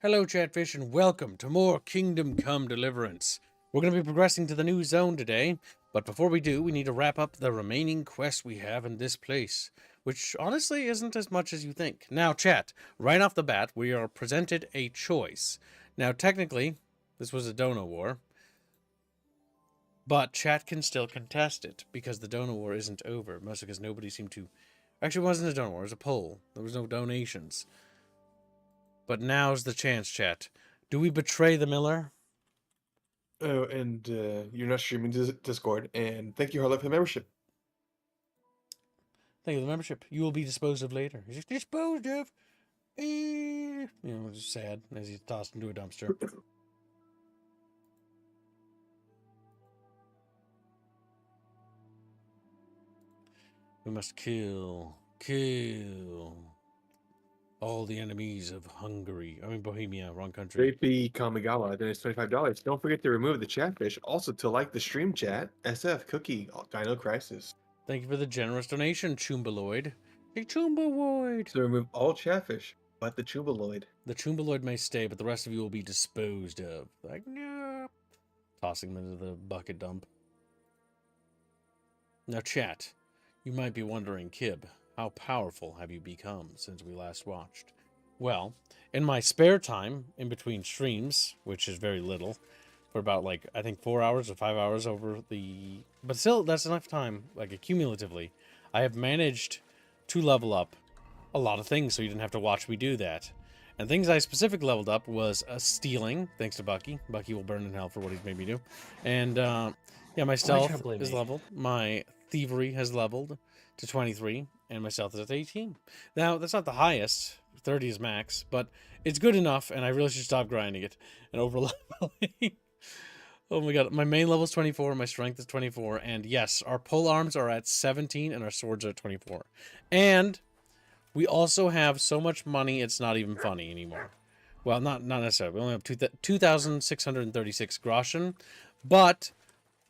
Hello, Chatfish, and welcome to more Kingdom Come Deliverance. We're going to be progressing to the new zone today, but before we do, we need to wrap up the remaining quests we have in this place, which honestly isn't as much as you think. Now, chat, right off the bat, we are presented a choice. Now, technically, this was a dono war, but chat can still contest it, because the dono war isn't over, mostly because nobody seemed to... Actually, it wasn't a dono war, it was a poll. There was no donations. But now's the chance, chat. Do we betray the Miller? Oh, and you're not streaming Discord. And thank you, Harlow, for the membership. Thank you for the membership. You will be disposed of later. He's just disposed of. You know, just sad as he's tossed into a dumpster. We must kill all the enemies of Hungary. I mean, Bohemia, wrong country. JP Kamigawa, then it's $25. Don't forget to remove the chatfish. Also, to like the stream chat, SF Cookie, Dino Crisis. Thank you for the generous donation, Chumbaloid. Hey, Chumbaloid! So remove all chatfish, but the Chubaloid. The Chumbaloid may stay, but the rest of you will be disposed of. Like, no. Tossing them into the bucket dump. Now, chat, you might be wondering, Kib, how powerful have you become since we last watched? Well, in my spare time, in between streams, which is very little, for about, like, I think 4 hours or 5 hours over the... But still, that's enough time, like, accumulatively. I have managed to level up a lot of things, so you didn't have to watch me do that. And things I specifically leveled up was stealing, thanks to Bucky. Bucky will burn in hell for what he's made me do. And, yeah, my stealth is leveled. My thievery has leveled to 23, and my stealth is at 18. Now, that's not the highest. 30 is max, but it's good enough, and I really should stop grinding it and over-leveling. Oh my god, my main level is 24, my strength is 24, and yes, our pole arms are at 17, and our swords are at 24. And we also have so much money, it's not even funny anymore. Well, not necessarily. We only have 2,636 groschen, but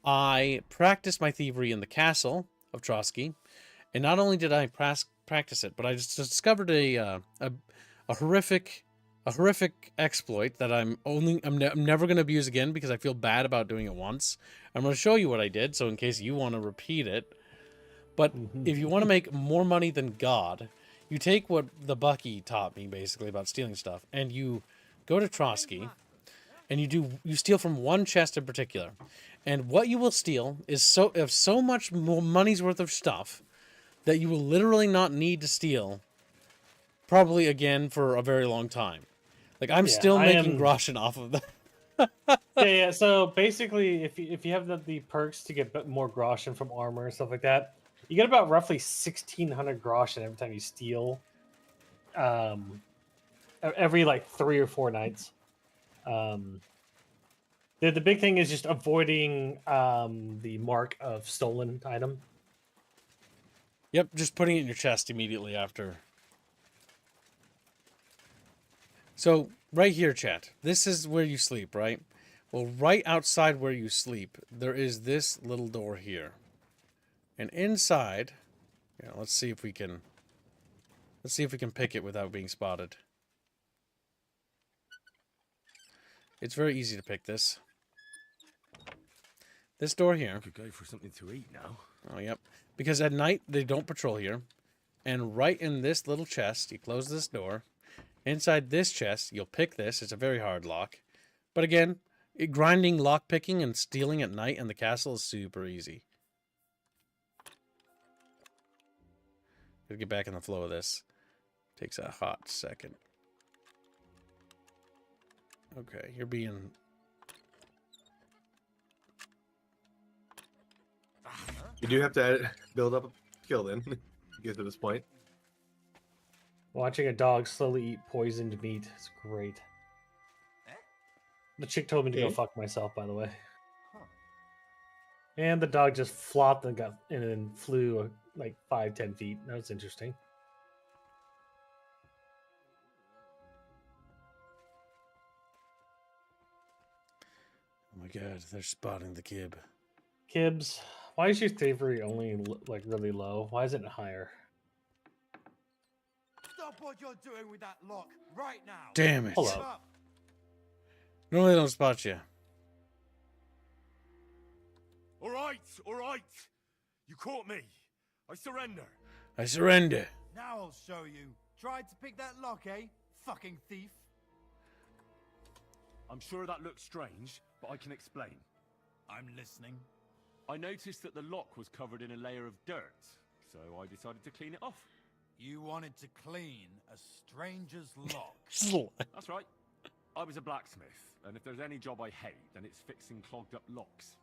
I practiced my thievery in the castle of Trotsky, and not only did I practice it, but I just discovered a horrific exploit that I'm never going to abuse again because I feel bad about doing it once. I'm going to show you what I did, so in case you want to repeat it. But if you want to make more money than God, you take what the Bucky taught me basically about stealing stuff, and you go to Trotsky, and you steal from one chest in particular, and what you will steal is so much more money's worth of stuff that you will literally not need to steal probably again for a very long time. Like, I'm still making groschen off of that. Yeah. So basically, if you have the perks to get more groschen from armor and stuff like that, you get about roughly 1,600 groschen every time you steal. Every like 3 or 4 nights. The big thing is just avoiding the mark of stolen item. Yep, just putting it in your chest immediately after. So, right here, chat. This is where you sleep, right? Well, right outside where you sleep, there is this little door here. And inside, yeah, let's see if we can pick it without being spotted. It's very easy to pick this. This door here. Could go for something to eat now. Oh, yep. Because at night, they don't patrol here. And right in this little chest, you close this door. Inside this chest, you'll pick this. It's a very hard lock. But again, grinding, lock-picking, and stealing at night in the castle is super easy. Gotta get back in the flow of this. Takes a hot second. Okay, you're being... You do have to build up a skill then to get to this point. Watching a dog slowly eat poisoned meat is great. The chick told me to go fuck myself, by the way. And the dog just flopped and then flew like 5-10 feet. That was interesting. Oh my god, they're spotting the Kib. Kibs, why is your thievery only like really low? Why isn't it higher? Stop what you're doing with that lock right now. Damn it. Hello. Normally they don't spot you. All right, all right. You caught me. I surrender. I surrender. Now I'll show you. Tried to pick that lock, eh? Fucking thief. I'm sure that looks strange, but I can explain. I'm listening. I noticed that the lock was covered in a layer of dirt, so I decided to clean it off. You wanted to clean a stranger's lock. That's right. I was a blacksmith, and if there's any job I hate, then it's fixing clogged up locks.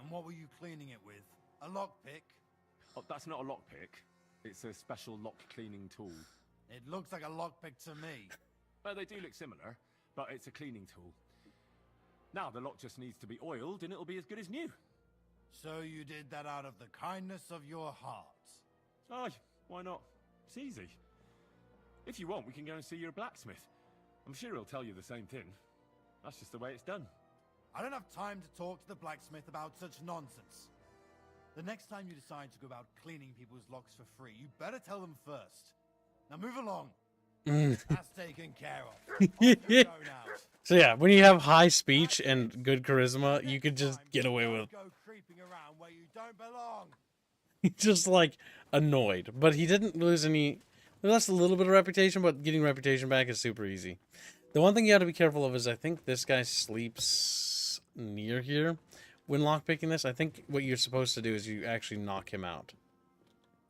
And what were you cleaning it with? A lockpick? Oh, that's not a lockpick. It's a special lock cleaning tool. It looks like a lockpick to me. Well, they do look similar, but it's a cleaning tool. Now the lock just needs to be oiled, and it'll be as good as new. So you did that out of the kindness of your heart. Oh, why not? It's easy. If you want, we can go and see your blacksmith. I'm sure he'll tell you the same thing. That's just the way it's done. I don't have time to talk to the blacksmith about such nonsense. The next time you decide to go about cleaning people's locks for free, you better tell them first. Now move along. That's taken care of. Off you go now. So yeah, when you have high speech and good charisma, you could just get away with. Go creeping around where you don't belong. He's just like annoyed, but he didn't lose any. He lost a little bit of reputation, but getting reputation back is super easy. The one thing you have to be careful of is I think this guy sleeps near here. When lockpicking this, I think what you're supposed to do is you actually knock him out.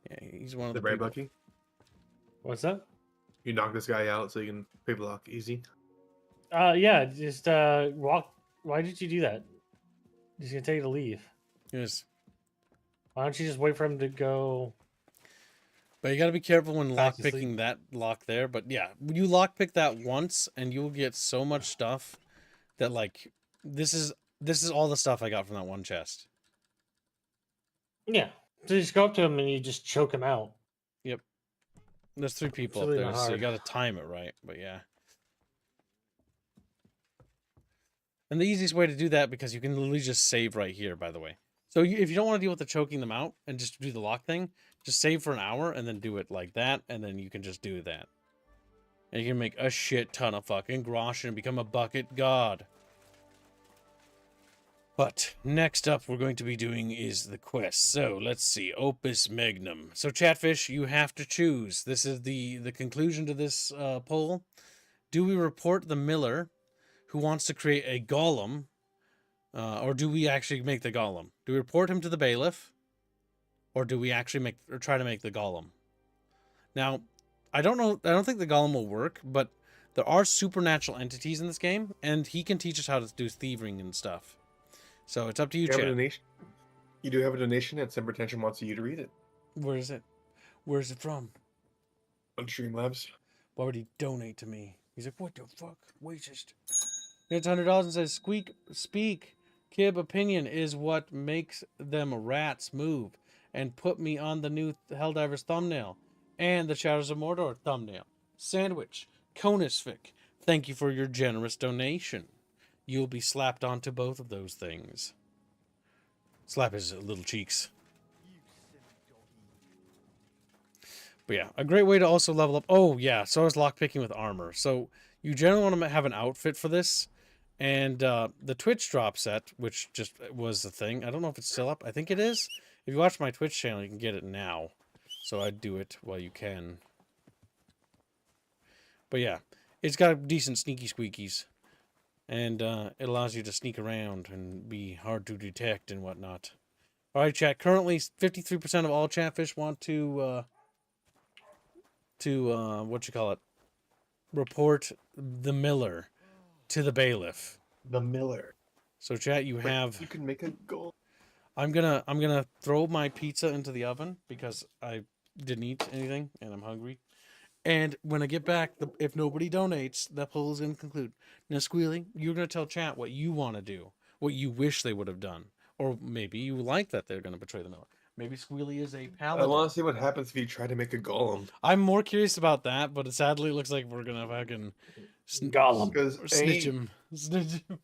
Yeah, he's one of The the Ray people. Bucky. What's that? You knock this guy out so you can pick the lock easy. Yeah, just walk. Why did you do that? He's gonna tell you to leave. Yes. Why don't you just wait for him to go? But you got to be careful when Back to lockpicking sleep. that lock there. But yeah, you lockpick that once, and you'll get so much stuff that like this is all the stuff I got from that one chest. Yeah, so you just go up to him and you just choke him out. Yep. There's 3 people It's up really there, not so you hard. got to time it right. But yeah. And the easiest way to do that, because you can literally just save right here, by the way. So if you don't want to deal with the choking them out and just do the lock thing, just save for an hour and then do it like that, and then you can just do that. And you can make a shit ton of fucking grosh and become a bucket god. But next up we're going to be doing is the quest. So let's see, Opus Magnum. So Chatfish, you have to choose. This is the conclusion to this poll. Do we report the miller who wants to create a golem, or do we actually make the golem? Do we report him to the bailiff, or do we actually try to make the golem? Now, I don't know. I don't think the golem will work, but there are supernatural entities in this game, and he can teach us how to do thieving and stuff. So it's up to you, You have a Chat. donation. You do have a donation, and Simber Tension wants you to read it Where is it? Where is it from? on Streamlabs. Why would he donate to me? He's like, what the fuck? Racist. It's $100 and says, speak. Kib opinion is what makes them rats move and put me on the new Helldivers thumbnail and the Shadows of Mordor thumbnail. Sandwich. Conisfic. Thank you for your generous donation. You'll be slapped onto both of those things. Slap his little cheeks. But yeah, a great way to also level up. Oh yeah, so I was lockpicking with armor. So you generally want to have an outfit for this. And the Twitch drop set, which just was the thing. I don't know if it's still up. I think it is. If you watch my Twitch channel, you can get it now. So I'd do it while you can. But yeah, it's got decent sneaky squeakies. And it allows you to sneak around and be hard to detect and whatnot. All right, chat. Currently, 53% of all Chatfish want to what you call it? Report the miller to the bailiff. The Miller. So chat, you Wait, have. You can make a goal. I'm gonna throw my pizza into the oven because I didn't eat anything and I'm hungry. And when I get back, if nobody donates, the poll is gonna conclude. Now, Squealy, you're gonna tell chat what you want to do, what you wish they would have done, or maybe you like that they're gonna betray the miller. Maybe Squealy is a I paladin. want to see what happens if you try to make a golem. I'm more curious about that, but it sadly looks like we're gonna fucking Golem. Because snitch him. Snitch him.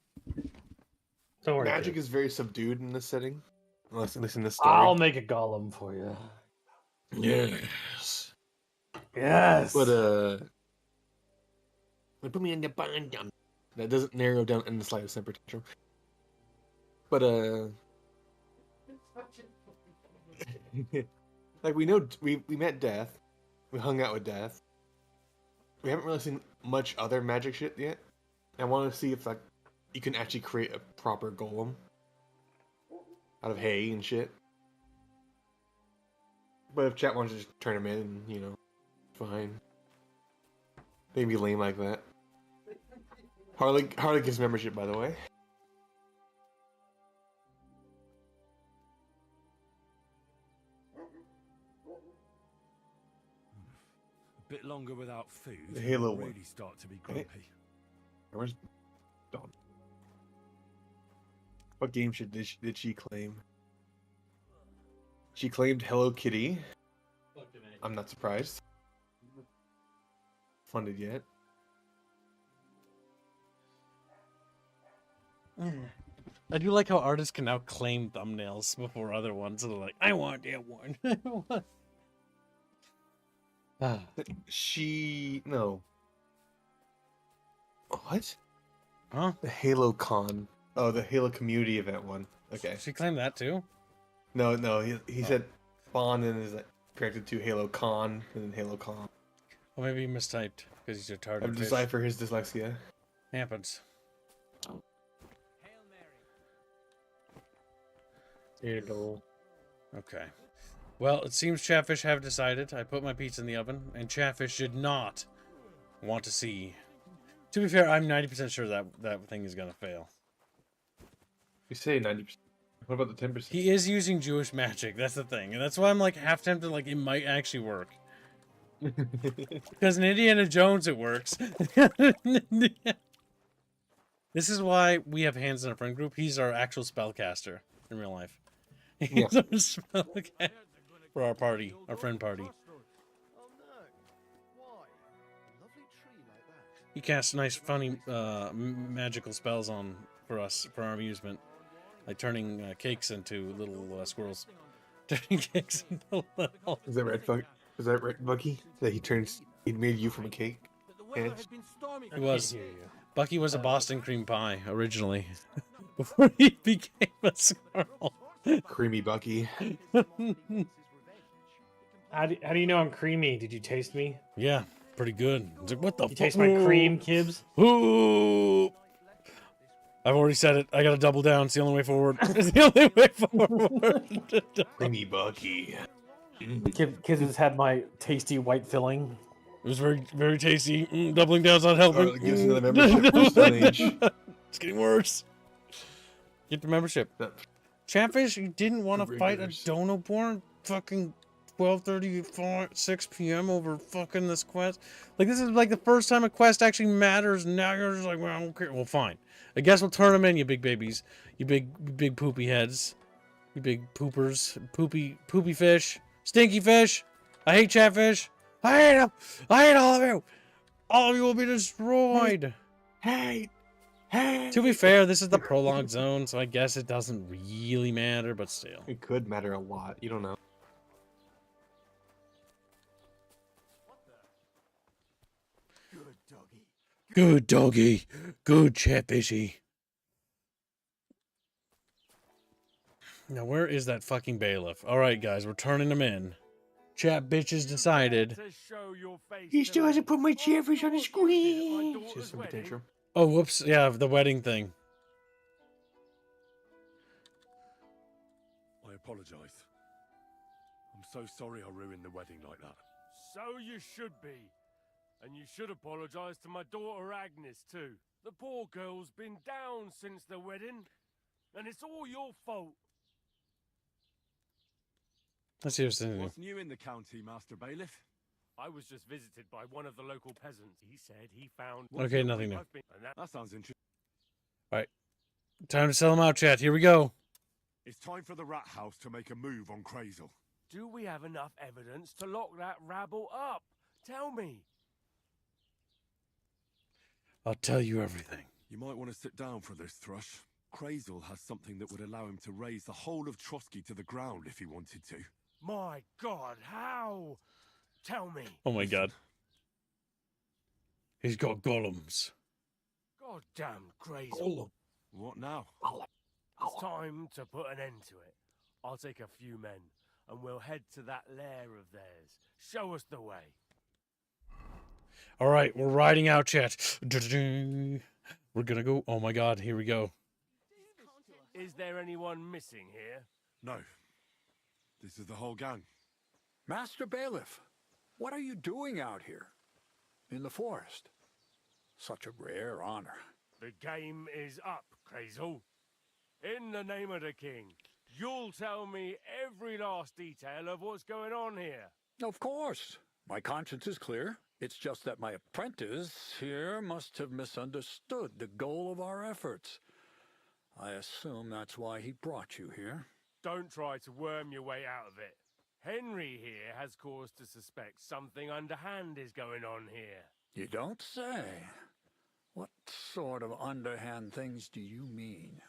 Don't worry. magic Kib. is very subdued in this setting. Unless in this story. I'll make a golem for you. Yes. Yes. But put me in the bond. That doesn't narrow down in the slightest temper tantrum. But like we know we met Death, we hung out with Death. We haven't really seen much other magic shit yet. I want to see if like you can actually create a proper golem out of hay and shit. But if chat wants to just turn him in, you know, fine. They can be lame like that. Harley gives membership, by the way. A bit longer without food. The Halo I'll one. really start to be grumpy. Where's Dawn? What game did she claim? She claimed Hello Kitty. I'm not surprised. Funded yet? I do like how artists can now claim thumbnails before other ones. So they're like, I want that one. Ah. No. What? Huh? The Halo Con. Oh, the Halo community event one. Okay. She claimed that too? No, he said Spawn and is connected to Halo Con and then Halo Con. Well, maybe he mistyped because he's retarded. I've deciphered his dyslexia. Happens. Hello. Okay. Well, it seems Chatfish have decided. I put my pizza in the oven, and Chatfish did not want to see. To be fair, I'm 90% sure that thing is going to fail. You say 90%. What about the 10%? He is using Jewish magic. That's the thing. And that's why I'm like half tempted, like it might actually work. Because in Indiana Jones, it works. This is why we have Hands in our friend group. He's our actual spellcaster in real life. He's our spellcaster for our party, our friend party. He casts nice, funny, magical spells on for us for our amusement, like turning cakes into little squirrels. Turning cakes into little. Is that right, Is that right, Bucky? That he made you from a cake? Yes. He was. Bucky was a Boston cream pie originally, before he became a squirrel. Creamy Bucky. How do you know I'm creamy? Did you taste me? Yeah, pretty good. It's like, what the You taste my cream, Kibbs? Ooh. I've already said it. I gotta double down. It's the only way forward. It's the only way forward. Creamy Bucky. Kibbs has had my tasty white filling. It was very, very tasty. Doubling down's not helping. Oh, it gives you another membership for Stone Age. It's getting worse. Get the membership. Chatfish, you didn't want to fight a Riggers. dono-born fucking 12:30, 6 p.m. over fucking this quest. Like, this is like the first time a quest actually matters. Now you're just like, well, I don't care. Well, fine. I guess we'll turn them in, you big babies. You big poopy heads. You big poopers. Poopy fish. Stinky fish. I hate Chatfish. I hate them. I hate all of you. All of you will be destroyed. Hey! To be fair, this is the prologue zone, so I guess it doesn't really matter, but still. It could matter a lot. You don't know. Good doggy. Good Chatfishy. Now, where is that fucking bailiff? Alright, guys, we're turning him in. Chat bitches decided. He still hasn't put my Chatfish on the screen. Just some potential. Oh, whoops. Yeah, the wedding thing. I apologise. I'm so sorry I ruined the wedding like that. So you should be. And you should apologise to my daughter Agnes too. The poor girl's been down since the wedding. And it's all your fault. Let's see what's in What's new in the county, Master Bailiff? I was just visited by one of the local peasants. He said he found... Okay, nothing new. And That sounds interesting. Time to sell him out, chat. Here we go. It's time for the rat house to make a move on Crazel. do we have enough evidence to lock that rabble up? Tell me. I'll tell you everything. You might want to sit down for this, Thrush. Crazel has something that would allow him to raise the whole of Trotsky to the ground if he wanted to. My God, how? Tell me. Oh my god. He's got golems. God damn crazy. Golem. What now? It's time to put an end to it. I'll take a few men, and we'll head to that lair of theirs. Show us the way. All right, we're riding out, chat. We're gonna go. Oh my God, here we go. Is there anyone missing here? No. This is the whole gang. Master Bailiff, what are you doing out here? In the forest? Such a rare honor. The game is up, Crazel. In the name of the king, you'll tell me every last detail of what's going on here. Of course. My conscience is clear. It's just that my apprentice here must have misunderstood the goal of our efforts. I assume that's why he brought you here. Don't try to worm your way out of it. Henry here has cause to suspect something underhand is going on here. You don't say. What sort of underhand things do you mean?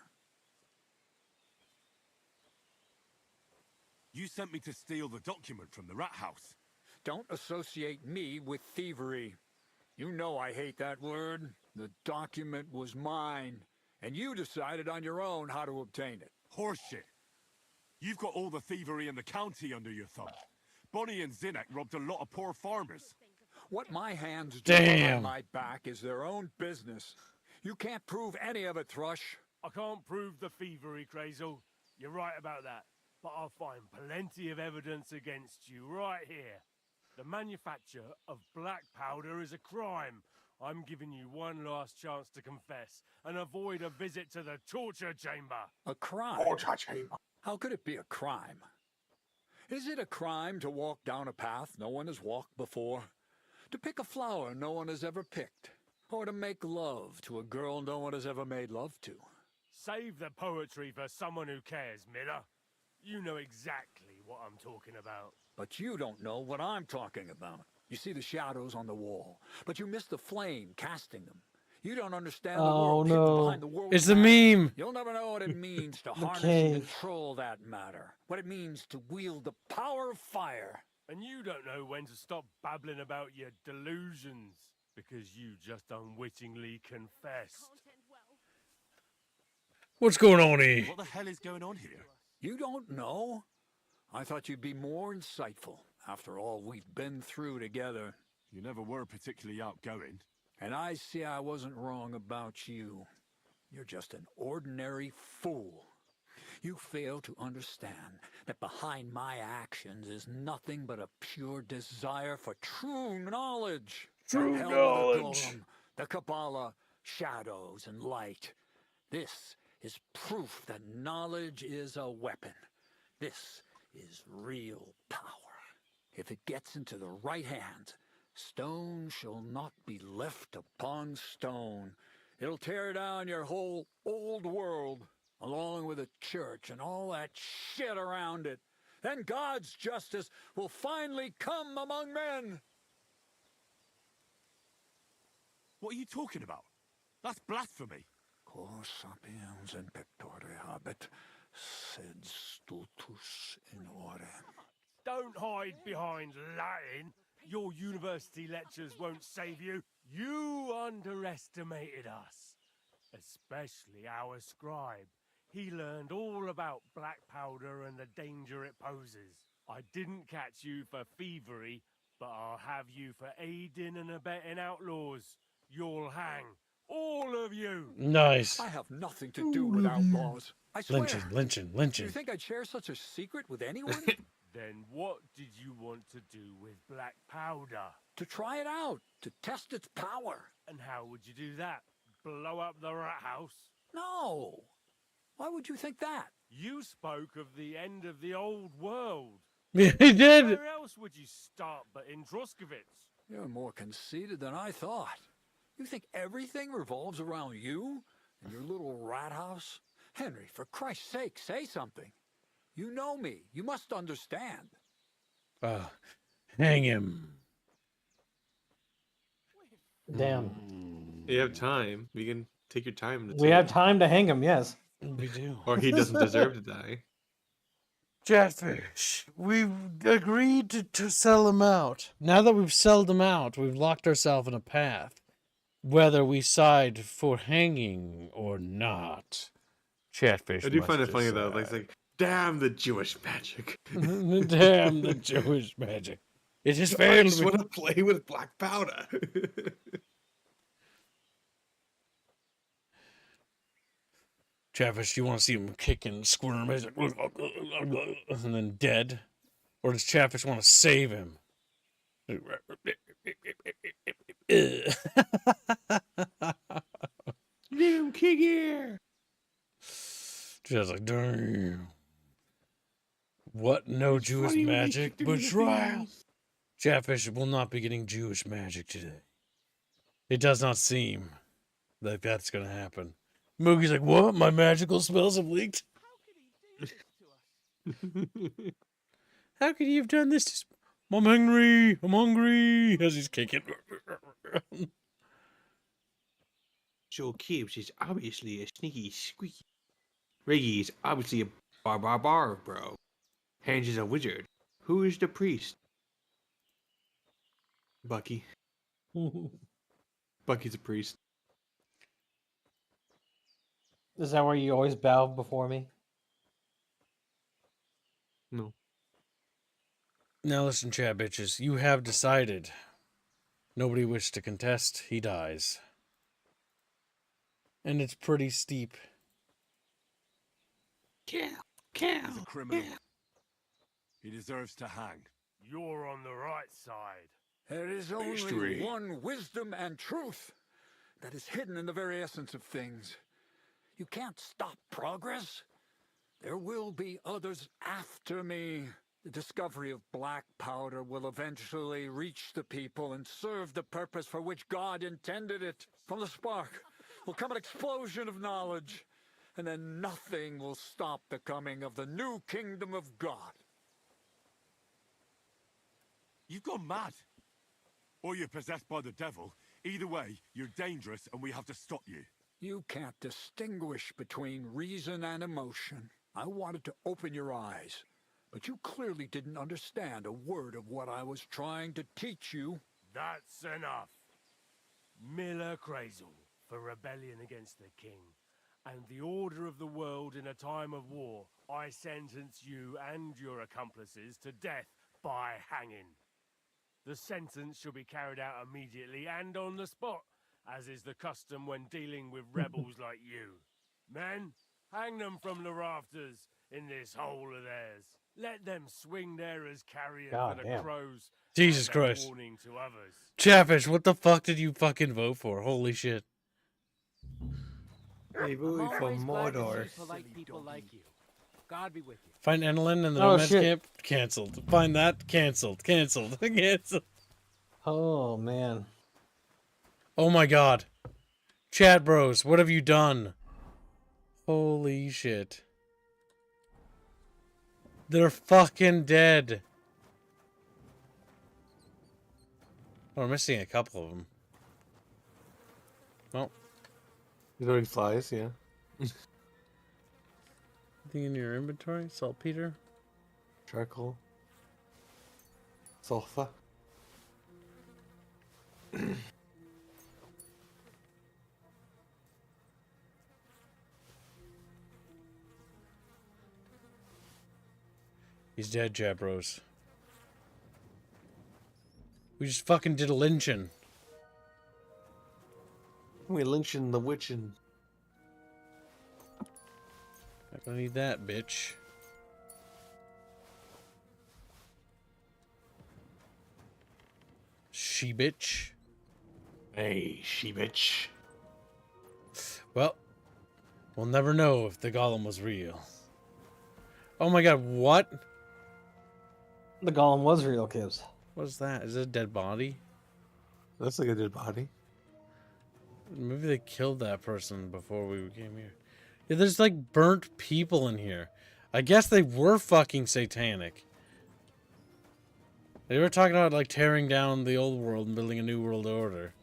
You sent me to steal the document from the rat house. Don't associate me with thievery. You know I hate that word. The document was mine, and you decided on your own how to obtain it. Horseshit. You've got all the thievery in the county under your thumb. Bonnie and Zinnek robbed a lot of poor farmers. What my hands do Damn. behind my back is their own business. You can't prove any of it, Thrush. I can't prove the thievery, Crazel. You're right about that. But I'll find plenty of evidence against you right here. The manufacture of black powder is a crime. I'm giving you one last chance to confess and avoid a visit to the torture chamber. A crime? Torture chamber. How could it be a crime? Is it a crime to walk down a path no one has walked before? To pick a flower no one has ever picked? Or to make love to a girl no one has ever made love to? Save the poetry for someone who cares, Miller. You know exactly what I'm talking about. But you don't know what I'm talking about. You see the shadows on the wall, but you miss the flame casting them. You don't understand the Oh, world hidden no. behind the world. It's the matter. meme. You'll never know what it means to The harness cave. and control that matter. What it means to wield the power of fire. And you don't know when to stop babbling about your delusions, because you just unwittingly confessed. What's going on here? What the hell is going on here? You don't know? I thought you'd be more insightful after all we've been through together. You never were particularly outgoing. And I see I wasn't wrong about you. You're just an ordinary fool. You fail to understand that behind my actions is nothing but a pure desire for true knowledge. True The hell knowledge. with the golem, the Kabbalah, shadows, and light. This is proof that knowledge is a weapon. This is real power. If it gets into the right hands, stone shall not be left upon stone. It'll tear down your whole old world, along with the church and all that shit around it. Then God's justice will finally come among men. What are you talking about? That's blasphemy. Cor sapiens in pectore habet, sed stultus in orem. Don't hide behind Latin. Your university lectures won't save you. You underestimated us, especially our scribe. He learned all about black powder and the danger it poses. I didn't catch you for thievery, but I'll have you for aiding and abetting outlaws. You'll hang, all of you. Nice. I have nothing to do with outlaws. I swear. Lynching. Do you think I'd share such a secret with anyone? Then what did you want to do with black powder? To try it out, to test its power. And how would you do that? Blow up the rat house? No. Why would you think that? You spoke of the end of the old world. He did. Where else would you start but in Droskowitz? You're more conceited than I thought. You think everything revolves around you and your little rat house? Henry, for Christ's sake, say something. You know me. You must understand. Hang him. Damn. You have time. You can take your time. To We have time to hang him, yes. We do. Or he doesn't deserve to die. Chatfish, we've agreed to sell him out. Now that we've sold him out, we've locked ourselves in a path. whether we side for hanging or not. Chatfish I do must find it funny though. Like, it's decide. like, damn the Jewish magic. Damn the Jewish magic. It has I failed just me. want to play with black powder. Chatfish, do you want to see him kick and squirm? He's like, and then dead? Or does Chatfish want to save him? Damn, kick here. Just like, damn. What? No It's Jewish funny when you magic? kicked him in the Betrayal. face. Chatfish will not be getting Jewish magic today. It does not seem like that's going to happen. Moogie's like, what? My magical spells have leaked? How could you have done this? I'm hungry. I'm hungry. As he's kicking. Joe Gibbs is obviously a sneaky squeaky. Reggie is obviously a bar, bro. Hange is a wizard. Who is the priest? Bucky. Bucky's a priest. Is that where you always bow before me? No. Now listen, chat bitches. You have decided. Nobody wished to contest. He dies. And it's pretty steep. He's a criminal. He deserves to hang. You're on the right side. There is only History. one wisdom and truth that is hidden in the very essence of things. You can't stop progress. There will be others after me. The discovery of black powder will eventually reach the people and serve the purpose for which God intended it. From the spark will come an explosion of knowledge, and then nothing will stop the coming of the new kingdom of God. You've gone mad. Or you're possessed by the devil. Either way, you're dangerous and we have to stop you. You can't distinguish between reason and emotion. I wanted to open your eyes, but you clearly didn't understand a word of what I was trying to teach you. That's enough. Miller Crazel for rebellion against the king and the order of the world in a time of war. I sentence you and your accomplices to death by hanging. The sentence shall be carried out immediately and on the spot, as is the custom when dealing with rebels like you. Men, hang them from the rafters in this hole of theirs. Let them swing there as carrier God for the damn. crows. Jesus and a Christ. warning to others. Chatfish, what the fuck did you fucking vote for? Holy shit. Hey, I'm always glad to see polite people like you. God be with you. Find Enelin in the Oh, Nomad's shit. camp? Cancelled. Find that? Cancelled. Cancelled. Cancelled. Oh, man. Oh my god. Chat bros, what have you done? Holy shit. They're fucking dead. Oh, we're missing a couple of them. Well, He's already flies, yeah. anything in your inventory? Saltpeter? Charcoal. Sulfur. He's dead, chat bros. We just fucking did a lynching. We lynching the witching. Not gonna need that, bitch. She bitch. Hey, she bitch. Well, we'll never know if the golem was real. Oh my god, what? The golem was real, kids. What's that? Is it a dead body? That's like a dead body. Maybe they killed that person before we came here. Yeah, there's like burnt people in here. I guess they were fucking satanic. They were talking about like tearing down the old world and building a new world order.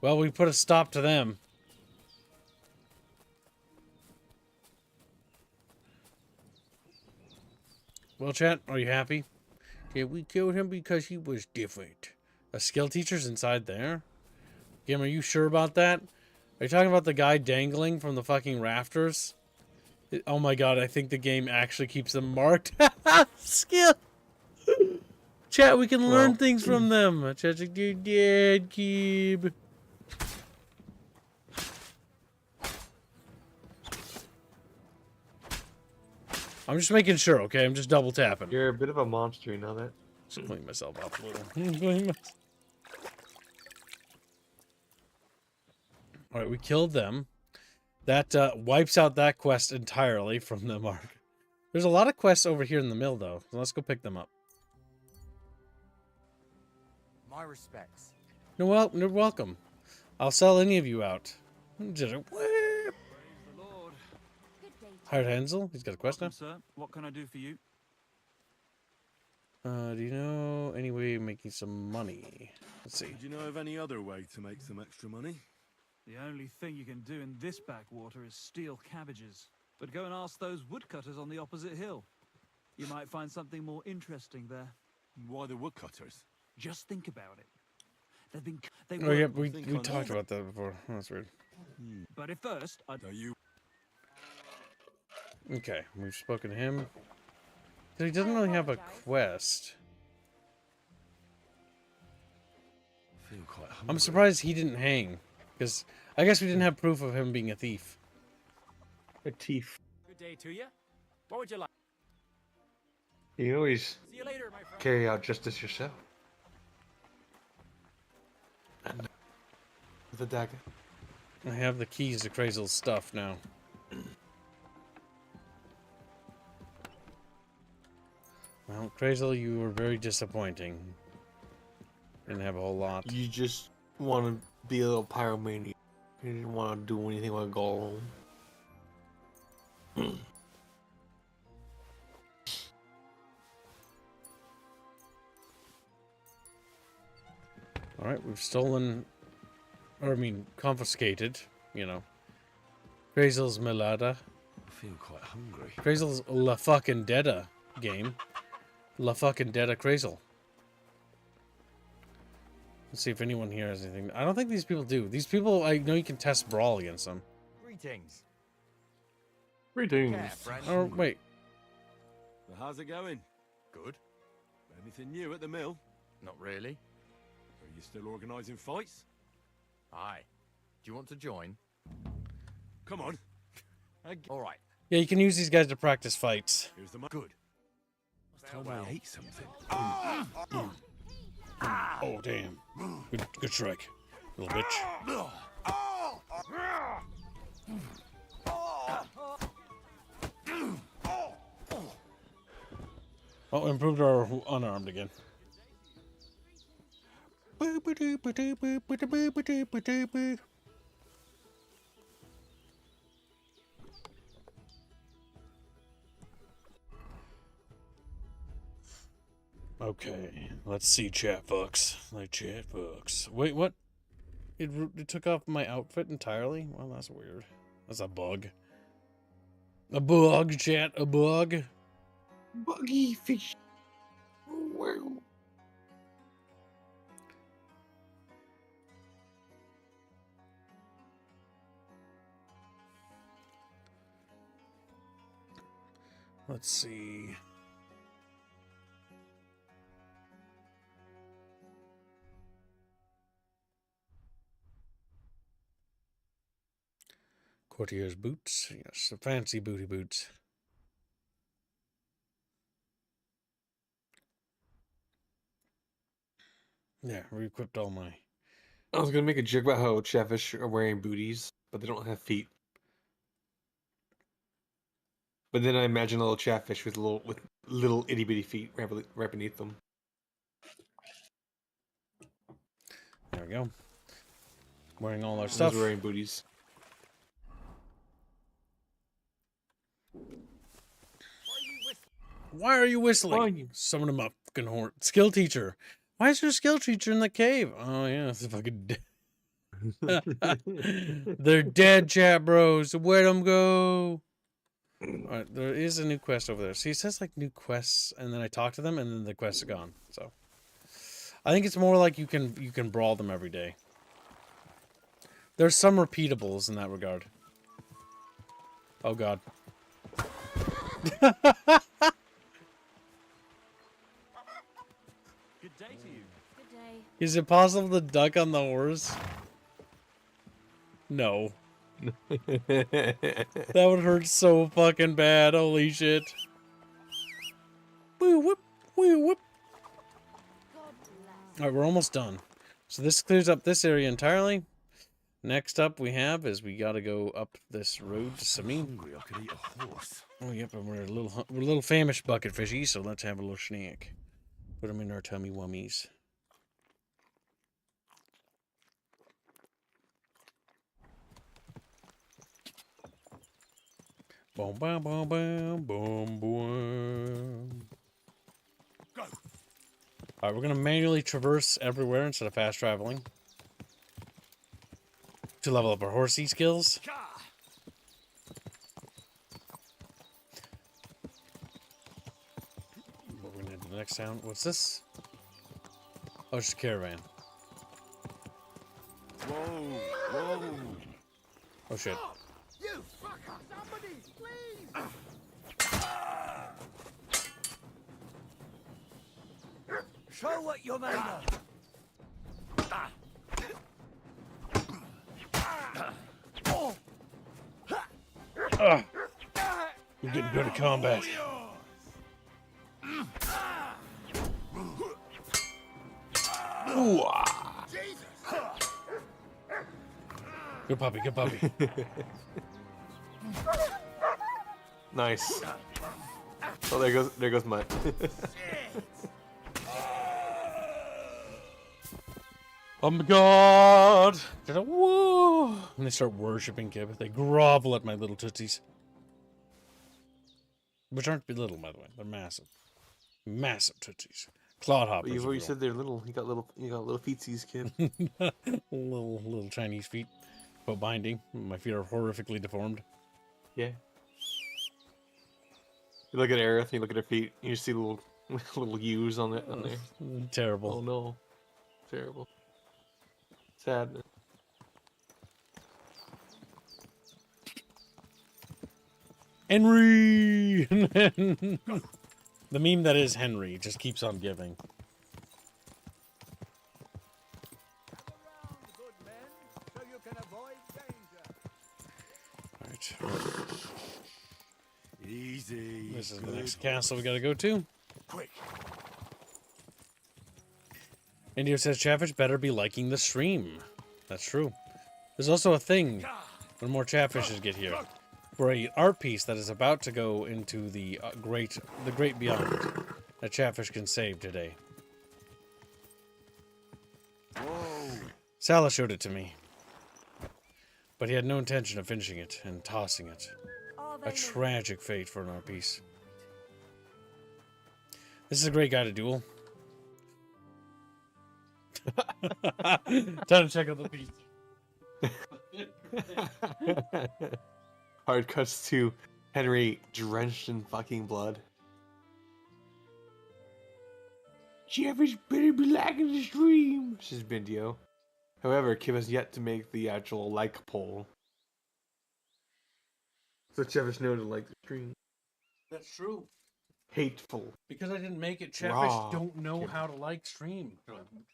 Well, we put a stop to them. Well, chat, are you happy? Yeah, we killed him because he was different. A skill teacher's inside there? Game, are you sure about that? Are you talking about the guy dangling from the fucking rafters? Oh my god, I think the game actually keeps them marked. Skill! Chat, we can learn things from them. Chat's like, you're dead, Keeb. I'm just making sure, okay? I'm just double tapping. You're a bit of a monster, you know that? Just clean myself up a little. Alright, we killed them. That wipes out that quest entirely from the mark. There's a lot of quests over here in the mill, though. So let's go pick them up. My respects. Well, you're welcome. I'll sell any of you out. Just a Praise the Lord. hired Hansel. He's got a quest now. Welcome, sir. What can I do for you? Do you know any way of making some money? Let's see. Do you know of any other way to make some extra money? The only thing you can do in this backwater is steal cabbages. But go and ask those woodcutters on the opposite hill. You might find something more interesting there. Why the woodcutters? Just think about it. They Oh yeah, work, we talked about that before. Oh, that's weird. but at first, I'd... Are you? Okay, we've spoken to him. So he doesn't really have a quest. I feel quite hungry. I'm surprised he didn't hang. Because I guess we didn't have proof of him being a thief. A thief. Good day to you. What would you like? You always See you later, my friend. carry out justice yourself. And the dagger. I have the keys to Crazel's stuff now. Well, Crazel, you were very disappointing. Didn't have a whole lot. You just want to be a little pyromaniac. You didn't want to do anything with gold. Alright, we've stolen, or I mean, confiscated, you know, Crazel's Melada. I feel quite hungry. Crazel's La fucking Deada game. La fucking Deada Crazel. Let's see if anyone here has anything. I don't think these people do. These people, I know you can test Brawl against them. Greetings. Greetings. Yeah, friend. Oh, wait. So how's it going? Good. Anything new at the mill? Not really. Are you still organising fights? Aye. Do you want to join? Come on. All right. Yeah, you can use these guys to practice fights. Here's the Good. Time I ate something. Oh, damn. Good strike, little bitch. Oh, improved our unarmed again. Okay, let's see chat fucks. Like chat fucks. Wait, what? It took off my outfit entirely? Well, that's weird. That's a bug. A bug, chat, a bug. Buggy fish. Wow. Let's see. Courtier's boots. Yes, the fancy booty boots. Yeah, re-equipped all my... I was gonna make a joke about how Chatfish are wearing booties, but they don't have feet. But then I imagine a little Chatfish with little itty bitty feet right beneath them. There we go. Wearing all our Those stuff. wearing booties. Why are you whistling? Why? Summon him up, fucking horn. Skill teacher. Why is there a skill teacher in the cave? Oh yeah, it's fucking. They're dead, chat bros. Where'd them go? Alright, there is a new quest over there. See, it says like new quests, and then I talk to them, and then the quests are gone. So, I think it's more like you can brawl them every day. There's some repeatables in that regard. Oh god. Good day to you. Good day. Is it possible to duck on the horse? No. That would hurt so fucking bad. Holy shit. Woo whoop. Woo whoop. God bless. Alright, we're almost done. So this clears up this area entirely. Next up we have is we gotta go up this road to Samin. Hungry, I could eat a horse. Oh yep, and we're a little famished bucket fishy, so let's have a little snack. Put them in our tummy wummies. Boom, boom, boom, boom, boom, boom. Go. Alright, we're gonna manually traverse everywhere instead of fast traveling. To level up our horsey skills. We're gonna do the next town. What's this? Oh, it's just a caravan. Whoa, whoa. Oh shit. You fucker! Somebody, please! Show what you're made of! You're getting good at combat. Ooh, ah. Good puppy, good puppy. Nice. Oh, there goes Mutt. Oh my god! Whoa! And they start worshipping Kib. They grovel at my little tootsies. Which aren't little, by the way. They're massive. Massive tootsies. Clod hoppers. You've already said they're little. You got little feetsies, kid. little Chinese feet. But binding. My feet are horrifically deformed. Yeah. You look at Aerith, you look at her feet, you just see little U's on there. Terrible. Oh no. Terrible. Sad. Henry! The meme that is Henry just keeps on giving. Alright. Easy. This is the next castle we gotta go to. Quick. Indio says Chatfish better be liking the stream. That's true. There's also a thing when more Chatfishes get here. For a art piece that is about to go into the great beyond that Chatfish can save today. Whoa. Salah showed it to me. But he had no intention of finishing it and tossing it. A tragic fate for an art piece. This is a great guy to duel. Time to check out the piece. Hard cuts to Henry drenched in fucking blood. Jeffers better be liking the stream, says Bindio. However, Kim has yet to make the actual like poll. So Jeffers knows to like the stream. That's true. Hateful. Because I didn't make it, Chatfish Raw. don't know how to like stream.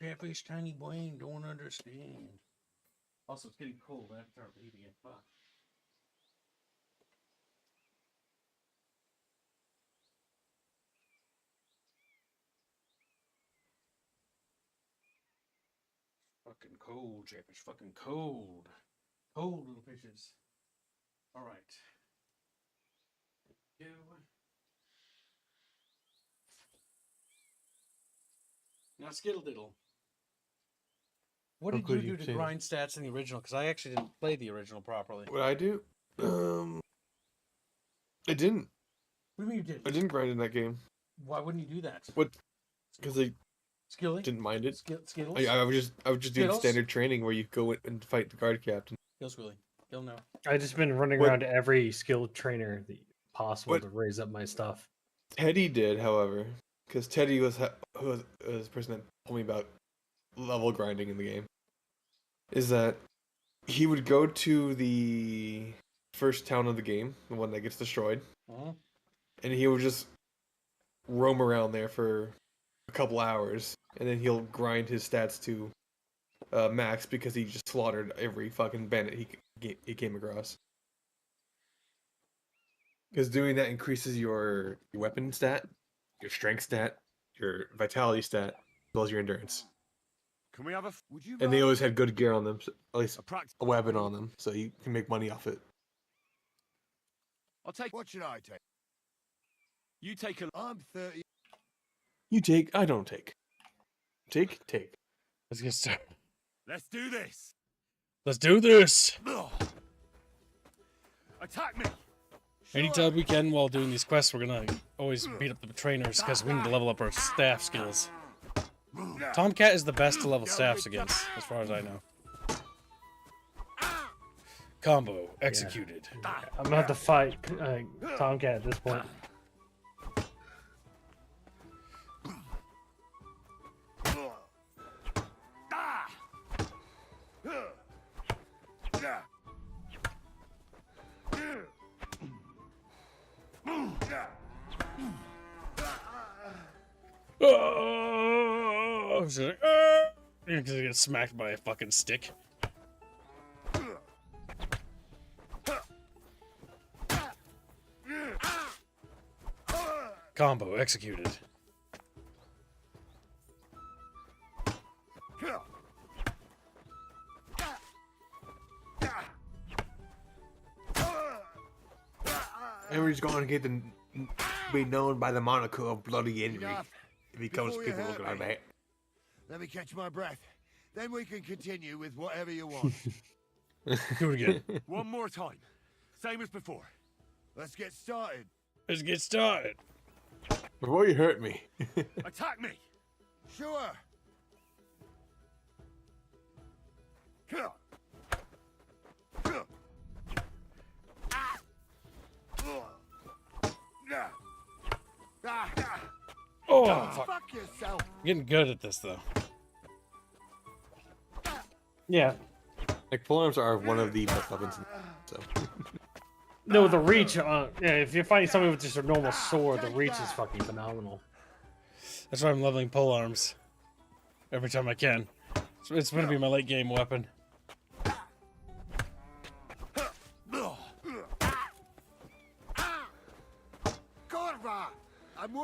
Chatfish tiny brain don't understand. Also, it's getting cold. I have to start eating it. Fuck. Fucking cold, Chatfish. Fucking cold. Cold little fishes. Alright. You. Now, Skittle Diddle. What did you do to grind stats in the original? Because I actually didn't play the original properly. What I do? I didn't. What do you mean you did? I didn't grind in that game. Why wouldn't you do that? What? Because I Skilly? didn't mind it. Skittles? I would just doing Skittles? standard training where you go and fight the guard captain. Kill Squilly. Kill no. I just been running What- around to every skill trainer possible What- to raise up my stuff. Teddy did, however, because Teddy was the person that told me about level grinding in the game. Is that he would go to the first town of the game, the one that gets destroyed, and he would just roam around there for a couple hours, and then he'll grind his stats to max because he just slaughtered every fucking bandit he came across. Because doing that increases your weapon stat, your strength stat, your vitality stat, as well as your endurance. Can we have a? And they always had good gear on them, so at least practice? a weapon on them, so you can make money off it. I'll take. What should I take? You take a. I'm 30. You take, I don't take. Take. Let's get started. Let's do this. Let's do this. Attack me. Anytime we can while doing these quests, we're gonna always beat up the trainers because we need to level up our staff skills. Tomcat is the best to level staffs against, as far as I know. Combo executed. I'm gonna have to fight Tomcat at this point. Oh, she's like, because I get smacked by a fucking stick. Combo executed. Henry's going to be known by the moniker of Bloody Henry if he comes to people looking like that. Let me catch my breath. Then we can continue with whatever you want. Do it again. One more time. Same as before. Let's get started. Let's get started. Before you hurt me. Attack me. Sure. Oh, fuck. Fuck yourself. I'm getting good at this, though. Yeah. Like, polearms are one of the best weapons, so. No, the reach. Yeah, if you're fighting somebody with just a normal sword, the reach is fucking phenomenal. That's why I'm leveling polearms every time I can. So it's gonna be my late game weapon.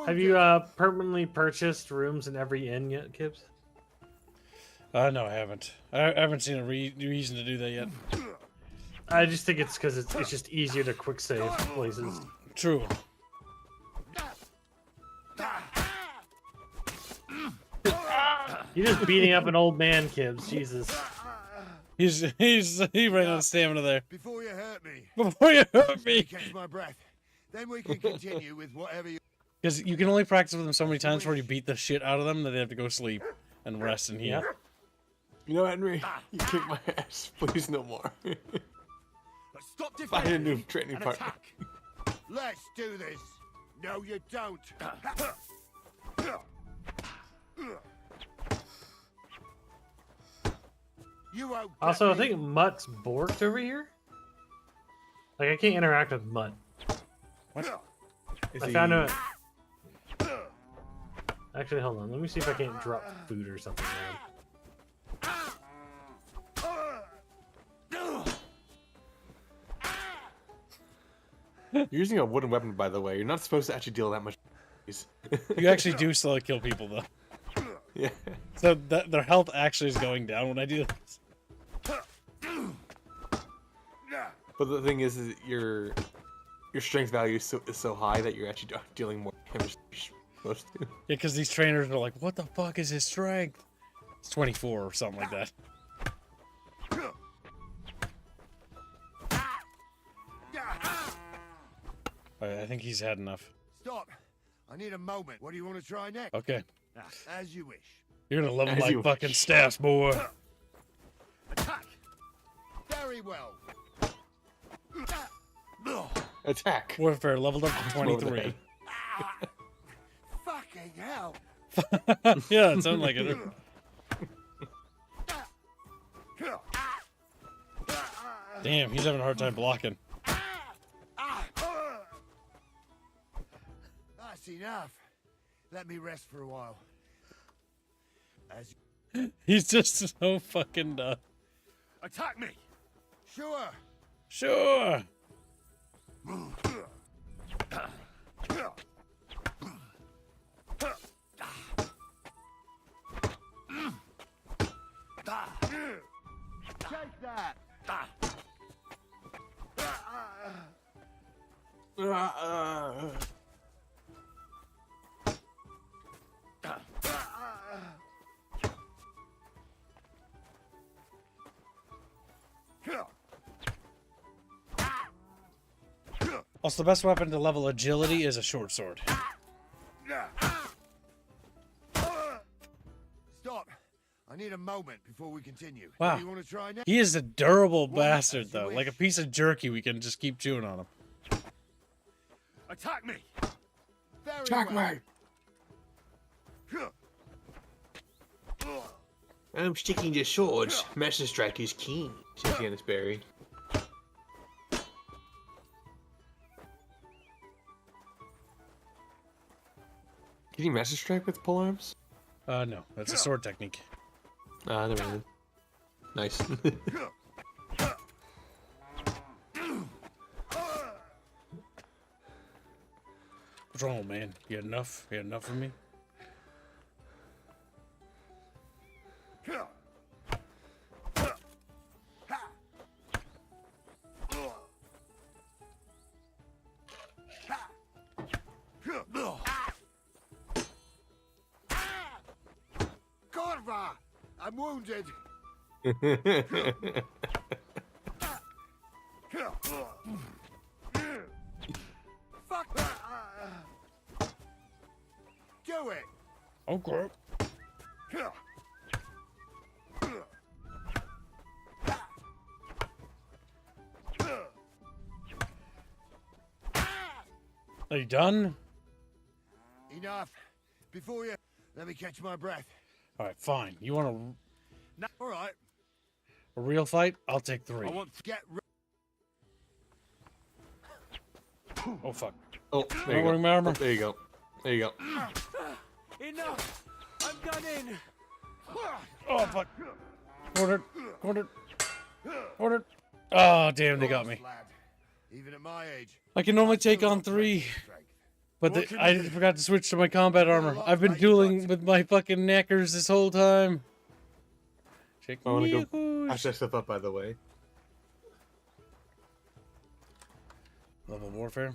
Have you permanently purchased rooms in every inn yet, Kibbs? No, I haven't. I haven't seen a reason to do that yet. I just think it's because it's just easier to quick save places. True. You're just beating up an old man, Kibbs. Jesus. He ran out of stamina there. Before you hurt me. Before you hurt me. Catch my breath. Then we can continue with whatever you. Because you can only practice with them so many times before you beat the shit out of them that they have to go sleep and rest and heal. You know, Henry, you kick my ass. Please, no more. Stop Find a new training partner. Let's do this. No, you don't. You won't. Also, I think Mutt's borked over here. Like, I can't interact with Mutt. What? I found out. Actually, hold on. Let me see if I can't drop food or something. You're using a wooden weapon, by the way. You're not supposed to actually deal that much. You actually do still kill people, though. Yeah. So their health actually is going down when I do this. But the thing is your strength value is so high that you're actually dealing more damage than you're supposed to. Yeah, because these trainers are like, what the fuck is his strength? It's 24 or something like that. Alright, I think he's had enough. Stop. I need a moment. What do you want to try next? Okay. As you wish. You're gonna level As like you fucking wish. staffs, boy. Attack. Very well. Attack. Warfare leveled up to Over the 23. head. Fucking hell. Yeah, it sounded like it. Damn, he's having a hard time blocking. That's enough. Let me rest for a while. As He's just so fucking done. Attack me! sure. Sure. Take that. Also, the best weapon to level agility is a short sword. Stop. I need a moment before we continue. Wow. You want to try now? He is a durable bastard, though. Like a piece of jerky, we can just keep chewing on him. Attack me! Very Attack well. me! I'm sticking to swords. Master Strike is king, says Janice Berry. Can you Master Strike with polearms? No, that's a sword technique. Ah, never mind. Nice. What's wrong, man? You had enough? You had enough of me? Corva! I'm wounded. Fuck! Do it! Okay. Are you done? Enough. Before you... Let me catch my breath. Alright, fine. You want All right. a real fight? I'll take 3. I want to Get... Oh, fuck. Oh, Am I there you wearing go. my armor? Oh, there you go. There you go. Enough! I'm done in! Oh, fuck. Cornered. Cornered. Cornered. Oh, damn, they got me. Lad. Even at my age. I can only take on 3. But I forgot to switch to my combat armor. I've been dueling with my fucking knackers this whole time. Check I want to go me. patch that stuff up, by the way. Level warfare.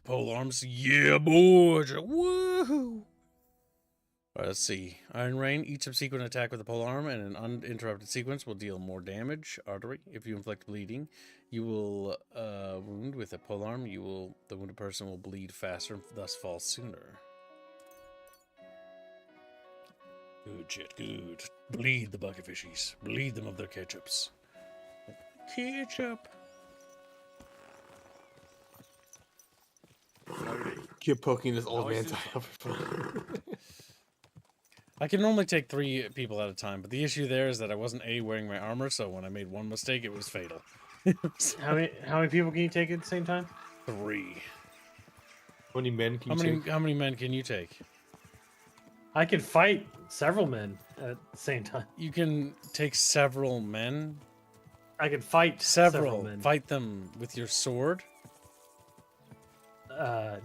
Pole arms. Yeah, boy. Woohoo. Alright, let's see. Iron Rain. Each subsequent attack with a pole arm and an uninterrupted sequence will deal more damage. Artery. If you inflict bleeding, you will wound with a pole arm. The wounded person will bleed faster and thus fall sooner. Good shit, good. Bleed the bucket fishies. Bleed them of their ketchups. Ketchup. Keep poking this old man Nice. title for fun. I can only take 3 people at a time, but the issue there is that I wasn't wearing my armor, so when I made one mistake, it was fatal. How many people can you take at the same time? 3. How many men can you take? How many men can you take? I could fight several men at the same time. You can take several men. I could fight several men. Fight them with your sword.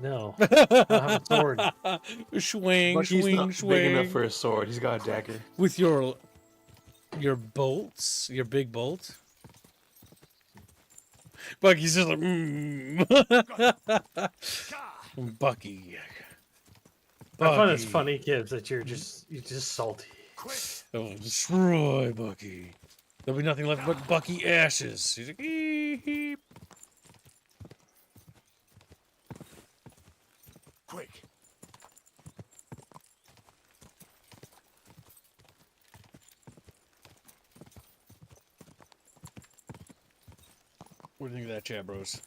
No. I don't have a sword. Swing, But he's swing, not swing. big enough for a sword. He's got a dagger. With your bolts, your big bolt. Bucky's just like, Bucky. I find it's funny, kids, that you're just salty. Oh, destroy Bucky. There'll be nothing left but Bucky ashes. He's like, "Eep." Quick. What do you think of that, chat bros?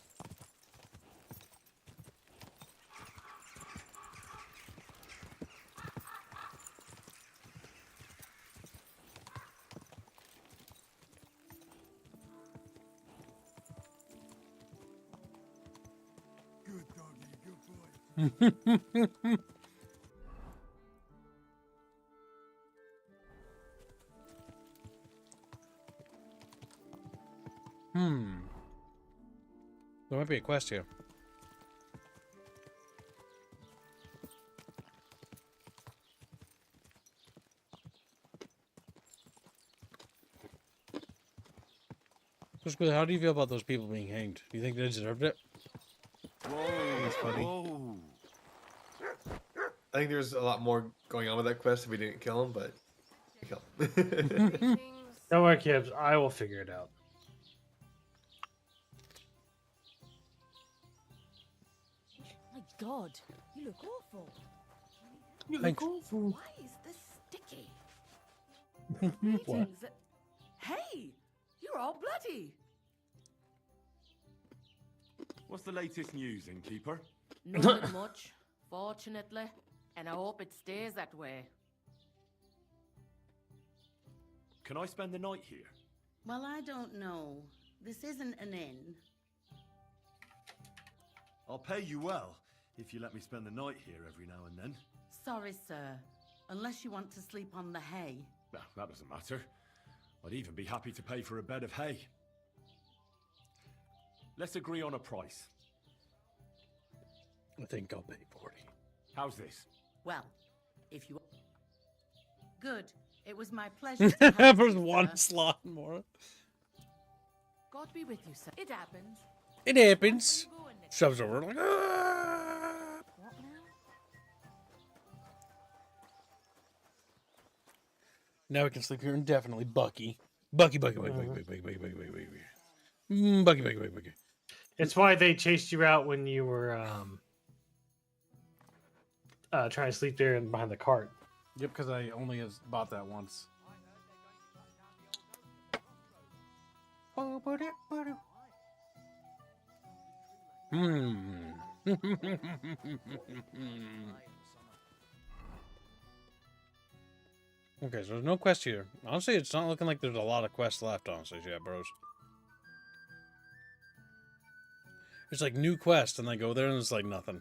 There might be a quest here. Basically, how do you feel about those people being hanged? Do you think they deserved it? Whoa, That's funny. Whoa. I think there's a lot more going on with that quest if we didn't kill him, but we killed him. Greetings. Don't worry, Kibbs. I will figure it out. My God, you look awful. Thanks. Why is this sticky? What? Greetings. Hey, you're all bloody. What's the latest news, innkeeper? Nothing much, fortunately, and I hope it stays that way. Can I spend the night here? Well, I don't know. This isn't an inn. I'll pay you well if you let me spend the night here every now and then. Sorry, sir. Unless you want to sleep on the hay. Well, that doesn't matter. I'd even be happy to pay for a bed of hay. Let's agree on a price. I think I'll pay 40. How's this? Well, if you... Good. It was my pleasure to have There's you, one sir. slot more. God be with you, sir. It happens. It happens. Where are you going next? Shoves over like, "Ah." What now? Now we can sleep here indefinitely. Bucky. Bucky, Bucky, Bucky, Bucky, Bucky, Bucky, Bucky, Bucky, Bucky, Bucky. Bucky, Bucky, Bucky, Bucky. It's why they chased you out when you were trying to sleep there and behind the cart. Yep, because I only has bought that once. Okay, so there's no quest here. Honestly, it's not looking like there's a lot of quests left, honestly, yeah, bros. It's like new quest, and I go there and it's like nothing.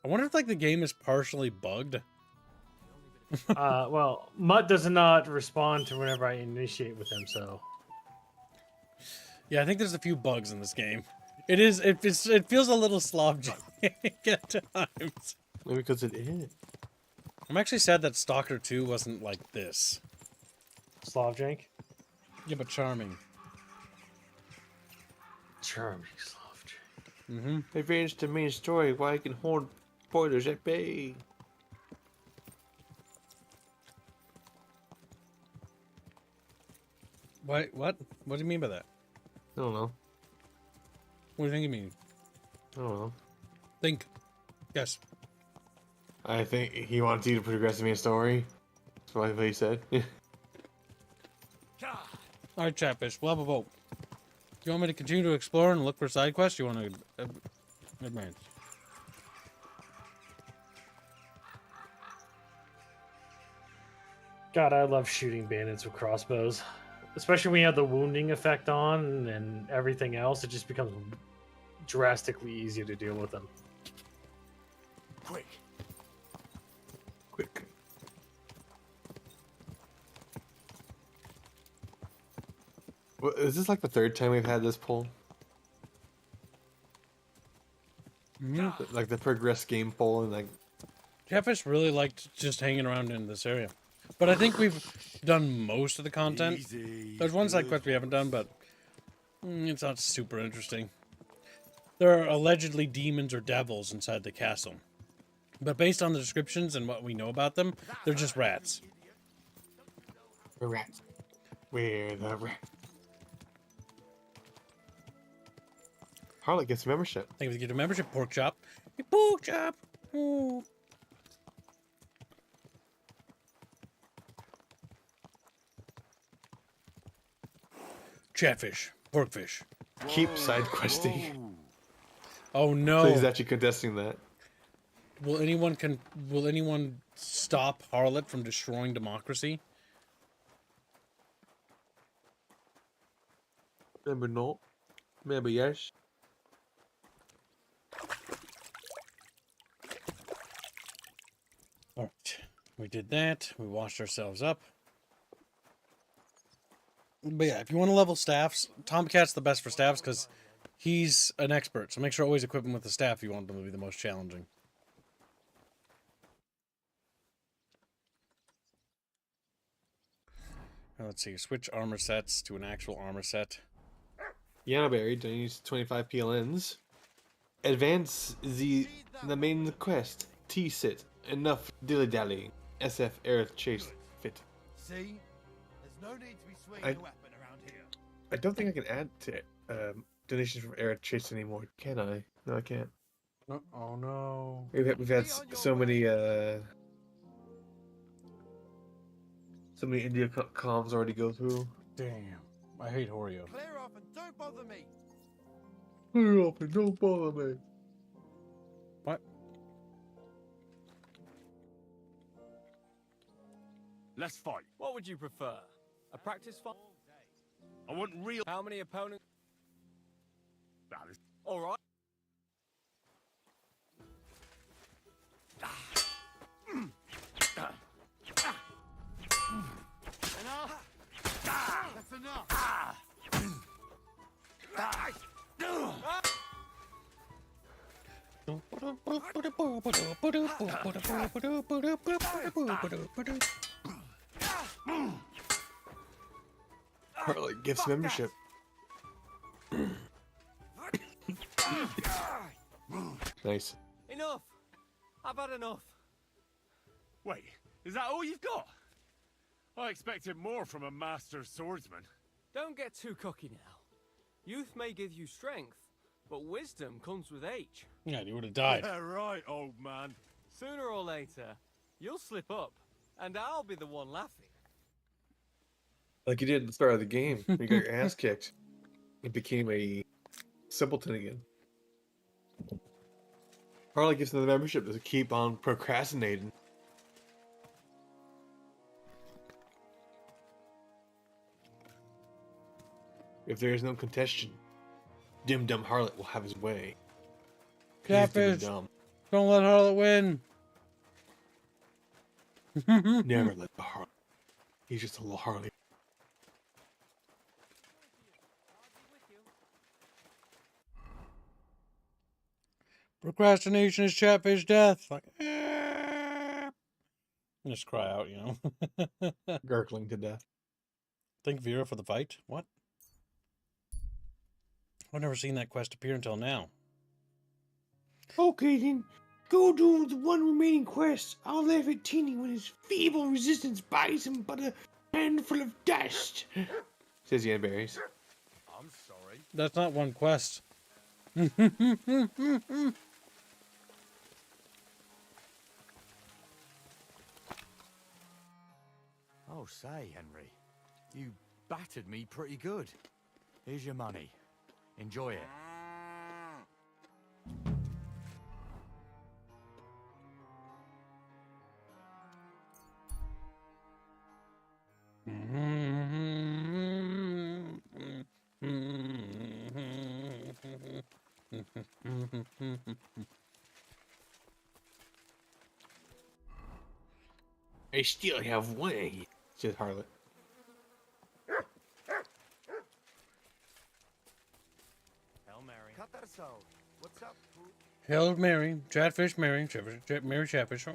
I wonder if like the game is partially bugged. Well, Mutt does not respond to whenever I initiate with him, so... Yeah, I think there's a few bugs in this game. It feels a little slob at times. Maybe because it is. I'm actually sad that Stalker 2 wasn't like this. Slavjank? Yeah, but charming. Charming Slavjank. Mm-hmm. They've changed the main story why I can hold spoilers at bay. What? What do you mean by that? I don't know. What do you think you mean? I don't know. Think. Yes. I think he wants you to progress the main story. That's what he said. Alright, Chatfish, we'll have a vote. Do you want me to continue to explore and look for side quests? You want to advance? God, I love shooting bandits with crossbows. Especially when you have the wounding effect on and everything else, it just becomes drastically easier to deal with them. Quick. Quick. Well, is this like the third time we've had this poll? Like the progress game poll and like... Chatfish really liked just hanging around in this area. But I think we've done most of the content. Easy. There's one side quest we haven't done, but it's not super interesting. There are allegedly demons or devils inside the castle. But based on the descriptions and what we know about them, they're just rats. We're rats. We're the rats. Harlot gets membership. Thank you for the gift of membership, pork chop. Hey, pork chop! Ooh. Chatfish, porkfish. Keep side questing. Oh no! So he's actually contesting that. Will anyone stop Harlot from destroying democracy? Maybe not. Maybe yes. All right, we did that. We washed ourselves up. But yeah, if you want to level staffs, Tomcat's the best for staffs because he's an expert. So make sure always equip him with the staff if you want them to be the most challenging. Now, let's see. Switch armor sets to an actual armor set. Yanaberry, don't use 25 PLNs. Advance the main quest. T-sit. Enough dilly-dally. SF Aerith Chase fit. See? There's no need to be swinging a weapon around here. I don't think I can add to donations from Aerith Chase anymore, can I? No, I can't. No, oh no. We've had so many India comms already go through. Damn. I hate Oreo. Clear off and don't bother me. Clear off and don't bother me. What? Let's fight. What would you prefer? A practice fight? I want real. How many opponents? Nah, All right. Enough. That's enough. Harley gifts membership. Nice. Enough. I've had enough. Wait, is that all you've got? I expected more from a master swordsman. Don't get too cocky now. Youth may give you strength, but wisdom comes with age. Yeah, you would have died. Yeah, right, old man. Sooner or later, you'll slip up, and I'll be the one laughing. Like you did at the start of the game. You got your ass kicked. It became a simpleton again. Harley gives them the membership to keep on procrastinating. If there is no contestation, Dim Dum Harlot will have his way. He's dim and Chatfish, dumb. don't let Harlot win. Never let the Harlot. He's just a little Harley. Procrastination is Chatfish death. Like, just cry out, you know. Gurgling to death. Thank Vera for the fight. What? I've never seen that quest appear until now. Okay then, go do the one remaining quest. I'll laugh at Teeny when his feeble resistance buys him but a handful of dust. Says Yanberries. I'm sorry. That's not one quest. Oh, say, Henry, you battered me pretty good. Here's your money. Enjoy it. I still have one, says Harlot. Hail Mary. Cut that out. What's up? Hail Mary, Chatfish Mary, Mary Chatfish.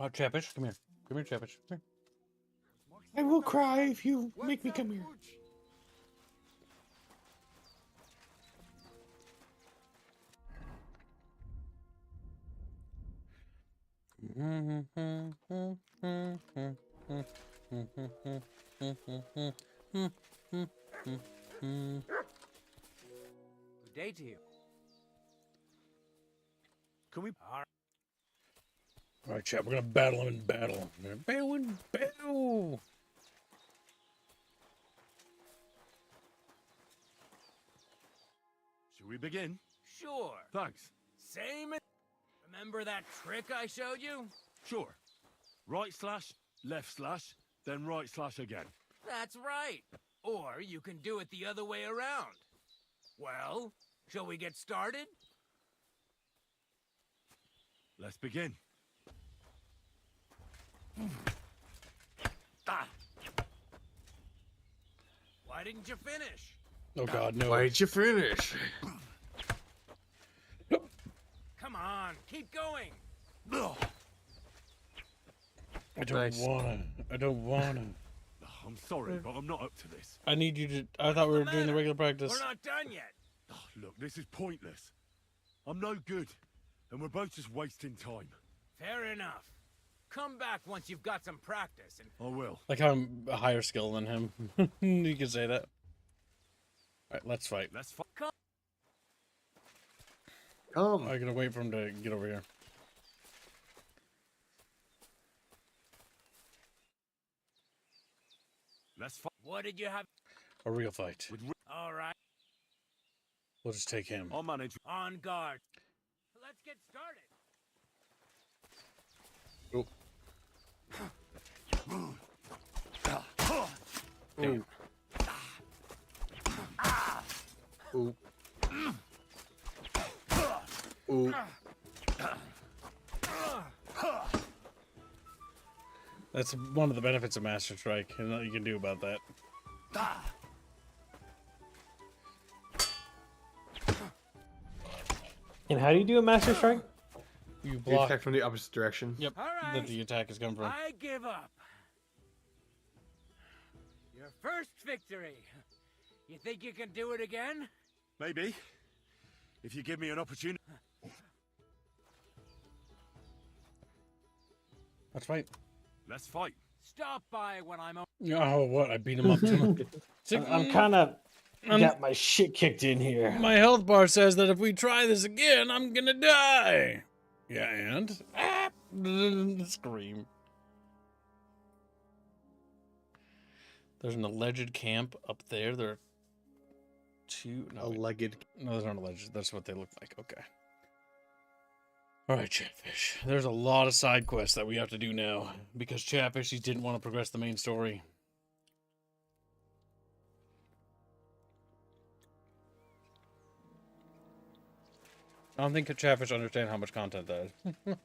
Oh, Chatfish, come here. Come here, Chatfish. Come here. I will cry if you make me come here. Good day to you. Can we? All right, chat. We're gonna battle him in battle. We're gonna battle in battle. Should we begin? Sure. Thanks. Same. Remember that trick I showed you? Sure. Right slash, left slash, then right slash again. That's right. Or you can do it the other way around. Well, shall we get started? Let's begin. Why didn't you finish? Oh God, no. Why did you finish? Come on, keep going. I don't wanna. I don't wanna. I'm sorry, but I'm not up to this. I need you to. I thought we were doing the regular practice. We're not done yet. Look, this is pointless. I'm no good, and we're both just wasting time. Fair enough. Come back once you've got some practice and I will. Like how I'm a higher skill than him. You can say that. Alright, let's fight. Let's fight. Come. I gotta wait for him to get over here. Let's fight. what did you have? A real fight. All right, We'll just take him. I'll manage. on guard. Let's get started. Oh. Ooh. Ooh. Ooh. That's one of the benefits of Master Strike, and nothing you can do about that. And how do you do a Master Strike? You You block. attack from the opposite direction. Yep. All That right. the attack is coming from. I give up. Your first victory. You think you can do it again? Maybe. If you give me an opportunity. Let's fight. Let's fight. Stop by when I'm. Oh, what? I beat him up too much. I'm kind of got my shit kicked in here. My health bar says that if we try this again, I'm gonna die. Yeah, and scream. There's an alleged camp up there. There are two. No, Alleged. no, there's not alleged. That's what they look like. Okay. All right, Chatfish. There's a lot of side quests that we have to do now because Chatfish he didn't want to progress the main story. I don't think Chatfish understand how much content that is.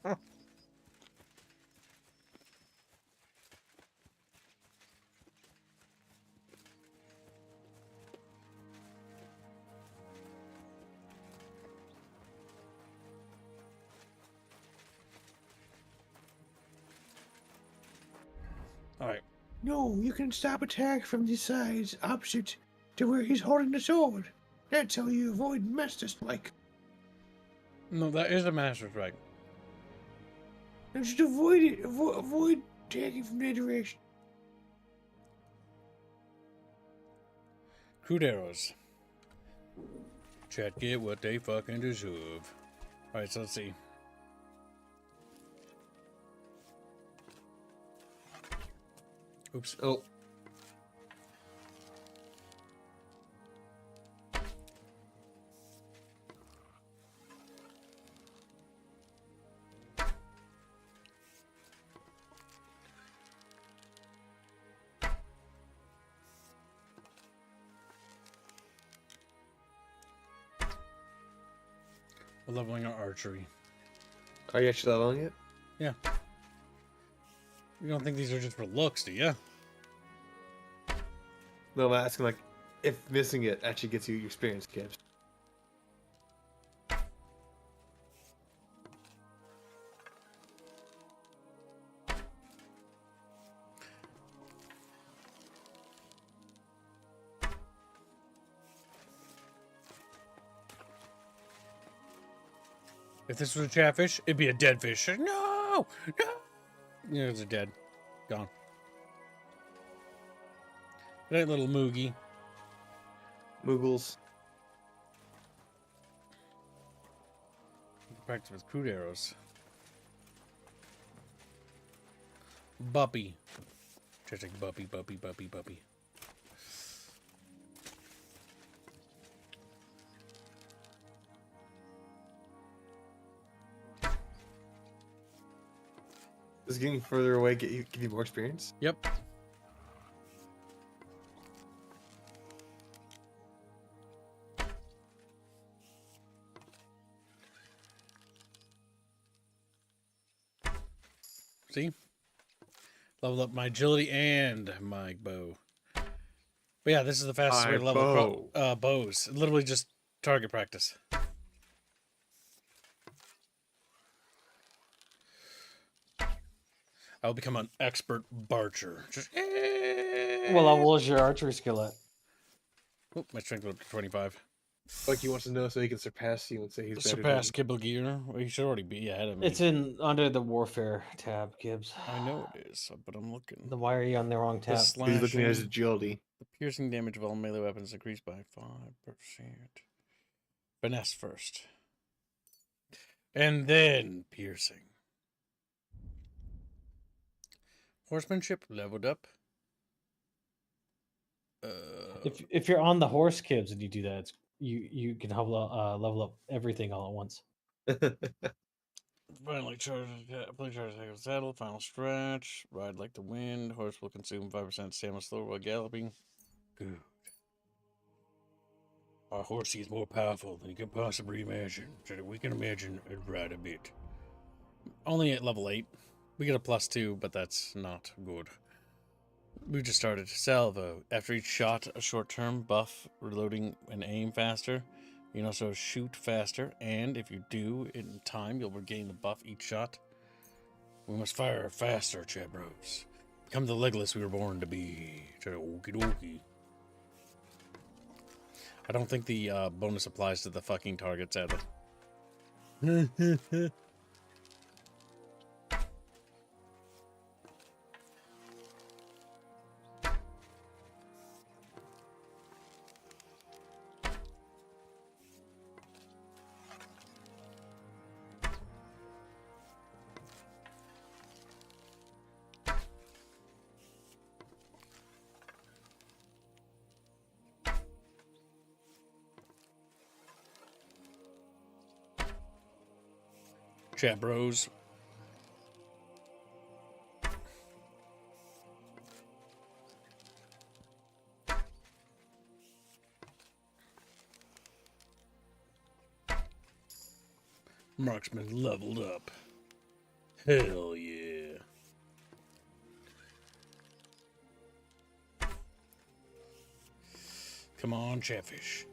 Alright. No, you can stop attack from the sides opposite to where he's holding the sword. That's how you avoid Master Strike. No, that is a Master Strike. And just avoid it. Avoid attacking from that direction. Crude arrows. Chat get what they fucking deserve. Alright, so let's see. Oops. Oh. We're leveling our archery. Are you actually leveling it? Yeah. You don't think these are just for looks, do you? No, I'm asking like if missing it actually gets you your experience caps. If this was a Chatfish, it'd be a dead fish. No! No! Yeah, it's a dead. Gone. That little Moogie. Moogles. Practice with crude arrows. Buppy. Just like Buppy, Buppy, Buppy, Buppy. Does getting further away give you more experience? Yep. See? Level up my agility and my bow. But yeah, this is the fastest way to level bows. Literally just target practice. I'll become an expert barcher. Just, What level is your archery skill at? oh, my strength went up to 25. Like he wants to know so he can surpass you and say he's better Surpass than Kibble Gear. Well, he should already be ahead of me. It's in under the warfare tab, Gibbs. I know it is, but I'm looking. Then why are you on the wrong tab? He's looking at his agility. The piercing damage of all melee weapons increased by 5%. Finesse first. And then piercing. Horsemanship leveled up. If you're on the horse, Gibbs, and you do that, it's, you can level up everything all at once. Finally charge saddle, final stretch, ride like the wind, horse will consume 5% stamina slower while galloping. Good. Our horsey is more powerful than you can possibly imagine, so that we can imagine and ride a bit. Only at level 8. We get a +2, but that's not good. We just started. Salvo. After each shot, a short-term buff, reloading and aim faster. You can also shoot faster, and if you do in time, you'll regain the buff each shot. We must fire faster, chat bros. Become the legless we were born to be. Okie dokie. I don't think the bonus applies to the fucking targets, sadly. Chat bros. Marksman leveled up. Hell yeah. Come on, Chatfish.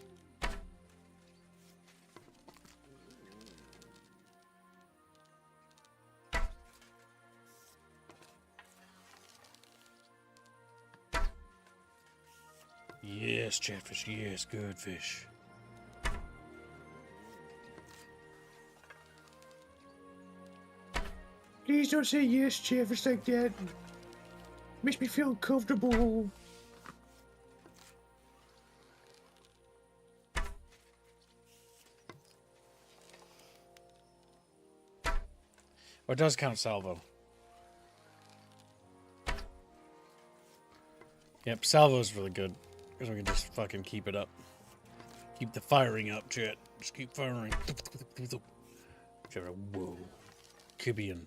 Yes, Chatfish. Yes, good fish. Please don't say yes, Chatfish, like that. Makes me feel uncomfortable. Oh, it does count salvo. Yep, salvo is really good. Because we can just fucking keep it up. Keep the firing up, chat. Just keep firing. Whoa. Kibian.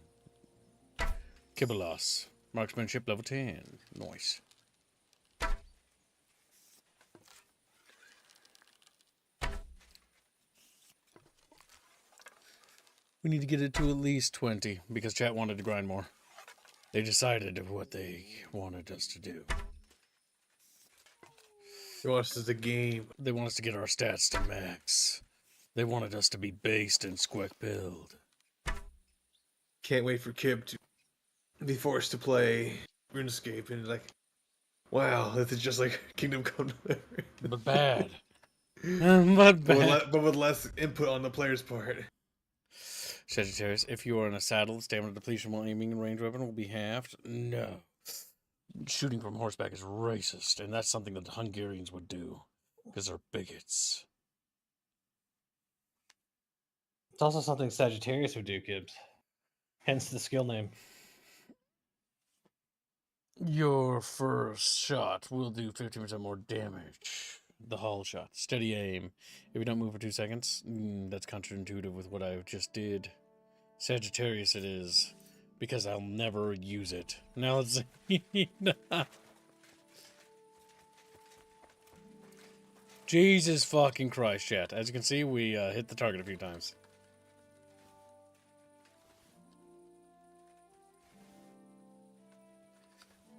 Kibelos. Marksmanship level 10. Nice. We need to get it to at least 20 because chat wanted to grind more. They decided what they wanted us to do. They want us to the game. They want us to get our stats to max. They wanted us to be based and squick build. Can't wait for Kib to be forced to play RuneScape and like, wow, this is just like Kingdom Come Deliverance. But bad. But bad. But with less input on the player's part. Sagittarius, if you are in a saddle, stamina depletion while aiming and range weapon will be halved. No. Shooting from horseback is racist, and that's something that the Hungarians would do, because they're bigots. It's also something Sagittarius would do, Gibbs. Hence the skill name. Your first shot will do 15% more damage. The hull shot. Steady aim. If you don't move for 2 seconds, that's counterintuitive with what I just did. Sagittarius it is. Because I'll never use it. Now let's see. Jesus fucking Christ, chat. As you can see, we hit the target a few times.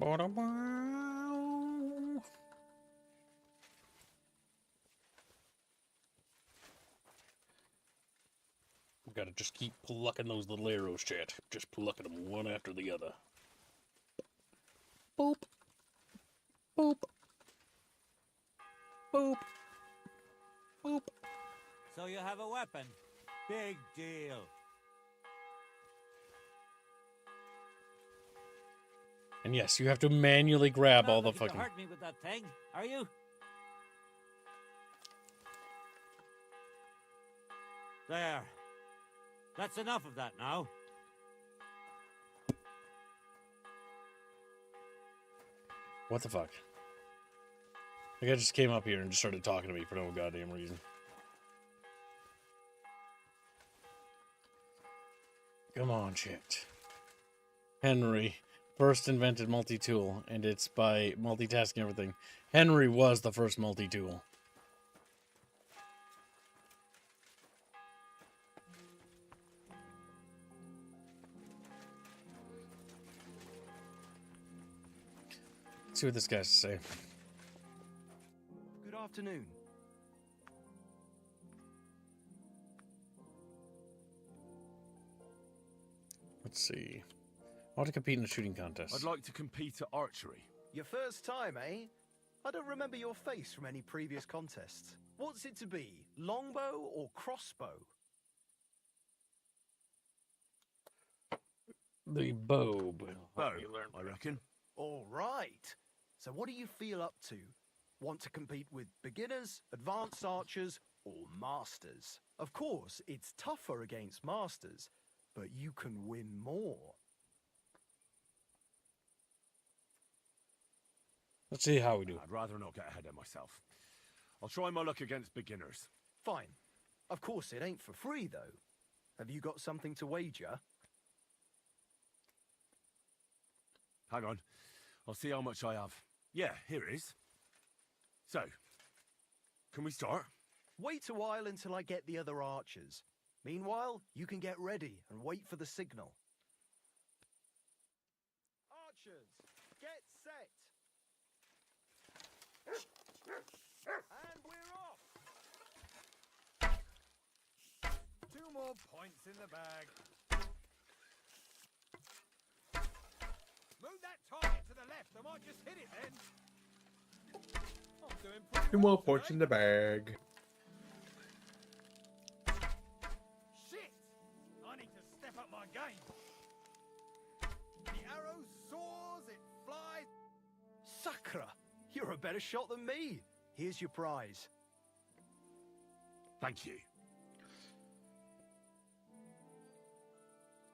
We gotta just keep plucking those little arrows, chat. Just plucking them one after the other. Boop. Boop. Boop. Boop. So you have a weapon? Big deal. And yes, you have to manually grab Not all the looking to fucking... hurt me with that thing, are you? There. That's enough of that now. What the fuck? The guy just came up here and just started talking to me for no goddamn reason. Come on, shit. Henry first invented multi-tool, and it's by multitasking everything. Henry was the first multi-tool. Let's see what this guy's to say. Good afternoon. Let's see. I want to compete in a shooting contest. I'd like to compete at archery. Your first time, eh? I don't remember your face from any previous contests. What's it to be? Longbow or crossbow? The bow. Bow, I reckon. All right. So what do you feel up to? Want to compete with beginners, advanced archers, or masters? Of course, it's tougher against masters, but you can win more. Let's see how we do. I'd rather not get ahead of myself. I'll try my luck against beginners. Fine. Of course, it ain't for free, though. Have you got something to wager? Hang on. I'll see how much I have. Yeah, here it is. So, can we start? Wait a while until I get the other archers. Meanwhile, you can get ready and wait for the signal. Archers, get set! And we're off! 2 more points in the bag. Move that target to the left. I might just hit it then. I'm doing pretty 2 more points in the bag. Shit! I need to step up my game. The arrow soars, it flies. Sakra! You're a better shot than me. Here's your prize. Thank you.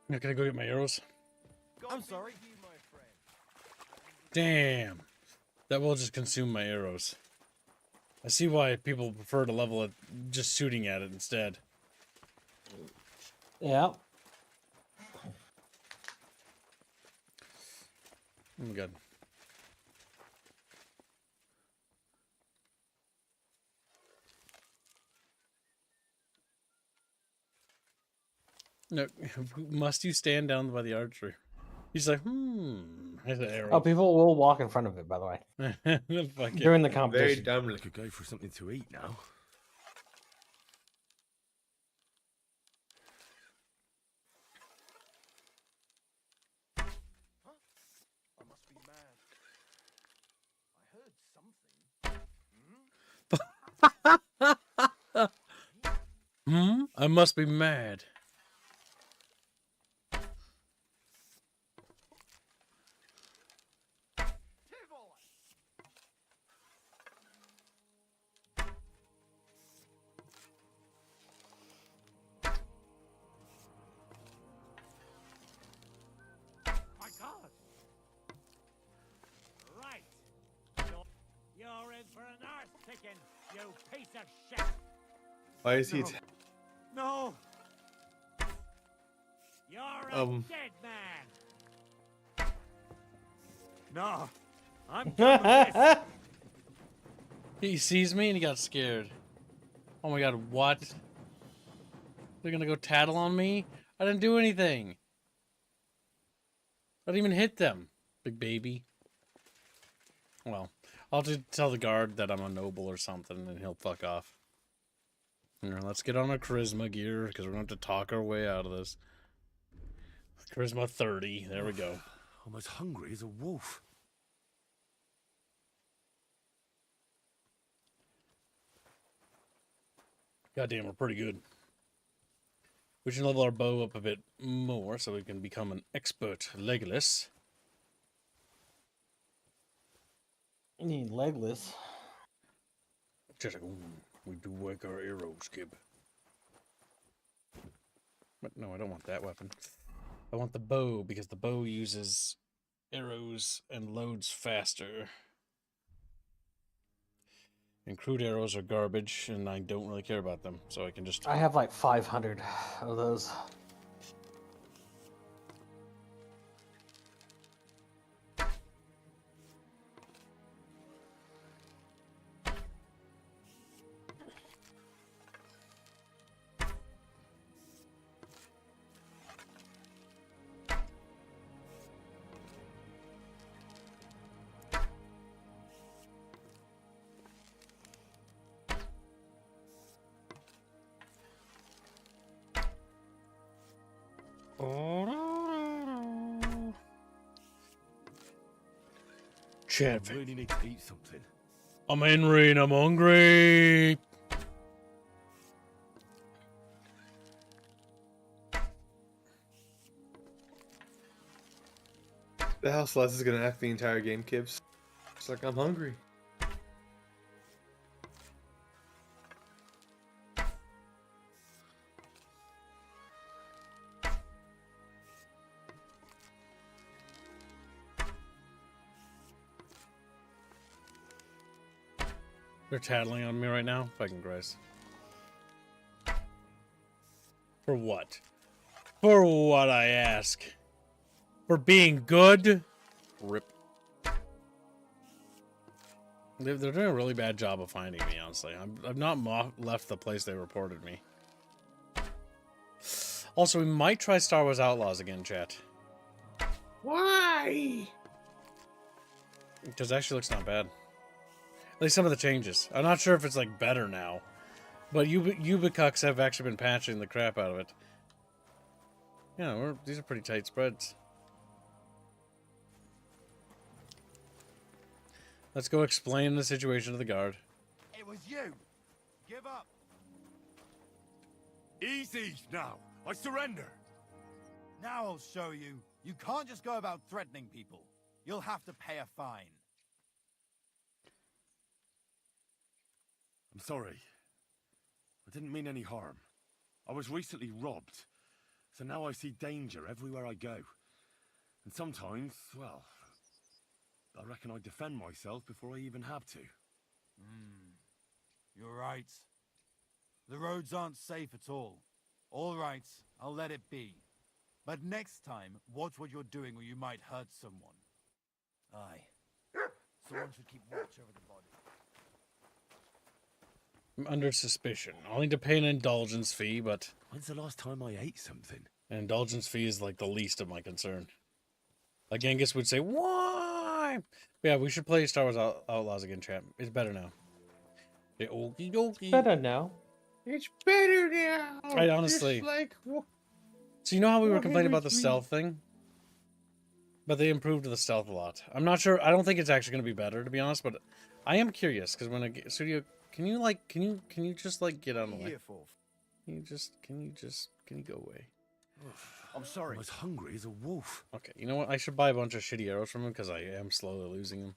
Now, can I go get my arrows? I'm sorry. Damn. That will just consume my arrows. I see why people prefer to level it just shooting at it instead. Yeah. Oh my god. No, must you stand down by the archery? He's like, There's an arrow. Oh, people will walk in front of it, by the way. Fuck it. During the Very competition. dumb. I could go for something to eat now. I must be mad. I heard something. I must be mad. My God! Right. You're in for an arse kicking, you piece of shit. Why is he? No. You're a dead man. No. I'm done with this. He sees me and he got scared. Oh my god, what? They're gonna go tattle on me? I didn't do anything. I didn't even hit them, big baby. Well, I'll just tell the guard that I'm a noble or something, and he'll fuck off. Here, let's get on our charisma gear, because we're going to have to talk our way out of this. Charisma 30. There we go. I'm as hungry as a wolf. Goddamn, we're pretty good. We should level our bow up a bit more so we can become an expert legless. You need legless. Just like, ooh, we do work our arrows, Kib. But no, I don't want that weapon. I want the bow, because the bow uses arrows and loads faster. And crude arrows are garbage, and I don't really care about them, so I can just... I have like 500 of those. Chatfish. I really need to eat something. I'm Henry and I'm hungry. The house less is gonna act the entire game, Kibbs. It's like, I'm hungry. They're tattling on me right now. Fucking Christ. For what? For what, I ask? For being good? Rip. They're doing a really bad job of finding me, honestly. I've not left the place they reported me. Also, we might try Star Wars Outlaws again, chat. Why? Because it actually looks not bad. At least some of the changes. I'm not sure if it's like better now. But Ubicucks have actually been patching the crap out of it. Yeah, these are pretty tight spreads. Let's go explain the situation to the guard. It was you. Give up. Easy now. I surrender. Now I'll show you. You can't just go about threatening people. You'll have to pay a fine. I'm sorry. I didn't mean any harm. I was recently robbed, so now I see danger everywhere I go. And sometimes, well, I reckon I defend myself before I even have to. You're right. The roads aren't safe at all. All right, I'll let it be. But next time, watch what you're doing or you might hurt someone. Aye. Someone should keep watch over the body. I'm under suspicion. I'll need to pay an indulgence fee, but... When's the last time I ate something? An indulgence fee is like the least of my concern. Like Angus would say, why? But yeah, we should play Star Wars Outlaws again, chat. It's better now. Yeah, okie dokie. Better now. It's better now. I honestly... Just like... So you know how we were complaining about the stealth thing? But they improved the stealth a lot. I'm not sure. I don't think it's actually going to be better, to be honest. But I am curious because when a studio, can you just like get out of the way? Can you go away? I'm sorry. I'm as hungry as a wolf. Okay, you know what? I should buy a bunch of shitty arrows from him because I am slowly losing them.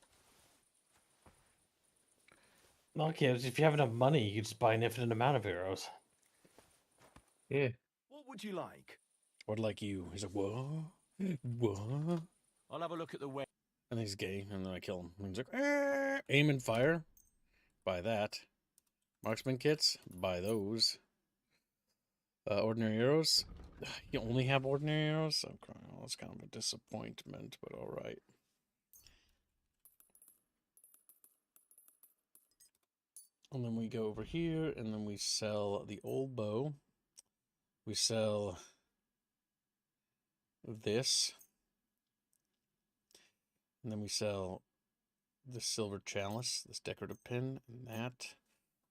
Okay, if you have enough money, you can just buy an infinite amount of arrows. Yeah. What would you like? What like you? He's like, what? What? I'll have a look at the way. And he's gay, and then I kill him. And he's like, aim and fire. Buy that. Marksman kits. Buy those. Ordinary arrows. You only have ordinary arrows? Okay, well, that's kind of a disappointment, but alright. And then we go over here, and then we sell the old bow. We sell this. And then we sell this silver chalice, this decorative pin, and that.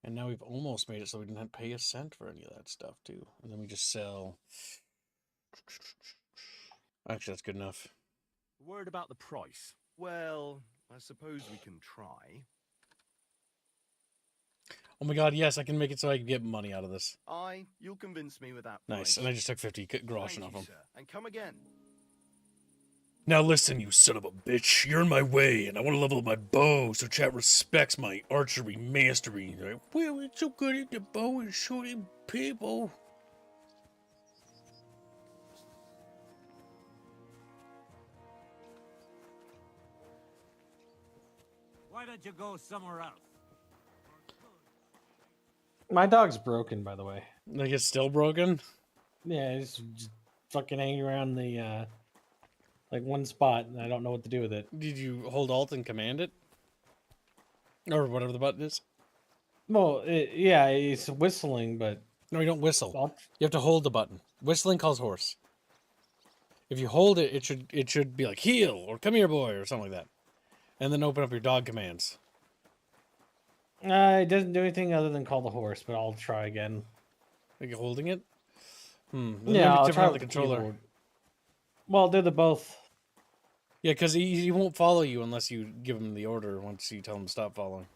And now we've almost made it so we didn't pay a cent for any of that stuff, too. And then we just sell... Actually, that's good enough. Worried about the price? Well, I suppose we can try. Oh my god, yes, I can make it so I can get money out of this. You'll convince me with that Nice, price. and I just took 50 groschen off Thank you, him. sir. And come again. Now listen, you son of a bitch. You're in my way, and I want to level up my bow so chat respects my archery mastery. Like, well, it's so good at the bow and shooting people. Why don't you go somewhere else? My dog's broken, by the way. Like, it's still broken? Yeah, it's just fucking hanging around the, like, one spot, and I don't know what to do with it. Did you hold Alt and command it? Or whatever the button is? Well, yeah, it's whistling, but... No, you don't whistle. You have to hold the button. Whistling calls horse. If you hold it, it should be like, heal, or come here, boy, or something like that. And then open up your dog commands. It doesn't do anything other than call the horse, but I'll try again. Are you holding it? Yeah, I'll try on with the the controller. keyboard. Well, do the both. Yeah, because he won't follow you unless you give him the order once you tell him to stop following.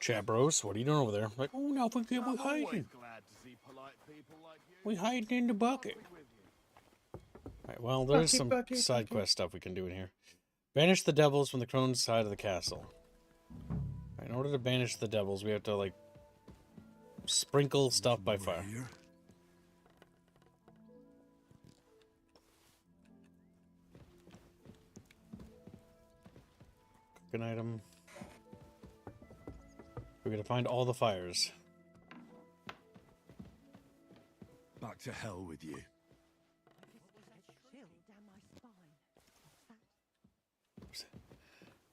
Chat bros, what are you doing over there? Like, oh no, we're hiding. We hiding in the bucket. Alright, well, there's some side quest stuff we can do in here. Banish the devils from the crone's side of the castle. Right, in order to banish the devils, we have to, like, sprinkle stuff by fire. Cook an item. We're gonna find all the fires. Back to hell with you.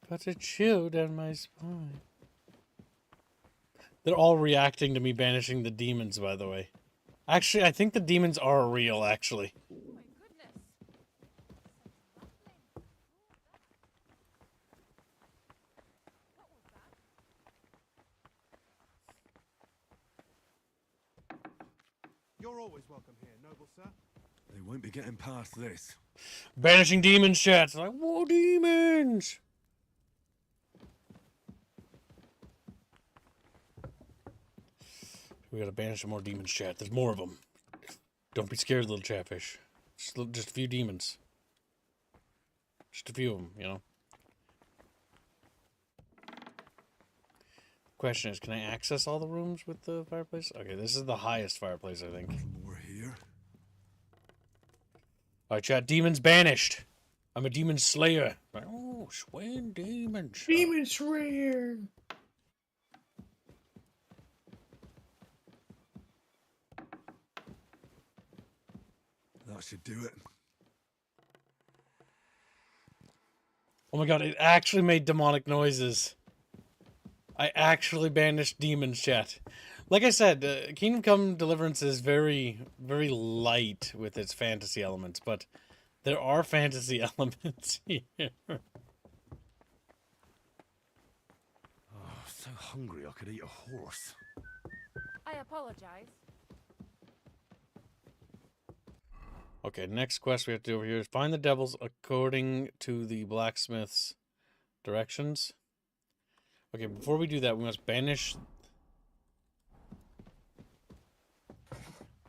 Got a chill down my spine. They're all reacting to me banishing the demons, by the way. Actually, I think the demons are real, actually. You're always welcome here, noble sir. They won't be getting past this. Banishing demons, chat. Like, whoa, demons! We gotta banish some more demons, chat. There's more of them. Don't be scared, little chatfish. Just a few demons. Just a few of them, you know? Question is, can I access all the rooms with the fireplace? Okay, this is the highest fireplace, I think. More here. Alright, chat. Demons banished. I'm a demon slayer. Oh, swaying demons. Demon Slayer. That should do it. Oh my god, it actually made demonic noises. I actually banished demons, chat. Like I said, Kingdom Come Deliverance is very, very light with its fantasy elements, but there are fantasy elements here. Oh, so hungry I could eat a horse. I apologize. Okay, next quest we have to do over here is find the devils according to the blacksmith's directions. Okay, before we do that, we must banish...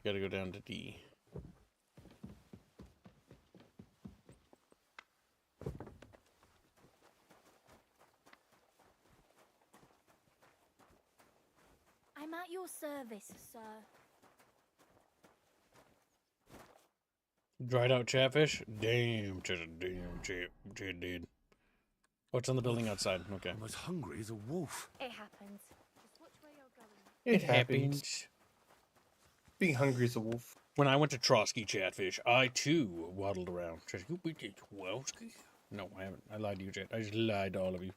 Gotta go down to D. I'm at your service, sir. Dried out chatfish? Damn, chat did. Oh, it's on the building outside. Okay. I'm as hungry as a wolf. It happens. Just which way you're going. It happens. Being hungry as a wolf. When I went to Trotsky Chatfish, I too waddled around. No, I haven't. I lied to you, Chat. I just lied to all of you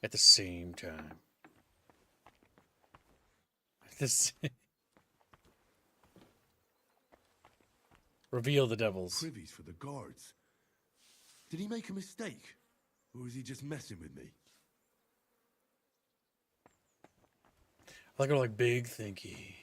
at the same time. Reveal the devils. Privies for the guards. Did he make a mistake? Or is he just messing with me? I like her like big thinky.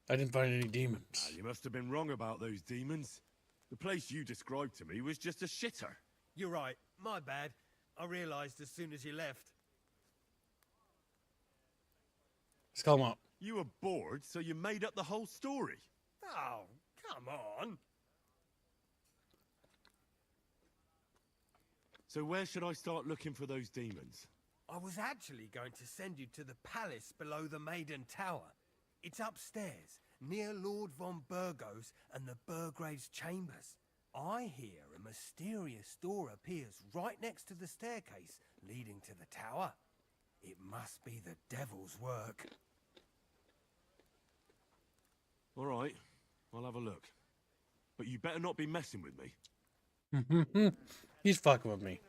I didn't find any demons. You must have been wrong about those demons. The place you described to me was just a shitter. You're right. My bad. I realised as soon as you left. Let's call him up. You were bored, so you made up the whole story. Oh, come on. So where should I start looking for those demons? I was actually going to send you to the palace below the Maiden Tower. It's upstairs, near Lord von Burgos and the Burgrave's chambers. I hear a mysterious door appears right next to the staircase leading to the tower. It must be the devil's work. All right, I'll have a look. But you better not be messing with me. He's fucking with me.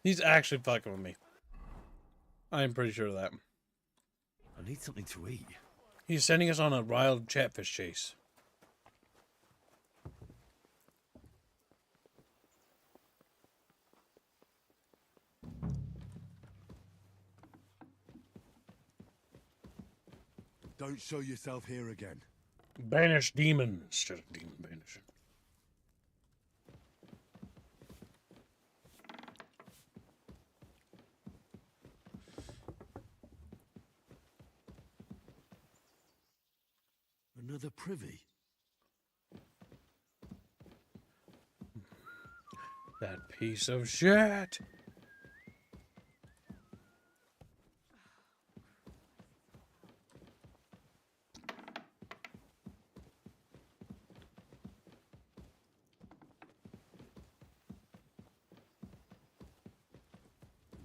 He's actually fucking with me. I am pretty sure of that. I need something to eat. He's sending us on a wild chatfish chase. Don't show yourself here again. Banish demons. Shut up, demon banisher. Another privy. That piece of shit.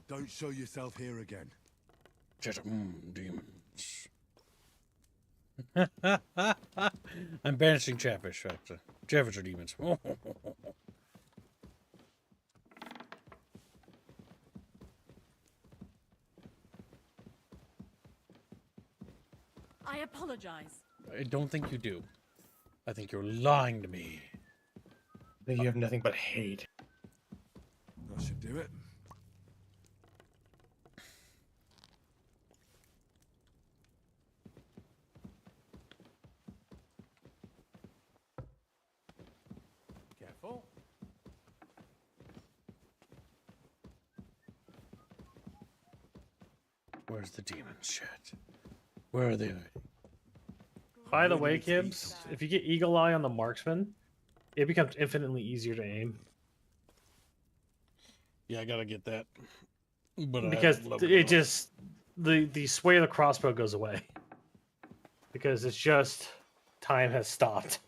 Don't show yourself here again. Demons. I'm banishing Chatfish. Chatfish are demons. I apologize. I don't think you do. I think you're lying to me. I think you have nothing but hate. That should do it. Careful. Where's the demon shit? Where are they? By the way, Kibbs, if you get Eagle Eye on the marksman, it becomes infinitely easier to aim. Yeah, I gotta get that. But Because it just the sway of the crossbow goes away. Because it's just time has stopped.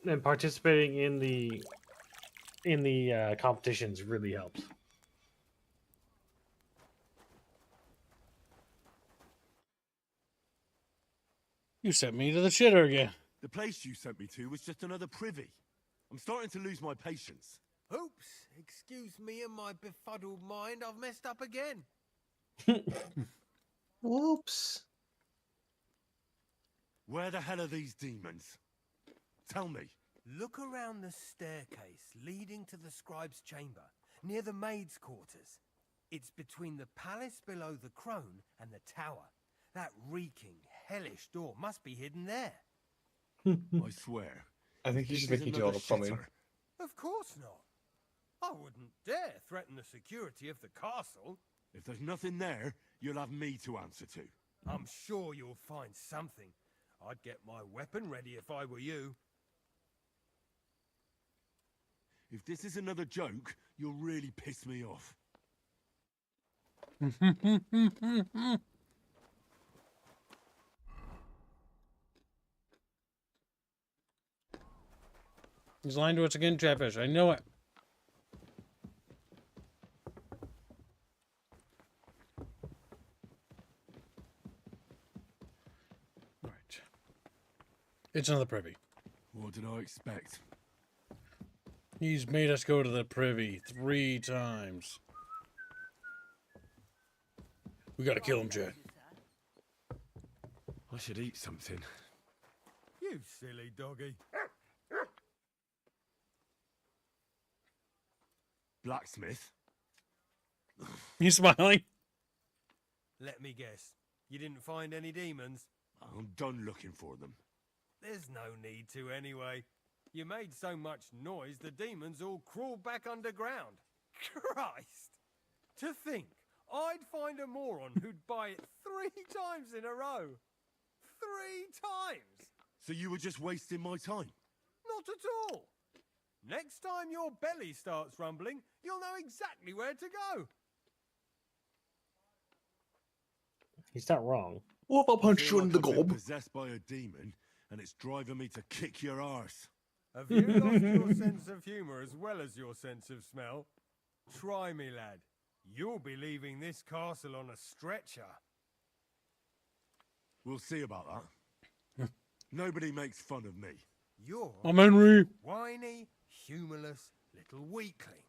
And participating in the competitions really helps. You sent me to the shitter again. The place you sent me to was just another privy. I'm starting to lose my patience. Oops, excuse me and my befuddled mind, I've messed up again. Whoops. Where the hell are these demons? Tell me. Look around the staircase leading to the scribe's chamber, near the maid's quarters. It's between the palace below the crone and the tower. That reeking, hellish door must be hidden there. I swear. I think you This should is make you do all another the plumbing. shitter. Of course not. I wouldn't dare threaten the security of the castle. If there's nothing there, you'll have me to answer to. I'm sure you'll find something. I'd get my weapon ready if I were you. If this is another joke, you'll really piss me off. He's lying to us again, Chatfish. I know it. All right. It's another privy. What did I expect? He's made us go to the privy 3 times. We gotta kill him, Jack. I should eat something. You silly doggy. Blacksmith? You smiling? Let me guess. You didn't find any demons? I'm done looking for them. There's no need to anyway. You made so much noise, the demons all crawled back underground. Christ! To think, I'd find a moron who'd buy it 3 times in a row. 3 times! So you were just wasting my time? Not at all. Next time your belly starts rumbling, you'll know exactly where to go. He's not wrong. What if I punch feel you in the like I've been gob? possessed by a demon, and it's driving me to kick your arse. Have you lost your sense of humour as well as your sense of smell? Try me, lad. You'll be leaving this castle on a stretcher. We'll see about that. Nobody makes fun of me. You're I'm Henry. whiny, humourless little weakling.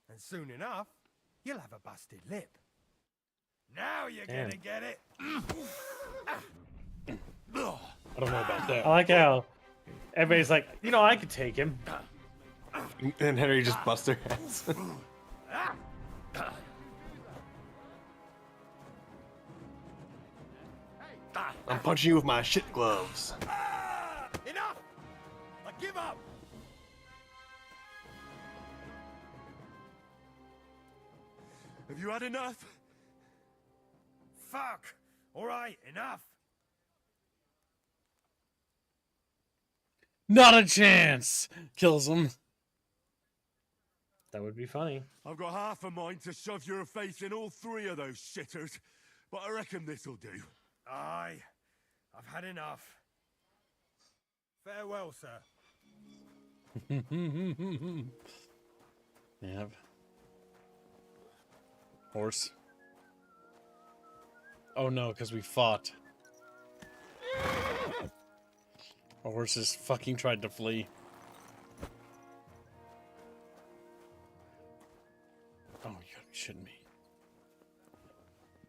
And soon enough, you'll have a busted lip. Now you're Damn. gonna get it. I don't know about that. I like how everybody's like, you know, I could take him. And Henry just busts their heads. I'm punching you with my shit gloves. Enough! I give up! Have you had enough? Fuck! Alright, enough! Not a chance! Kills him. That would be funny. I've got half a mind to shove your face in all 3 of those shitters, but I reckon this'll do. Aye, I've had enough. Farewell, sir. Yep. Horse. Oh no, because we fought. Our horses fucking tried to flee. Oh, you gotta be shitting me.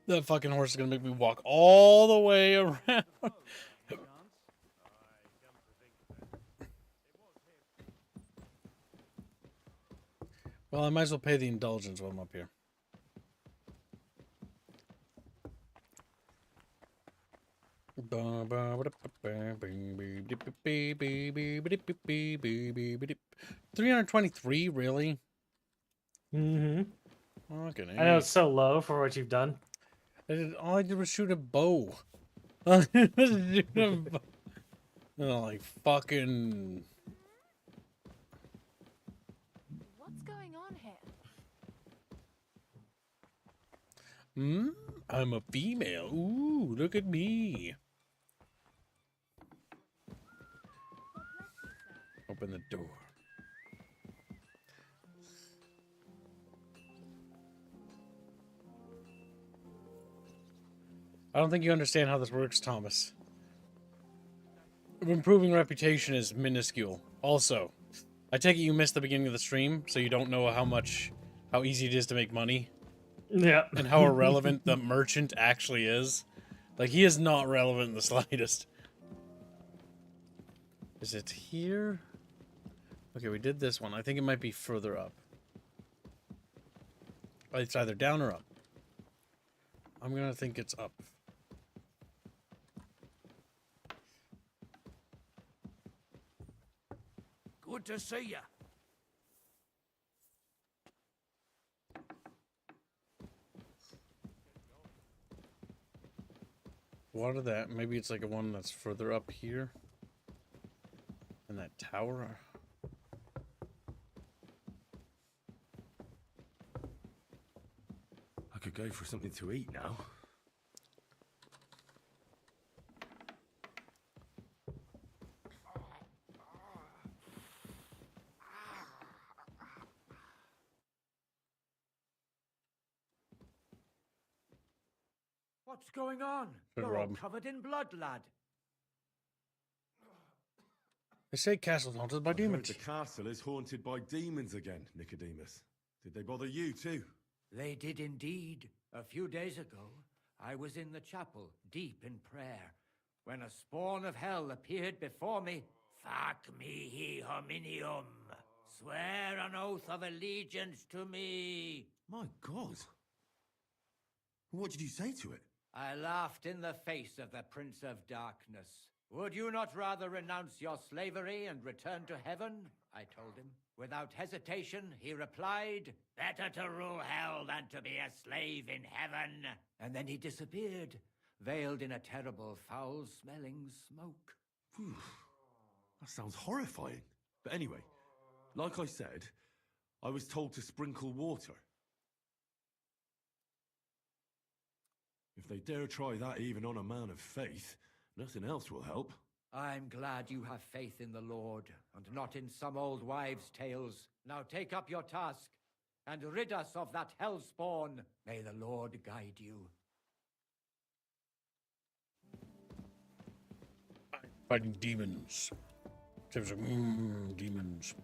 That fucking horse is gonna make me walk all the way around. Well, I might as well pay the indulgence while I'm up here. $323, really? Mm-hmm. Fucking I know A. it's so low for what you've done. All I did was shoot a bow. All I did was shoot a bow. Oh, like fucking. What's going on here? I'm a female. Ooh, look at me. Open the door. I don't think you understand how this works, Thomas. Improving reputation is minuscule. Also, I take it you missed the beginning of the stream, so you don't know how easy it is to make money. Yeah. And how irrelevant the merchant actually is. Like, he is not relevant in the slightest. Is it here? Okay, we did this one. I think it might be further up. It's either down or up. I'm gonna think it's up. Good to see you. What are that? Maybe it's like a one that's further up here. In that tower. I could go for something to eat now. What's going on? Good You're all rub. covered in blood, lad. They say castle's haunted by I heard demons. the castle is haunted by demons again, Nicodemus. Did they bother you too? They did indeed. A few days ago, I was in the chapel, deep in prayer, when a spawn of hell appeared before me. Fac mihi hominium. Swear an oath of allegiance to me. My God. What did you say to it? I laughed in the face of the Prince of Darkness. Would you not rather renounce your slavery and return to heaven? I told him. Without hesitation, he replied, better to rule hell than to be a slave in heaven. And then he disappeared, veiled in a terrible, foul-smelling smoke. Whew. That sounds horrifying. But anyway, like I said, I was told to sprinkle water. If they dare try that even on a man of faith, nothing else will help. I'm glad you have faith in the Lord, and not in some old wives' tales. Now take up your task, and rid us of that hell spawn. May the Lord guide you. Fighting demons. Tim's like, demons.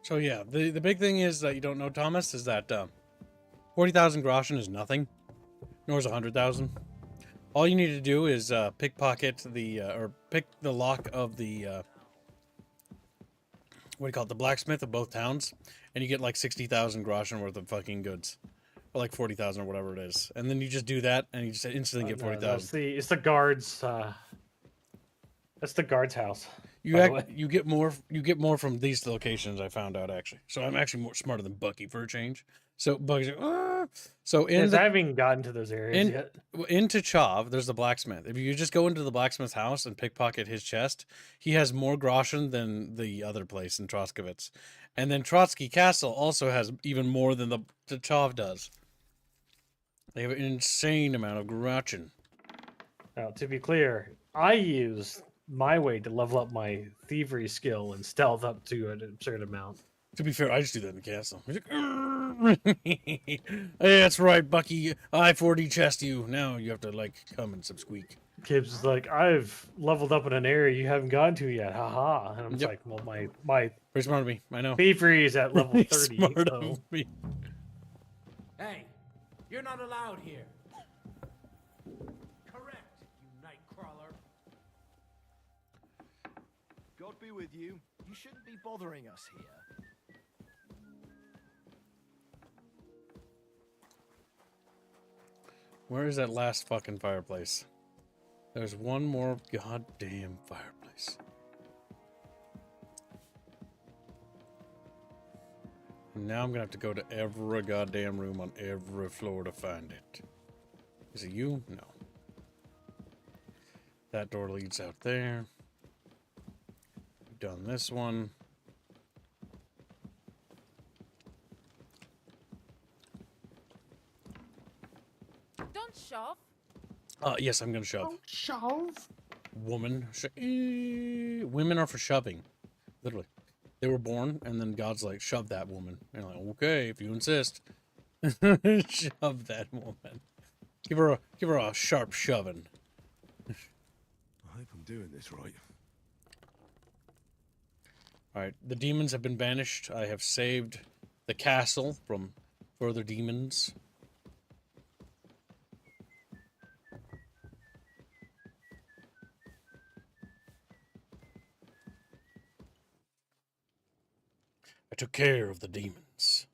So yeah, the big thing is that you don't know, Thomas, is that 40,000 groschen is nothing, nor is 100,000. All you need to do is pickpocket the or pick the lock of the what do you call it, the blacksmith of both towns, and you get like 60,000 groschen worth of fucking goods, or like 40,000 or whatever it is, and then you just do that, and you just instantly get 40,000. It's the guards. That's the guard's house. You get more from these locations, I found out, actually. So I'm actually more smarter than Bucky for a change. So Bucky's like, so I haven't gotten to those areas yet. Into Chav, there's the blacksmith. If you just go into the blacksmith's house and pickpocket his chest, he has more groschen than the other place in Troskowitz. And then Trotsky Castle also has even more than the Chav does. They have an insane amount of groschen. Now, to be clear, I use my way to level up my thievery skill and stealth up to an absurd amount. To be fair, I just do that in the castle. He's like, hey, that's right, Bucky. I 4D chest you. Now you have to like come and subsqueak. Gibbs is like, I've leveled up in an area you haven't gone to yet. Haha. And I'm just like, well, my pretty smart of me. I know. thievery is at level 30. Smart So. of me. Hey, you're not allowed here. Correct, you nightcrawler. God be with you. You shouldn't be bothering us here. Where is that last fucking fireplace? There's one more goddamn fireplace. And now I'm gonna have to go to every goddamn room on every floor to find it. Is it you? No. That door leads out there. We've done this one. Don't shove. Yes, I'm gonna shove. Shove. Woman. Women are for shoving. Literally. They were born, and then God's like, shove that woman. And you're like, okay, if you insist. Shove that woman. Give her a sharp shoving. I hope I'm doing this right. Alright, the demons have been banished. I have saved the castle from further demons. I took care of the demons.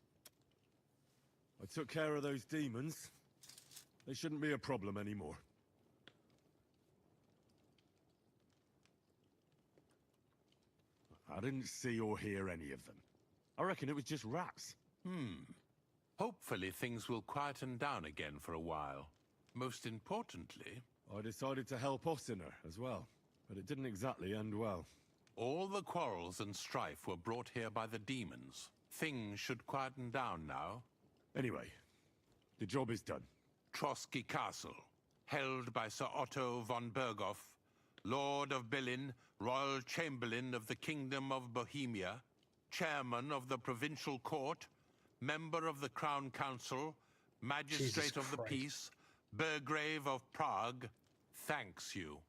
I took care of those demons. They shouldn't be a problem anymore. I didn't see or hear any of them. I reckon it was just rats. Hopefully things will quieten down again for a while. Most importantly, I decided to help Ossiner as well, but it didn't exactly end well. all the quarrels and strife were brought here by the demons. Things should quieten down now. Anyway, the job is done. Trotsky Castle, held by Sir Otto von Berghoff, Lord of Berlin, Royal Chamberlain of the Kingdom of Bohemia, Chairman of the Provincial Court, Member of the Crown Council, Magistrate of the Peace, Burgrave of Prague, thanks you.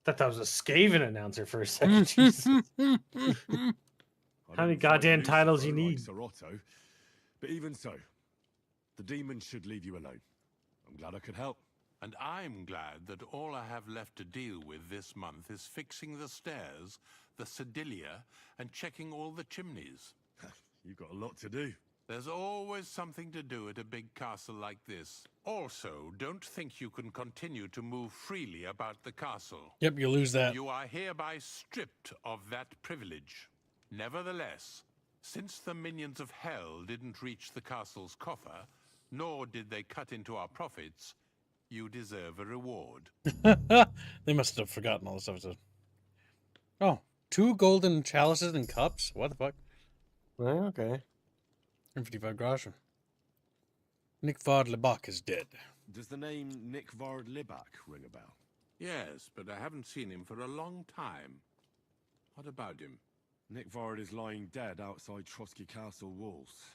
Thought that was a Skaven announcer for a second. Jesus. How many goddamn titles you need? Sir Otto, but even so, the demons should leave you alone. I'm glad I could help. And I'm glad that all I have left to deal with this month is fixing the stairs, the sedilia, and checking all the chimneys. You've got a lot to do. There's always something to do at a big castle like this. Also, don't think you can continue to move freely about the castle. Yep, you lose that. You are hereby stripped of that privilege. Nevertheless, since the minions of hell didn't reach the castle's coffer, nor did they cut into our profits, you deserve a reward. They must have forgotten all this episode. Oh, 2 golden chalices and cups? What the fuck? Well, okay. 55 groschen. Nick Vard Lebach is dead. Does the name Nick Vard Libak ring a bell? Yes, but I haven't seen him for a long time. What about him? Nick Vard is lying dead outside Trotsky Castle walls,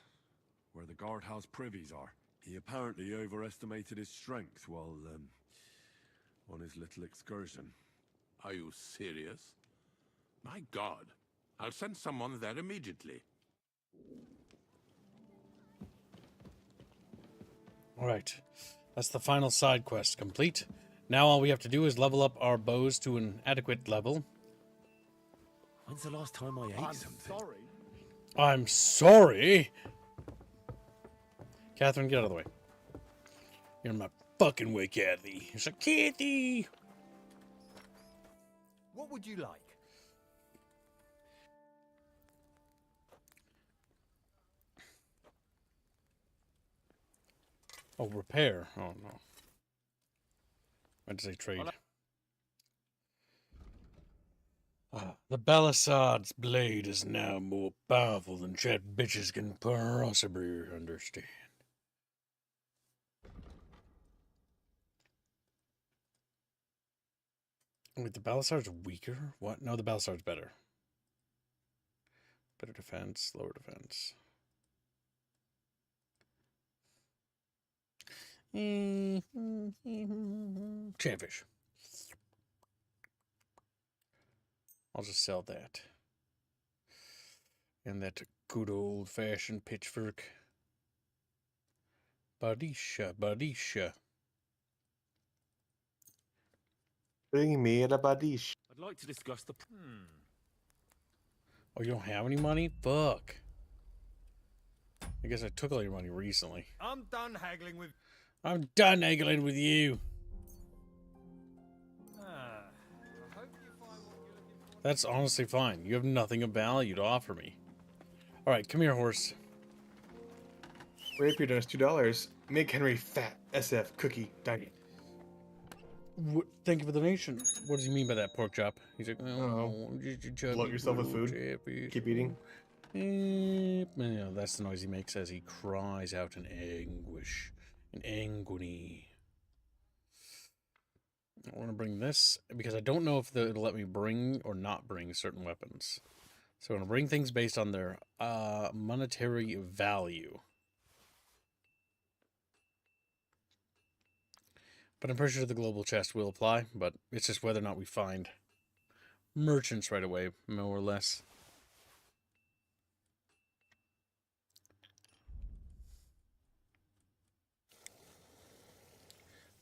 where the guardhouse privies are. He apparently overestimated his strength while, on his little excursion. Are you serious? My God. I'll send someone there immediately. Alright. That's the final side quest complete. Now all we have to do is level up our bows to an adequate level. When's the last time I ate something? Sorry. I'm sorry! Catherine, get out of the way. You're in my fucking way, Kathy. It's a Kathy! What would you like? Oh, repair. Oh, no. I had to say trade. The Balisad's blade is now more powerful than chat bitches can possibly understand. Wait, the Balisard's weaker? What? No, the Balisard's better. Better defense, lower defense. Chatfish. I'll just sell that. And that good old-fashioned pitchfork. Badisha, Badisha. Bring me a badish. I'd like to discuss the... Oh, you don't have any money? Fuck. I guess I took all your money recently. I'm done haggling with... I'm done haggling with you. That's honestly fine. You have nothing of value to offer me. Alright, come here, horse. Rapier does $2. Make Henry fat. SF cookie dining. Thank you for the donation. What does he mean by that, pork chop? He's like, Bloat yourself with food. Keep eating. No, that's the noise he makes as he cries out in anguish. In agony. I want to bring this because I don't know if it'll let me bring or not bring certain weapons. So I'm going to bring things based on their monetary value. But I'm pretty sure the global chest will apply, but it's just whether or not we find merchants right away, more or less.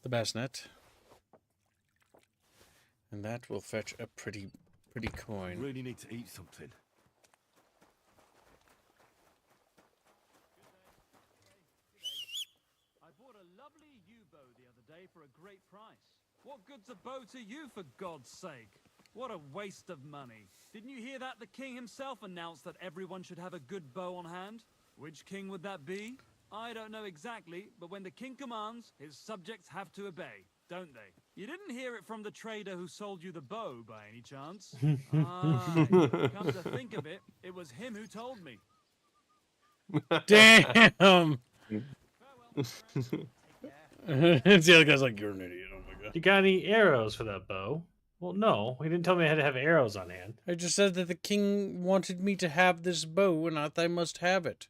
The bassinet. And that will fetch a pretty coin. Really need to eat something. I bought a lovely U-bow the other day for a great price. What good's a bow to you, for God's sake? What a waste of money. Didn't you hear that the king himself announced that everyone should have a good bow on hand? Which king would that be? I don't know exactly, but when the king commands, his subjects have to obey, don't they? You didn't hear it from the trader who sold you the bow, by any chance? Come to think of it, it was him who told me. Damn! The other guy's like, you're an idiot. Oh my god. You got any arrows for that bow? Well, no. He didn't tell me I had to have arrows on hand. I just said that the king wanted me to have this bow, and I must have it.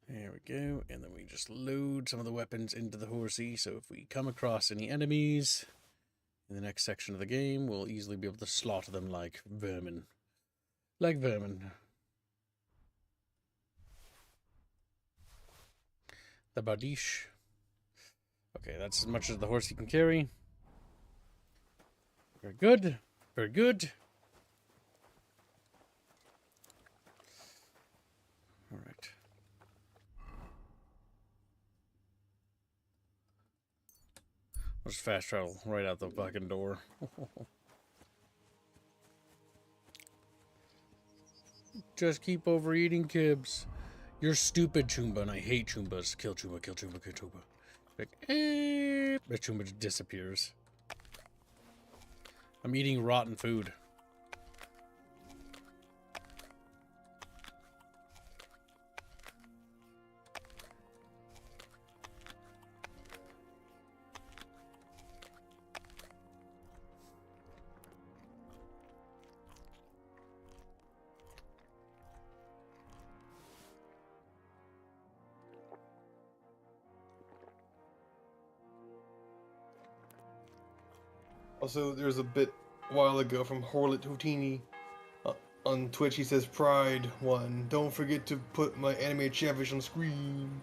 There we go, and then we just load some of the weapons into the horsey, so if we come across any enemies in the next section of the game, we'll easily be able to slaughter them like vermin. Like vermin. The Badish. Okay, that's as much as the horsey can carry. Very good. Very good. All right. I'll just fast travel right out the fucking door. Just keep overeating, Kibs. You're stupid, Choomba, and I hate Choombas. Kill Choomba, kill Choomba, kill Choomba. Like, but Choomba just disappears. I'm eating rotten food. Also, there's a bit a while ago from Horlet Houtini on Twitch. He says, Pride 1. Don't forget to put my animated Chatfish on screen.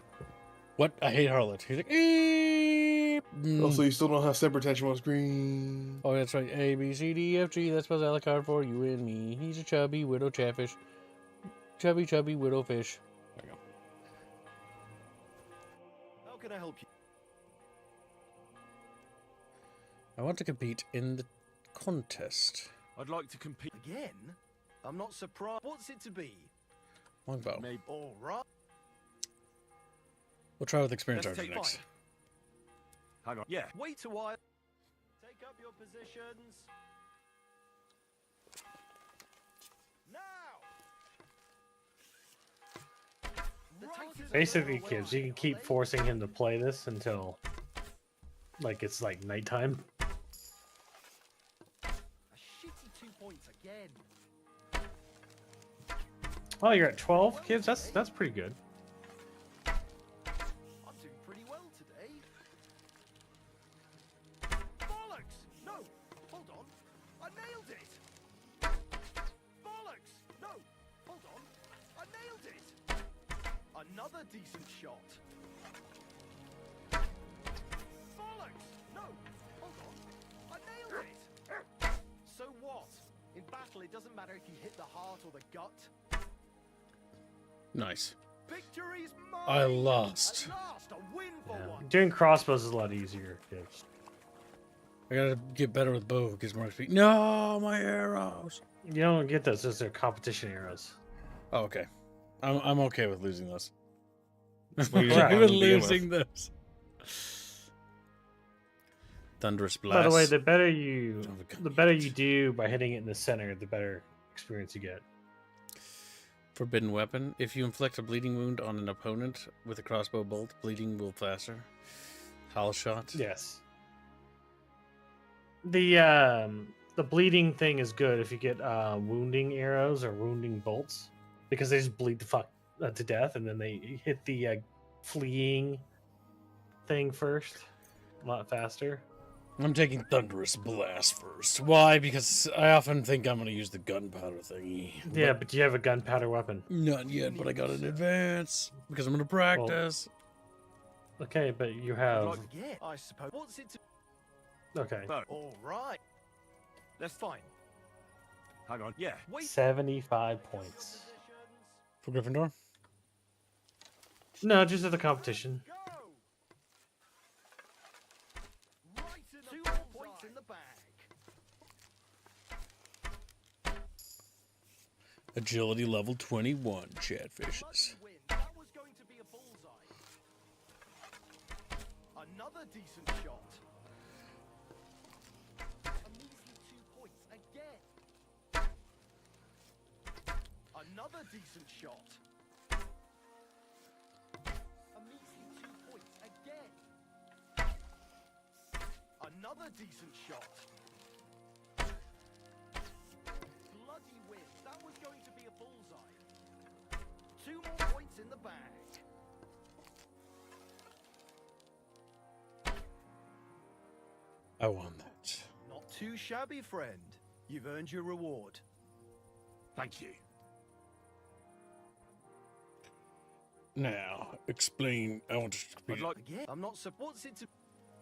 What? I hate Harlot. He's like, eep. Also, you still don't have separate attention on screen. Oh, that's right. A, B, C, D, F, G. That spells Alucard for you and me. He's a chubby widow chatfish. Chubby, chubby widow fish. There we go. How can I help you? I want to compete in the contest. I'd like to compete again. I'm not surprised. What's it to be? Longbow. Maybe. All right. We'll try with experience Let's archer take next. fire. Hang on. Yeah. Wait a while. Take up your positions. Basically, kids, you can keep forcing him to play this until, like, it's like nighttime. A shitty 2 points again. Oh, you're at 12, kids. That's pretty good. I'm doing pretty well today. Bollocks! No! Hold on. I nailed it! Bollocks! No! Hold on. I nailed it! Another decent shot. Bollocks! No! Hold on. I nailed it! So what? In battle, it doesn't matter if you hit the heart or the gut. Nice. Victory's mine! I lost. At last, a win for one. Doing crossbows is a lot easier, kids. I gotta get better with bow. It gives more speed. No, my arrows. You don't get those. Those are competition arrows. Oh, okay. I'm okay with losing those. Well, I'm you okay didn't with begin with. losing those. Thunderous blast. By the way, the better you do by hitting it in the center, the better experience you get. Forbidden weapon. If you inflict a bleeding wound on an opponent with a crossbow bolt, bleeding will faster. Howl shot. Yes. The bleeding thing is good if you get wounding arrows or wounding bolts, because they just bleed the fuck to death, and then they hit the fleeing thing first, a lot faster. I'm taking Thunderous Blast first. Why? Because I often think I'm going to use the gunpowder thingy. Yeah, but you have a gunpowder weapon. Not yet, but I got an advance because I'm going to practice. Well, okay, but you have... I suppose. What's it to... Okay. All right. That's fine. Hang on. Yeah. Wait. 75 points. For Gryffindor? No, just at the competition. 2 more points in the bag. Agility level 21 chatfishes. That was going to be a bullseye. Another decent shot. A measly 2 points again. Another decent shot. A measly 2 points again. Another decent shot. Bloody whiz. That was going to be a bullseye. 2 more points in the bag. I won that. Not too shabby, friend. You've earned your reward. Thank you. Now, explain. I want to I'd like again. I'm not what's it to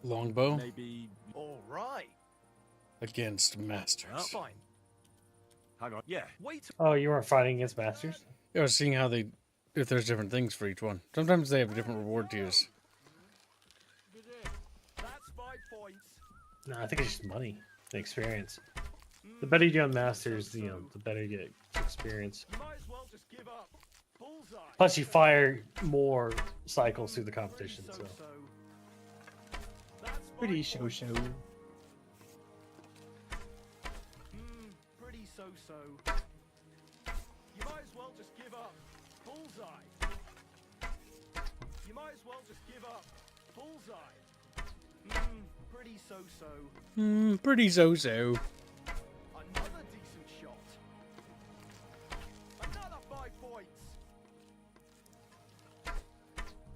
longbow maybe all right. against masters. Fine. Hang on. Yeah. Wait. Oh, you weren't fighting against masters? Yeah, I was seeing how they, if there's different things for each one. Sometimes they have different reward tiers. That's 5 points. No, I think it's just money and experience. The better you do on masters, the better you get experience. You might as well just give up. Bullseye. Plus, you fire more cycles through the competition, so. Pretty so-so. Pretty so-so. You might as well just give up. Bullseye. You might as well just give up. Bullseye. Pretty so-so. Pretty so-so. Another decent shot. Another 5 points.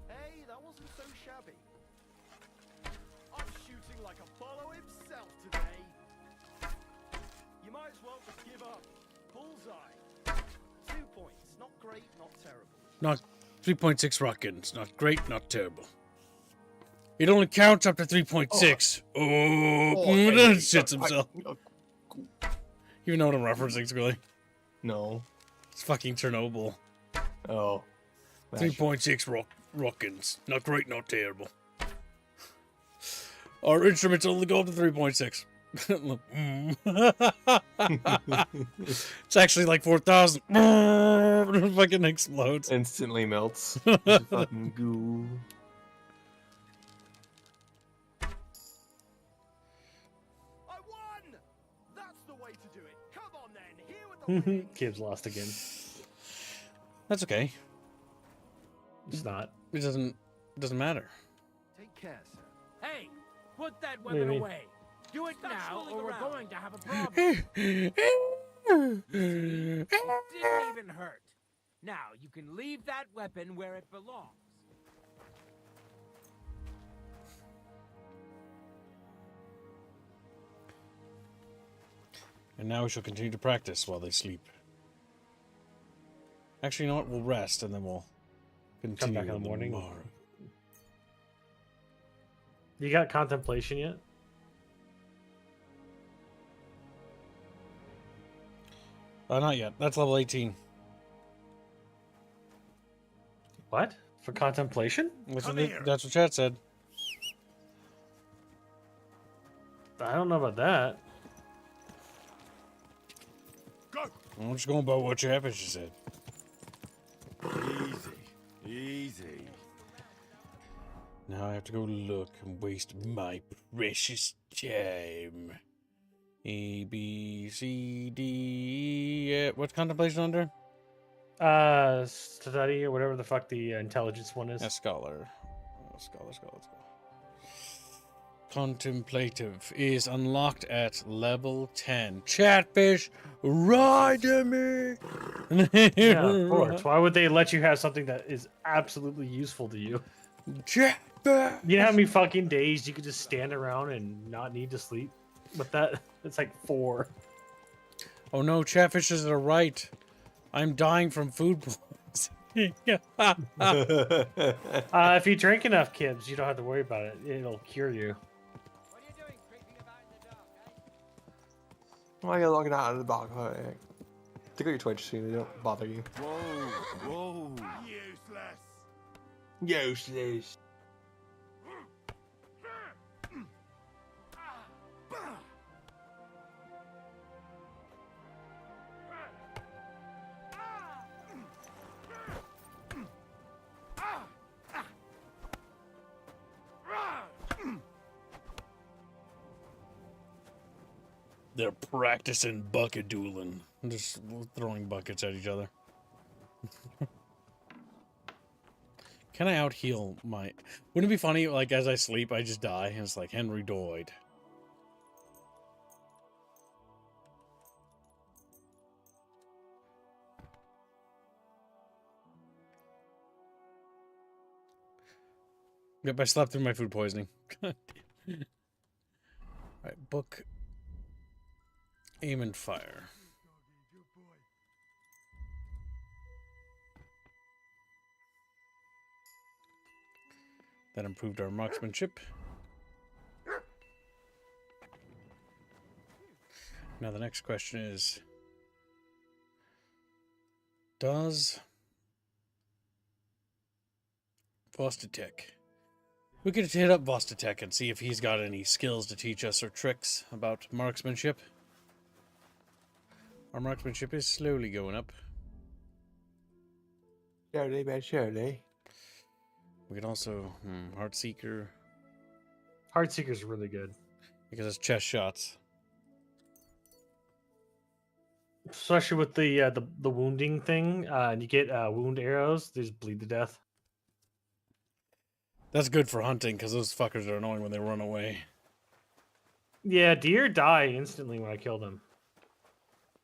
Hey, that wasn't so shabby. I'm shooting like Apollo himself today. You might as well just give up. Bullseye. 2 points. Not great, not terrible. Not 3.6 rockets. Not great, not terrible. It only counts up to 3.6. That shits himself. You know what I'm referencing, Scully? No. It's fucking Chernobyl. Oh. 3.6 rockets. Not great, not terrible. Our instruments only go up to 3.6. It's actually like 4,000. It fucking explodes. Instantly melts. Fucking goo. I won! That's the way to do it. Come on then. Here with the Kibbs lost again. That's okay. It's not. It doesn't matter. Take care, sir. Hey, put that What do you weapon mean? away. Do it Stop now, fooling or we're around. going to have a problem. It didn't even hurt. Now you can leave that weapon where it belongs. And now we shall continue to practice while they sleep. Actually, you know what? We'll rest and then we'll continue back in the morning. tomorrow. You got contemplation yet? Not yet. That's level 18. What? For contemplation? That's what chat said. I don't know about that. I'm just going by what Chatfish said. Easy. Easy. Now I have to go look and waste my precious time. A, B, C, D, E. What's contemplation under? Study or whatever the fuck the intelligence one is. Yeah, scholar. Scholar. Contemplative is unlocked at level 10. Chatfish, ride to me! Yeah, of course. Why would they let you have something that is absolutely useful to you? Chatfish! You know how many fucking days you could just stand around and not need to sleep with that? It's like 4. Oh no, Chatfishes are right. I'm dying from food poisoning. If you drink enough Kibbs, you don't have to worry about it. It'll cure you. Why are you looking out of the box? Take out your Twitch so they don't bother you. Whoa. Useless. Useless. They're practicing bucket dueling. Just throwing buckets at each other. Can I out heal my... Wouldn't it be funny, like, as I sleep, I just die, and it's like, Henry died. Yep, I slept through my food poisoning. Alright, book. Aim and fire. That improved our marksmanship. Now the next question is, does Vostatek... We could hit up Vostatek and see if he's got any skills to teach us or tricks about marksmanship. Our marksmanship is slowly going up. Surely, man, surely. We could also... Heartseeker. Heartseeker's really good. Because it's chest shots. Especially with the wounding thing. And you get wound arrows, they just bleed to death. That's good for hunting, because those fuckers are annoying when they run away. Yeah, deer die instantly when I kill them.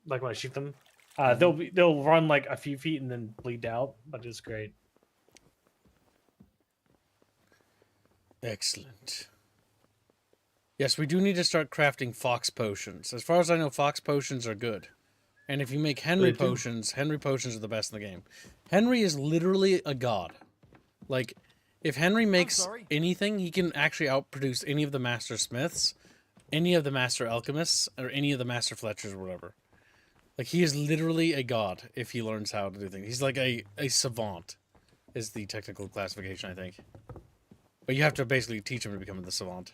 Like when I shoot them. They'll run like a few feet and then bleed out, but it's great. Excellent. Yes, we do need to start crafting fox potions. As far as I know, fox potions are good. And if you make Henry potions are the best in the game. Henry is literally a god. Like, if Henry makes anything, he can actually outproduce any of the master smiths, any of the master alchemists, or any of the master fletchers or whatever. Like, he is literally a god if he learns how to do things. He's like a savant, is the technical classification, I think. But you have to basically teach him to become the savant.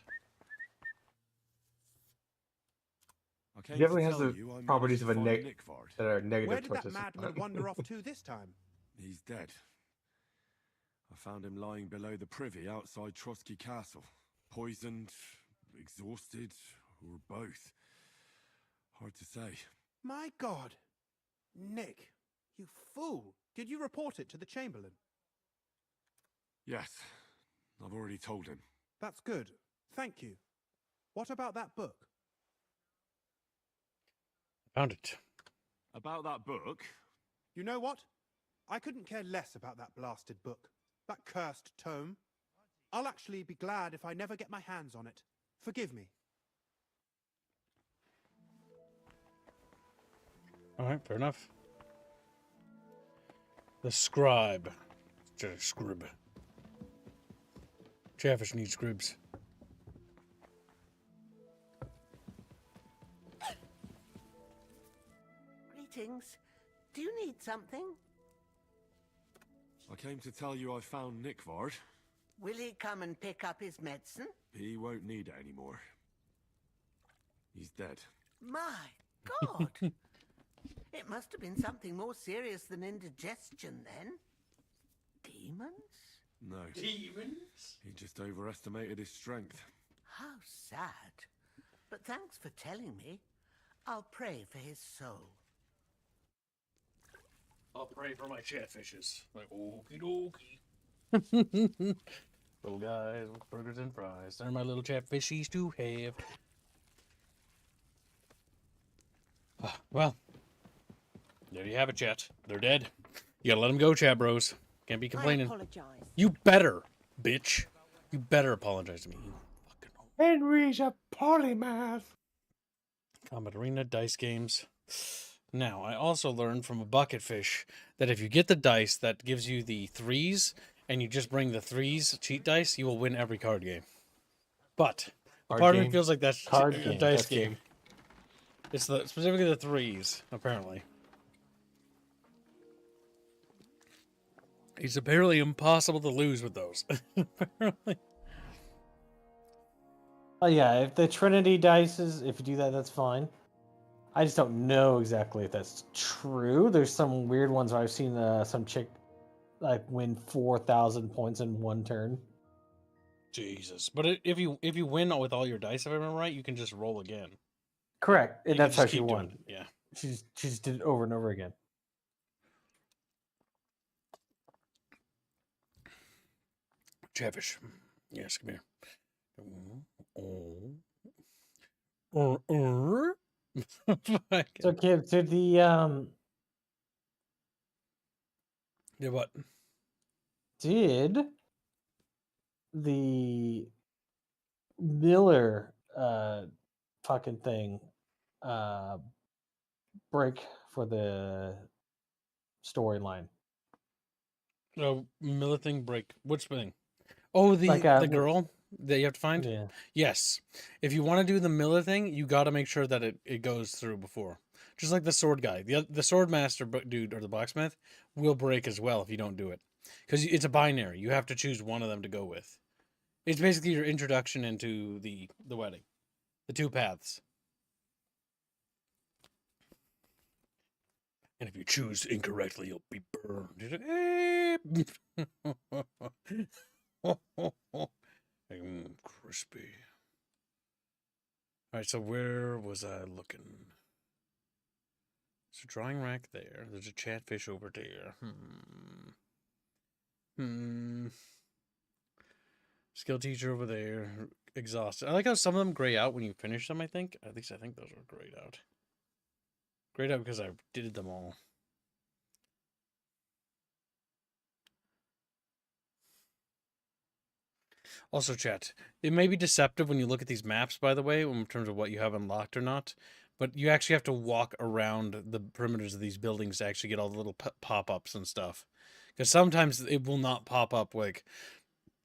He definitely has the properties of a that are negative. Where did that madman wander off to this time? He's dead. I found him lying below the privy outside Trotsky Castle. Poisoned, exhausted, or both. Hard to say. My God. Nick, you fool. Did you report it to the Chamberlain? Yes, I've already told him. That's good. Thank you. What about that book? Found it. About that book? You know what? I couldn't care less about that blasted book. That cursed tome. I'll actually be glad if I never get my hands on it. Forgive me. Alright, fair enough. The scribe. Scrib. Chatfish needs scribs. Greetings. Do you need something? I came to tell you I found Nickvard. Will he come and pick up his medicine? He won't need it anymore. He's dead. My God! It must have been something more serious than indigestion then. Demons? No. Demons? He just overestimated his strength. How sad. But thanks for telling me. I'll pray for his soul. I'll pray for my chatfishes. Like, okie dokie. Little guys with burgers and fries. They're my little chatfishies to have. Well, there you have it, chat. They're dead. You gotta let them go, chat bros. Can't be complaining. I apologize. You better, bitch. You better apologize to me. You fucking Henry's a polymath. Combat Arena, dice games. Now, I also learned from a bucketfish that if you get the dice that gives you the threes, and you just bring the threes cheat dice, you will win every card game. But a part of me feels like that's a dice game. It's specifically the threes, apparently. It's apparently impossible to lose with those. Apparently. Oh yeah, if the Trinity dices, if you do that, that's fine. I just don't know exactly if that's true. There's some weird ones where I've seen some chick like win 4,000 points in one turn. Jesus, but if you win with all your dice, if I remember right, you can just roll again. Correct, and that's how she keep doing won. it, yeah. She just did it over and over again. Chatfish, yes, come here. So, Kib, did the Did what? Did the Miller fucking thing break for the storyline? Oh, Miller thing break. Which thing? Oh, Like, the girl that you have to find? Yeah. Yes. If you want to do the Miller thing, you got to make sure that it goes through before. Just like the sword guy. The sword master dude or the blacksmith will break as well if you don't do it. Because it's a binary. You have to choose one of them to go with. It's basically your introduction into the wedding. The two paths. And if you choose incorrectly, you'll be burned. You're like, crispy. All right, so where was I looking? There's a drawing rack there. There's a chatfish over there. Skill teacher over there. Exhausted. I like how some of them gray out when you finish them, I think. At least I think those are grayed out. Grayed out because I did them all. Also, chat, it may be deceptive when you look at these maps, by the way, in terms of what you have unlocked or not, but you actually have to walk around the perimeters of these buildings to actually get all the little pop-ups and stuff. Because sometimes it will not pop up, like,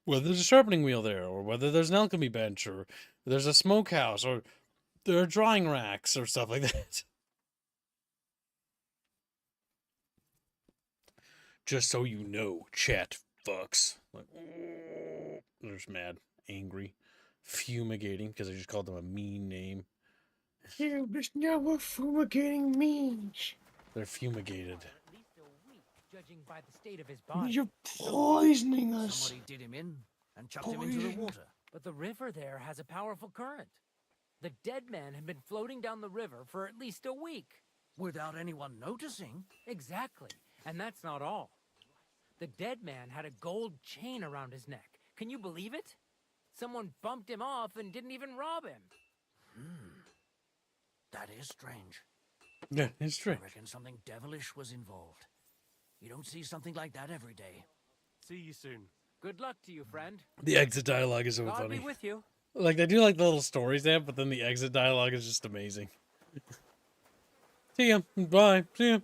whether there's a sharpening wheel there, or whether there's an alchemy bench, or there's a smokehouse, or there are drawing racks, or stuff like that. Just so you know, chat fucks. Like, they're just mad, angry, fumigating because I just called them a mean name. You just know what fumigating means. They're fumigated. Judging by the state of his body. You're poisoning us. Somebody did him in and chucked him into the water. But the river there has a powerful current. The dead man had been floating down the river for at least a week. Without anyone noticing. Exactly. And that's not all. The dead man had a gold chain around his neck. Can you believe it? Someone bumped him off and didn't even rob him. That is strange. Yeah, it's strange. I reckon something devilish was involved. You don't see something like that every day. See you soon. Good luck to you, friend. The exit dialogue is so God funny. be with you. Like, they do like the little stories they have, but then the exit dialogue is just amazing. See ya. Bye. See ya.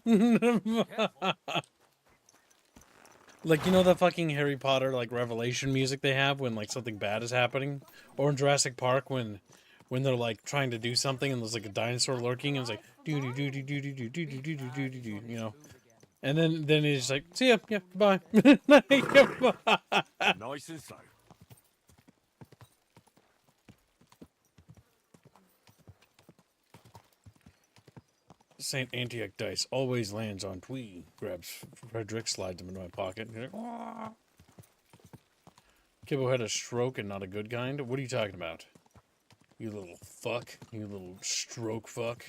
Like, you know the fucking Harry Potter, like, Revelation music they have when, like, something bad is happening? Or in Jurassic Park when they're, like, trying to do something and there's, like, a dinosaur lurking and it's like, do-do-do-do-do-do-do-do-do-do-do, you know? And then he's like, see ya, yeah, bye. Nice and slow. St. Antioch dice always lands on Twee. Grabs Frederick, slides him into my pocket. Like, "Wah." Kibbo had a stroke and not a good kind? What are you talking about? You little fuck. You little stroke fuck.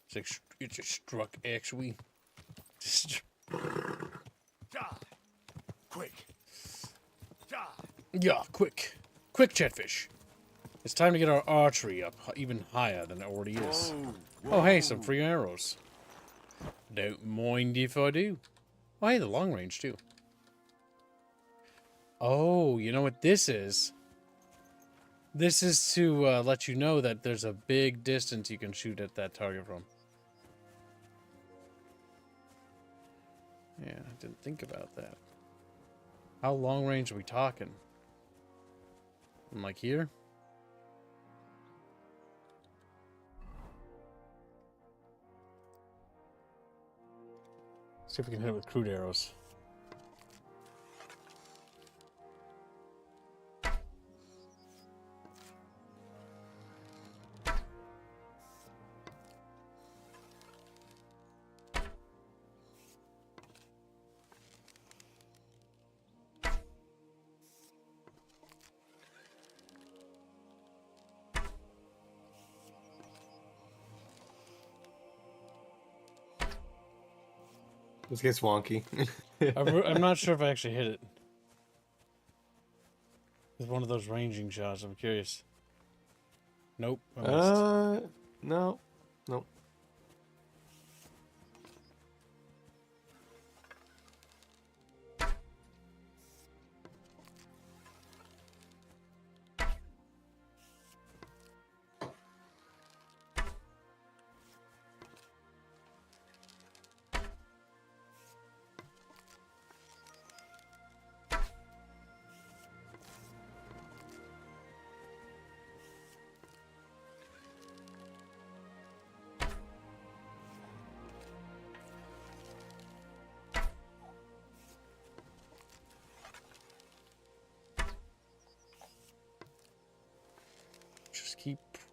It's like, it's a struck, actually. Quick. Yeah, quick. Quick, Chatfish. It's time to get our archery up even higher than it already is. Oh, hey, some free arrows. Don't mind if I do. Oh, hey, the long range, too. Oh, you know what this is? This is to let you know that there's a big distance you can shoot at that target from. Yeah, I didn't think about that. How long range are we talking? From like here? See if we can hit it with crude arrows. This gets wonky. I'm not sure if I actually hit it. It's one of those ranging shots. I'm curious. Nope. I missed. No. Nope.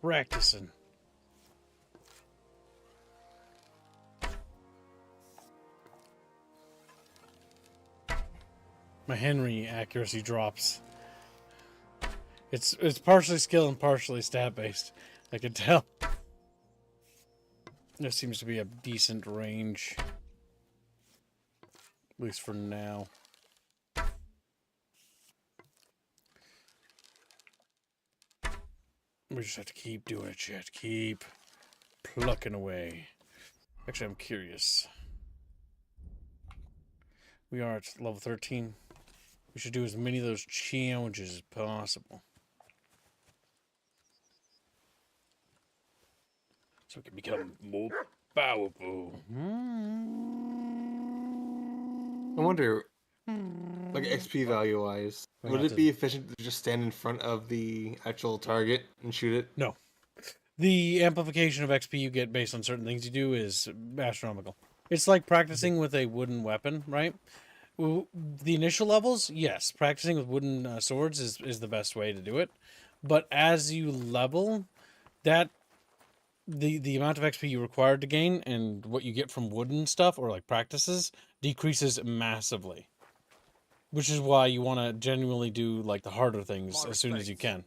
Practicing. My Henry accuracy drops. It's partially skill and partially stat based. I can tell. There seems to be a decent range. At least for now. We just have to keep doing shit. Keep plucking away. Actually, I'm curious. We are at level 13. We should do as many of those challenges as possible. So we can become more powerful. I wonder, like XP value wise, would it be efficient to just stand in front of the actual target and shoot it? No. The amplification of XP you get based on certain things you do is astronomical. It's like practicing with a wooden weapon, right? The initial levels, yes, practicing with wooden swords is the best way to do it. But as you level, that the amount of XP you require to gain and what you get from wooden stuff or like practices decreases massively. Which is why you want to genuinely do like the harder things as soon as you can.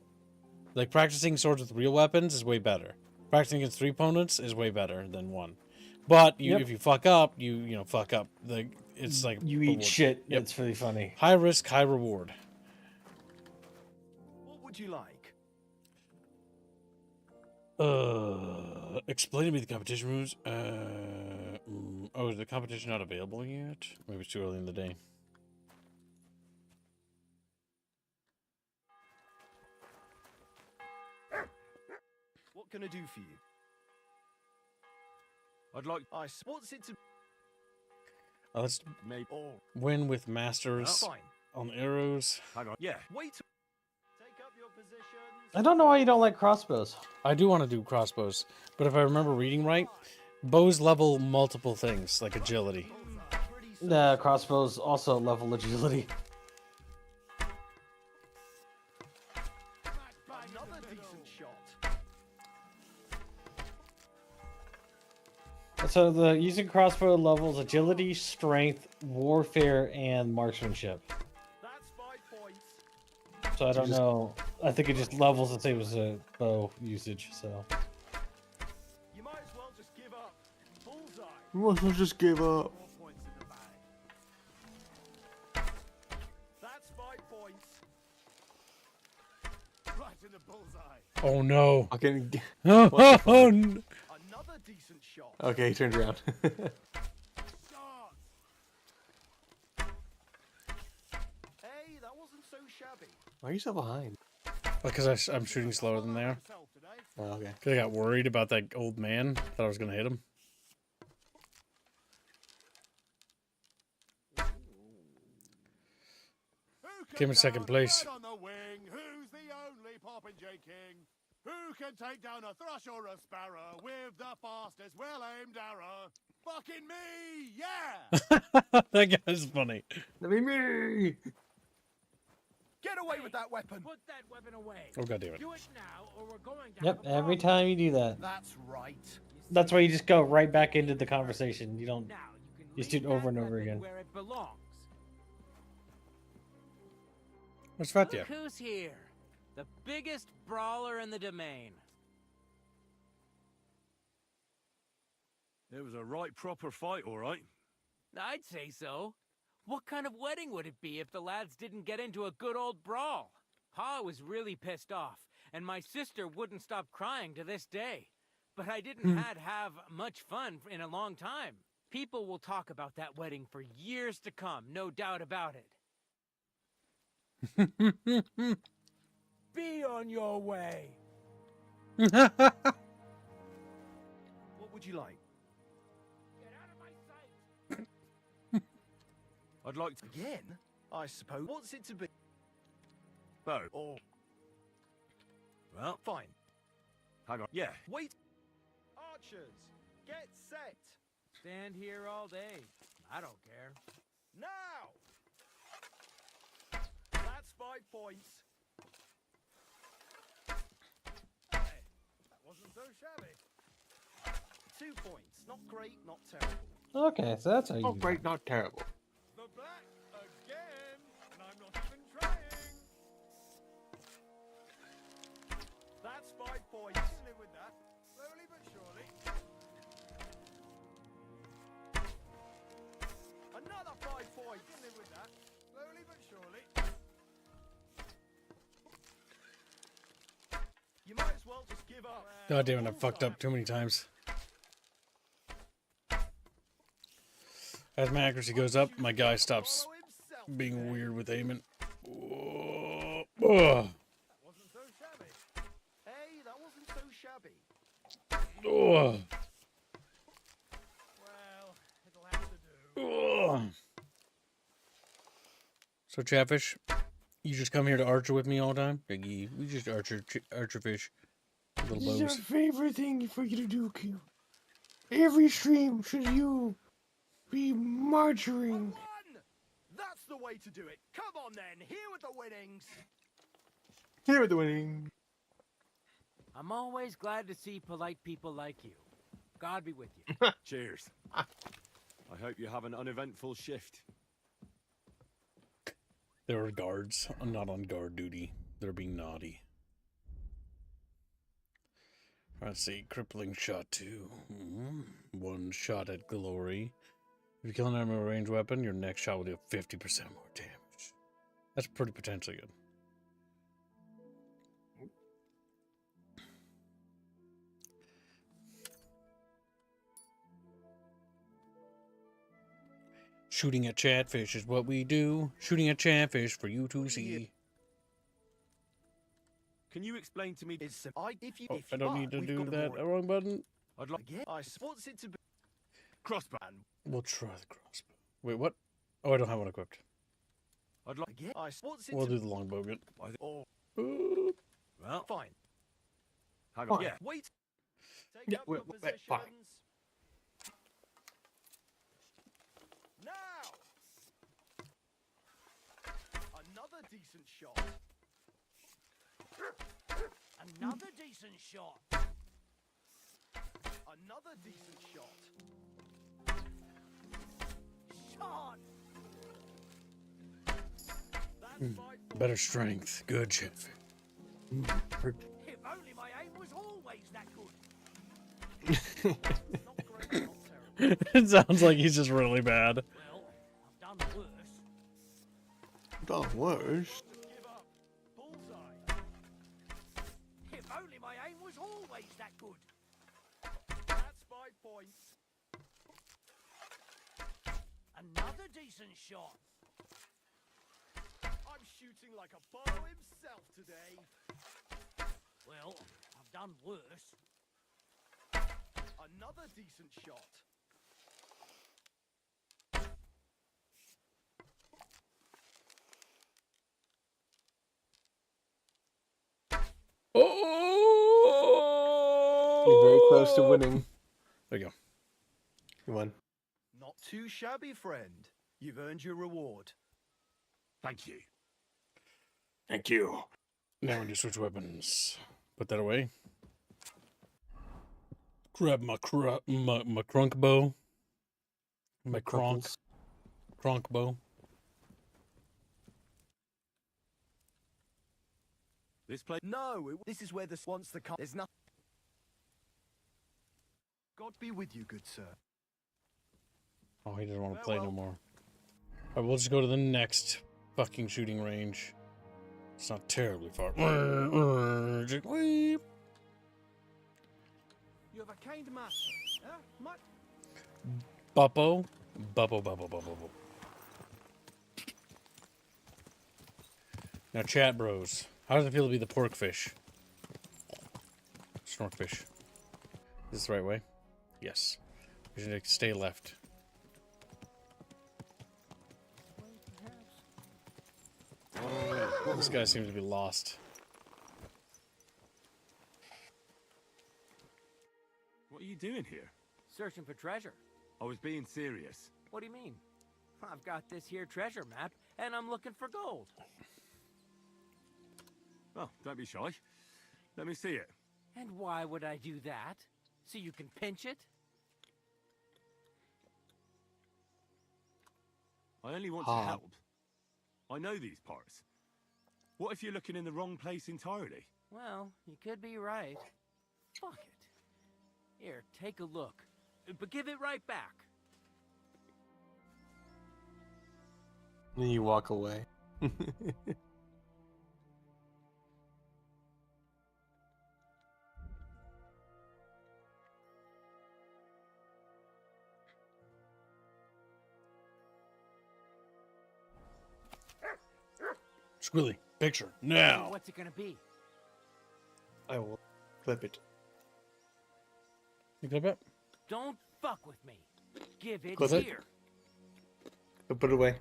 Like practicing swords with real weapons is way better. Practicing against 3 opponents is way better than 1. But if you fuck up, you fuck up. It's like you eat shit. Yep. It's really funny. High risk, high reward. What would you like? Explain to me the competition rules. Oh, is the competition not available yet? Maybe it's too early in the day. What can I do for you? I'd like. What's it to? Let's maybe win with masters on arrows. Hang on. Yeah. Wait. Take up your positions. I don't know why you don't like crossbows. I do want to do crossbows, but if I remember reading right, bows level multiple things like agility. Nah, crossbows also level agility. Another decent shot. So the using crossbow levels agility, strength, warfare, and marksmanship. That's 5 points. So I don't know. I think it just levels the same as a bow usage. So you might as well just give up. Bullseye. You might as well just give up. That's 5 points. Right in the bullseye. Oh no! Fucking. Oh no! Another decent shot. Okay, he turned around. Hey, that wasn't so shabby. Why are you so behind? Because I'm shooting slower than they are. Oh, okay. Because I got worried about that old man. Thought I was going to hit him. Came in second place. On the wing, who's the only Popinjay king? Who can take down a thrush or a sparrow with the fastest well-aimed arrow? Fucking me, yeah! That guy's funny. That'd be me! Get away with that weapon! Put that weapon away. Oh, God damn it. Do it now, or we're going to yep, have a every problem. time you do that. That's right. That's why you just go right back into the conversation. You don't Now, you can just do it leave over that and over weapon again. where it belongs. What's that, Look who's here? The biggest brawler in the domain. It was a right proper fight, all right. I'd say so. What kind of wedding would it be if the lads didn't get into a good old brawl? Pa was really pissed off, and my sister wouldn't stop crying to this day. But I didn't have much fun in a long time. People will talk about that wedding for years to come, no doubt about it. Be on your way. What would you like? Get out of my sight. I'd like to. Again? I suppose. What's it to be? Bow. Or. Well, fine. Hang on. Yeah. Wait. Archers, get set. Stand here all day. I don't care. Now. That's 5 points. wasn't so shabby. 2 points. Not great, not terrible. Okay, so that's how you. Oh, great, not terrible. The black again, and I'm not even trying. That's 5 points. I can live with that. Slowly but surely. Another 5 points. I can live with that. Slowly but surely. You might as well just give up. God damn it, I fucked up too many times. As my accuracy goes up, my guy stops being weird with aiming. Oh, oh, That wasn't so shabby. Hey, that wasn't so shabby. oh, Well, it'll have to do. oh. So, Chatfish, you just come here to archer with me all the time? Like, we just archer fish. Little This is our bows. favorite thing for you to do, Q. Every stream should you be marching. That's the way to do it. Come on then, here with the winnings. Here with the winning. I'm always glad to see polite people like you. God be with you. Cheers. I hope you have an uneventful shift. There are guards. I'm not on guard duty. They're being naughty. Let's see. Crippling shot 2. One shot at glory. If you kill an enemy with a ranged weapon, your next shot will do 50% more damage. That's pretty potentially good. Shooting at Chatfish is what we do. Shooting at Chatfish for you to see. Can you explain to me? I don't need to do that. Wrong button. I'd like. I wants it to be crossbow. We'll try the crossbow. Wait, what? Oh, I don't have one equipped. I'd like. I wants it We'll to do the longbow again. Oh. Well, fine. Hang on. Fine. Yeah. Wait. Take Yeah, up wait, your wait, positions. fine. Now. Another decent shot. Another decent shot. Another decent shot. Shot. Better strength. Good, Chatfish. If only my aim was always that good. It sounds like he's just really bad. Well, I've done worse. Done worse. If only my aim was always that good. That's 5 points. Another decent shot. I'm shooting like Apollo himself today. Well, I've done worse. Another decent shot. Oh! You're very close to winning. There you go. You won. Not too shabby, friend. You've earned your reward. Thank you. Thank you. Now we need to switch weapons. Put that away. Grab my crunk bow. My cronk bow. This place. No, this is where the wants the car. There's nothing. God be with you, good sir. Oh, he doesn't want to play no more. Alright, we'll just go to the next fucking shooting range. It's not terribly far. You have a kind master. Buppo. Buppo. Now, chat bros. How does it feel to be the pork fish? Snorkfish. Is this the right way? Yes. We should stay left. This guy seems to be lost. What are you doing here? Searching for treasure. I was being serious. What do you mean? I've got this here treasure map, and I'm looking for gold. Oh, don't be shy. Let me see it. And why would I do that? So you can pinch it? I only want to help. I know these parts. What if you're looking in the wrong place entirely? Well, you could be right. Fuck it. Here, take a look. But give it right back. And then you walk away. Squilly, picture now. What's it gonna be? I will clip it. You clip it? Don't fuck with me. Give it Clip it. here. I'll put it away.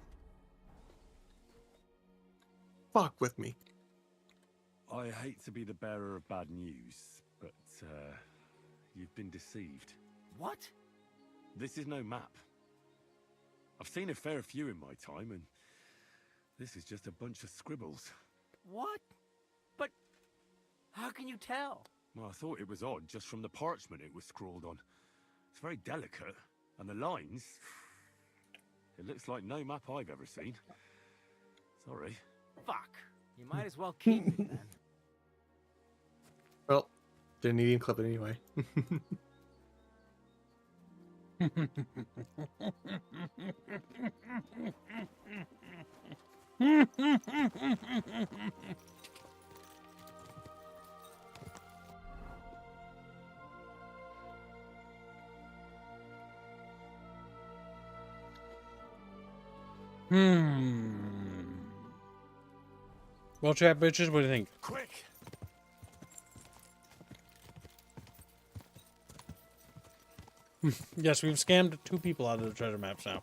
Fuck with me. I hate to be the bearer of bad news, but you've been deceived. What? This is no map. I've seen a fair few in my time, and this is just a bunch of scribbles. What? But how can you tell? Well, I thought it was odd just from the parchment it was scrawled on. It's very delicate, and the lines... It looks like no map I've ever seen. Sorry. Fuck. You might as well keep it then. Well, didn't even clip it anyway. Well, chat bitches, what do you think? Quick! Yes, we've scammed 2 people out of the treasure maps now.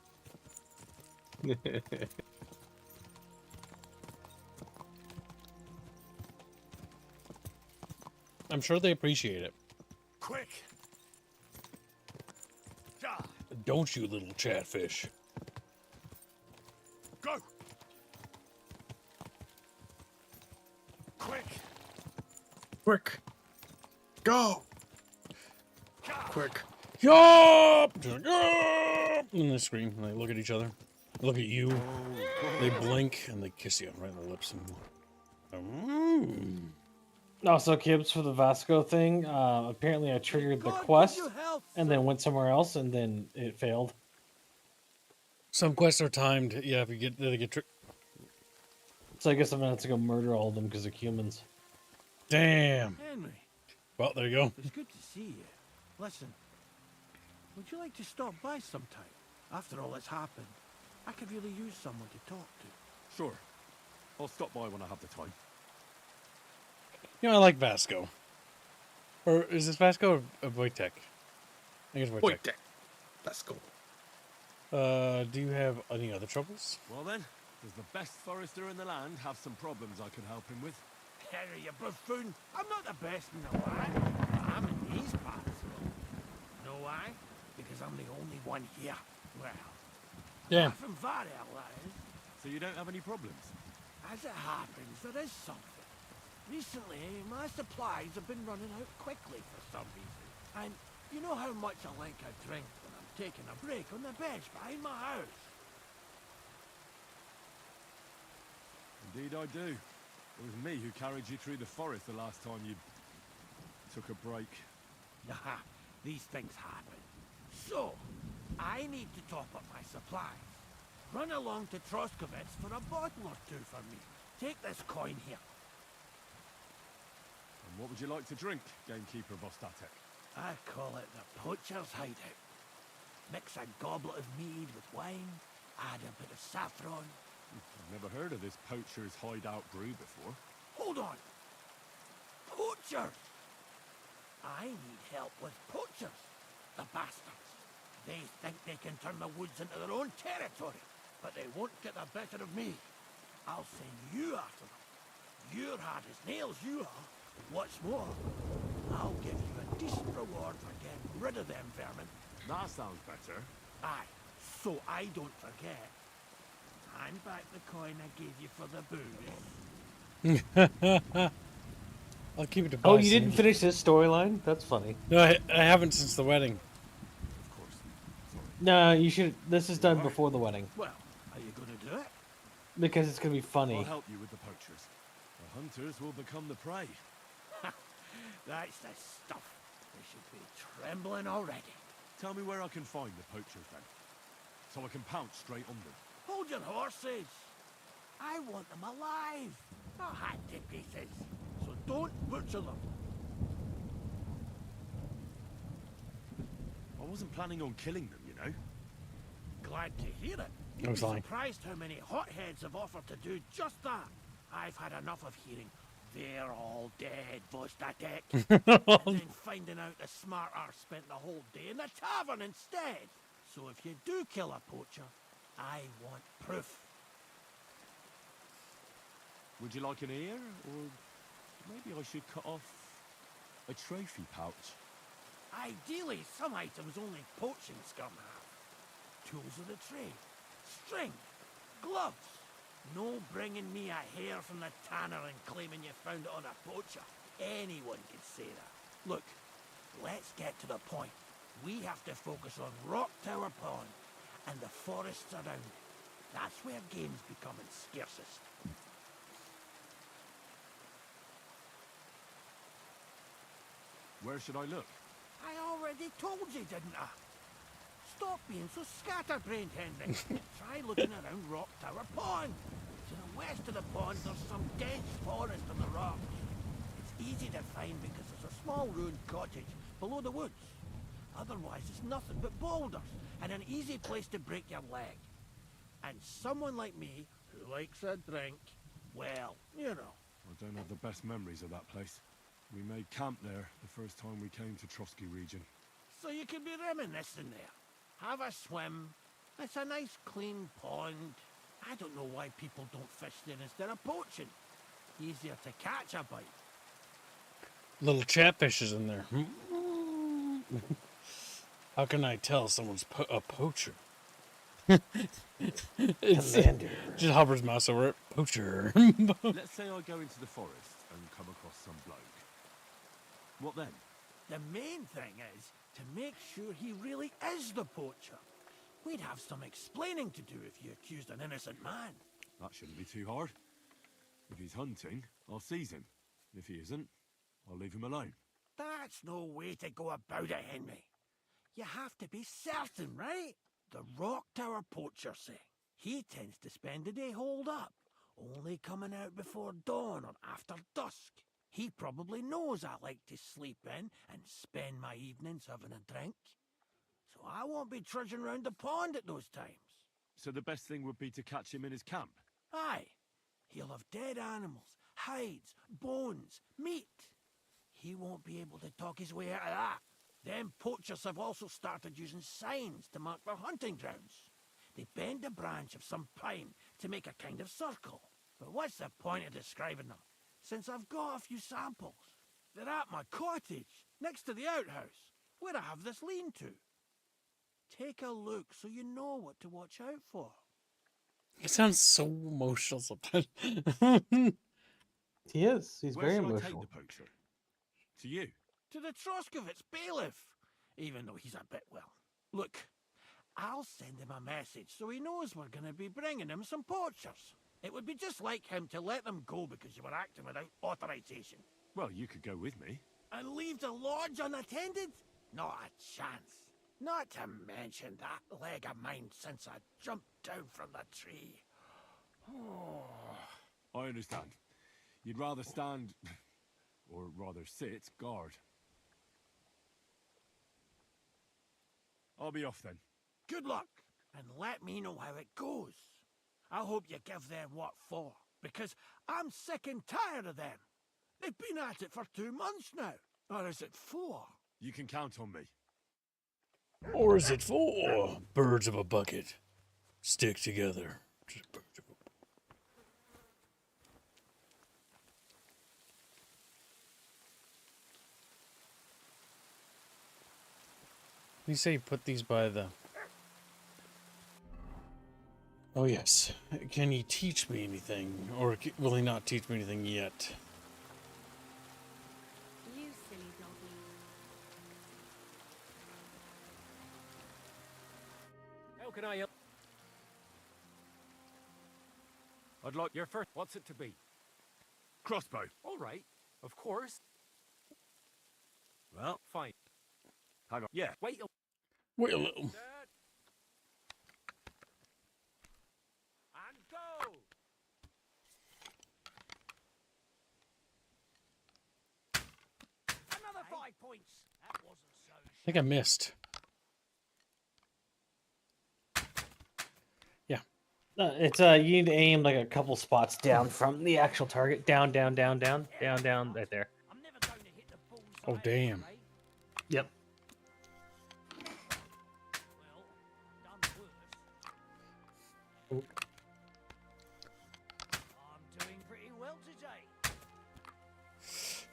I'm sure they appreciate it. Quick! Don't you, little chatfish? Go! Quick! Quick! Go! Quick. Yup! And they scream, and they look at each other. They look at you. They blink, and they kiss you right on the lips. Also, Kibbs, for the Vasco thing, apparently I triggered the quest and then went somewhere else, and then it failed. Some quests are timed. Yeah, if you get they get tricked. So I guess I'm gonna have to go murder all of them because they're humans. Damn. Henry. Well, there you go. It's good to see you. Listen, would you like to stop by sometime? After all that's happened, I could really use someone to talk to. Sure. I'll stop by when I have the time. You know, I like Vasco. Or is this Vasco or Wojtek? I think it's Wojtek. Wojtek. Vasco. Do you have any other troubles? Well then, does the best forester in the land have some problems I could help him with? Henry, you buffoon! I'm not the best in the land. I'm in these parts. Know why? Because I'm the only one here. Well, yeah. From Varel, that is. So you don't have any problems? As it happens, there is something. Recently, my supplies have been running out quickly for some reason. And you know how much I like a drink when I'm taking a break on the bench behind my house? Indeed I do. It was me who carried you through the forest the last time you took a break. Nah, these things happen. So, I need to top up my supplies. Run along to Troskovitz for a bottle or 2 for me. Take this coin here. And what would you like to drink, gamekeeper Vostatek? I call it the poacher's hideout. Mix a goblet of mead with wine, add a bit of saffron. I've never heard of this poacher's hideout brew before. Hold on! Poachers! I need help with poachers, the bastards. They think they can turn the woods into their own territory, but they won't get the better of me. I'll send you after them. You're hard as nails, you are. What's more, I'll give you a decent reward for getting rid of them vermin. That sounds better. Aye, so I don't forget. Hand back the coin I gave you for the booze. I'll keep it to Oh, buy you didn't some. finish this storyline? That's funny. No, I haven't since the wedding. No, you should. This is done before the wedding Well, are you going to do it? because it's gonna be funny. I'll help you with the poachers. The hunters will become the prey. That's the stuff. They should be trembling already. Tell me where I can find the poachers then, so I can pounce straight on them. Hold your horses. I want them alive, not hacked to pieces. So don't butcher them. I wasn't planning on killing them, you know. Glad to hear it. I You'd was be lying. surprised how many hotheads have offered to do just that. I've had enough of hearing, they're all dead, Vostatek. And then finding out the smart arse spent the whole day in the tavern instead. So if you do kill a poacher, I want proof. Would you like an ear, or maybe I should cut off a trophy pouch? Ideally, some items only poaching scum have. Tools of the trade, string, gloves. No bringing me a hair from the tanner and claiming you found it on a poacher. Anyone can say that. Look, let's get to the point. We have to focus on Rock Tower Pond and the forests around it. That's where game's becoming scarcest. Where should I look? I already told you, didn't I? Stop being so scatterbrained, Henry. Try looking around Rock Tower Pond. To the west of the pond, there's some dense forest on the rocks. It's easy to find because there's a small ruined cottage below the woods. Otherwise, it's nothing but boulders and an easy place to break your leg. And someone like me, who likes a drink, well, you know. I don't have the best memories of that place. We made camp there the first time we came to Trotsky region. So you can be reminiscing there. Have a swim. It's a nice clean pond. I don't know why people don't fish there instead of poaching. Easier to catch a bite. Little chatfish is in there. How can I tell someone's a poacher? It's, Commander. just hovers mouse over it. Poacher. Let's say I go into the forest and come across some bloke. What then? The main thing is to make sure he really is the poacher. We'd have some explaining to do if you accused an innocent man. That shouldn't be too hard. If he's hunting, I'll seize him. If he isn't, I'll leave him alone. That's no way to go about it, Henry. You have to be certain, right? The Rock Tower poacher say he tends to spend the day holed up, only coming out before dawn or after dusk. He probably knows I like to sleep in and spend my evenings having a drink. So I won't be trudging round the pond at those times. So the best thing would be to catch him in his camp? Aye. He'll have dead animals, hides, bones, meat. He won't be able to talk his way out of that. Them poachers have also started using signs to mark their hunting grounds. They bend a branch of some pine to make a kind of circle. But what's the point of describing them, since I've got a few samples? They're at my cottage, next to the outhouse, where I have this lean-to. Take a look so you know what to watch out for. He sounds so emotional sometimes. He is. He's Where very should I emotional. take the poacher? To you? To the Troskovitz bailiff, even though he's a bit, well. Look, I'll send him a message so he knows we're going to be bringing him some poachers. It would be just like him to let them go because you were acting without authorization. Well, you could go with me. And leave the lodge unattended? Not a chance. Not to mention that leg of mine since I jumped down from the tree. Oh. I understand. You'd rather stand, or rather sit, guard. I'll be off then. Good luck, and let me know how it goes. I hope you give them what for, because I'm sick and tired of them. They've been at it for 2 months now. Or is it 4? You can count on me. Or is it 4? Birds of a bucket. Stick together. Just birds of a bucket. You say you put these by the... Oh yes. Can he teach me anything? Or will he not teach me anything yet? can I help? I'd like your first. What's it to be? Crossbow. All right, of course. Well, fine. Hang on. Yeah, wait a little. And go! Another 5 points. That wasn't so. I think I missed. Yeah. It's you need to aim like a couple spots down from the actual target. Down, down, down, down, down, down, right there. Oh, damn. Yep. I'm doing pretty well today.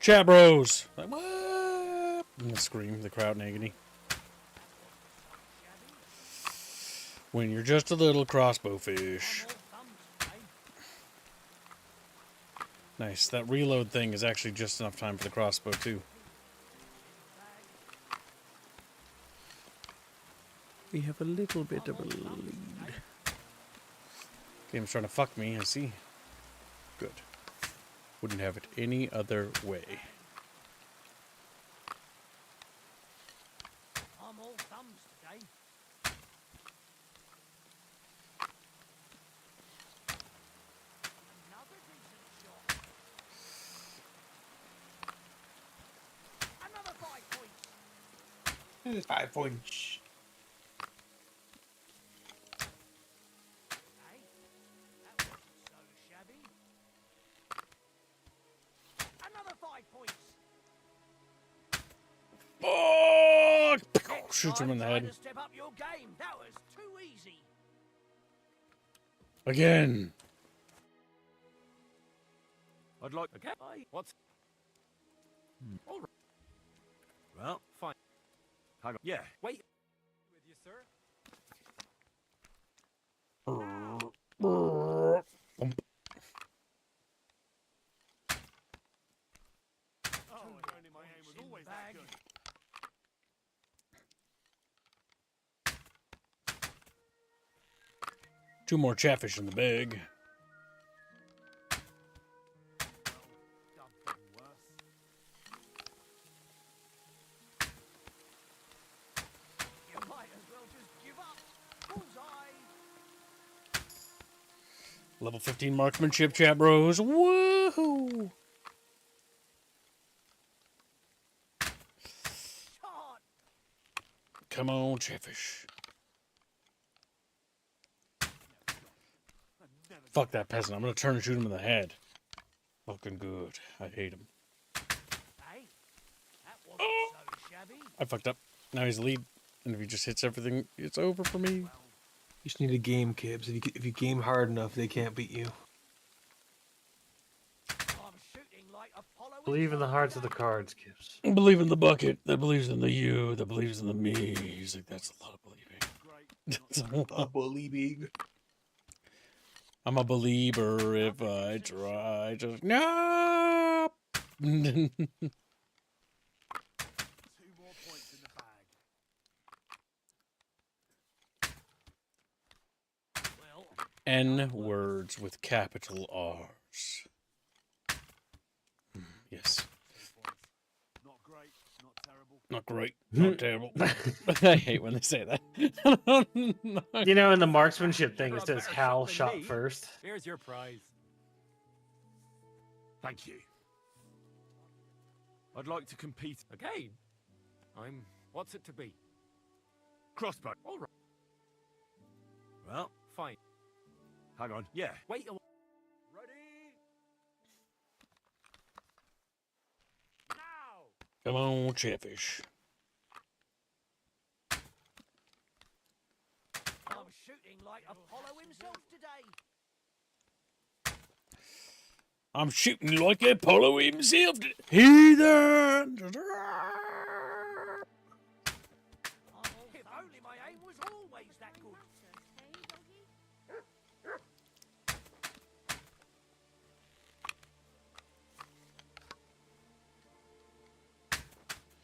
Chat bros. Like, what? And the scream, the crowd in agony. When you're just a little crossbow fish. Nice. That reload thing is actually just enough time for the crossbow, too. We have a little bit of a lead. Game's trying to fuck me, I see. Good. Wouldn't have it any other way. I'm all thumbs today. Another decent shot. Another 5 points. 5 points. Another 5 points. Oh! Shoots him in the head. Step up your game. That was too easy. Again. I'd like. Okay. What's? All right. Well, fine. Hang on. Yeah. Wait. With you, sir. Oh, if only my aim was always that good. Two more chatfish in the bag. You might as well just give up. Bullseye. Level 15 marksmanship, chat bros. Woohoo! Come on, chatfish. Fuck that peasant. I'm gonna turn and shoot him in the head. Fucking good. I hate him. Hey, that wasn't so shabby. I fucked up. Now he's the lead. And if he just hits everything, it's over for me. You just need a game, Kibbs. If you game hard enough, they can't beat you. I'm shooting like Apollo. Believe in the hearts of the cards, Gibbs. Believe in the bucket that believes in the you, that believes in the me. He's like, that's a lot of believing. A believing. I'm a believer if I try. Just no. N words with capital R's. Yes. Not great, not terrible. Not great, not terrible. I hate when they say that. You know, in the marksmanship thing, it says Hal shot first. Here's your prize. Thank you. I'd like to compete. Okay. What's it to be? Crossbow. All right. Well, fine. Hang on. Yeah. Wait a. Ready? Now. Come on, chatfish. I'm shooting like Apollo himself today. I'm shooting like Apollo himself. Heathen! If only my aim was always that good.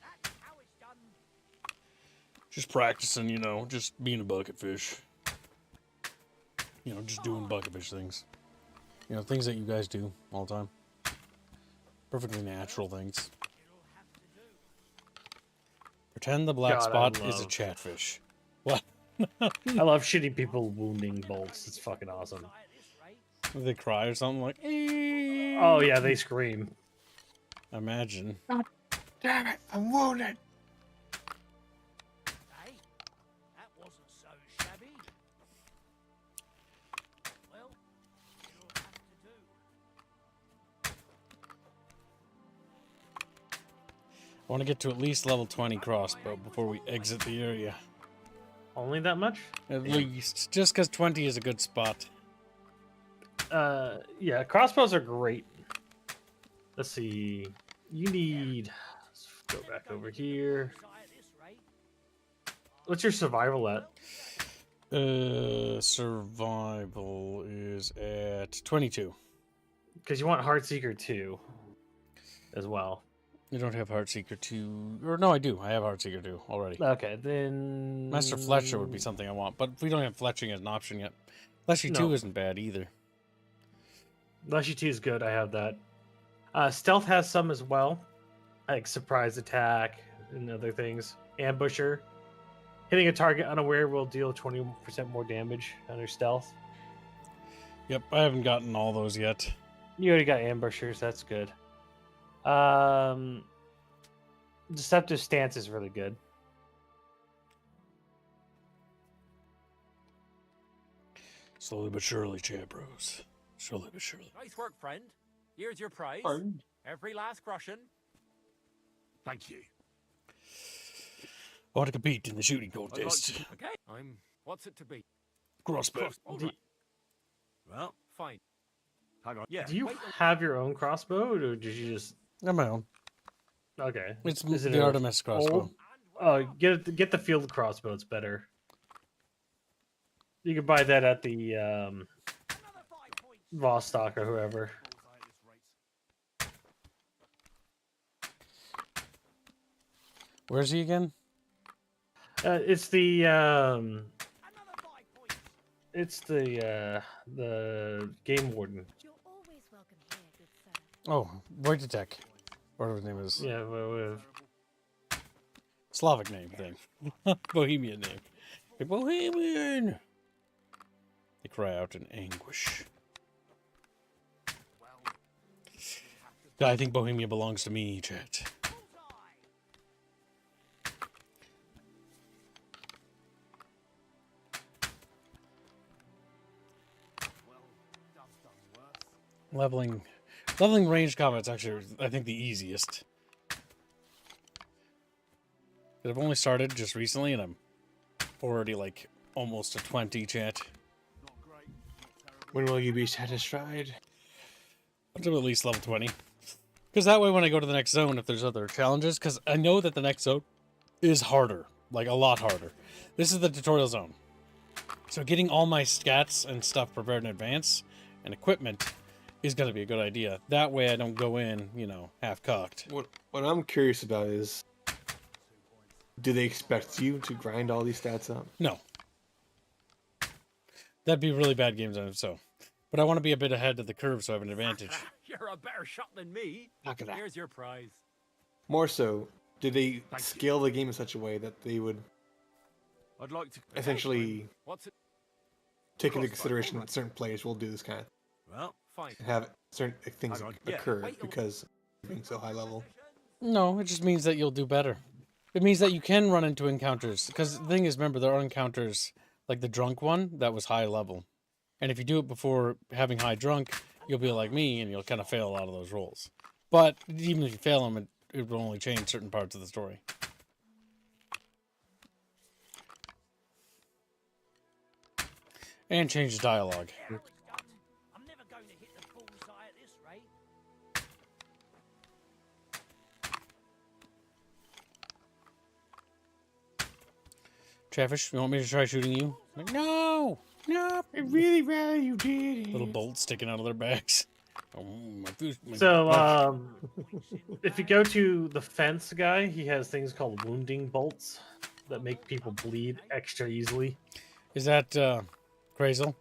That's how it's done. Just practicing, you know, just being a bucket fish. You know, just doing bucketfish things. You know, things that you guys do all the time. Perfectly natural things. Pretend the black God, spot I is a love- chatfish. What? I love shitty people wounding bolts. It's fucking awesome. Do they cry or something like? Oh yeah, they scream. Imagine. God damn it! I'm wounded. Hey, that wasn't so shabby. Well, it'll have to do. I want to get to at least level 20 crossbow before we exit the area. Only that much? At least. Just because 20 is a good spot. Yeah, crossbows are great. Let's see. You need. Let's go back over here. What's your survival at? Survival is at 22. Because you want Heartseeker 2 as well. You don't have Heartseeker 2. Or no, I do. I have Heartseeker 2 already. Okay, then. Master Fletcher would be something I want, but we don't have Fletching as an option yet. Fleshy 2 isn't bad either. Fleshy 2 is good. I have that. Stealth has some as well, like surprise attack and other things. Ambusher. Hitting a target unaware will deal 20% more damage under stealth. Yep, I haven't gotten all those yet. You already got ambushers. That's good. Deceptive stance is really good. Slowly but surely, chat bros. Slowly but surely. Nice work, friend. Here's your prize. Pardon? Every last groschen. Thank you. I want to compete in the shooting contest. Okay. What's it to be? Crossbow. All right. Well, fine. Hang on. Yeah. Do you wait have your own crossbow, or did you just? I have my own. Okay. It's Is it the a Artemis crossbow. old- get the field crossbow. It's better. You can buy that at the Vostok or whoever. Where's he again? It's the game warden. Oh, Wojtek. Whatever his name is. Yeah, Slavic name thing. Bohemian name. A Bohemian! They cry out in anguish. I think Bohemia belongs to me, chat. Leveling range combat's actually, I think, the easiest. I've only started just recently, and I'm already like almost a 20, chat. When will you be satisfied? Until at least level 20. Because that way when I go to the next zone, if there's other challenges, because I know that the next zone is harder. Like, a lot harder. This is the tutorial zone. So getting all my stats and stuff prepared in advance, and equipment, is going to be a good idea. That way I don't go in, you know, half-cocked. What I'm curious about is, do they expect you to grind all these stats up? No. That'd be really bad games on it, so. But I want to be a bit ahead of the curve so I have an advantage. You're a better shot than me. Look at that. Here's your prize. More so, do they scale the game in such a way that they would I'd like to essentially What's it? take into consideration that certain players will do this kind of Well, fine. and have certain things Hang on. Yeah, occur wait a- because of being so high level? No, it just means that you'll do better. It means that you can run into encounters. Because the thing is, remember, there are encounters, like the drunk one, that was high level. And if you do it before having high drunk, you'll be like me, and you'll kind of fail a lot of those rolls. But even if you fail them, it will only change certain parts of the story. And change the dialogue. I'm never going to hit the bullseye at this rate. Chatfish, you want me to try shooting you? Like, no! No, I'd really rather you did. Little bolts sticking out of their backs. Oh, my So, if you go to the fence guy, he has things called wounding bolts that make people bleed extra easily. Is that Crazel?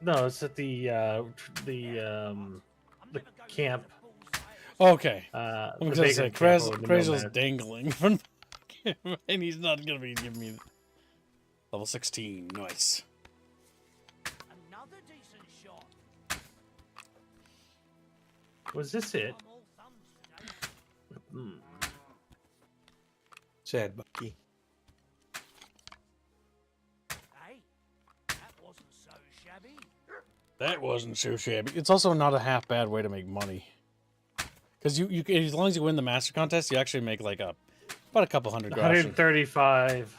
No, it's at the camp. Okay. The I'm gonna say Bickering camp with the Krazel's nomad. dangling from the camera, and he's not gonna be giving me level 16. Nice. Another decent shot. Was this it? Hmm. Sad Bucky. Hey, that wasn't so shabby. That wasn't so shabby. It's also not a half bad way to make money. Because you as long as you win the master contest, you actually make like about a couple hundred groschen. 135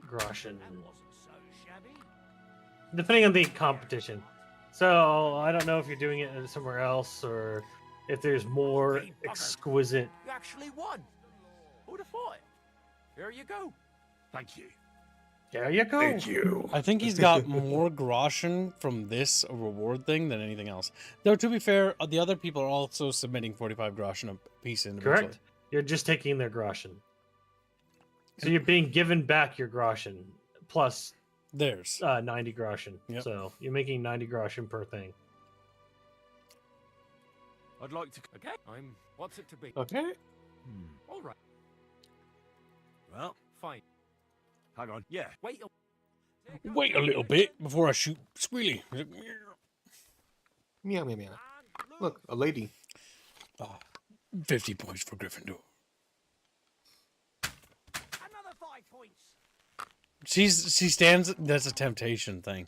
groschen. Depending on the competition. So I don't know if you're doing it somewhere else or if there's more exquisite. You actually won. Who'd have thought it? Here you go. Thank you. There you go. Thank you. I think he's got more groschen from this reward thing than anything else. Though, to be fair, the other people are also submitting 45 groschen a piece individually. Correct? You're just taking their groschen. So you're being given back your groschen plus theirs 90 groschen. Yep. So you're making 90 groschen per thing. I'd like to. Okay. What's it to be? Okay. All right. Well, fine. Hang on. Yeah. Wait. Wait a little bit before I shoot Squealy. Meow, meow, meow. Look, a lady. 50 points for Gryffindor. Another 5 points. She stands. That's a temptation thing.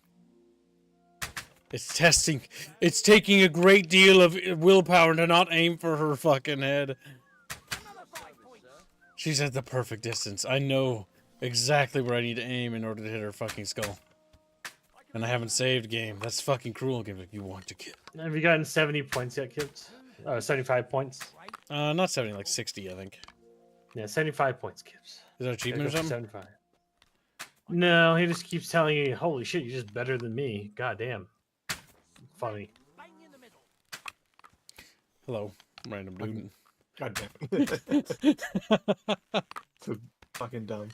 It's testing. It's taking a great deal of willpower to not aim for her fucking head. She's at the perfect distance. I know exactly where I need to aim in order to hit her fucking skull. And I haven't saved game. That's fucking cruel. Game you want to kill. Have you gotten 70 points yet, kids? 75 points. Not 70, like 60, I think. Yeah, 75 points, kids. Is that achievement or something? 75. No, he just keeps telling you, "Holy shit, you're just better than me." God damn. Funny. Hello, random dude. God damn it. So fucking dumb.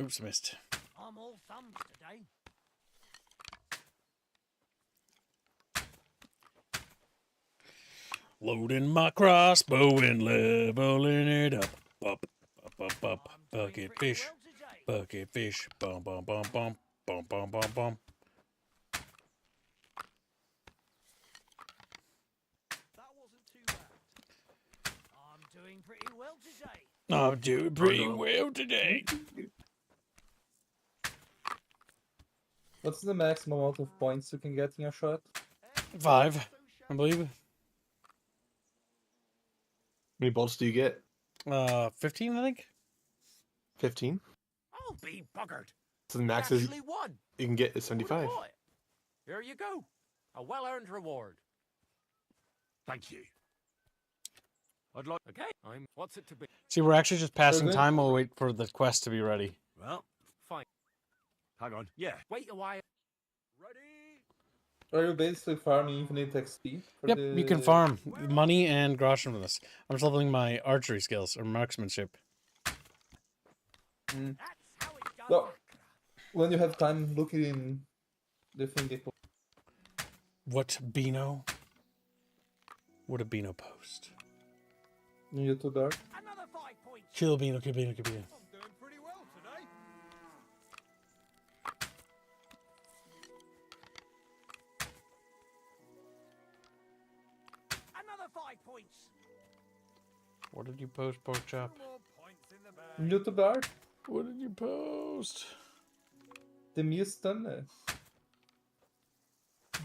Oops, missed. I'm all thumbs today. Loading my crossbow and leveling it up. Up, up, up, up. Bucket fish. Bucket fish. Bum, bum, bum, bum. Bum, bum, bum, bum. I'm doing pretty well today. I'm doing pretty well today. What's the maximum amount of points you can get in a shot? 5, I believe. How many bolts do you get? 15, I think. 15? I'll be buggered. So the max You is actually won. you can get is 75. Thought it. Here you go. A well-earned reward. Thank you. I'd like. Okay. What's it to be? See, we're actually just passing time while we wait for the quest to be ready. Well, fine. Hang on. Yeah. Wait a while. Are you basically farming infinite XP? Yep, you can farm money and groschen from this. I'm just leveling my archery skills or marksmanship. Well, when you have time, look in the thingy. What Beano? What a Beano post. YouTube art. Kill Beano, kill Beano, kill Beano. Another 5 points. What did you post, pork chop? YouTube art. What did you post? The newest thumbnail.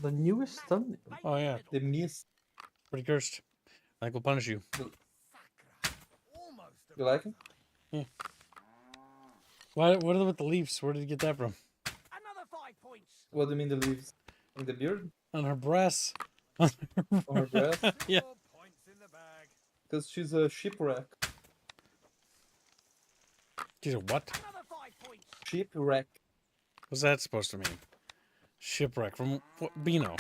The newest thumbnail? Oh, yeah. The newest. Pretty cursed. I think we'll punish you. You like it? Yeah. What are with the leaves? Where did you get that from? Another 5 points. What do you mean the leaves? In the beard? On her breasts. On her breast? Yeah. Because she's a shipwreck. She's a what? Shipwreck. What's that supposed to mean? Shipwreck from what? Beano.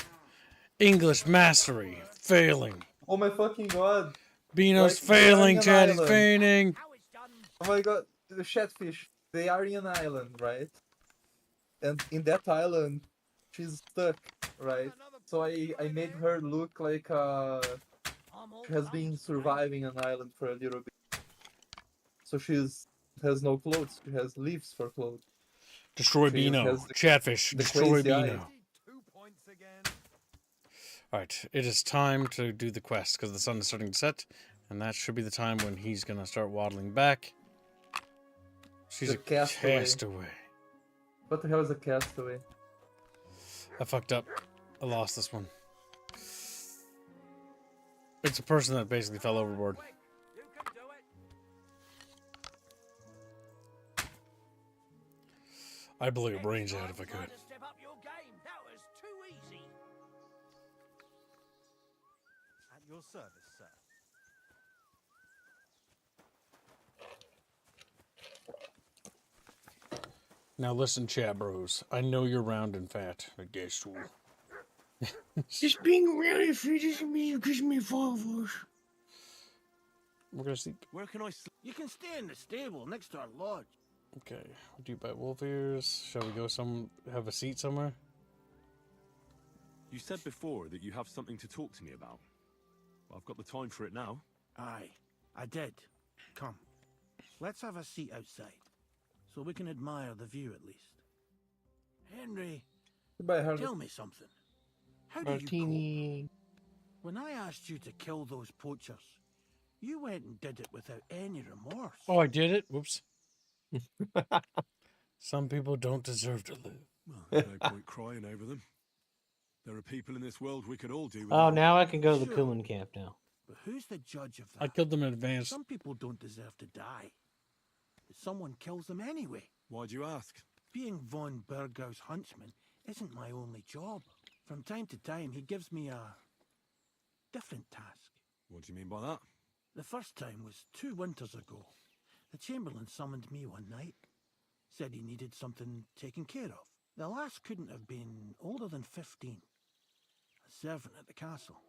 English mastery. Failing. Oh my fucking god. Beano's Like, failing, Aryan Chad. Island. Feigning. Oh my god. The Chatfish. The Aryan Island, right? And in that island, she's stuck, right? So I made her look like she has been surviving an island for a little bit. So has no clothes. She has leaves for clothes. Destroy She Beano. has Chatfish, the destroy crazy eye. Beano. Alright, it is time to do the quest because the sun is starting to set, and that should be the time when he's gonna start waddling back. She's The a castaway. castaway. What the hell is a castaway? I fucked up. I lost this one. It's a person that basically fell overboard. I'd blow your brains out if I could. Step up your game. That was too easy. At your service, sir. Now listen, chat bros. I know you're round and fat. I guess so. Just being really fit doesn't mean you gives me followers. We're gonna sleep. Where can I sleep? You can stay in the stable next to our lodge. Okay. Do you buy wolf ears? Shall we go have a seat somewhere? You said before that you have something to talk to me about. I've got the time for it now. Aye, I did. Come, let's have a seat outside, so we can admire the view at least. Henry, Goodbye, Harvey. tell me something. How do you cope? When I asked you to kill those poachers, you went and did it without any remorse. Oh, I did it? Whoops. Some people don't deserve to live. Well, there's no point crying over them. There are people in this world we could all do with. Oh, now I can go to the Kuman camp now. But who's the judge of that? I killed them in advance. Some people don't deserve to die, but someone kills them anyway. Why'd you ask? Being von Burgau's huntsman isn't my only job. From time to time, he gives me a different task. What do you mean by that? The first time was 2 winters ago. The Chamberlain summoned me one night. Said he needed something taken care of. The lass couldn't have been older than 15. A servant at the castle.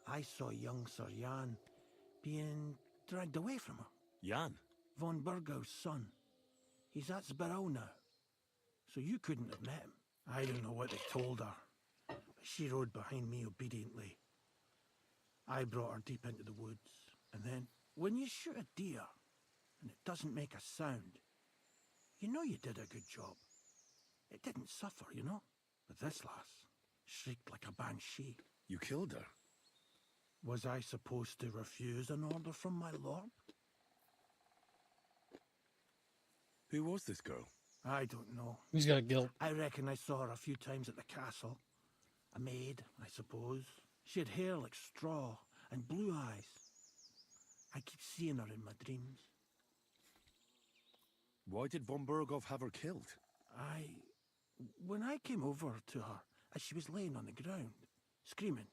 I saw young Sir Jan being dragged away from her. Jan? Von Burgau's son. He's at Sbarrow now. So you couldn't have met him. I don't know what they told her, but she rode behind me obediently. I brought her deep into the woods, and then, when you shoot a deer, and it doesn't make a sound, you know you did a good job. It didn't suffer, you know? But this lass shrieked like a banshee. You killed her? Was I supposed to refuse an order from my lord? Who was this girl? I don't know. He's got guilt. I reckon I saw her a few times at the castle. A maid, I suppose. She had hair like straw and blue eyes. I keep seeing her in my dreams. Why did von Burgov have her killed? When I came over to her, as she was laying on the ground, screaming,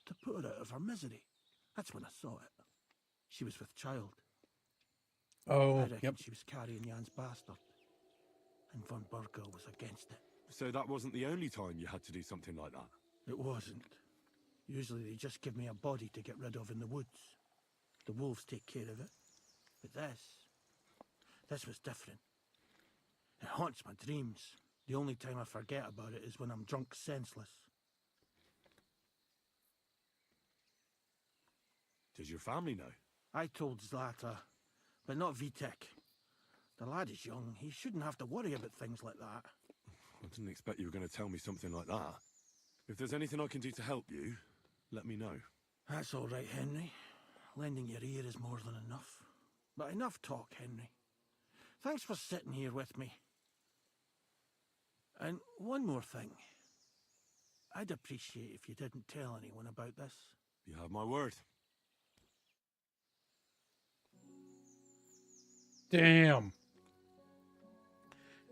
to put her out of her misery, that's when I saw it. She was with child. Oh, I reckon yep. she was carrying Jan's bastard. And von Burgo was against it. So that wasn't the only time you had to do something like that? It wasn't. Usually they just give me a body to get rid of in the woods. The wolves take care of it. But this was different. It haunts my dreams. The only time I forget about it is when I'm drunk senseless. Does your family know? I told Zlata, but not Vitek. The lad is young. He shouldn't have to worry about things like that. I didn't expect you were going to tell me something like that. If there's anything I can do to help you, let me know. That's all right, Henry. Lending your ear is more than enough. But enough talk, Henry. Thanks for sitting here with me. And one more thing. I'd appreciate if you didn't tell anyone about this. You have my word. Damn.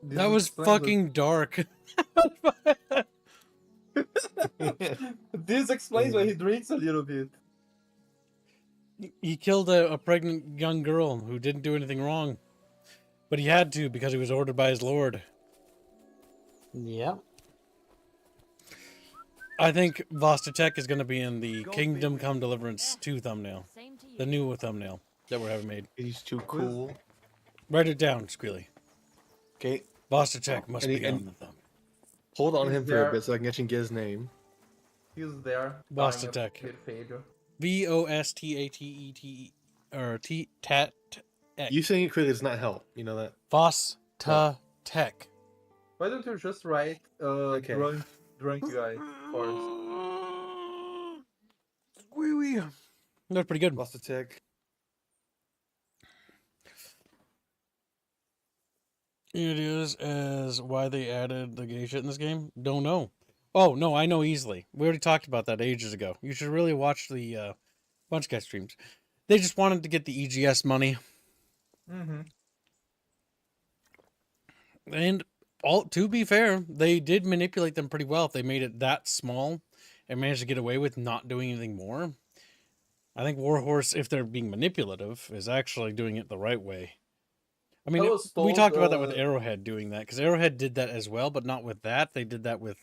That was fucking dark. This explains why he drinks a little bit. He killed a pregnant young girl who didn't do anything wrong. But he had to because he was ordered by his lord. Yep. I think Vostatek is going to be in the Kingdom Come Deliverance 2 thumbnail. The new thumbnail that we're having made. He's too cool. Write it down, Squealy. Okay. Vostatek must be on the thumb. Hold on He's him for a there. bit so I can actually get his name. He's there. Vosta dying of Tech. kid failure. VOSTATET or Tat. You saying it quickly does not help. You know that. Vosta Tech. Why don't you just write drunk guy first? Wee. That's pretty good. Vosta Tech. It is as why they added the gay shit in this game? Don't know. Oh, no, I know easily. We already talked about that ages ago. You should really watch the Bunch Guy streams. They just wanted to get the EGS money. Mm-hmm. And to be fair, they did manipulate them pretty well if they made it that small and managed to get away with not doing anything more. I think Warhorse, if they're being manipulative, is actually doing it the right way. I mean, we talked about that with Arrowhead doing that, because Arrowhead did that as well, but not with that. They did that with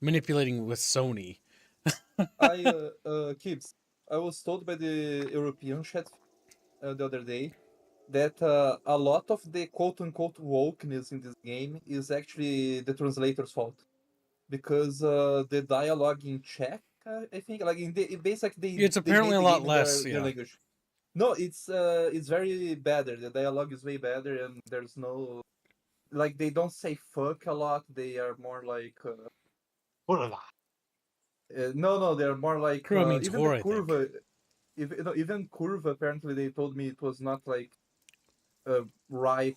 manipulating with Sony. Kids, I was told by the European chat the other day that a lot of the quote-unquote wokeness in this game is actually the translator's fault. Because the dialogue in Czech, I think, like basically It's apparently a lot less, their language. No, it's very better. The dialogue is way better, and there's no, like, they don't say fuck a lot. They are more like no, they're more like Curva means even whore, the curva. Even curva, apparently they told me it was not like right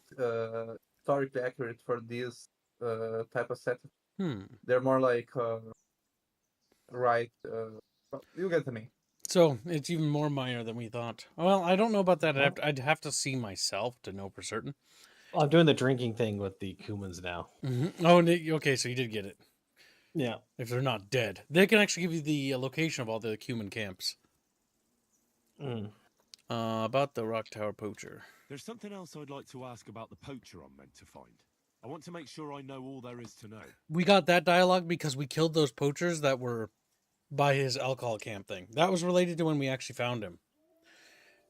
historically accurate for this type of setup. They're more like right. You get to me. So it's even more minor than we thought. Well, I don't know about that. I'd have to see myself to know for certain. Well, I'm doing the drinking thing with the Cumans now. Mm-hmm. Oh, okay, so you did get it. Yeah. If they're not dead, they can actually give you the location of all the Cuman camps. About the Rock Tower Poacher. There's something else I'd like to ask about the poacher I'm meant to find. I want to make sure I know all there is to know. We got that dialogue because we killed those poachers that were by his alcohol camp thing. That was related to when we actually found him.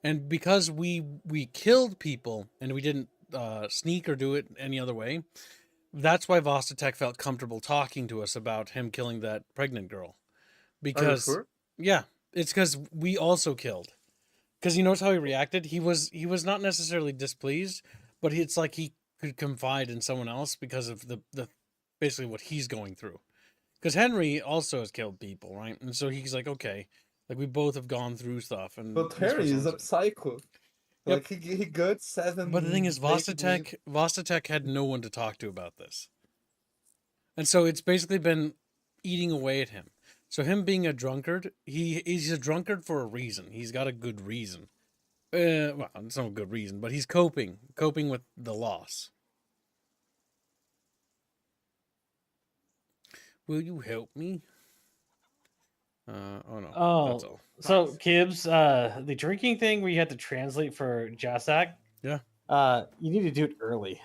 And because we killed people and we didn't sneak or do it any other way, that's why Vostatek felt comfortable talking to us about him killing that pregnant girl. Because, Are you sure? Yeah, it's because we also killed. Because you notice how he reacted? He was not necessarily displeased, but it's like he could confide in someone else because of the basically what he's going through. Because Henry also has killed people, right? And so he's like, okay, like we both have gone through stuff. And But Henry is a psycho. Yep. Like he got 7. But the thing is, Vostatek had no one to talk to about this, and so it's basically been eating away at him. So him being a drunkard, he's a drunkard for a reason. He's got a good reason. Well, it's not a good reason, but he's coping with the loss. Will you help me? Oh no. Oh, That's all. So Kibbs, the drinking thing where you had to translate for Jasak. Yeah. You need to do it early.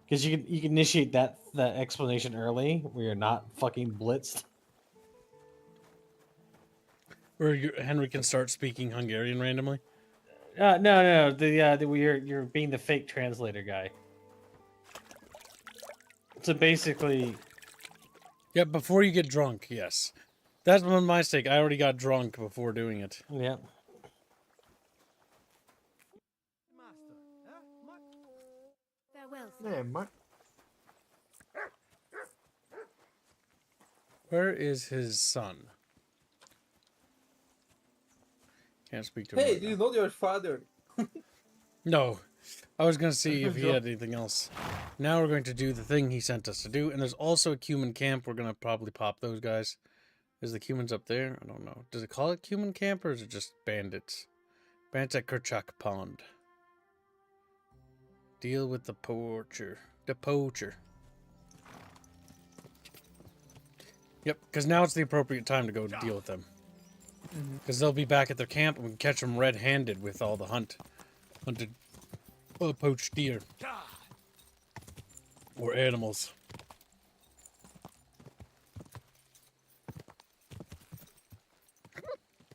Because you can initiate that explanation early where you're not fucking blitzed. Or Henry can start speaking Hungarian randomly. No. You're being the fake translator guy. So basically, yeah. Before you get drunk, yes, that's one mistake. I already got drunk before doing it. Yeah. Farewell. Yeah, Mark. Where is his son? Can't speak to him. Hey, right do now. you know your father? No. I was going to see if he had anything else. Now we're going to do the thing he sent us to do. And there's also a Cuman camp. We're going to probably pop those guys. Is the Cumans up there? I don't know. Does it call it Cuman camp or is it just bandits? Bandits at Kerchak Pond. Deal with the poacher. The poacher. Yep, because now it's the appropriate time to go deal with them. Because they'll be back at their camp and we can catch them red-handed with all the hunted poached deer. Or animals.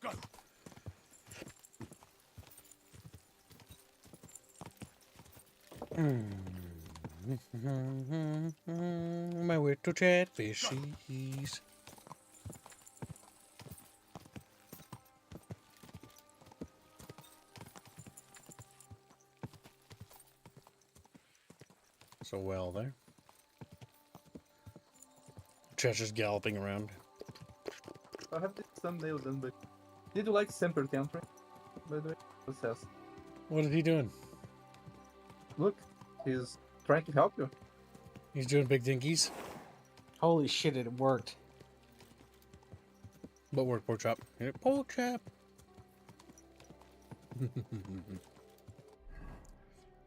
Go. My way to Chatfishies. So well there. Chat's just galloping around. I have this thumbnail done, but did you like Semper Country? By the way, what's else? What is he doing? Look, he's trying to help you. He's doing big dinkies. Holy shit! It worked. What work, pork chop? Pork chop.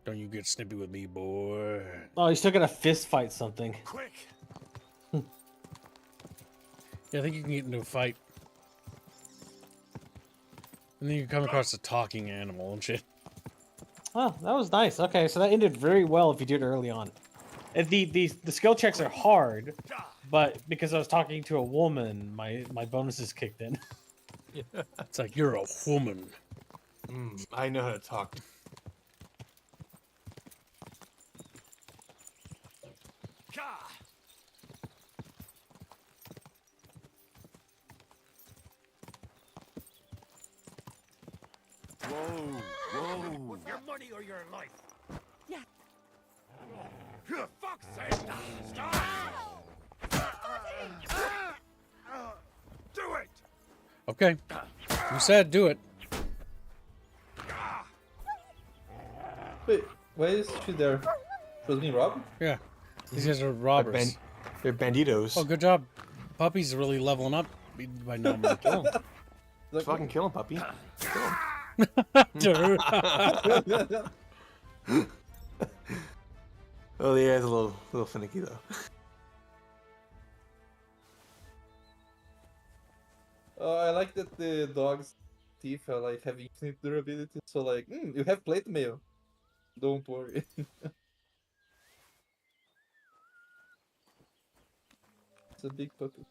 Don't you get snippy with me, boy. Oh, he's still gonna fist fight something. Quick! Yeah, I think you can get into a fight. And then you come across a talking animal and shit. Oh, that was nice. Okay, so that ended very well if you did it early on. And the skill checks are hard, but because I was talking to a woman, my bonuses kicked in. It's like, you're a woman. I know how to talk. Whoa! With your money or your life? Yeah. For fuck's sake! Stop! Do it! Okay. You said do it. Wait, why is she there? She was being robbed? Yeah. These guys are robbers. They're banditos. Oh, good job. Puppy's really leveling up by not being killed. Fucking kill him, puppy. Kill him. Oh, yeah, it's a little finicky though. I like that the dog's teeth are like have infinite durability. So like, you have plate mail. Don't worry. It's a big puppy.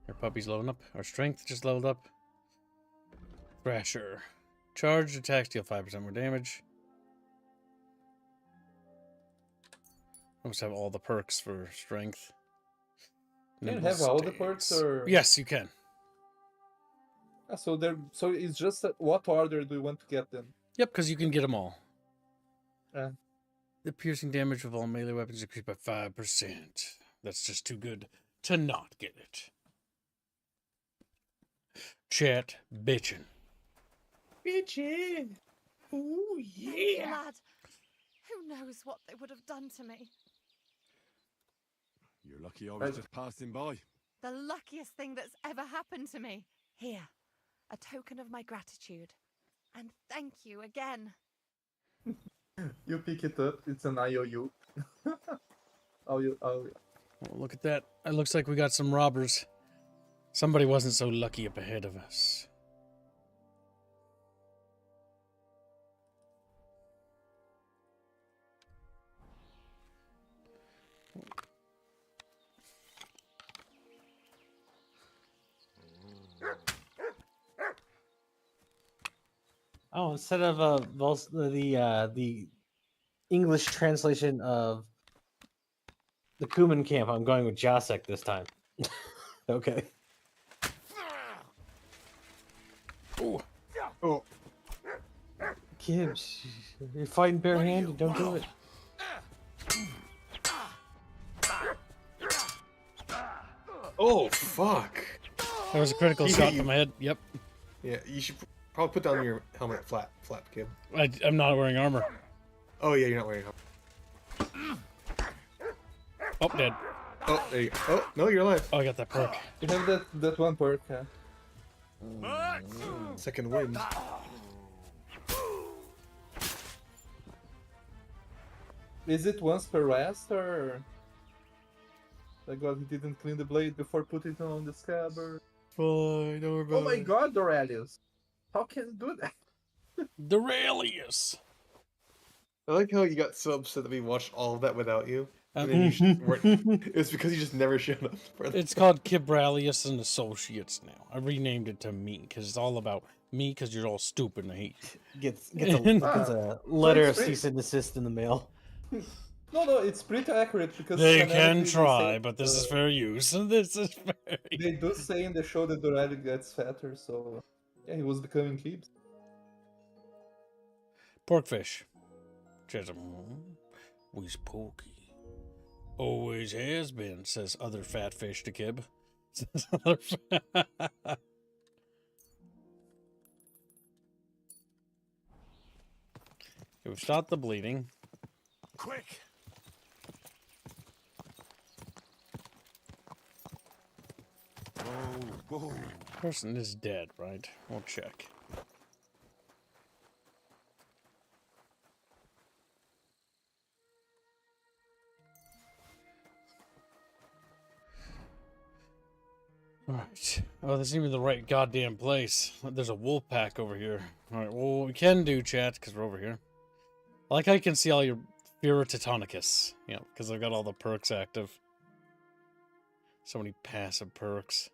Our puppy's leveling up. Our strength just leveled up. Thrasher. Charged attacks deal 5% more damage. I must have all the perks for strength. Can you have all the perks or? Yes, you can. So it's just what order do you want to get them? Yep, because you can get them all. Uh, The piercing damage of all melee weapons increased by 5%. That's just too good to not get it. Chat bitchin'. Bitchin'. Ooh, yeah. Lad, who knows what they would have done to me? You're lucky I was just passing by. The luckiest thing that's ever happened to me. Here, a token of my gratitude. And thank you again. You pick it up. It's an IOU. Oh, Oh, look at that. It looks like we got some robbers. Somebody wasn't so lucky up ahead of us. Oh, instead of the English translation of the Kuman camp, I'm going with Jacek this time. Okay. Oh. Gibbs, you're fighting barehanded. Don't do it. Oh, fuck. That was a critical shot from my head. Yep. Yeah, you should probably put down your helmet flap, kid. I'm not wearing armor. Oh, yeah, you're not wearing armor. Oh, dead. Oh, there you go. Oh, no, you're alive. Oh, I got that perk. You have that one perk, huh? Second wind. Is it once per rest or? Like God, he didn't clean the blade before putting it on the scabbard. Fine, don't worry about Oh my God, Doralius! How can you do that? Doralius. I like how you got so upset that we watched all of that without you. And then you it was because you just never showed up for that. It's called Kibralius and Associates now. I renamed it to me because it's all about me because you're all stupid and I hate you. Gets a letter of cease and desist in the mail. No, it's pretty accurate because They whenever can they try, say, but this is fair use. This is very... They do say in the show that Dorelli gets fatter, so yeah, he was becoming Kibs. Porkfish. We's porky. Always has been, says other fat fish to Kib. Says other fat... We've stopped the bleeding. Quick! Whoa. Person is dead, right? We'll check. Alright. Oh, this isn't even the right goddamn place. There's a wolf pack over here. Alright, well, what we can do, chat, because we're over here. I like how you can see all your Fura Teutonicus. You know, because I've got all the perks active. So many passive perks.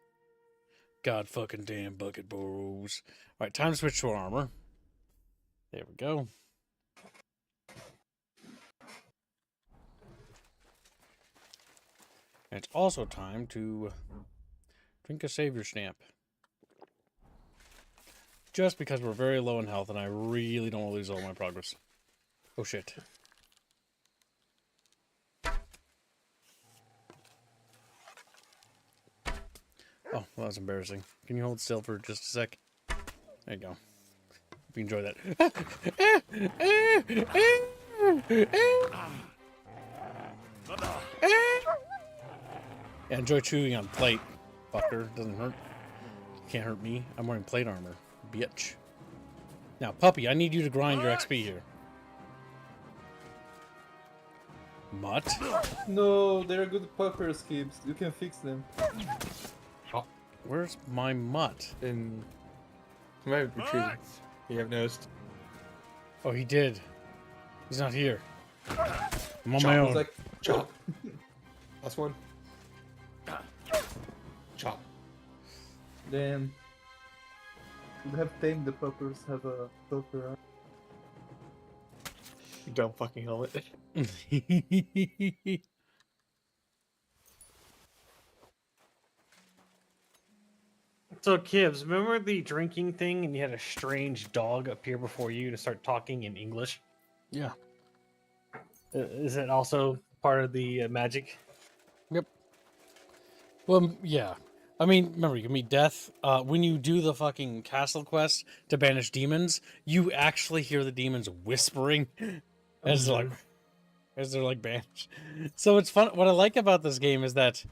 God fucking damn bucket bros. Alright, time to switch to our armor. There we go. And it's also time to drink a savior stamp. Just because we're very low in health and I really don't want to lose all my progress. Oh shit. Oh, well, that was embarrassing. Can you hold still for just a sec? There you go. Hope you enjoy that. Yeah, enjoy chewing on plate, fucker. Doesn't hurt. Can't hurt me. I'm wearing plate armor, bitch. Now, puppy, I need you to grind your XP here. Mutt? No, they're good puppers, Kibs. You can fix them. Oh, where's my mutt? In my retreat. You have noticed. Oh, he did. He's not here. I'm on Chop. my own. Like, chop. Last one. Chop. Then you have tamed the puppers, have a pupper. You dumb fucking helmet. So, Kibbs, remember the drinking thing and you had a strange dog appear before you to start talking in English? Yeah. Is it also part of the magic? Yep. Well, yeah. I mean, remember, you can meet death. When you do the fucking castle quest to banish demons, you actually hear the demons whispering as they're like banished. So it's fun. What I like about this game is that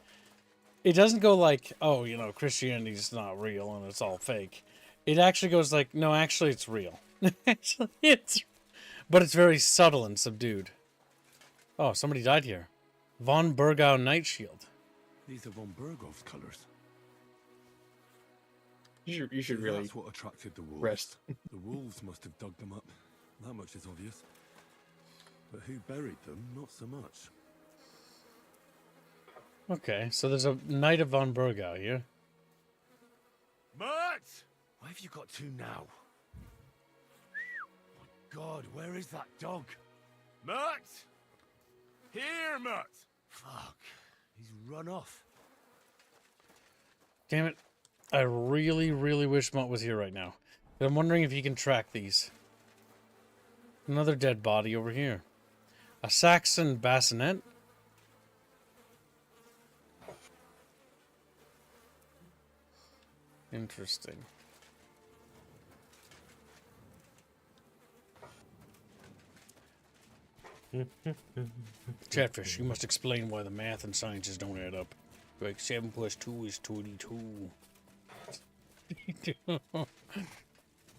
it doesn't go like, oh, you know, Christianity's not real and it's all fake. It actually goes like, no, actually it's real. Actually, but it's very subtle and subdued. Oh, somebody died here. Von Burgau Night Shield. These are von Burgau's colours. You should really. That's what attracted the wolves. Rest. The wolves must have dug them up. That much is obvious. But who buried them? Not so much. Okay, so there's a Knight of von Burgau here. Mutt! Why have you got two now? My God, where is that dog? Mutt! Here, Mutt! Fuck. He's run off. Damn it. I really, really wish Mutt was here right now. But I'm wondering if he can track these. Another dead body over here. A Saxon bassinet. Interesting. Chatfish, you must explain why the math and sciences don't add up. Like 7 + 2 is 22.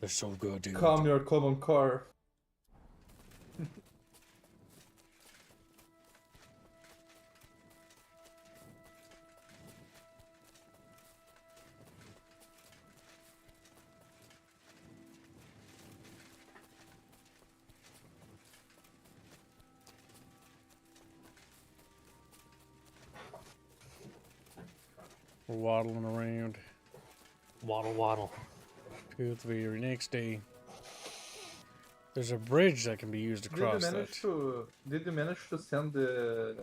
They're so good, dude. Calm your common core. We're waddling around. Waddle, waddle. To the very next day. There's a bridge that can be used Did across you that. manage to send the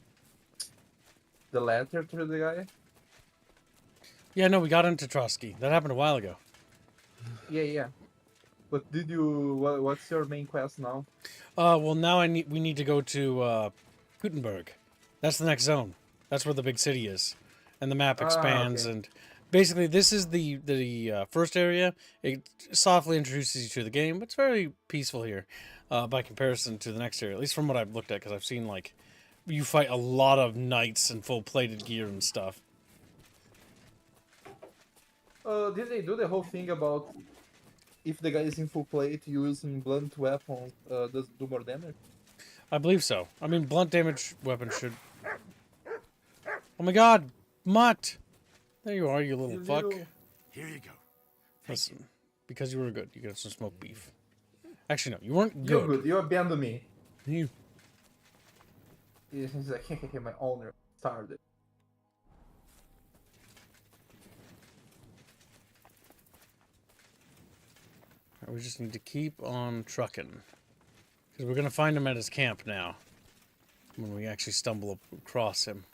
letter to the guy? Yeah, no, we got into Trotsky. That happened a while ago. Yeah. But did you? What's your main quest now? Well, now we need to go to Gutenberg. That's the next zone. That's where the big city is, and the map expands. Okay. And basically, this is the first area. It softly introduces you to the game, but it's very peaceful here, by comparison to the next area. At least from what I've looked at, because I've seen like you fight a lot of knights in full plated gear and stuff. Did they do the whole thing about if the guy is in full plate using blunt weapons does do more damage? I believe so. I mean, blunt damage weapons should. Oh my God, Mutt! There you are, you little fuck. Here you go. Listen, because you were good, you got some smoked beef. Actually, no, you weren't You're good. good. You abandoned me. You. He's like, my owner started. We just need to keep on trucking. Because we're going to find him at his camp now. When we actually stumble across him.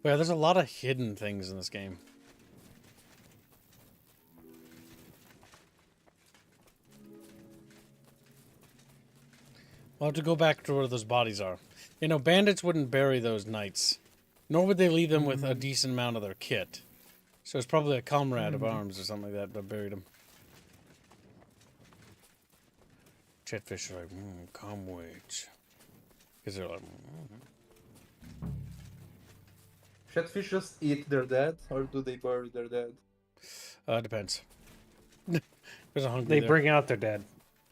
But yeah, there's a lot of hidden things in this game. We'll have to go back to where those bodies are. You know, bandits wouldn't bury those knights. Nor would they leave them with a decent amount of their kit. So it's probably a comrade of arms or something like that buried him. Chatfish are like, come wait. Because they're like, Chatfish just eat their dead, or do they bury their dead? Depends. There's a hungry They there. bring out their dead.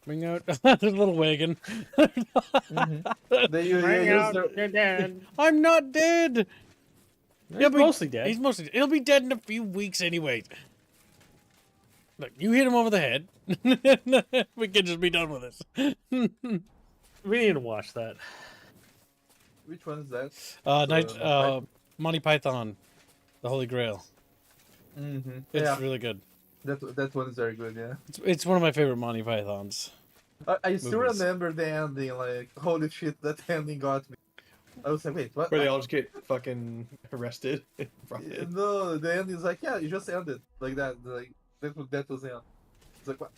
Bring out there's a little wagon. They Bring use out their... their dead. I'm not dead. He's mostly dead. He's mostly dead. He'll be dead in a few weeks anyways. Look, you hit him over the head. We can just be done with this. We need to watch that. Which one is that? Monty Python, the Holy Grail. It's really good. That one is very good, yeah. It's one of my favorite Monty Pythons. I still movies. remember the ending, like, holy shit, that ending got me. I was like, wait, what? Where they all just get fucking arrested. No, the ending is like, yeah, you just ended. Like that. Like, that was the end. It's like, what?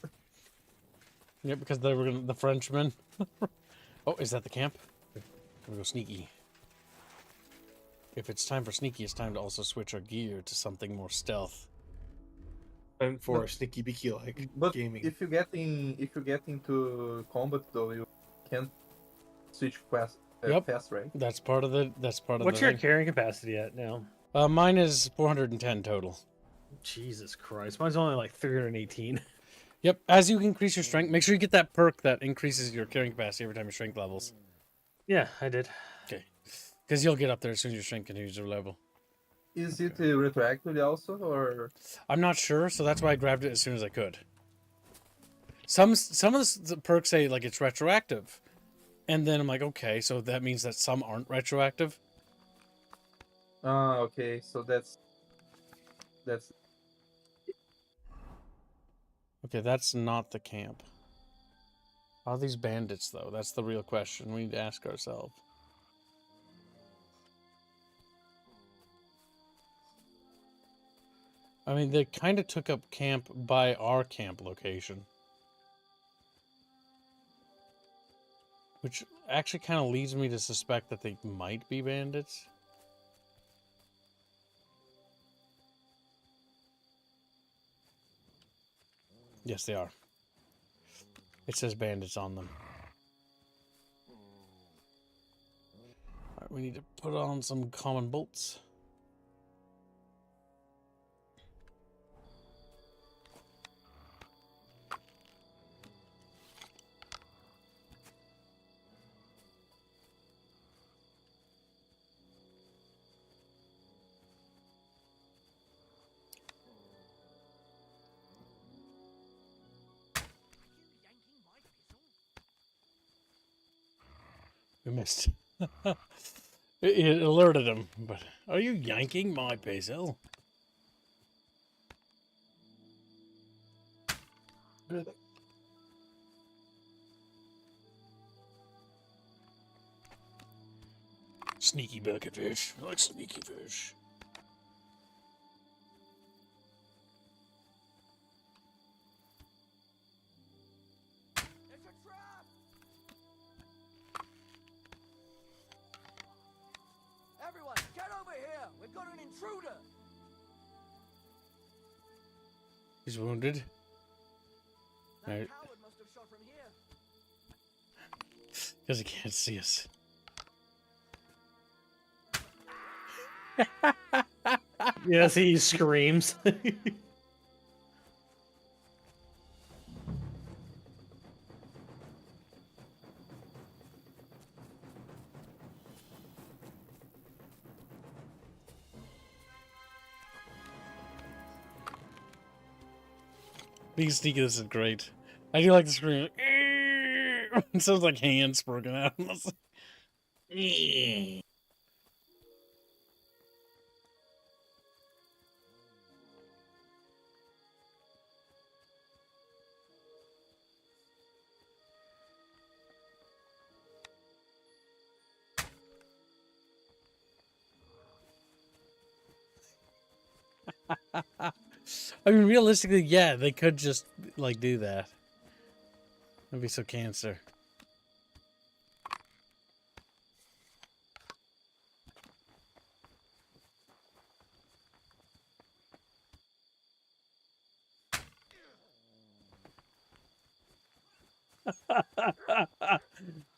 Yeah, because they were the Frenchmen. Oh, is that the camp? We'll go sneaky. If it's time for sneaky, it's time to also switch our gear to something more stealth. And for sneaky beaky like But gaming. if you get into combat though, you can't switch fast, right? That's part of the. What's your carrying capacity at now? Mine is 410 total. Jesus Christ, mine's only like 318. Yep. As you increase your strength, make sure you get that perk that increases your carrying capacity every time your strength levels. Yeah, I did. Okay. Because you'll get up there as soon as your strength continues to level. Is it retroactively also, or? I'm not sure, so that's why I grabbed it as soon as I could. Some of the perks say like it's retroactive, and then I'm like, okay, so that means that some aren't retroactive. Ah, okay, so that's. Okay, that's not the camp. Are these bandits though? That's the real question we need to ask ourselves. I mean, they kind of took up camp by our camp location. Which actually kind of leads me to suspect that they might be bandits. Yes, they are. It says bandits on them. Alright, we need to put on some common bolts. We missed. It alerted him, but are you yanking my peso? Sneaky bucket fish. I like sneaky fish. It's a trap! Everyone, get over here! We've got an intruder! He's wounded. That Right. coward must have shot from here. Because he can't see us. Yes, he screams. Being sneaky, this is great. I do like the scream. It sounds like hands broken out. I mean, realistically, yeah, they could just, like, do that. That'd be so cancer.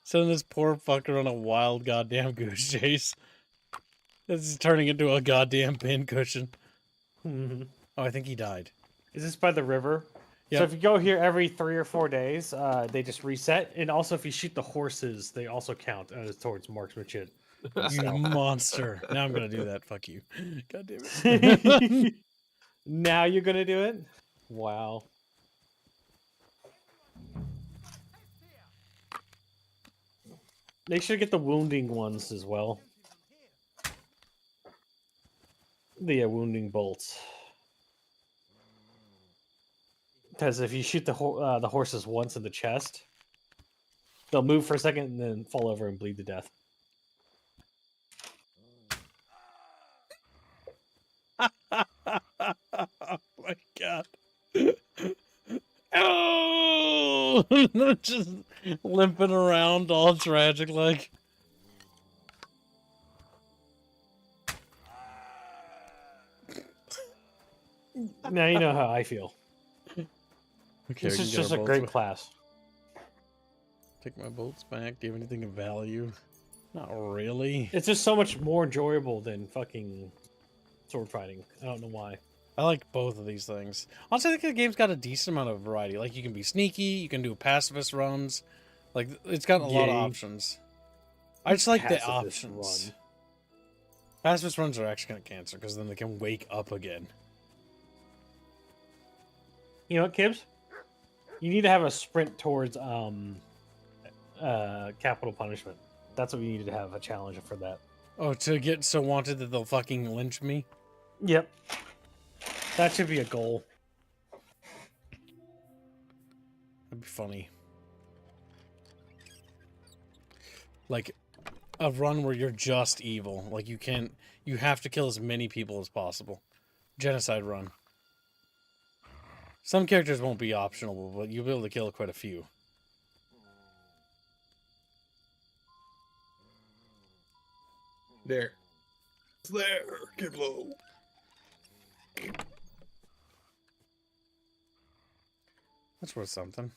Send this poor fucker on a wild goddamn goose chase. This is turning into a goddamn pin cushion. Oh, I think he died. Is this by the river? Yep. So if you go here every 3 or 4 days, they just reset. And also, if you shoot the horses, they also count towards marksmanship. You monster. Now I'm going to do that. Fuck you. God damn it. Now you're going to do it? Wow. Make sure to get the wounding ones as well. The wounding bolts. Because if you shoot the horses once in the chest, they'll move for a second and then fall over and bleed to death. Oh my god. Oh! Just limping around all tragic like. Now you know how I feel. Okay, This we is can get just our a bolts great back. class. Take my bolts back. Do you have anything of value? Not really. It's just so much more enjoyable than fucking sword fighting. I don't know why. I like both of these things. Honestly, I think the game's got a decent amount of variety. Like, you can be sneaky, you can do pacifist runs. Like, it's got a lot of Yay. options. I just like the Pacifist options. run. Pacifist runs are actually kind of cancer, because then they can wake up again. You know what, Kibbs? You need to have a sprint towards capital punishment. That's what we needed to have, a challenge for that. Oh, to get so wanted that they'll fucking lynch me? Yep. That should be a goal. That'd be funny. Like, a run where you're just evil. Like, you have to kill as many people as possible. Genocide run. Some characters won't be optional, but you'll be able to kill quite a few. There. It's there. Get low. That's worth something.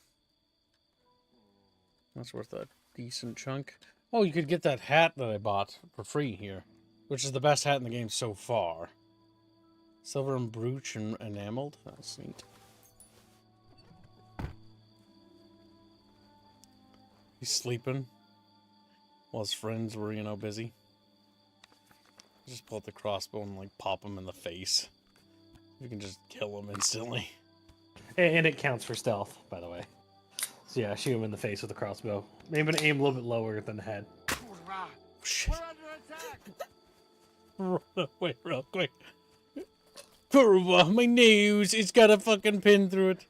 That's worth a decent chunk. Oh, you could get that hat that I bought for free here, which is the best hat in the game so far. Silver and brooch and enameled. That's neat. He's sleeping while his friends were, you know, busy. Just pull out the crossbow and, like, pop him in the face. You can just kill him instantly. And it counts for stealth, by the way. So yeah, shoot him in the face with a crossbow. Maybe aim a little bit lower than the head. Shit. Run away real quick. My nose, it's got a fucking pin through it.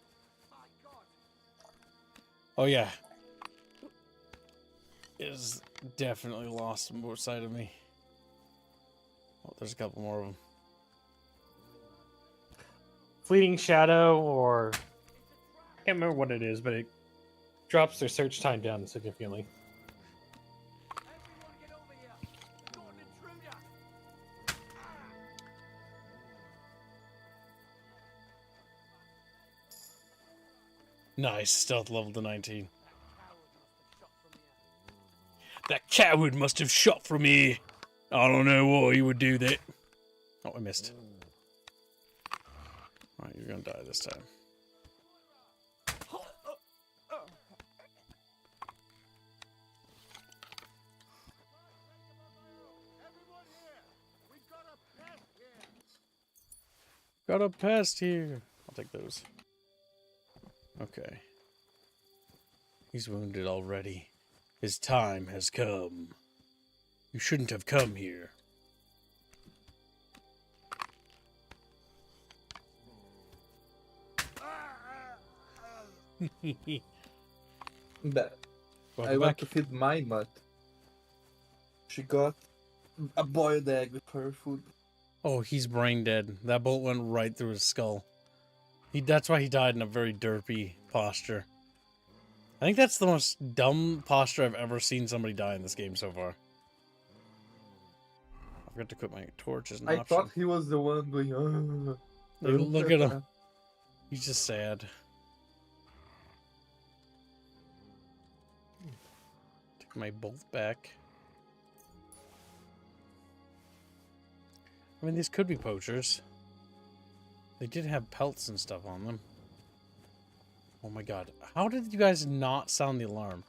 Oh yeah. Is definitely lost more sight of me. there's a couple more of them. Fleeting Shadow, or I can't remember what it is, but it drops their search time down significantly. Nice, stealth level to 19. That coward must have shot for me. I don't know why he would do that. Oh, I missed. Alright, you're gonna die this time. Got a pest here. I'll take those. Okay. He's wounded already. His time has come. You shouldn't have come here. But I Welcome went back. to feed my mutt. She got a boiled egg with her food. Oh, he's brain dead. That bolt went right through his skull. That's why he died in a very derpy posture. I think that's the most dumb posture I've ever seen somebody die in this game so far. I forgot to quit my torch as an I option. thought he was the one going, Look at him. He's just sad. Take my bolt back. I mean, these could be poachers. They did have pelts and stuff on them. Oh my god. How did you guys not sound the alarm?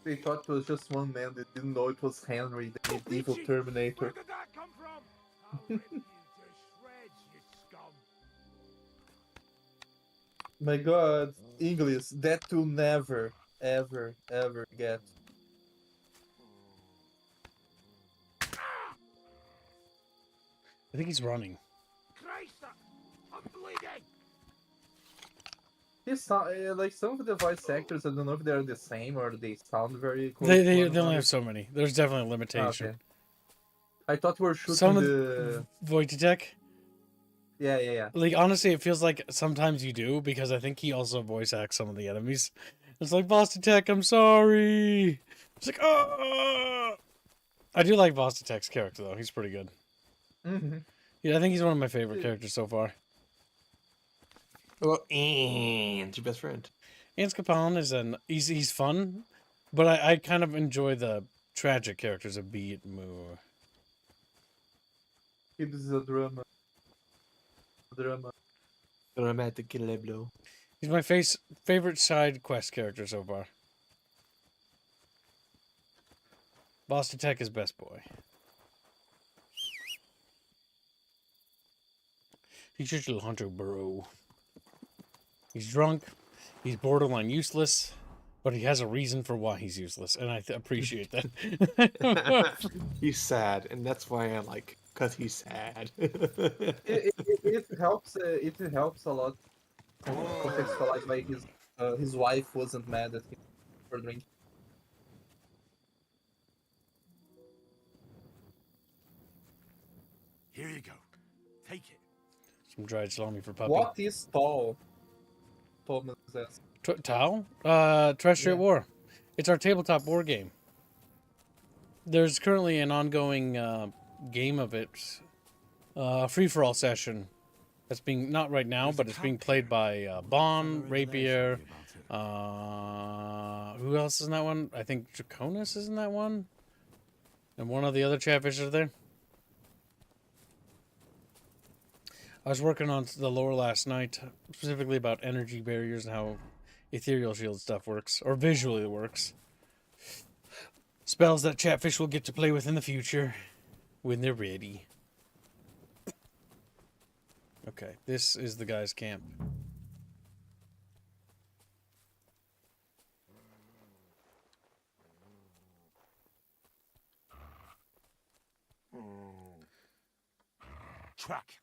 They thought it was just one man. They didn't know it was Henry, the evil Terminator. My god, English, that will never, ever, ever get. I think he's running. Like some of the voice actors, I don't know if they're the same or they sound very close. They only have so many. There's definitely a limitation. Okay. I thought we were shooting Some of the Wojciech. Yeah. Like, honestly, it feels like sometimes you do, because I think he also voice acts some of the enemies. It's like, Vostitech, I'm sorry. It's like, oh. I do like Vostitech's character, though. He's pretty good. Mm-hmm. Yeah, I think he's one of my favorite characters so far. Well, and your best friend. Anscapan is he's fun, but I kind of enjoy the tragic characters of Beat more. It is a drama. Dramatic Leblo. He's my favorite side quest character so far. Vostitech is best boy. He's just a little hunter bro. He's drunk. He's borderline useless. But he has a reason for why he's useless. And I appreciate that. He's sad. And that's why I like, because he's sad. it helps. It helps a lot. Contextualize why his wife wasn't mad at him for drinking. Here you go. Take it. Some dried salami for puppy. What is tall? Thomas asks. Tau? Treachery at War. It's our tabletop war game. There's currently an ongoing game of it. Free-for-all session. That's being, not right now, but it's being played by Bon, Rapier. Who else is in that one? I think Draconis is in that one. And one of the other chatfish are there. I was working on the lore last night, specifically about energy barriers and how ethereal shield stuff works, or visually works. Spells that chatfish will get to play with in the future when they're ready. Okay, this is the guy's camp. Track.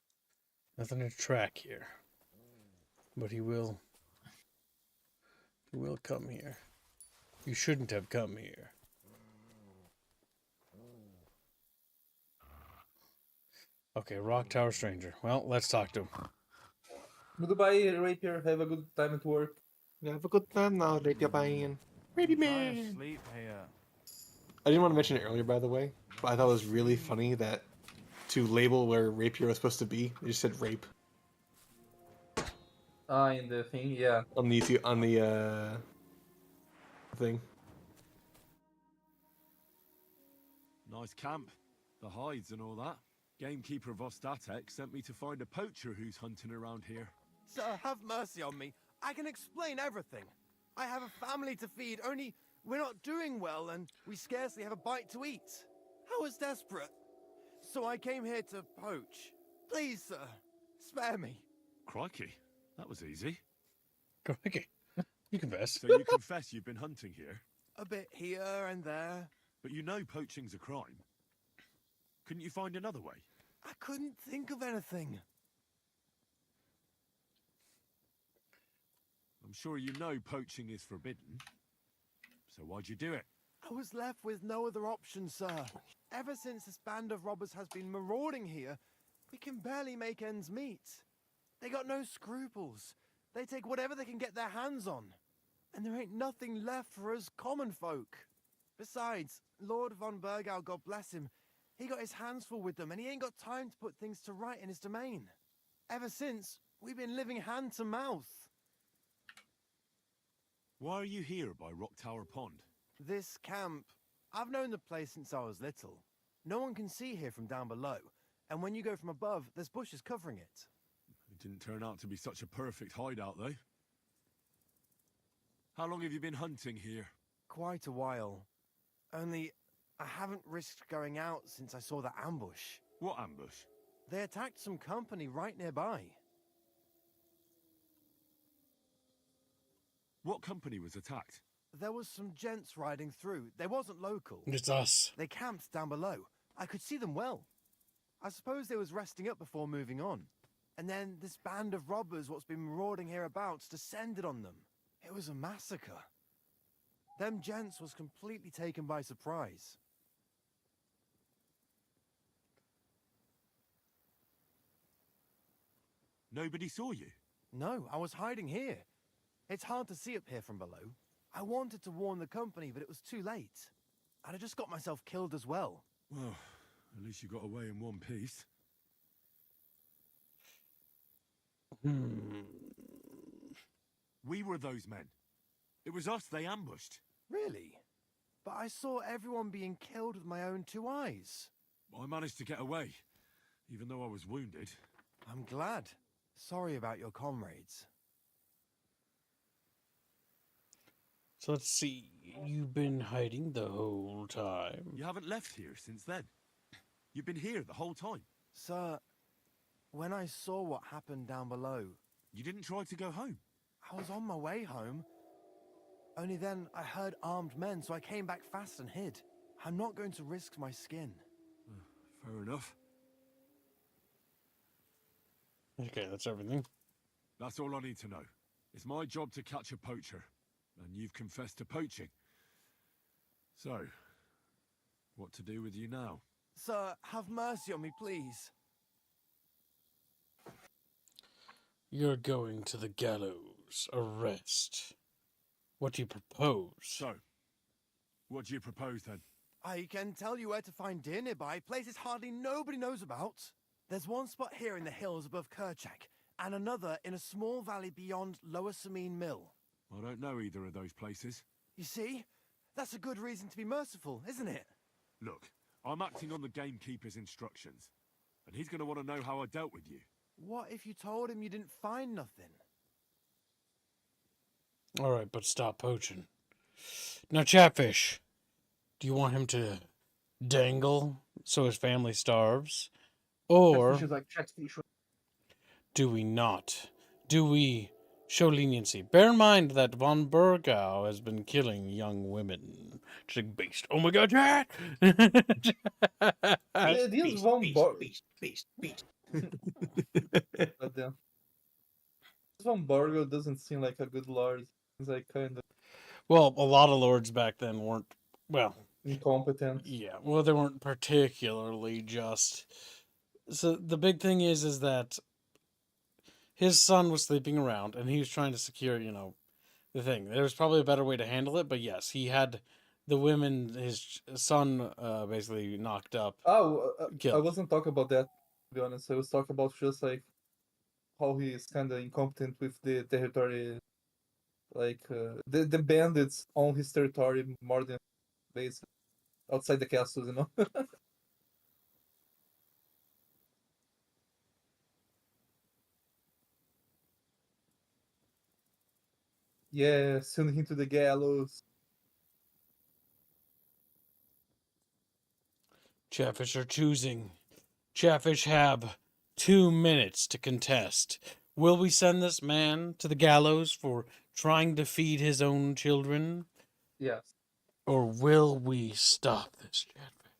Nothing to track here. But he will come here. You shouldn't have come here. Okay, Rock Tower Stranger. Well, let's talk to him. Goodbye, Rapier. Have a good time at work. Have a good time now, Rapier Bang. Rapier Trying to Man. sleep here. I didn't want to mention it earlier, by the way, but I thought it was really funny that to label where Rapier was supposed to be, they just said rape. In the thing, yeah. On the thing. Nice camp. The hides and all that. Gamekeeper Vostatek sent me to find a poacher who's hunting around here. Sir, have mercy on me. I can explain everything. I have a family to feed, only we're not doing well and we scarcely have a bite to eat. I was desperate. So I came here to poach. Please, sir, spare me. Crikey, that was easy. Crikey. You confess. So you confess you've been hunting here? A bit here and there. But you know poaching's a crime. Couldn't you find another way? I couldn't think of anything. I'm sure you know poaching is forbidden. So why'd you do it? I was left with no other option, sir. Ever since this band of robbers has been marauding here, we can barely make ends meet. They got no scruples. They take whatever they can get their hands on. And there ain't nothing left for us common folk. Besides, Lord von Burgau, God bless him, he got his hands full with them and he ain't got time to put things to right in his domain. Ever since, we've been living hand to mouth. Why are you here by Rock Tower Pond? This camp, I've known the place since I was little. No one can see here from down below, and when you go from above, there's bushes covering it. It didn't turn out to be such a perfect hideout, though. How long have you been hunting here? Quite a while. Only, I haven't risked going out since I saw that ambush. What ambush? They attacked some company right nearby. What company was attacked? There was some gents riding through. They wasn't local. It's us. They camped down below. I could see them well. I suppose they was resting up before moving on. And then this band of robbers what's been marauding hereabouts descended on them. It was a massacre. Them gents was completely taken by surprise. Nobody saw you? No, I was hiding here. It's hard to see up here from below. I wanted to warn the company, but it was too late. I'd have just got myself killed as well. Well, at least you got away in one piece. We were those men. It was us they ambushed. Really? But I saw everyone being killed with my own two eyes. I managed to get away, even though I was wounded. I'm glad. Sorry about your comrades. So let's see. You've been hiding the whole time. You haven't left here since then. You've been here the whole time. Sir, when I saw what happened down below... You didn't try to go home? I was on my way home. Only then I heard armed men, so I came back fast and hid. I'm not going to risk my skin. Fair enough. Okay, that's everything. That's all I need to know. It's my job to catch a poacher. And you've confessed to poaching. So, what to do with you now? Sir, have mercy on me, please. You're going to the gallows. Arrest. What do you propose? So, what do you propose then? I can tell you where to find deer nearby, places hardly nobody knows about. There's one spot here in the hills above Kerchak, and another in a small valley beyond Lower Samine Mill. I don't know either of those places. You see? That's a good reason to be merciful, isn't it? Look, I'm acting on the gamekeeper's instructions, and he's going to want to know how I dealt with you. What if you told him you didn't find nothing? Alright, but stop poaching. Now, Chatfish, do you want him to dangle so his family starves? Or Chatfish is like Chatfish. do we not? Do we show leniency? Bear in mind that von Burgau has been killing young women. Just like beast. Oh my god, Chat! These von Beast. But yeah. This von Burgau doesn't seem like a good lord. He's like kind of... Well, a lot of lords back then weren't, well, incompetent. Yeah, well, they weren't particularly just. So the big thing is that his son was sleeping around, and he was trying to secure, the thing. There was probably a better way to handle it, but yes, he had the women, his son, basically knocked up, Oh, I killed. wasn't talking about that, to be honest. I was talking about just like how he is kind of incompetent with the territory. Like the bandits on his territory more than base outside the castles, you know. Yeah, send him to the gallows. Chatfish are choosing. Chatfish have 2 minutes to contest. Will we send this man to the gallows for trying to feed his own children? Yes. Or will we stop this Chatfish?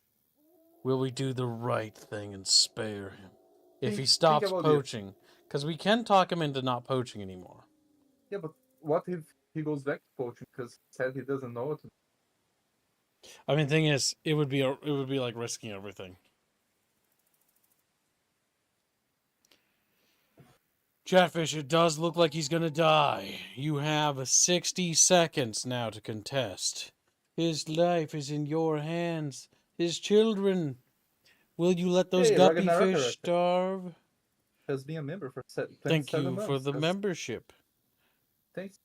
Will we do the right thing and spare him? If he stops poaching, because we can talk him into not poaching anymore. Yeah, but what if he goes back to poaching because he said he doesn't know what to do? I mean, thing is, it would be like risking everything. Chatfish, it does look like he's gonna die. You have 60 seconds now to contest. His life is in your hands. His children. Will you let those guppy fish starve? Has been a member for 27 Thank you months. for the membership. Thanks.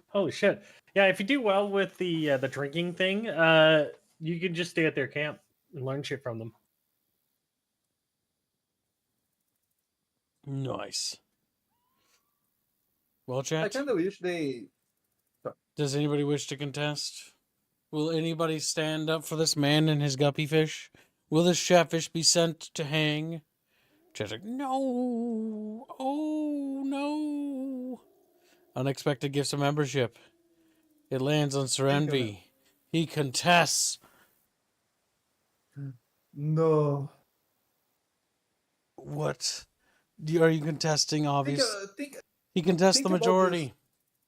Holy shit! Yeah, if you do well with the drinking thing, you can just stay at their camp and learn shit from them. Nice. Well, chat. I kind of wish they. Does anybody wish to contest? Will anybody stand up for this man and his guppy fish? Will this Chatfish be sent to hang? Chat's like, no. Oh, no. Unexpected gifts of membership. It lands on Sir Envy. He contests. No. What? Are you contesting, obviously? He contests the about majority.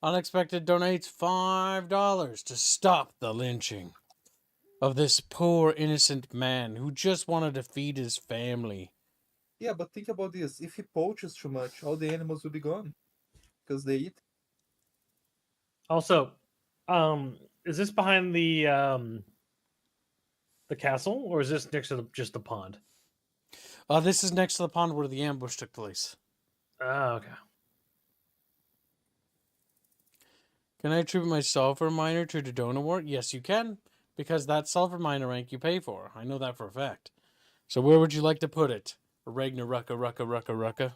Unexpected donates $5 to stop the lynching of this poor innocent man who just wanted to feed his family. Yeah, but think about this. If he poaches too much, all the animals will be gone. Because they eat. Also, is this behind the castle, or is this next to just the pond? This is next to the pond where the ambush took place. Oh, okay. Can I attribute my sulfur miner to Dodona Wart? Yes, you can, because that sulfur miner rank you pay for. I know that for a fact. So where would you like to put it? Ragnarucka.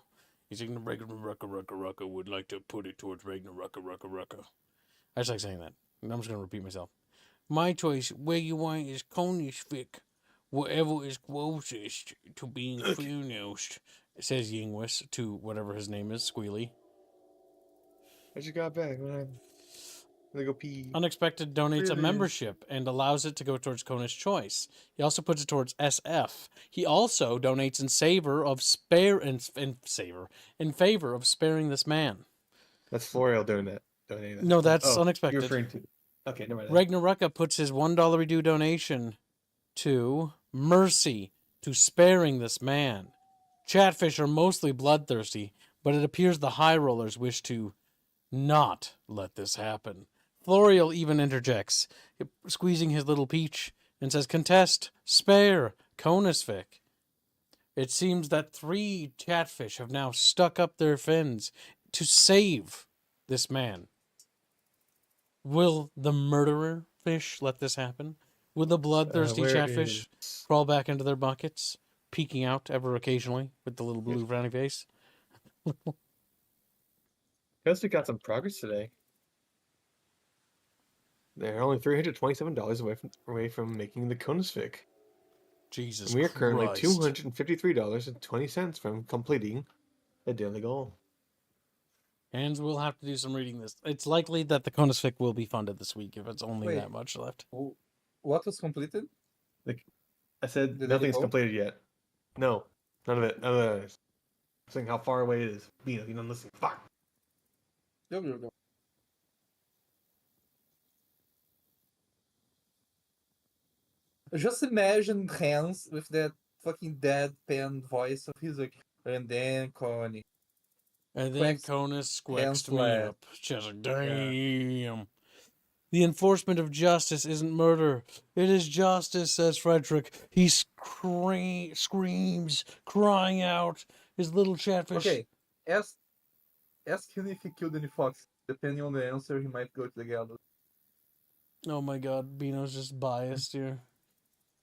He's thinking Ragnarucka would like to put it towards Ragnarucka. I just like saying that. And I'm just going to repeat myself. My choice, where you want is Konishvik. Whatever is closest to being finished, says Yingwis to whatever his name is, Squealy. I just got back. Let me go pee. Unexpected donates a membership and allows it to go towards Kona's choice. He also puts it towards SF. He also donates in favor of sparing this man. That's Florial doing that. No, that's unexpected. You're referring to. Okay, never mind. Ragnarukka puts his $1 redo donation to mercy, to sparing this man. Chatfish are mostly bloodthirsty, but it appears the high rollers wish to not let this happen. Florial even interjects, squeezing his little peach, and says, contest, spare, Konasvik. It seems that 3 Chatfish have now stuck up their fins to save this man. Will the murderer fish let this happen? Will the bloodthirsty Chatfish crawl back into their buckets, peeking out ever occasionally with the little blue frowny face? Guess we got some progress today. They're only $327 away from making the Konasvik. Jesus and we are currently Christ. $253.20 from completing a daily goal. And we'll have to do some reading this. It's likely that the Konasvik will be funded this week if it's only that much left. What was completed? I said nothing's completed yet. No, none of it. None of that. I'm saying how far away it is. You don't listen. Fuck. Go. Just imagine Hans with that fucking deadpan voice of his, like, and then Connie. And then Quacks Conus Hans squexed me laugh. up. Just like, Yeah. damn. The enforcement of justice isn't murder. It is justice, says Frederick. He screams, crying out. His little chatfish. Okay, ask him if he killed any fox. Depending on the answer, he might go to the gallows. Oh my god, Bino's just biased here.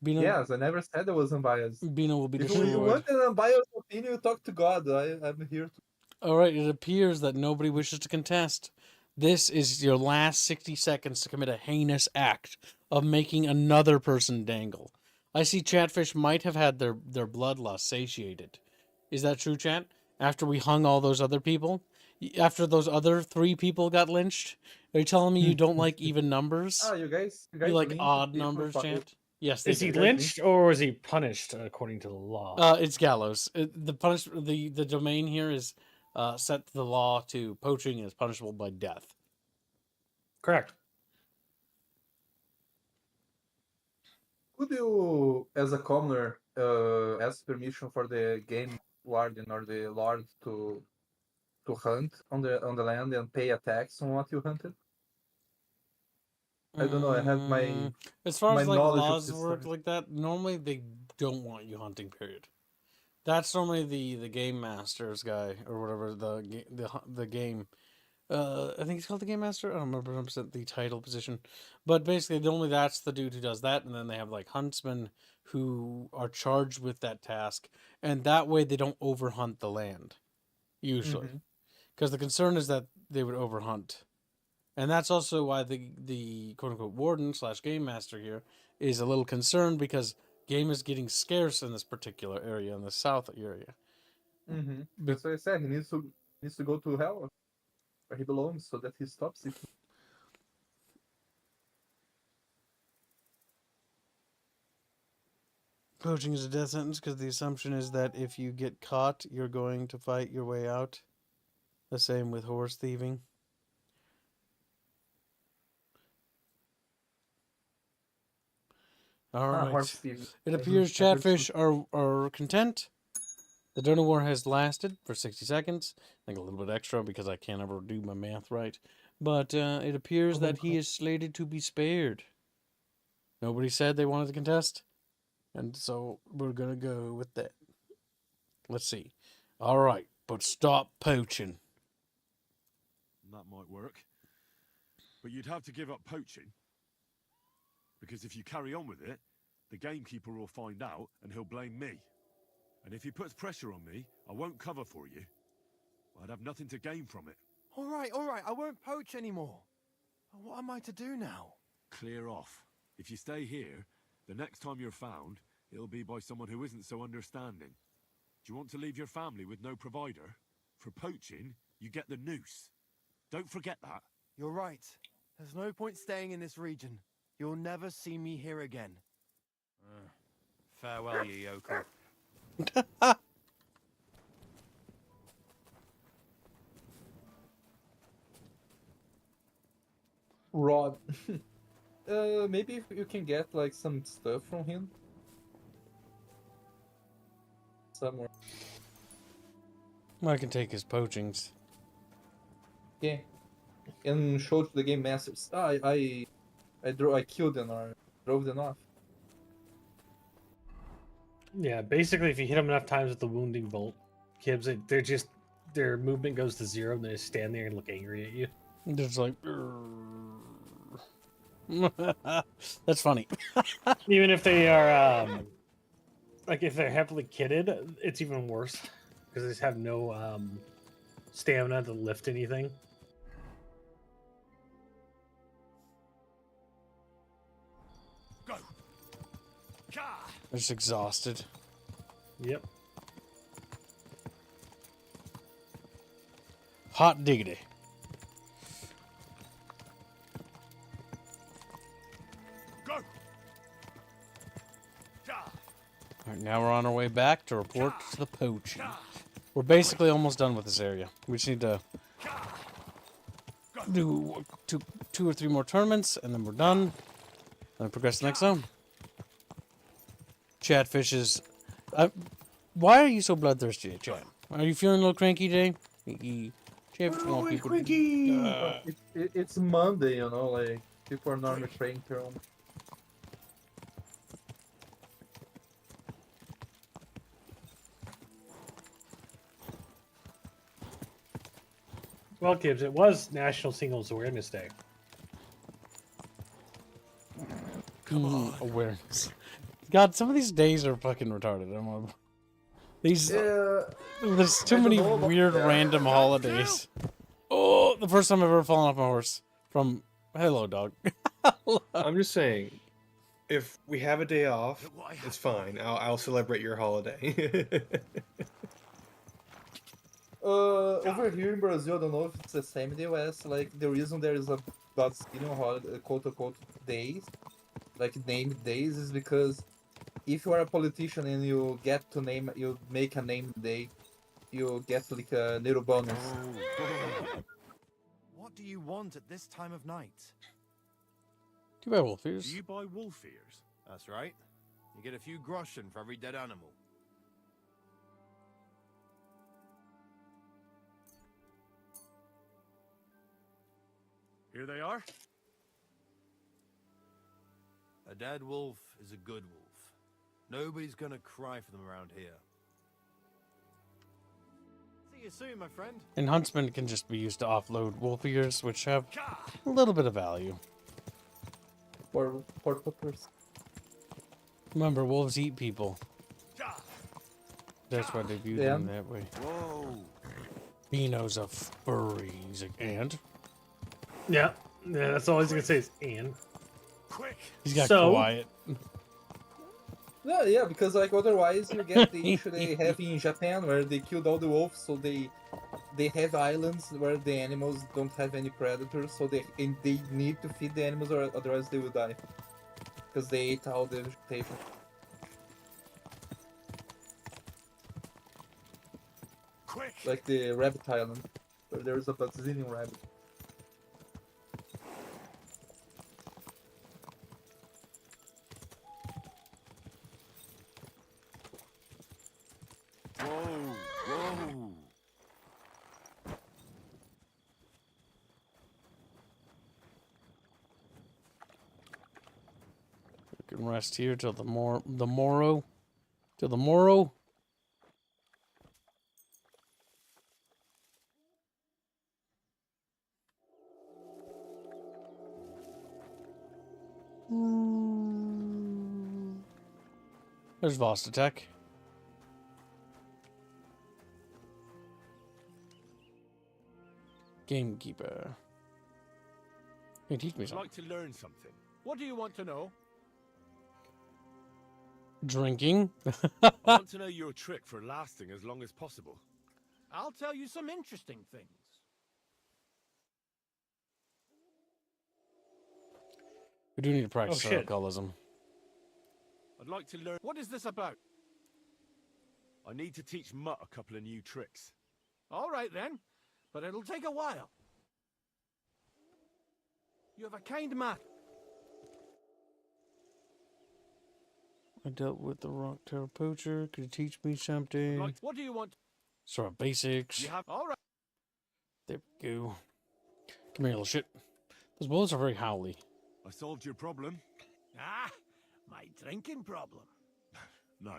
Bino, Yes, I never said I was unbiased. Bino will be If destroyed. you want an unbiased opinion, talk to God. I'm here to. Alright, it appears that nobody wishes to contest. This is your last 60 seconds to commit a heinous act of making another person dangle. I see Chatfish might have had their bloodlust satiated. Is that true, Chat? After we hung all those other people? After those other 3 people got lynched? Are you telling me you don't like even numbers? You guys You like lynched odd people numbers, for- Chat? Yes, they Is he did. lynched or was he punished according to the law? It's gallows. The domain here is set to the law to poaching is punishable by death. Correct. Could you, as a commoner, ask permission for the game warden or the lord to hunt on the land and pay a tax on what you hunted? I don't know. I have my As far my as like knowledge of laws this work side. like that, normally they don't want you hunting. Period. That's normally the game master's guy or whatever the game. I think it's called the game master. I don't remember 100% the title position, but basically normally that's the dude who does that, and then they have like huntsmen who are charged with that task, and that way they don't overhunt the land, usually, Mhm. because the concern is that they would overhunt. And that's also why the quote unquote warden / game master here is a little concerned because game is getting scarce in this particular area, in the south area. Mm-hmm. That's what I said. He needs to go to hell where he belongs, so that he stops it. Poaching is a death sentence because the assumption is that if you get caught, you're going to fight your way out. The same with horse thieving. All right. horse thieving. It I appears heard Chatfish are content. The donor war has lasted for 60 seconds. I think a little bit extra because I can't ever do my math right. But it appears that he is slated to be spared. Nobody said they wanted to contest. And so we're going to go with that. Let's see. All right, but stop poaching. That might work. But you'd have to give up poaching. Because if you carry on with it, the gamekeeper will find out and he'll blame me. And if he puts pressure on me, I won't cover for you. I'd have nothing to gain from it. All right, I won't poach anymore. What am I to do now? Clear off. If you stay here, the next time you're found, it'll be by someone who isn't so understanding. Do you want to leave your family with no provider? For poaching, you get the noose. Don't forget that. You're right. There's no point staying in this region. You'll never see me here again. Farewell, you yokel. Rod. Maybe if you can get like some stuff from him somewhere. I can take his poachings. Yeah, and show to the game masters. I killed them or drove them off. Yeah, basically, if you hit them enough times with the wounding bolt, Kibbs, their movement goes to 0, and they just stand there and look angry at you. Just like, that's funny. Even if they are, like, if they're heavily kitted, it's even worse because they just have no stamina to lift anything. Go. They're just exhausted. Yep. Hot diggity. Go. All right, now we're on our way back to report to the poaching. We're basically almost done with this area. We just need to do two or three more tournaments, and then we're done. Then progress to the next zone. Chatfish is. Why are you so bloodthirsty, Chat? Are you feeling a little cranky today? Chatfish want people to. It's Monday, you know, like people are normally cranky around. Well, kids, it was National Singles Awareness Day. Awareness. God, some of these days are fucking retarded. There's too many weird random holidays. Oh, the first time I've ever fallen off my horse. From hello, dog. I'm just saying, if we have a day off, it's fine. I'll celebrate your holiday. Over here in Brazil, I don't know if it's the same in the US. Like the reason there is a Brazilian holiday, quote unquote, days, like named days, is because if you are a politician and you get to name, you make a name day, you get like a little bonus. What do you want at this time of night? Do you buy wolf ears? Do you buy wolf ears? That's right. You get a few groschen for every dead animal. Here they are. A dead wolf is a good wolf. Nobody's gonna cry for them around here. See you soon, my friend. And huntsmen can just be used to offload wolf ears, which have a little bit of value. For puppers. Remember, wolves eat people. That's why they view them that way. Whoa. Beano's a furry. He's like, and? Yeah, that's all he's gonna say is and. Quick. He's got quiet. Yeah, because like otherwise you get the issue they have in Japan where they killed all the wolves, so they have islands where the animals don't have any predators, so they need to feed the animals or otherwise they will die because they ate all the vegetation. Quick. Like the rabbit island, where there's a Brazilian rabbit. Whoa. We can rest here till the morrow. Till the morrow. There's Vostatek. Gamekeeper. Can you teach me I'd something? like to learn something. What do you want to know? Drinking. I want to know your trick for lasting as long as possible. I'll tell you some interesting things. We do need to practice shit. alcoholism. I'd like to learn. What is this about? I need to teach Mutt a couple of new tricks. All right then, but it'll take a while. You have a kind man. I dealt with the rocktail poacher. Could you teach me something? What do you want? Sort of basics. You have all right. There we go. Come here, little shit. Those bullets are very howly. I solved your problem. Ah, my drinking problem. No,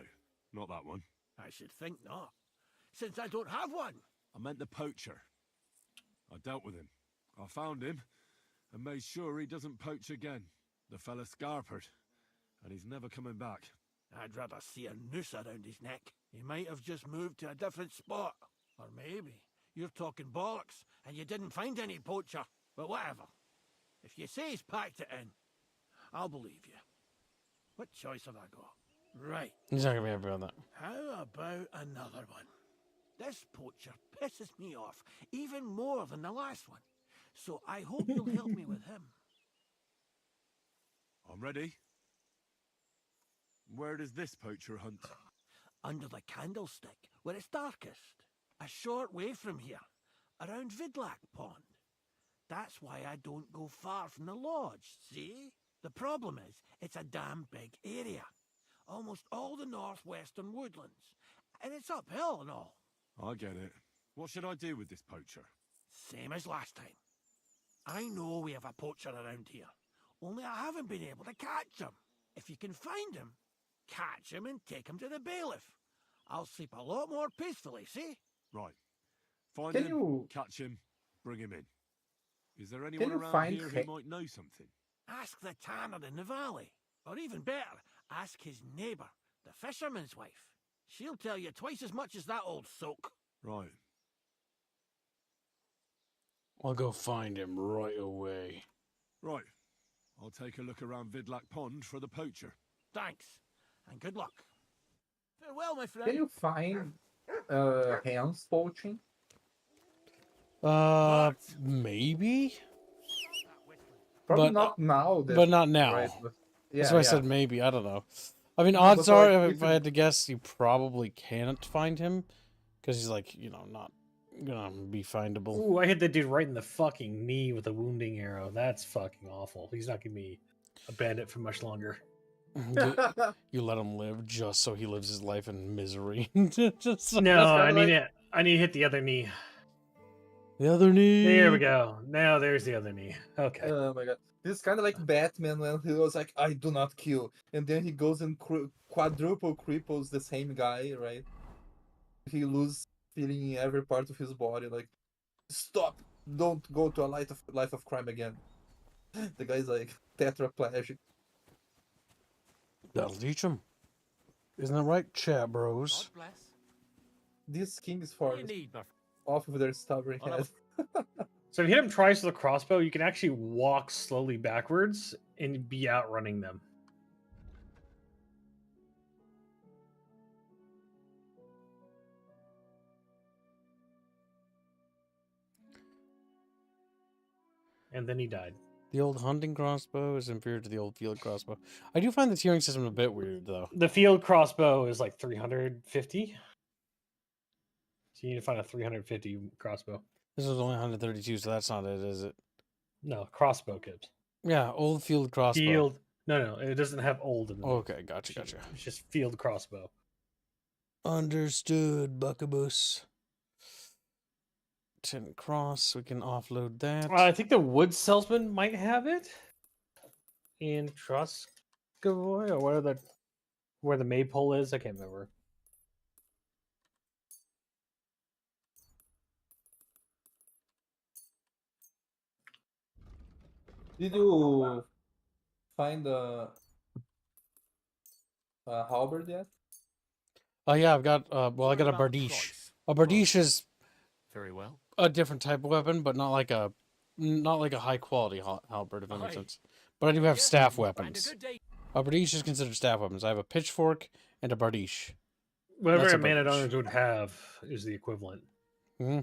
not that one. I should think not, since I don't have one. I meant the poacher. I dealt with him. I found him and made sure he doesn't poach again. The fella scarpered, and he's never coming back. I'd rather see a noose around his neck. He might have just moved to a different spot. Or maybe you're talking bollocks and you didn't find any poacher. But whatever. If you say he's packed it in, I'll believe you. What choice have I got? Right. He's not gonna be happy about that. How about another one? This poacher pisses me off even more than the last one. So I hope you'll help me with him. I'm ready. Where does this poacher hunt? Under the candlestick, where it's darkest. A short way from here, around Vidlac Pond. That's why I don't go far from the lodge, see? The problem is, it's a damn big area. almost all the northwestern woodlands. And it's uphill and all. I get it. What should I do with this poacher? Same as last time. I know we have a poacher around here, only I haven't been able to catch him. If you can find him, catch him and take him to the bailiff. I'll sleep a lot more peacefully, see? Right. Find Can him, you- catch him, bring him in. Is there Can anyone you around find here he- who might know something? Ask the tanner in the valley. Or even better, ask his neighbour, the fisherman's wife. She'll tell you twice as much as that old soak. Right. I'll go find him right away. Right. I'll take a look around Vidlac Pond for the poacher. Thanks, and good luck. Farewell, my friend. Can you find hands poaching? Maybe? Probably But, not now. But not now. Right, but- That's yeah, why I yeah. said maybe. I don't know. I mean, No, odds but, are, like, if you I had to guess, you probably can't find him. Because he's, like, you know, not gonna be findable. Ooh, I hit that dude right in the fucking knee with a wounding arrow. That's fucking awful. He's not gonna be a bandit for much longer. You let him live just so he lives his life in misery. Just so- No, I need it. I need to hit the other knee. The other knee. There we go. Now there's the other knee. Okay. Oh my god. This is kind of like Batman when he was like, I do not kill. And then he goes and quadruple cripples the same guy, right? He loses feeling in every part of his body. Like, stop! Don't go to a life of crime again. The guy's like tetraplegic. That'll teach him. Isn't that right, chat bros? These kings for You need, my off of their stubborn Oh, no. head. So if you hit him twice with a crossbow, you can actually walk slowly backwards and be outrunning them. And then he died. The old hunting crossbow is inferior to the old field crossbow. I do find the tiering system a bit weird, though. The field crossbow is like 350. So you need to find a 350 crossbow. This is only 132, so that's not it, is it? No, crossbow kit. Yeah, old field crossbow. Field. No, it doesn't have old in it. Okay, gotcha. It's just field crossbow. Understood, Buckabus. 10 cross, we can offload that. I think the wood salesman might have it. In Troscovoy, or where the maypole is, I can't remember. Did you find a halberd yet? Oh yeah, I've got I got a bardiche. A bardiche is Very well. a different type of weapon, but not like a high quality halberd, if that makes Aye. sense. But I do have staff Find a weapons. good day. A bardiche is considered staff weapons. I have a pitchfork and a bardiche. Whatever That's a a man at bardiche. arms would have is the equivalent. Hmm.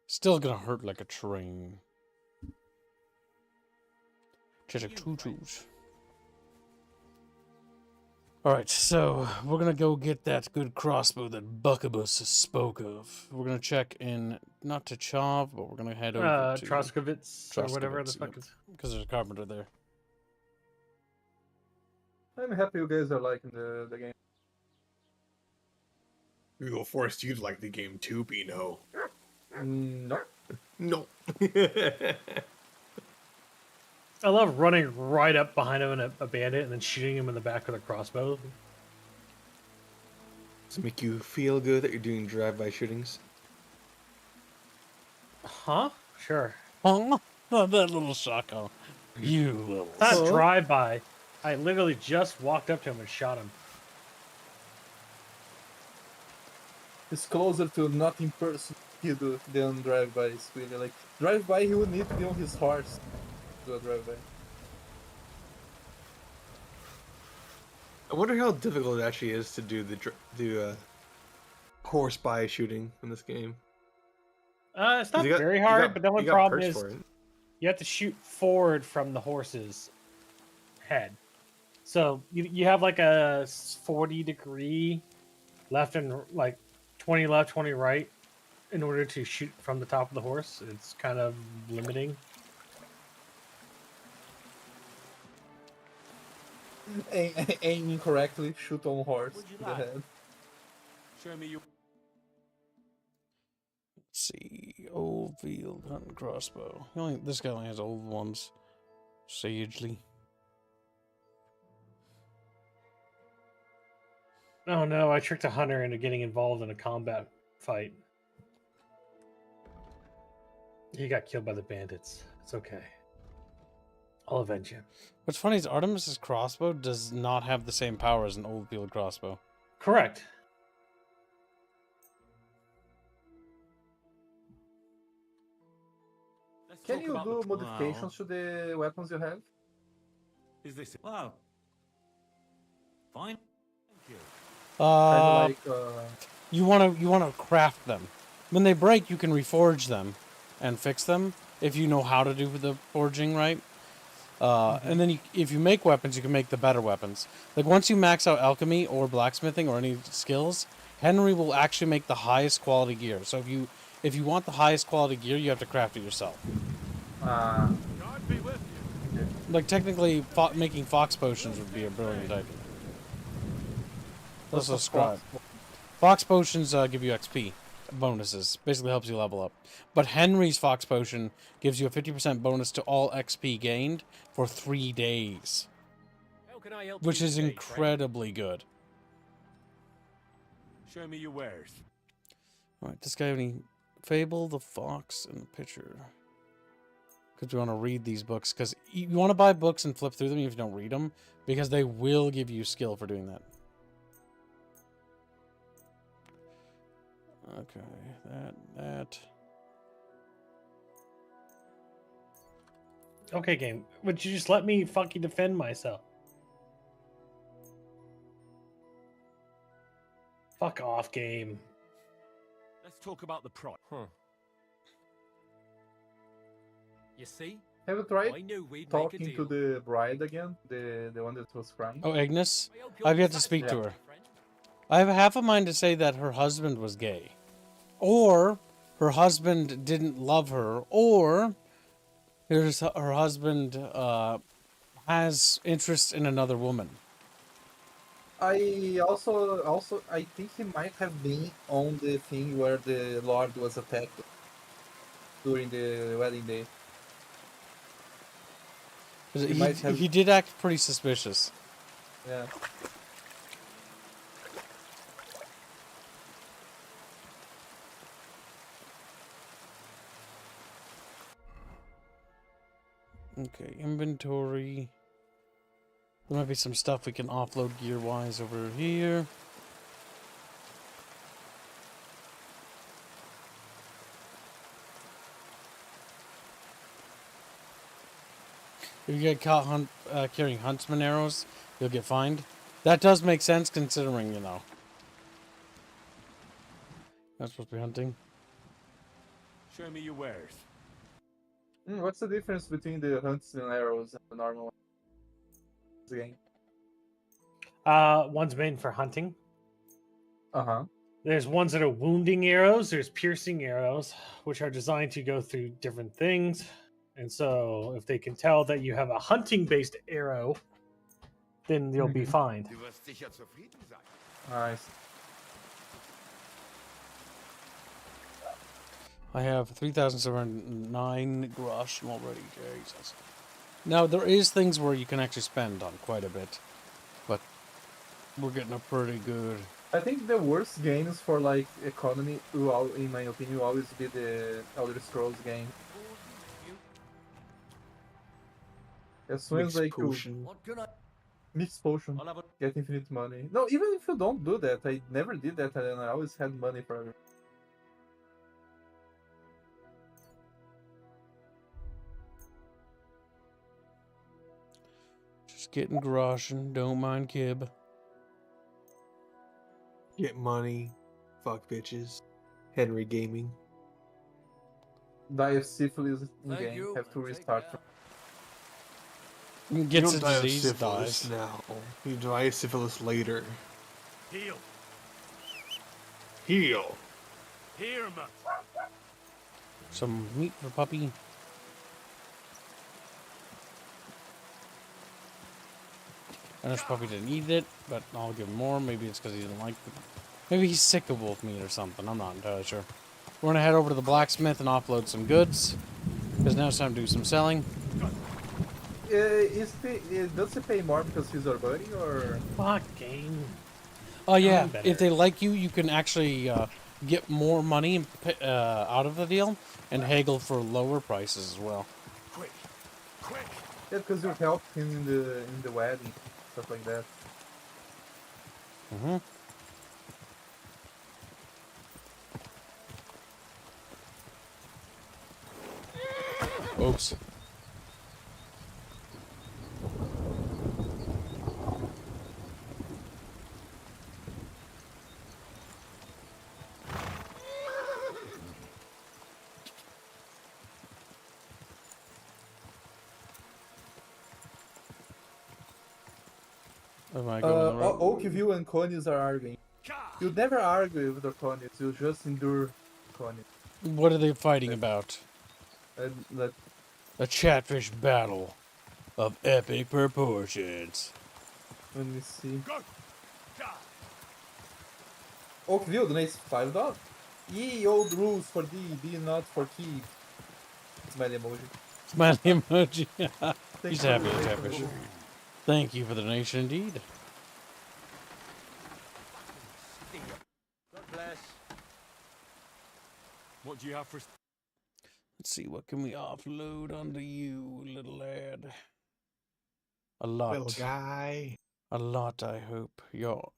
Still gonna hurt like a train. Check tutus. Alright, so we're gonna go get that good crossbow that Buckabus spoke of. We're gonna check in, not to Chov, but we're gonna head over to Troskovitz or whatever the Troskovitz, fuck yep, is. because there's a carpenter there. I'm happy you guys are liking the game. We will force you to like the game too, Pino. No. No. I love running right up behind him and a bandit and then shooting him in the back with a crossbow. Does it make you feel good that you're doing drive-by shootings? Huh? Sure. Oh, that little shotgun. You little... Not drive-by. I literally just walked up to him and shot him. It's closer to not in person you do than drive-by. It's really like drive-by he would need to be on his horse to do a drive-by. I wonder how difficult it actually is to do the horse-by shooting in this game. It's not You got- very you hard, got- but the only you got problem perks is for it. you have to shoot forward from the horse's head. So you have like a 40-degree left and like 20 left, 20 right in order to shoot from the top of the horse. It's kind of limiting. Aim incorrectly, shoot on horse Would you to the like? head. Show me your. Let's see. Old field hunting crossbow. This guy only has old ones. Sagely. Oh no, I tricked a hunter into getting involved in a combat fight. He got killed by the bandits. It's okay. I'll avenge him. What's funny is Artemis's crossbow does not have the same power as an old field crossbow. Correct. Can you do modifications to the weapons you have? Is this it? Wow. Fine. Thank you. Kind of like. You wanna craft them. When they break, you can reforge them and fix them if you know how to do the forging right. And then if you make weapons, you can make the better weapons. Like once you max out alchemy or blacksmithing or any skills, Henry will actually make the highest quality gear. So if you want the highest quality gear, you have to craft it yourself. God be with you. Like technically, making fox potions would be a brilliant idea. Let's subscribe. Fox potions give you XP bonuses. Basically helps you level up. But Henry's fox potion gives you a 50% bonus to all XP gained for 3 days. How can I help Which you is today, incredibly good. friend? Show me your wares. Alright, this guy have any Fable, the Fox, and the Pitcher. Because we want to read these books. Because you want to buy books and flip through them if you don't read them. Because they will give you skill for doing that. Okay, that. Okay, game. Would you just let me fucking defend myself? Fuck off, game. Let's talk about the price. Huh. You see? Have you tried I knew we'd make a talking to deal. the bride again? The one that was crying? Oh, Agnes? I've yet to speak to her. I have half a mind to say that her husband was gay. Or her husband didn't love her. Or her husband has interest in another woman. I also I think he might have been on the thing where the Lord was attacked during the wedding day. He did act pretty suspicious. Yeah. Okay, inventory. There might be some stuff we can offload gear-wise over here. If you get caught carrying huntsman arrows, you'll get fined. That does make sense considering, you know. Not supposed to be hunting. Show me your wares. What's the difference between the huntsman arrows and the normal ones? Game. One's made for hunting. Uh-huh. There's ones that are wounding arrows. There's piercing arrows, which are designed to go through different things. And so if they can tell that you have a hunting-based arrow, then you'll be fined. Du wirst sicher zufrieden sein. Nice. I have 3,709 groschen already. Jesus. Now, there is things where you can actually spend on quite a bit. But we're getting a pretty good... I think the worst games for like economy, in my opinion, will always be the Elder Scrolls game. As soon as like you mix potion, get infinite money. No, even if you don't do that, I never did that, and I always had money forever. Just getting groschen, don't mind Kib. Get money, fuck bitches. Henry Gaming. Die of syphilis in game, have to restart from... Gets you a don't die of disease, syphilis dies. now. You die of syphilis later. Heal. Heal. Hear me. Some meat for puppy. I know she probably didn't eat it, but I'll give him more. Maybe it's because he didn't like it. Maybe he's sick of wolf meat or something. I'm not entirely sure. We're going to head over to the blacksmith and offload some goods. Because now it's time to do some selling. Does he pay more because he's our buddy, or? Fuck game. Oh yeah, if they like you, you can actually get more money out of the deal and haggle for lower prices as well. Quick. Yeah, because you help him in the wedding, stuff like that. Mm-hmm. Oops. Am I going right? Oakview and Conius are arguing. You never argue with the Conius, you just endure Conius. What are they fighting about? A chatfish battle of epic proportions. Let me see. Oakview donates $5. Ye old rules for thee, be not for keep. Smiley emoji. Smiley emoji. He's happy, chatfish. Thank you for the donation indeed. God bless. What do you have for... Let's see, what can we offload onto you, little lad? A lot. Little guy. A lot, I hope. Your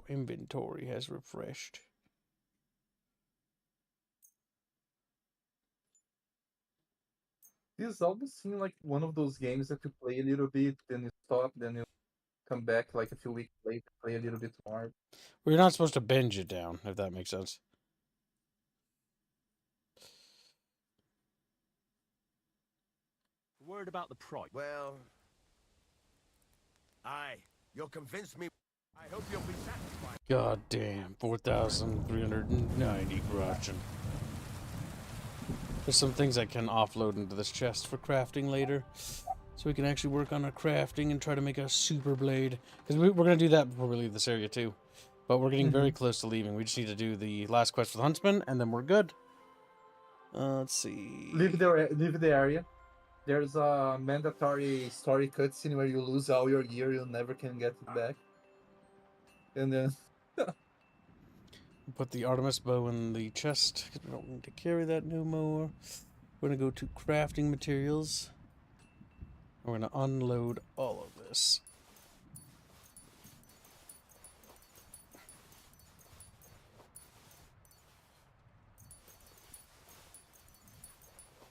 inventory has refreshed. This almost seems like one of those games that you play a little bit, then you stop, then you come back like a few weeks later, play a little bit more. Well, you're not supposed to binge it down, if that makes sense. Word about the price. Well, aye, you'll convince me. I hope you'll be satisfied. God damn, 4,390 groschen. There's some things I can offload into this chest for crafting later. So we can actually work on our crafting and try to make a super blade. Because we're going to do that before we leave this area too. But we're getting very close to leaving. We just need to do the last quest for the huntsman, and then we're good. Let's see. Leave the area. There's a mandatory story cutscene where you lose all your gear, you never can get it back. And then... Put the Artemis bow in the chest. I don't need to carry that no more. We're going to go to crafting materials. We're going to unload all of this.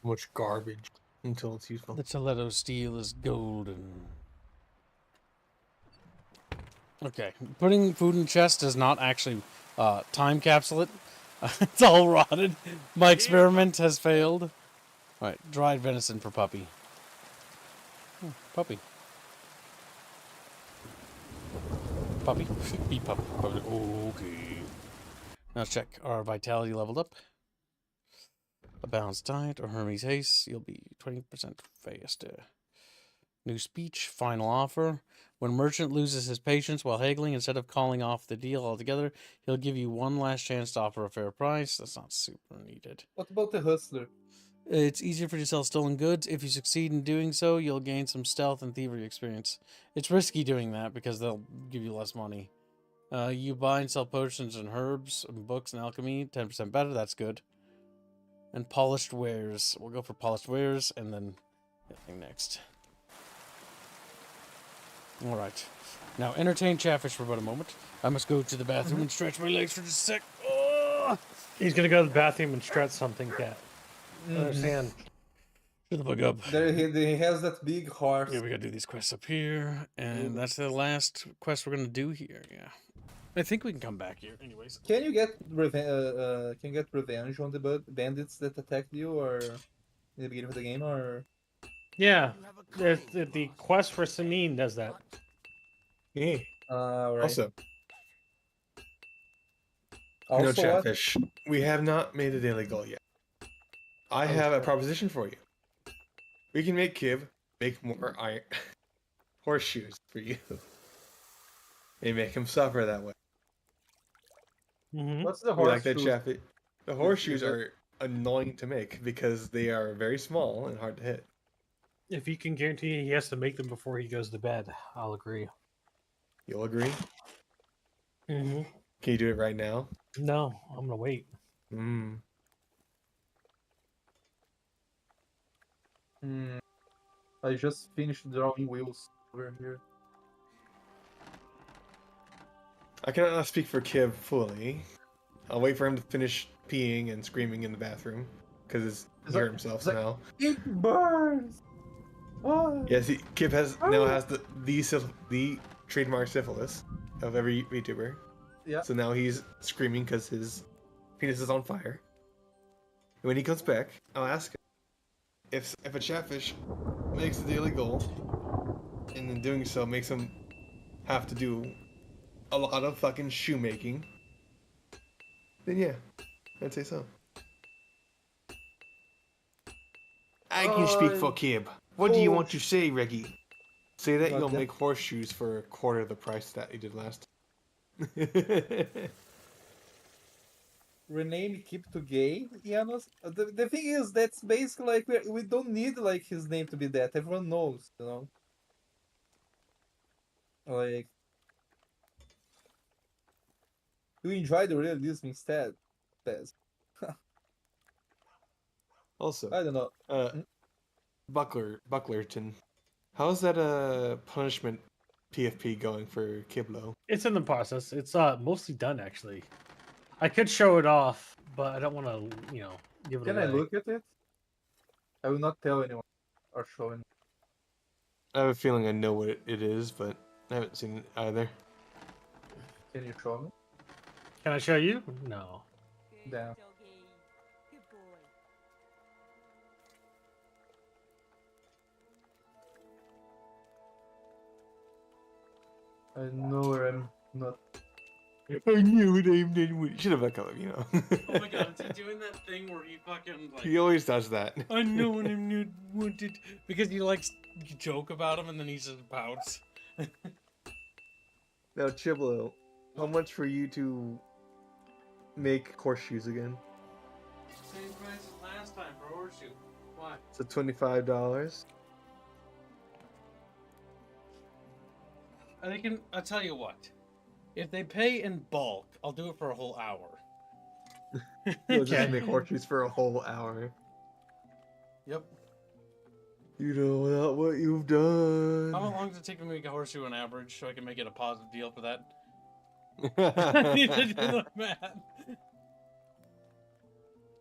Much garbage until it's useful. The Toledo steel is golden. Okay, putting food in chest does not actually time capsule it. It's all rotted. My experiment has failed. Alright, dried venison for puppy. Puppy. Puppy. Eat puppy. Okay. Now let's check. Our vitality leveled up. A balanced diet or Hermes haste. You'll be 20% faster. New speech. Final offer. When merchant loses his patience while haggling, instead of calling off the deal altogether, he'll give you one last chance to offer a fair price. That's not super needed. What about the hustler? It's easier for you to sell stolen goods. If you succeed in doing so, you'll gain some stealth and thievery experience. It's risky doing that because they'll give you less money. You buy and sell potions and herbs and books and alchemy. 10% better, that's good. And polished wares. We'll go for polished wares and then next. Alright. Now entertain Chatfish for about a moment. I must go to the bathroom and stretch my legs for just a sec. Oh! He's gonna go to the bathroom and stretch something, Cat. Understand. Shut the fuck up. There he has that big horse. Yeah, we gotta do these quests up here. And that's the last quest we're gonna do here, yeah. I think we can come back here anyways. Can you get revenge on the bandits that attacked you, or in the beginning of the game, or? Yeah, there's the quest for Samin does that. Yeah. Right. Also, Also Chatfish, we have not made a daily goal yet. I have a proposition for you. We can make Kib make more iron horseshoes for you. They make him suffer that way. What's the We like that horseshoes? Chaffee. The horseshoes are annoying to make because they are very small and hard to hit. If you can guarantee he has to make them before he goes to bed, I'll agree. You'll agree? Mm-hmm. Can you do it right now? No, I'm gonna wait. I just finished drawing wheels over here. I cannot speak for Kib fully. I'll wait for him to finish peeing and screaming in the bathroom because he hurt himself somehow. It burns. What? Yes, Kib now has the trademark syphilis of every VTuber. Yeah. So now he's screaming because his penis is on fire. And when he comes back, I'll ask him if a Chatfish makes the daily goal, and in doing so makes him have to do a lot of fucking shoemaking, then yeah, I'd say so. I can speak for Kib. What do you want to say, Reggie? Say that you'll make horseshoes for a quarter of the price that you did last. Rename Keep to Gay, Janos. The thing is, that's basically like we don't need like his name to be that. Everyone knows, you know. Like, you enjoy the realism instead, Pez. Also, I don't know. Bucklerton, how's that punishment PFP going for Kiblo? It's in the process. It's mostly done actually. I could show it off, but I don't want to, give it Can away. I look at it? I will not tell anyone or show anyone. I have a feeling I know what it is, but I haven't seen it either. Can you show me? Can I show you? No. Damn. I know I'm not. I knew what I'm doing. Should have back up, you know. Oh my god, is he doing that thing where he fucking like? He always does that. I know what I'm wanted because you like you joke about him and then he just pouts. Now, Chiblo, how much for you to make horseshoes again? Same price as last time for horseshoe. Why? So $25. I'll tell you what. If they pay in bulk, I'll do it for a whole hour. You'll just make horseshoes for a whole hour. Yep. You know not what you've done. How long does it take to make a horseshoe on average so I can make it a positive deal for that? I need to do the math.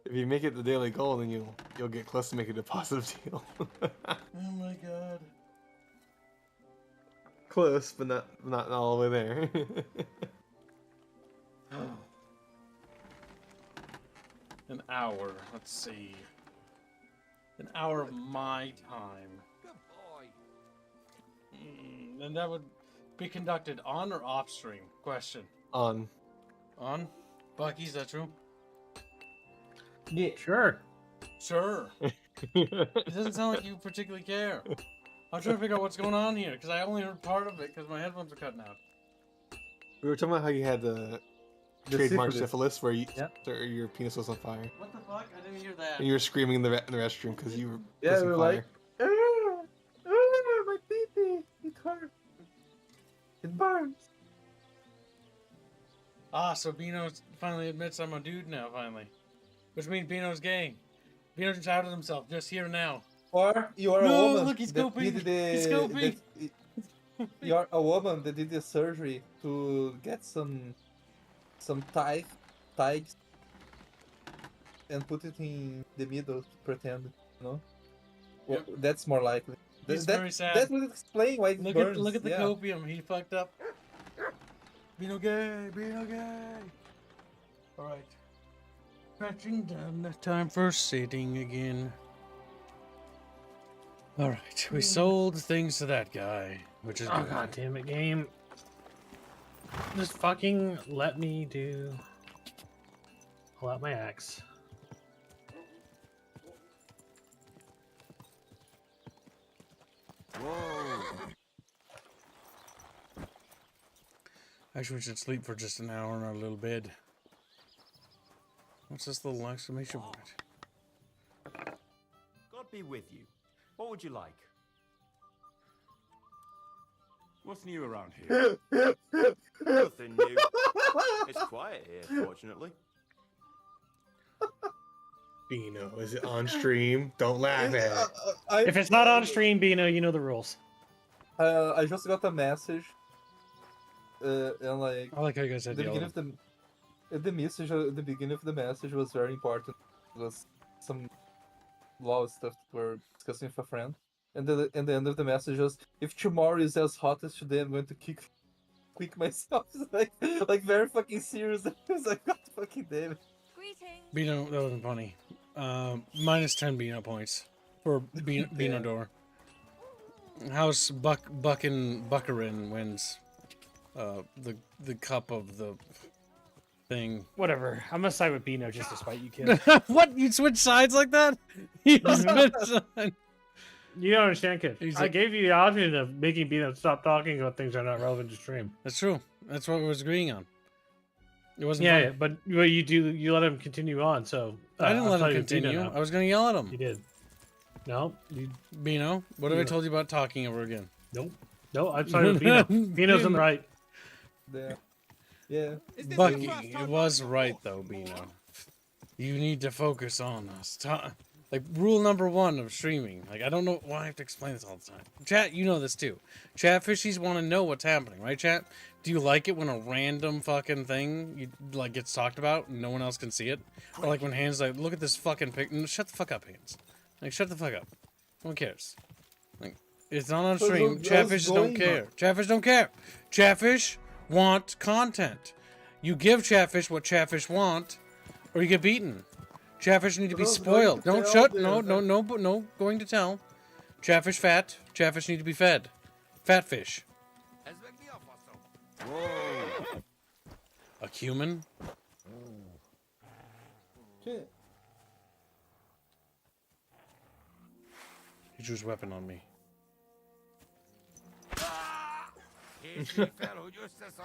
If you make it the daily goal, then you'll get close to making a positive deal. Oh my god. Close, but not all the way there. An hour. Let's see. An hour of my time. Good boy. And that would be conducted on or off stream? Question. On. On? Bucky, is that true? Yeah, sure. Sure. It doesn't sound like you particularly care. I'm trying to figure out what's going on here, because I only heard part of it, because my headphones were cutting out. We were talking about how you had the trademark syphilis where your penis was on fire. What the fuck? I didn't hear that. And you were screaming in the restroom because you were Yeah, we pissing were fire. like, my pee-pee, it hurts. It burns. Ah, so Bino finally admits I'm a dude now, finally. Which means Bino's gay. Bino just outed himself, just here now. Or you are No, a woman look, he's that scoping. did He's scoping. you're a woman that did the surgery to get some ties and put it in the middle to pretend, you know? Well, that's more likely. He's that, very sad. That would explain why it burns. Look at the yeah. copium. He fucked up. Bino gay. Bino gay. All right. Stretching down. Time for sitting again. All right. We sold things to that guy, which is Oh good. god damn it, game. Just fucking let me pull out my axe. Whoa. Actually, we should sleep for just an hour in our little bed. What's this little exclamation point? God be with you. What would you like? What's new around here? Nothing new. It's quiet here, fortunately. Beano, is it on stream? Don't laugh at it. If it's not on stream, Bino, you know the rules. I just got a message. And like, I like how you guys said the beginning of the message. The beginning of the message was very important. It was some law stuff that we're discussing with a friend, and the end of the message was, "If tomorrow is as hot as today, I'm going to quick myself." It's like very fucking serious. I was like, God fucking damn it. Beano, that wasn't funny. Minus 10 Beano points for Beano door. House Bickering wins the cup of the thing. Whatever. I'm gonna side with Bino just to spite you, kid. What? You switch sides like that? You switch sides. You don't understand, kid. He's I gave you the option of making Bino stop talking about things that are not relevant to stream. That's true. That's what we was agreeing on. It wasn't. Yeah, funny. but you let him continue on. So I didn't I'll let tell him you with Bino continue. now. I was going to yell at him. You did. No, Bino, what have I Yeah. told you about talking over again? Nope. No, I'm sorry with Bino. Bino's in the right. Yeah. Yeah. Bucky, it was right though, Bino. You need to focus on us. Like rule number 1 of streaming. Like I don't know why I have to explain this all the time. Chat, you know this too. Chatfishies want to know what's happening, right, chat? Do you like it when a random fucking thing like gets talked about and no one else can see it? Or like when Hands like, look at this fucking pic. No, shut the fuck up, Hands. Like shut the fuck up. No one cares. Like it's not on stream. Chatfishes don't care. Chatfish don't care. Chatfish want content. You give Chatfish what Chatfish want, or you get beaten. Chatfish need to be spoiled. Don't shut. No, going to tell. Chatfish fat. Chatfish need to be fed. Fat fish. Whoa. A human? Shit. He drew his weapon on me.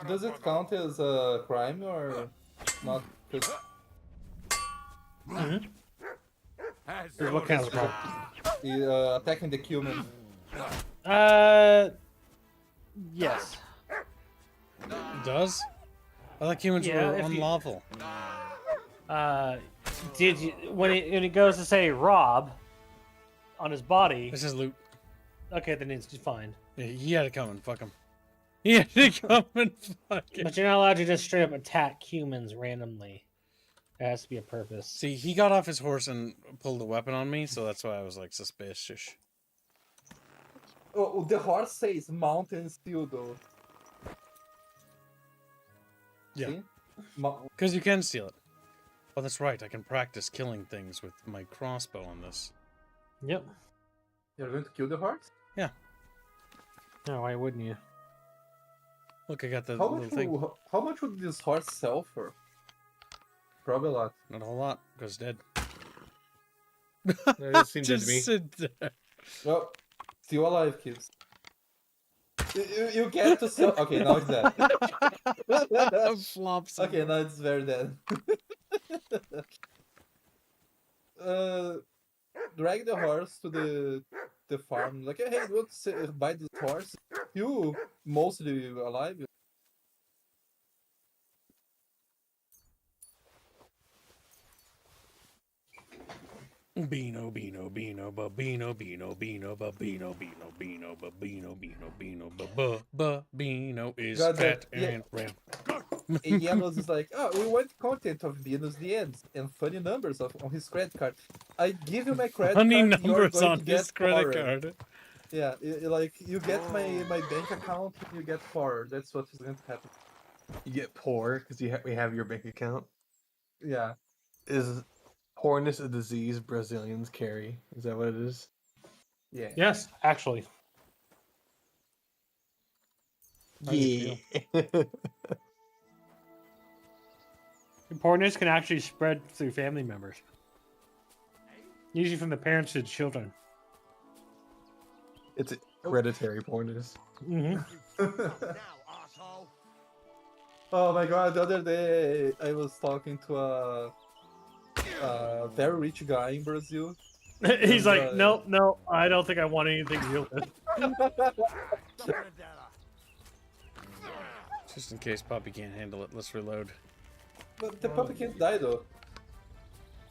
Does it count as a crime or not? What counts as a crime? Attacking the human. Yes. It does? I thought humans Yeah, were if you- unlawful. Did you when it goes to say rob on his body? This is loot. Okay, then it's just fine. Yeah, he had it coming. Fuck him. He had it coming. Fuck it. But you're not allowed to just straight up attack humans randomly. There has to be a purpose. See, he got off his horse and pulled a weapon on me, so that's why I was like suspicious. Oh, the horse says mountain steel though. Yeah. See? Because you can steal it. Oh, that's right. I can practice killing things with my crossbow on this. Yep. You're going to kill the horse? Yeah. No, why wouldn't you? Look, I got the How little much, thing. how much would this horse sell for? Probably a lot. Not a whole lot, because it's dead. That does seem dead to me. Just sit there. Well, still alive, kids. You get to sell. Okay, now it's dead. Flops. Okay, now it's very dead. Drag the horse to the farm. Like, hey, you want to buy this horse? You mostly alive. Beano, Beano, Beano, Beano, Beano, Beano, Beano, Beano, Beano, Beano, Beano, Beano, Beano is God, fat yeah. and round. And Yellows is like, oh, we want content of Beano's the end and funny numbers on his credit card. I give you my credit Funny card. you're numbers going on to get his credit poorer. card. Yeah, like you get my bank account, you get poorer. That's what is going to happen. You get poor because we have your bank account. Yeah. Is poorness a disease Brazilians carry? Is that what it is? Yeah. Yes, actually. Yeah. Poorness can actually spread through family members. Usually from the parents to the children. It's hereditary poorness. Mm-hmm. Oh my god, the other day I was talking to a very rich guy in Brazil. He's and, like, nope, no, I don't think I want anything to deal with. Just in case Poppy can't handle it, let's reload. But the puppy can't die though.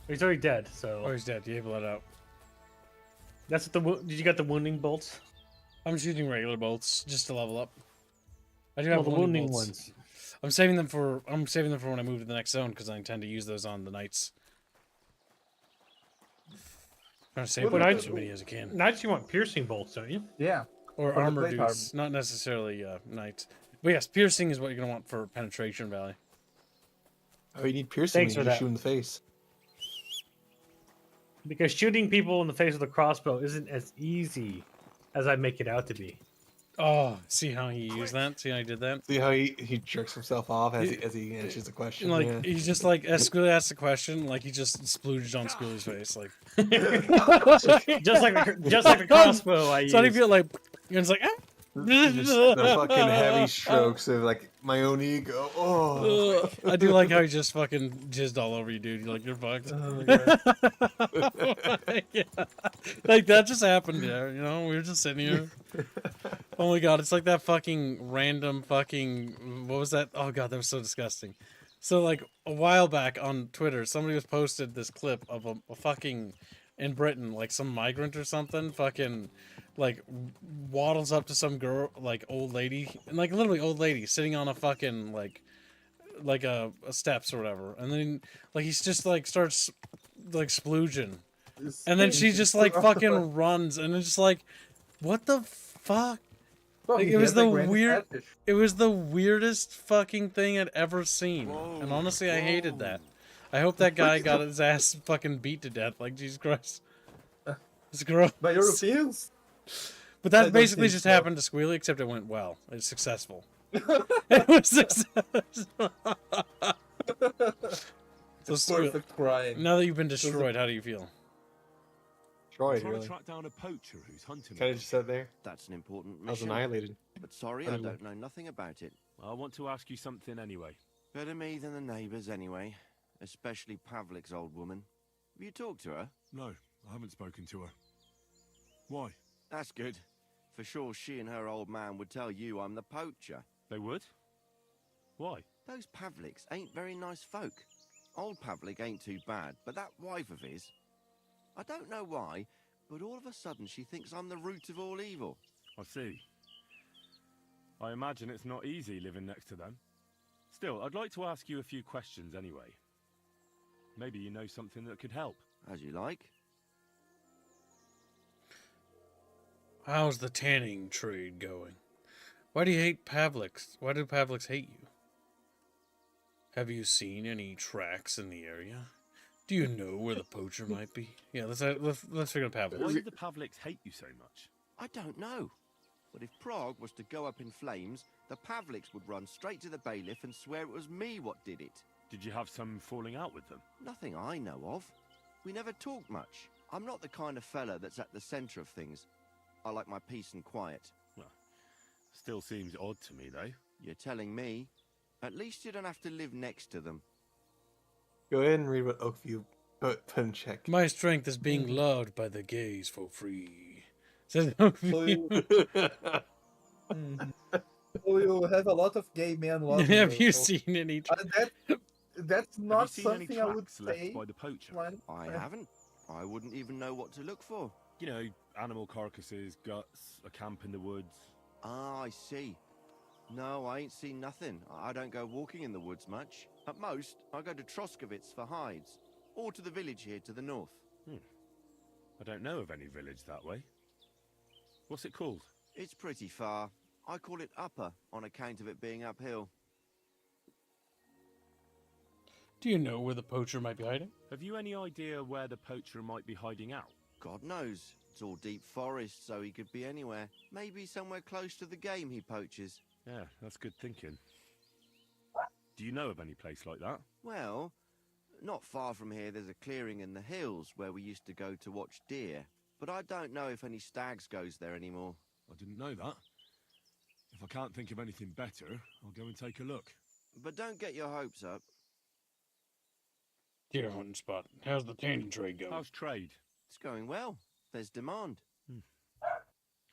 He's already dead, so. Oh, he's dead. You able let out. That's what did you got the wounding bolts? I'm shooting regular bolts just to level up. I do Well, have the wounding wounding bolts. ones. I'm saving them for when I move to the next zone because I intend to use those on the knights. Trying to save as many as I can. Knights, you want piercing bolts, don't you? Yeah. Or For the armor plate dudes, not necessarily knights. But yes, piercing is what you're gonna want for penetration value. Oh, you need piercing. Thanks when for you that. shoot in the face. Because shooting people in the face with a crossbow isn't as easy as I make it out to be. Oh, see how he used that? See how he did that? See how he jerks himself off as he answers the question. Like yeah. he's just like as Squilly asked the question, like he just splooged on Squilly's face, like just like the crossbow I So how do you used. feel like? And it's like ah. Just the fucking heavy strokes of like my own ego. Oh, Ugh. I do like how he just fucking jizzed all over you, dude. You're like, you're fucked. Yeah. Like that just happened there, you know? We were just sitting here. Oh my god, it's like that fucking random fucking what was that? Oh god, that was so disgusting. So like a while back on Twitter, somebody was posted this clip of a fucking in Britain, like some migrant or something, fucking like waddles up to some girl, like old lady, and like literally old lady sitting on a fucking like a steps or whatever, and then like he's just like starts like splooging, and then she just like fucking runs, and it's just like, what the fuck? Well, Like, he it was has the a granny weird. catfish. It was the weirdest fucking thing I'd ever seen, and honestly, I hated that. I hope that guy got his ass fucking beat to death. Like Jesus Christ, it's gross. By Europeans. But I that don't basically think just so. happened to Squealy, except it went well. It's successful. It was successful. So Perfect crime. now that you've been destroyed, how do you feel? Destroyed, I'm trying really. to track down a poacher who's hunting Kind me. of just sat there. That's an important I was mission. annihilated. But sorry, I don't know nothing about it. I want to ask you something anyway. Better me than the neighbours anyway. Especially Pavlik's old woman. Have you talked to her? No, I haven't spoken to her. Why? That's good. For sure she and her old man would tell you I'm the poacher. They would? Why? Those Pavliks ain't very nice folk. Old Pavlik ain't too bad, but that wife of his... I don't know why, but all of a sudden she thinks I'm the root of all evil. I see. I imagine it's not easy living next to them. Still, I'd like to ask you a few questions anyway. Maybe you know something that could help. As you like. How's the tanning trade going? Why do you hate Pavliks? Why do Pavliks hate you? Have you seen any tracks in the area? Do you know where the poacher might be? Yeah, let's figure out Pavliks. Why do the Pavliks hate you so much? I don't know. But if Prague was to go up in flames, the Pavliks would run straight to the bailiff and swear it was me what did it. Did you have some falling out with them? Nothing I know of. We never talked much. I'm not the kind of fella that's at the centre of things. I like my peace and quiet. Well, still seems odd to me, though. You're telling me. At least you don't have to live next to them. Go ahead and read what Oakview put in check. My strength is being loved by the gays for free. Says Oakview. So you have a lot of gay men loving Have you so- seen any? That's not Have you seen any something I would tracks left say. by the poacher? I haven't. I wouldn't even know what to look for. You know, animal carcasses, guts, a camp in the woods. Ah, I see. No, I ain't seen nothing. I don't go walking in the woods much. At most, I go to Troskovitz for hides. Or to the village here to the north. I don't know of any village that way. What's it called? It's pretty far. I call it Upper on account of it being uphill. Do you know where the poacher might be hiding? Have you any idea where the poacher might be hiding out? God knows. It's all deep forest, so he could be anywhere. Maybe somewhere close to the game he poaches. Yeah, that's good thinking. Do you know of any place like that? Well, not far from here there's a clearing in the hills where we used to go to watch deer. But I don't know if any stags goes there anymore. I didn't know that. If I can't think of anything better, I'll go and take a look. But don't get your hopes up. Deer hunting spot. How's the tanning trade going? How's trade? It's going well. There's demand.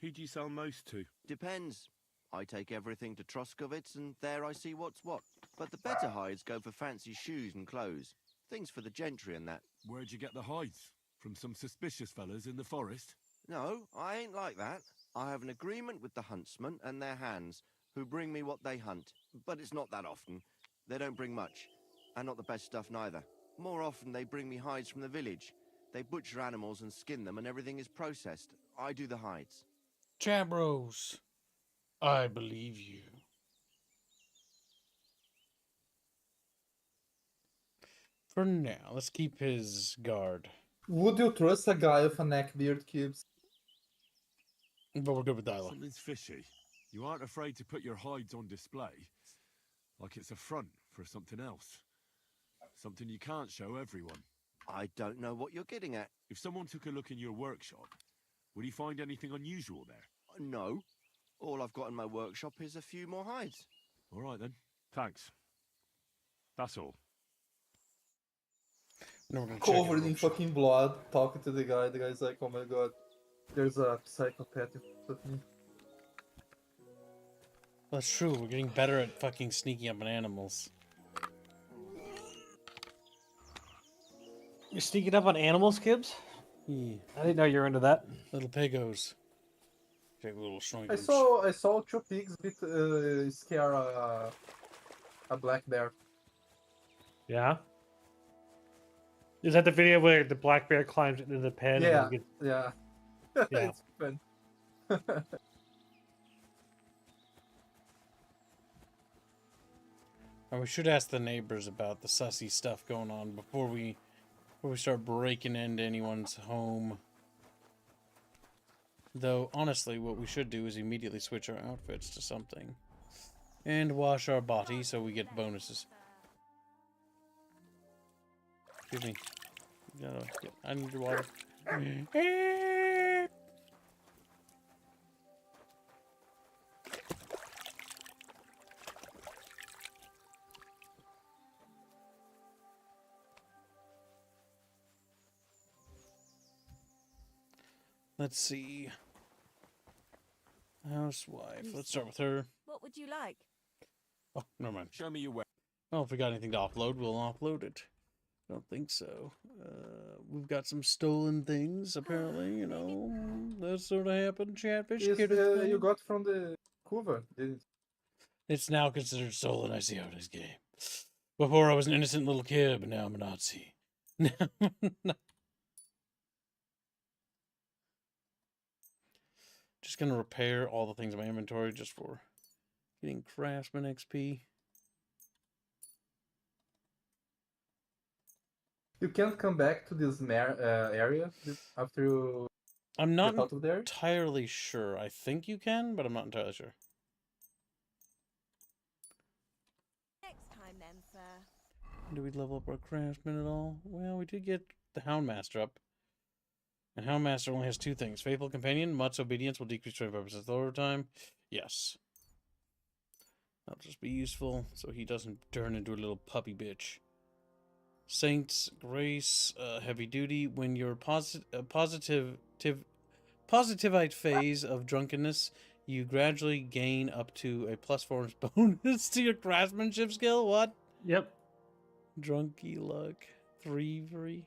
Who do you sell most to? Depends. I take everything to Troskovitz, and there I see what's what. But the better hides go for fancy shoes and clothes. Things for the gentry and that. Where'd you get the hides? From some suspicious fellas in the forest? No, I ain't like that. I have an agreement with the huntsmen and their hands, who bring me what they hunt. But it's not that often. They don't bring much. And not the best stuff neither. More often they bring me hides from the village. They butcher animals and skin them, and everything is processed. I do the hides. Chabros, I believe you. For now, let's keep his guard. Would you trust a guy with a neckbeard, Cubes? But we're good with dialogue. Something's fishy. You aren't afraid to put your hides on display, like it's a front for something else. Something you can't show everyone. I don't know what you're getting at. If someone took a look in your workshop, would he find anything unusual there? No. All I've got in my workshop is a few more hides. All right then. Thanks. That's all. No, we're gonna Covered in fucking blood, talking to the guy. The guy's like, oh my god, there's a psychopath with me. That's true. We're getting better at fucking sneaking up on animals. You're sneaking up on animals, Kibbs? Yeah. I didn't know you were into that. Little pigos. Take a little strong. I saw 2 pigs scare a black bear. Yeah? Is that the video where the black bear climbs into the pen? Yeah, and gets... yeah. Yeah. It's fun. And we should ask the neighbors about the sussy stuff going on before we start breaking into anyone's home. Though, honestly, what we should do is immediately switch our outfits to something. And wash our body so we get bonuses. Excuse me. I need your water. Let's see. Housewife. Let's start with her. What would you like? Oh, never mind. Show me your way. Well, if we got anything to offload, we'll offload it. I don't think so. We've got some stolen things, apparently, you know. That sort of happened, Chatfish. You got from the Hoover, didn't It's now considered stolen, I see how it is, game. Before I was an innocent little kid, but now I'm a Nazi. Just gonna repair all the things in my inventory just for getting craftsman XP. You can't come back to this area after you I'm not get out of there? entirely sure. I think you can, but I'm not entirely sure. Next time then, sir. Do we level up our craftsman at all? Well, we did get the Houndmaster up. And Houndmaster only has 2 things. Faithful Companion, Mutt's obedience will decrease 25% over time. Yes. That'll just be useful so he doesn't turn into a little puppy bitch. Saints, Grace, Heavy Duty. When your positivite phase of drunkenness, you gradually gain up to a +4 bonus to your craftsmanship skill. What? Yep. Drunky luck. 3-3.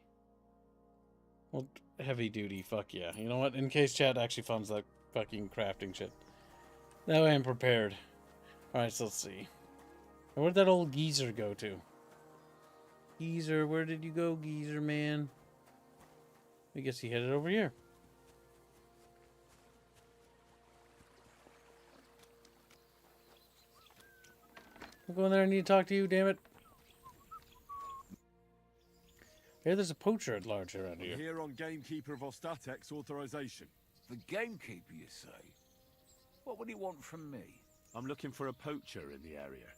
Well, Heavy Duty. Fuck yeah. You know what? In case chat actually funds that fucking crafting shit. That way I'm prepared. Alright, so let's see. Where'd that old geezer go to? Geezer, where did you go, geezer man? I guess he headed over here. I'm going there. I need to talk to you, damn it. Hey, there's a poacher at large around here. I'm here on Gamekeeper of Ostatek's authorization. The Gamekeeper, you say? What would he want from me? I'm looking for a poacher in the area.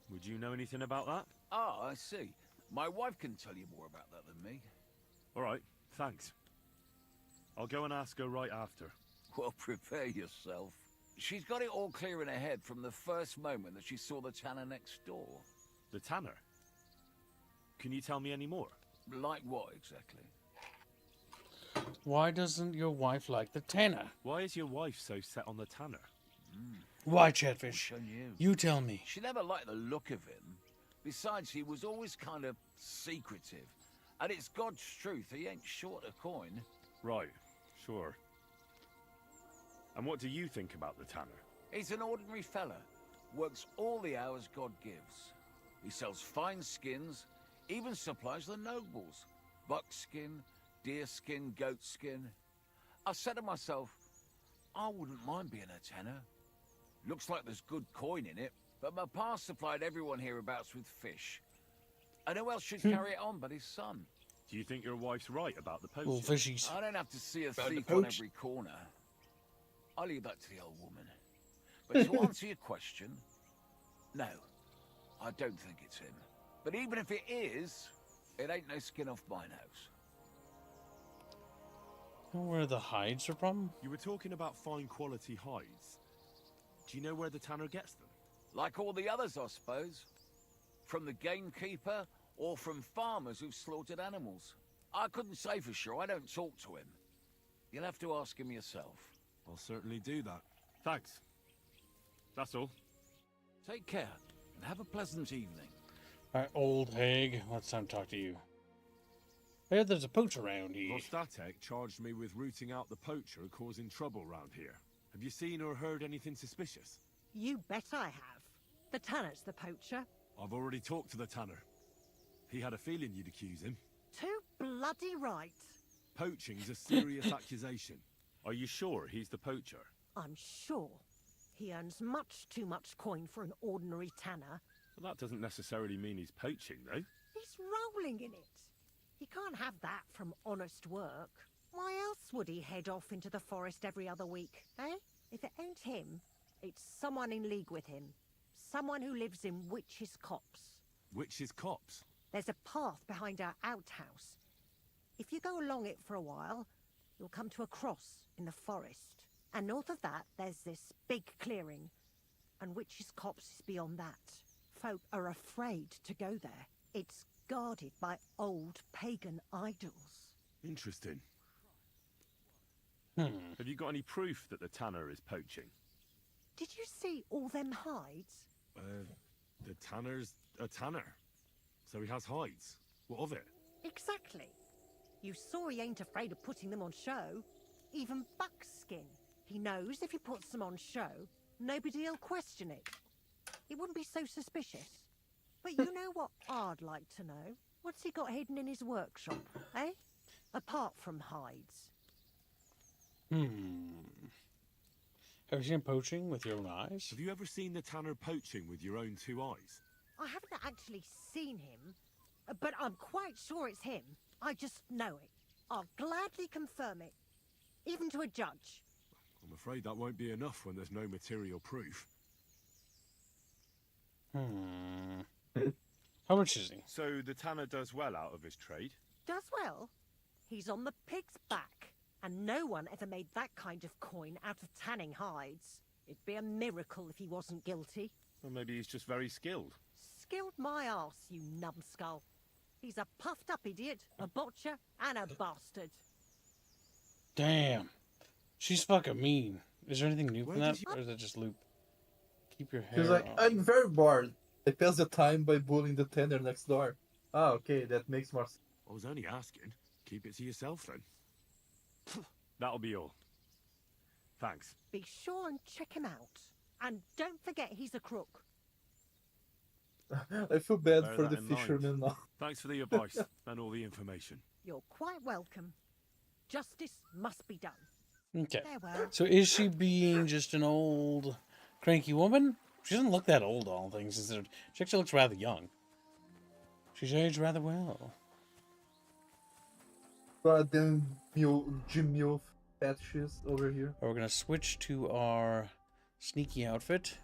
Would you know anything about that? Ah, I see. My wife can tell you more about that than me. All right, thanks. I'll go and ask her right after. Well, prepare yourself. She's got it all clear in her head from the first moment that she saw the tanner next door. The tanner? Can you tell me any more? Like what, exactly? Why doesn't your wife like the tanner? Why is your wife so set on the tanner? Why, Chatfish? Wish I knew. You tell me. She never liked the look of him. Besides, he was always kind of secretive. And it's God's truth, he ain't short a coin. Right, sure. And what do you think about the tanner? He's an ordinary fella. Works all the hours God gives. He sells fine skins, even supplies the nobles. Buckskin, deerskin, goatskin. I said to myself, I wouldn't mind being a tanner. Looks like there's good coin in it, but my pa supplied everyone hereabouts with fish. And who else should carry it on but his son? Do you think your wife's right about the poaching? Little fishies. I don't have to see a About to thief on poach. every corner. I'll leave that to the old woman. But to answer your question, no, I don't think it's him. But even if it is, it ain't no skin off my nose. Know where the hides are from? You were talking about fine quality hides. Do you know where the tanner gets them? Like all the others, I suppose. From the gamekeeper or from farmers who've slaughtered animals. I couldn't say for sure, I don't talk to him. You'll have to ask him yourself. I'll certainly do that. Thanks. That's all. Take care, and have a pleasant evening. Alright, old hag. Let's time to talk to you. I heard there's a poacher around here. Vostatek charged me with rooting out the poacher causing trouble round here. Have you seen or heard anything suspicious? You bet I have. The tanner's the poacher. I've already talked to the tanner. He had a feeling you'd accuse him. Too bloody right. Poaching's a serious accusation. Are you sure he's the poacher? I'm sure. He earns much too much coin for an ordinary tanner. Well, that doesn't necessarily mean he's poaching, though. He's rolling in it. He can't have that from honest work. Why else would he head off into the forest every other week, eh? If it ain't him, it's someone in league with him. Someone who lives in Witch's Copse. Witch's Copse? There's a path behind our outhouse. If you go along it for a while, you'll come to a cross in the forest. And north of that, there's this big clearing. And Witch's Copse is beyond that. Folk are afraid to go there. It's guarded by old pagan idols. Interesting. Hmm. Have you got any proof that the tanner is poaching? Did you see all them hides? The tanner's a tanner. So he has hides. What of it? Exactly. You saw he ain't afraid of putting them on show. Even buckskin. He knows if he puts them on show, nobody'll question it. He wouldn't be so suspicious. But you know what I'd like to know? What's he got hidden in his workshop, eh? Apart from hides. Have you seen him poaching with your own eyes? Have you ever seen the tanner poaching with your own two eyes? I haven't actually seen him, but I'm quite sure it's him. I just know it. I'll gladly confirm it, even to a judge. I'm afraid that won't be enough when there's no material proof. How much is he? So the tanner does well out of his trade? Does well. He's on the pig's back, and no one ever made that kind of coin out of tanning hides. It'd be a miracle if he wasn't guilty. Or maybe he's just very skilled. Skilled my arse, you numbskull. He's a puffed-up idiot, a botcher, and a bastard. Damn. She's fucking mean. Is there anything new Where from that? did you- Or is it just loop? Keep your hair He's like, on. I'm very bored. I pass the time by bullying the tanner next door. Ah, okay, that makes more sense. I was only asking. Keep it to yourself then. That'll be all. Thanks. Be sure and check him out. And don't forget he's a crook. I feel bad Bear for that the in mind. fishermen now. Thanks for the advice and all the information. You're quite welcome. Justice must be done. Okay. Farewell. So is she being just an old, cranky woman? She doesn't look that old, all things considered. She actually looks rather young. She's aged rather well. Goddamn Jim Mule fetishes over here. We're gonna switch to our sneaky outfit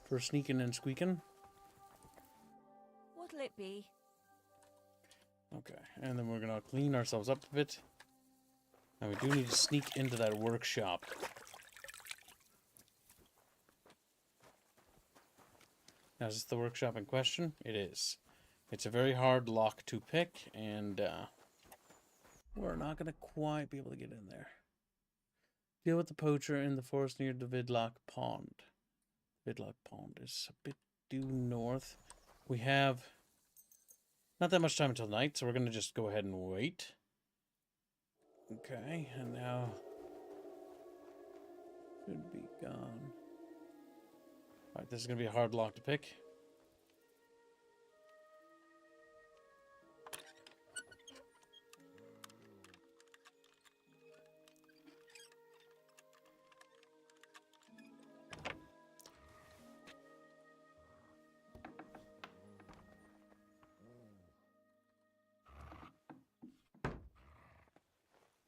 for sneaking and squeaking. What'll it be? Okay, and then we're gonna clean ourselves up a bit. And we do need to sneak into that workshop. Now, is this the workshop in question? It is. It's a very hard lock to pick, and we're not going to quite be able to get in there. Deal with the poacher in the forest near the Vidlock Pond. Vidlock Pond is a bit due north. We have not that much time until night, so we're going to just go ahead and wait. Okay, and now should be gone. Alright, this is going to be a hard lock to pick.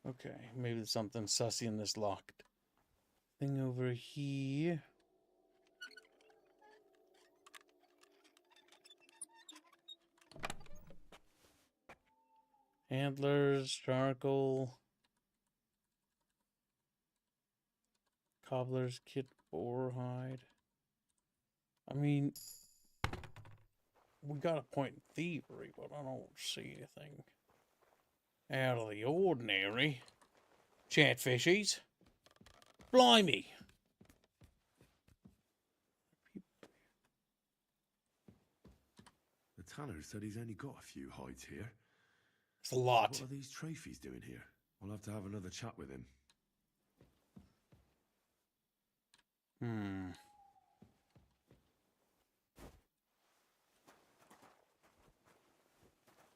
Okay, maybe there's something sussy in this locked thing over here. Antlers, charcoal, cobbler's kit, boar hide. I mean, we got a point in thievery, but I don't see anything out of the ordinary. Chatfishies. Blimey. The tanner said he's only got a few hides here. It's a lot. What are these trophies doing here? I'll have to have another chat with him.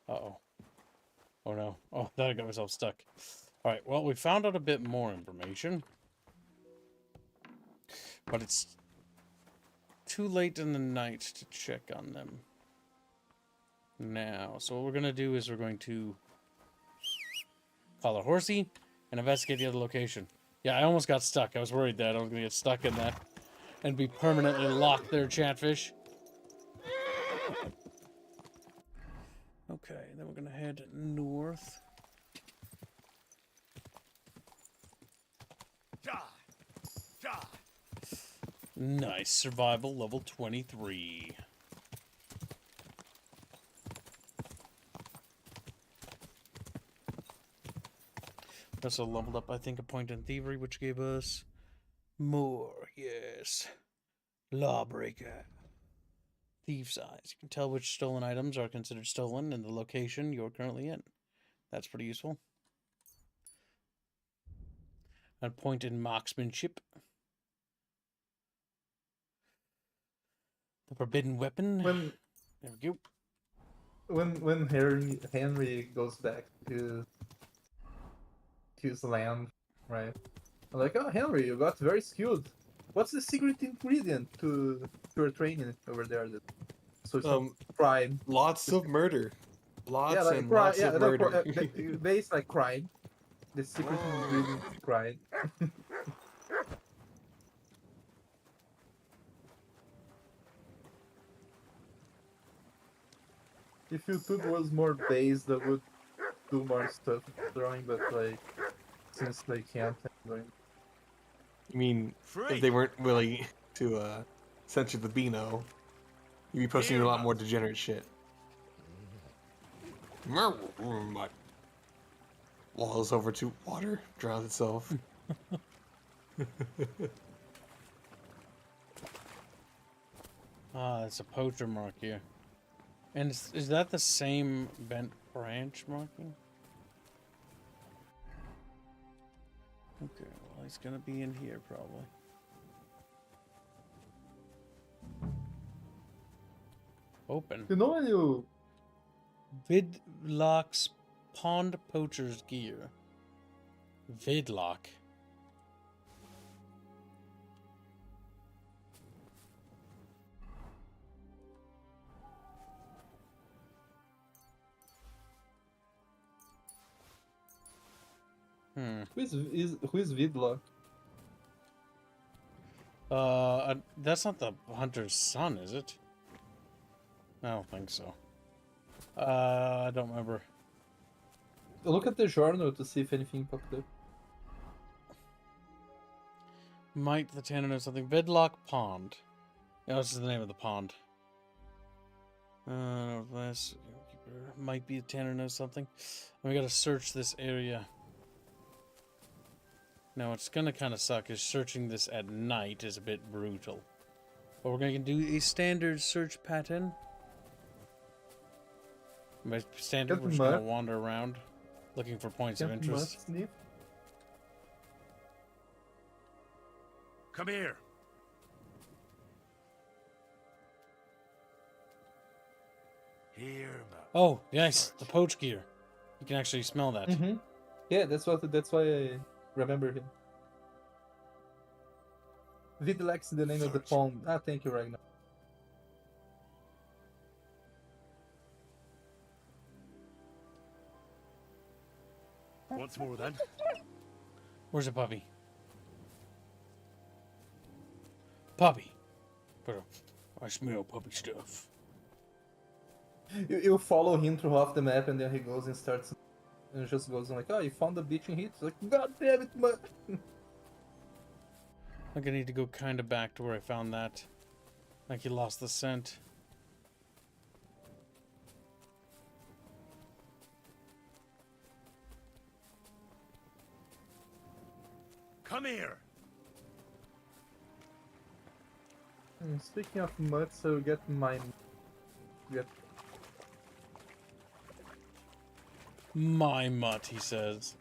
Uh-oh. Oh no. Oh, I got myself stuck. Alright, well, we found out a bit more information. But it's too late in the night to check on them now. So what we're going to do is we're going to call a horsey and investigate the other location. Yeah, I almost got stuck. I was worried that I was going to get stuck in that and be permanently locked there, Chatfish. Okay, then we're going to head north. Nice. Survival level 23. Also leveled up, I think, a point in thievery, which gave us more. Yes. Lawbreaker. Thieves' eyes. You can tell which stolen items are considered stolen and the location you're currently in. That's pretty useful. A point in marksmanship. The forbidden weapon. There we go. When Henry goes back to his land, right? I'm like, oh, Henry, you got very skilled. What's the secret ingredient to your training over there? So some crime. Lots of murder. Lots like and lots of murder. Based like crime. The secret ingredient is crime. If YouTube was more based, I would do more stuff with drawing, but like, since they can't, I'm going. I mean, if they weren't willing to censor the Beano, you'd be posting a lot more degenerate shit. My walls over to water, drowns itself. Ah, it's a poacher mark here. And is that the same bent branch marking? Okay, well, he's gonna be in here probably. Open. You know when you... Vidlock's Pond Poacher's Gear. Vidlock. Who is Vidlock? That's not the hunter's son, is it? I don't think so. I don't remember. Look at the journal to see if anything popped up. Might the Tanner know something? Vidlock Pond. Yeah, this is the name of the pond. Last might be a tanner knows something. And we gotta search this area. Now, what's gonna kind of suck is searching this at night is a bit brutal. But we're gonna do a standard search pattern. By standard, we're just gonna wander around looking for points of interest. Come here. Here, Oh, yes, the poach gear. You can actually smell that. Yeah, that's why I remember him. Vidlex is the name of the pond. Ah, thank you, Ragnar. Once more then. Where's the puppy? Puppy. I smell puppy stuff. You follow him through half the map, and then he goes and starts, and just goes like, "Oh, you found the beach in heat." It's like, God damn it, man! I think I need to go kind of back to where I found that. Like he lost the scent. Come here. Speaking of mud, so get my My mutt, he says.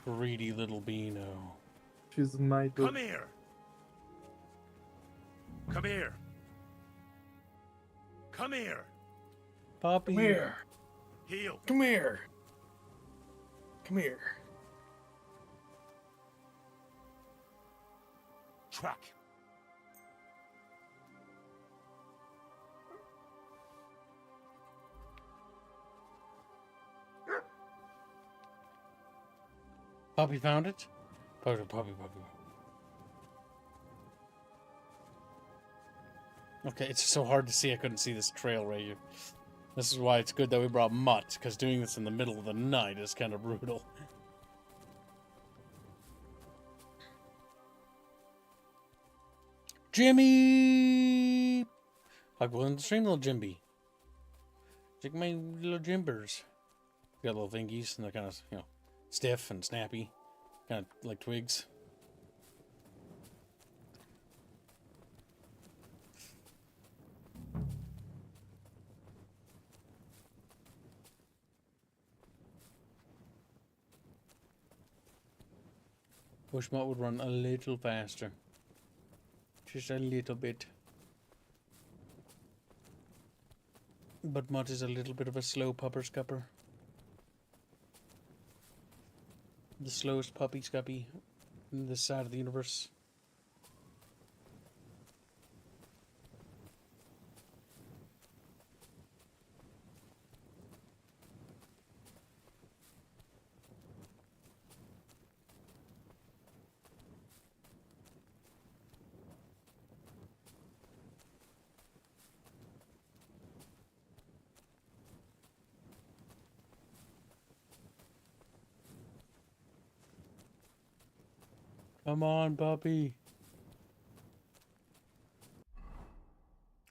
Greedy little beano. She's my dog. Come here. Come here. Come here. Puppy. Come here. Heel. Come here. Come here. Track. Puppy found it? Puppy. Okay, it's so hard to see. I couldn't see this trail right here. This is why it's good that we brought Mutt, because doing this in the middle of the night is kind of brutal. Jimmy! Like, well, in the stream, little Jimby. Check my little Jimbers. Got little thingies, and they're kind of, stiff and snappy. Kind of like twigs. Wish Mutt would run a little faster. Just a little bit. But Mutt is a little bit of a slow pupper scupper. The slowest puppy scuppy in this side of the universe. Come on, puppy.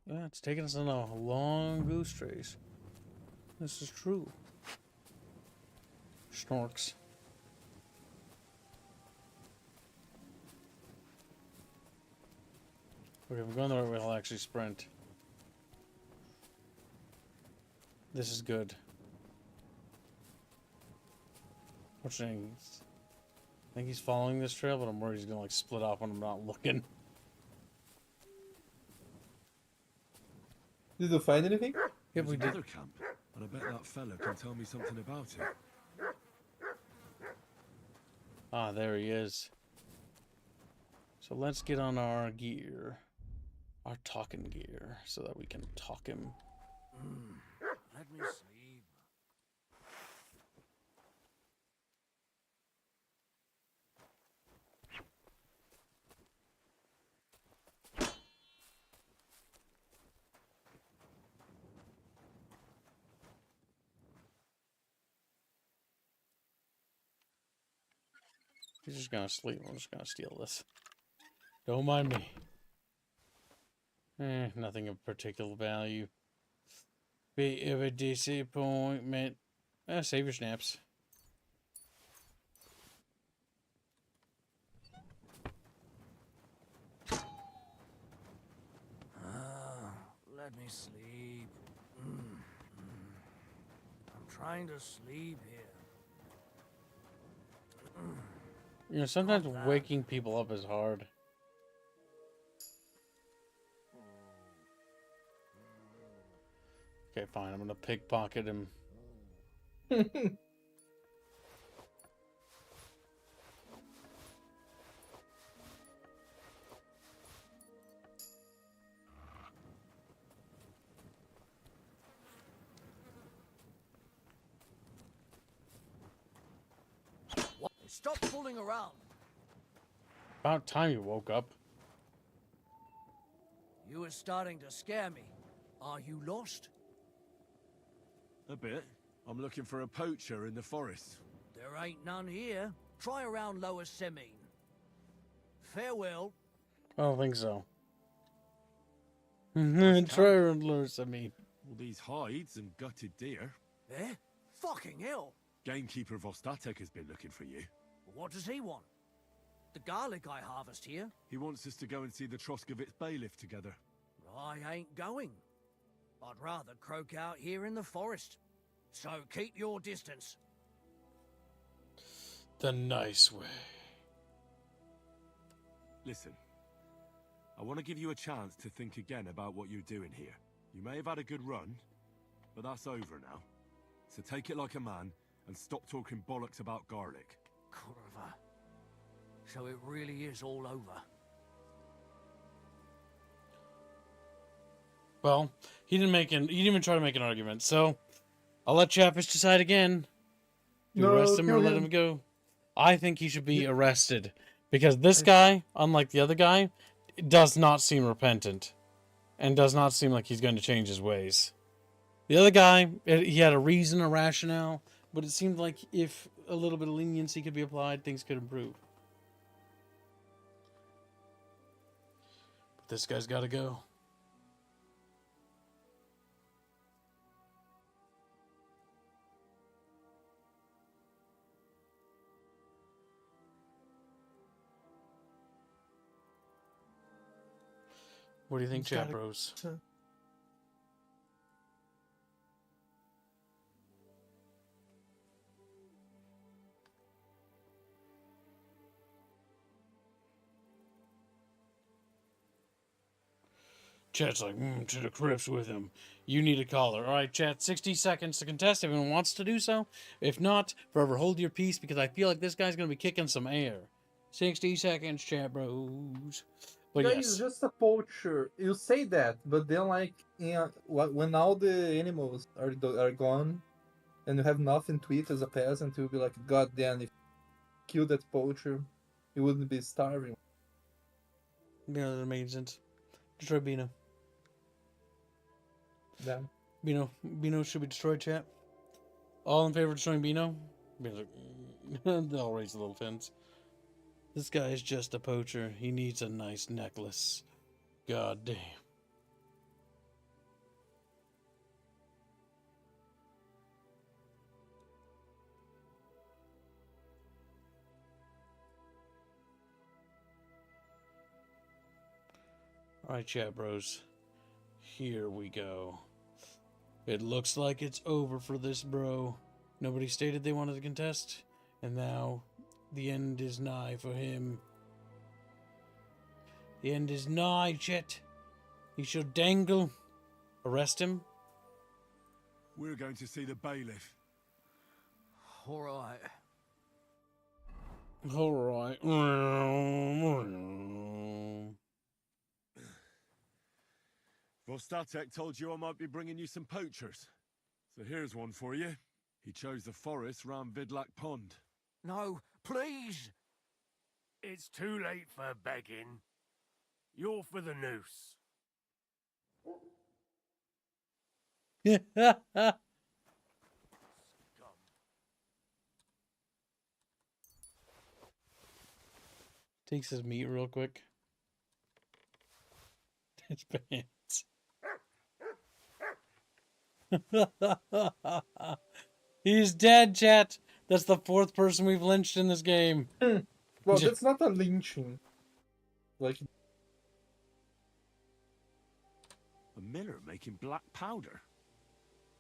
Yeah, it's taking us on a long goose chase. This is true. Snorks. Okay, if we're going the right way, I'll actually sprint. This is good. Fortunately, I think he's following this trail, but I'm worried he's gonna like split off when I'm not looking. Did you find anything? Yeah, we did. Camp, and I bet that fellow can tell me something about it. Ah, there he is. So let's get on our gear. Our talking gear, so that we can talk him. Let me see. He's just gonna sleep. I'm just gonna steal this. Don't mind me. Nothing of particular value. Be of a disappointment. Save your snaps. Let me sleep. I'm trying to sleep here. You know, sometimes waking people up is hard. Okay, fine. I'm gonna pickpocket him. What? Stop fooling around. About time you woke up. You were starting to scare me. Are you lost? A bit. I'm looking for a poacher in the forest. There ain't none here. Try around Lower Semine. Farewell. I don't think so. Try and lose, I mean. All these hides and gutted deer. Eh? Fucking hell. Gamekeeper Vostatek has been looking for you. What does he want? The garlic I harvest here? He wants us to go and see the Troskovitz bailiff together. I ain't going. I'd rather croak out here in the forest. So keep your distance. The nice way. Listen, I want to give you a chance to think again about what you're doing here. You may have had a good run, but that's over now. So take it like a man and stop talking bollocks about garlic. Kurva. So it really is all over. Well, he didn't even try to make an argument, so I'll let Chatfish decide again. Do you arrest him or let him go? I think he should be arrested. Because this guy, unlike the other guy, does not seem repentant. And does not seem like he's going to change his ways. The other guy, he had a reason, a rationale, but it seemed like if a little bit of leniency could be applied, things could improve. But this guy's got to go. What do you think, chat bros? Chat's like, to the crypts with him. You need a caller. All right, chat, 60 seconds to contest if anyone wants to do so. If not, forever hold your peace because I feel like this guy's going to be kicking some air. 60 seconds, chat bros. But yeah, yes. he's just a poacher. You say that, but then like when all the animals are gone, and you have nothing to eat as a peasant, you'll be like, God damn! If you kill that poacher, you wouldn't be starving. Yeah, that makes sense. Destroy Bino. Yeah. Bino should be destroyed, chat. All in favor of destroying Bino? Bino's like, they'll raise the little fins. This guy is just a poacher. He needs a nice necklace. God damn. Alright, chat bros. Here we go. It looks like it's over for this bro. Nobody stated they wanted to contest. And now, the end is nigh for him. The end is nigh, chat. He shall dangle. Arrest him? We're going to see the bailiff. Alright. Alright. Vostatek told you I might be bringing you some poachers. So here's one for you. He chose the forest round Vidlak Pond. No, please! It's too late for begging. You're for the noose. Takes his meat real quick. His pants. He's dead, chat. That's the 4th person we've lynched in this game. Well, that's not a lynching. Like, A miller making black powder?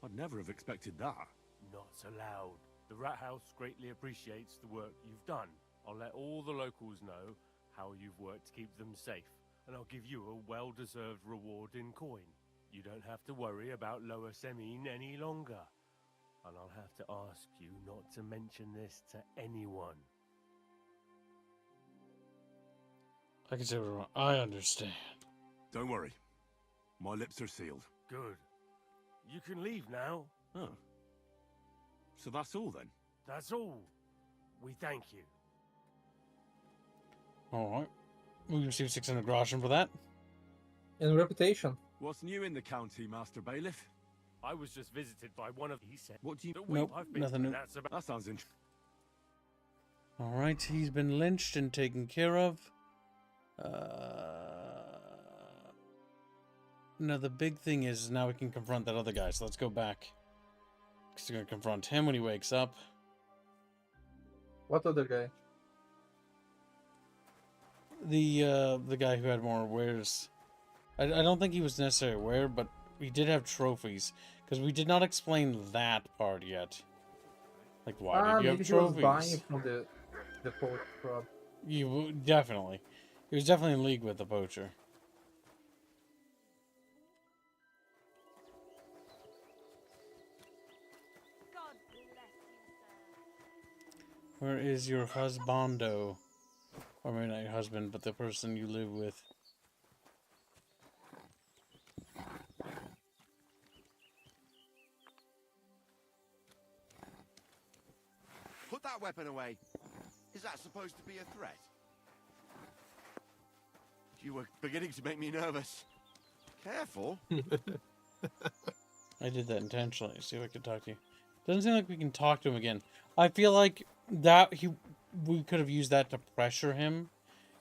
I'd never have expected that. Not so loud. The Rat House greatly appreciates the work you've done. I'll let all the locals know how you've worked to keep them safe, and I'll give you a well-deserved reward in coin. You don't have to worry about Lower Semine any longer. And I'll have to ask you not to mention this to anyone. I can say what I understand. Don't worry. My lips are sealed. Good. You can leave now. Oh. So that's all then? That's all. We thank you. Alright. We received 600 groschen for that. in reputation. What's new in the county, Master Bailiff? I was just visited by one of... He said... What do you... Nope, nothing new. That sounds interesting. Alright, he's been lynched and taken care of. Now the big thing is now we can confront that other guy, so let's go back. Because we're going to confront him when he wakes up. What other guy? The guy who had more wares. I don't think he was necessarily aware, but we did have trophies. Because we did not explain that part yet. Like, why did you have maybe trophies? He was buying from the poacher club. You definitely. He was definitely in league with the poacher. Where is your husbando? Or maybe not your husband, but the person you live with. Put that weapon away. Is that supposed to be a threat? You were beginning to make me nervous. Careful. I did that intentionally. See if I could talk to you. Doesn't seem like we can talk to him again. I feel like that we could have used that to pressure him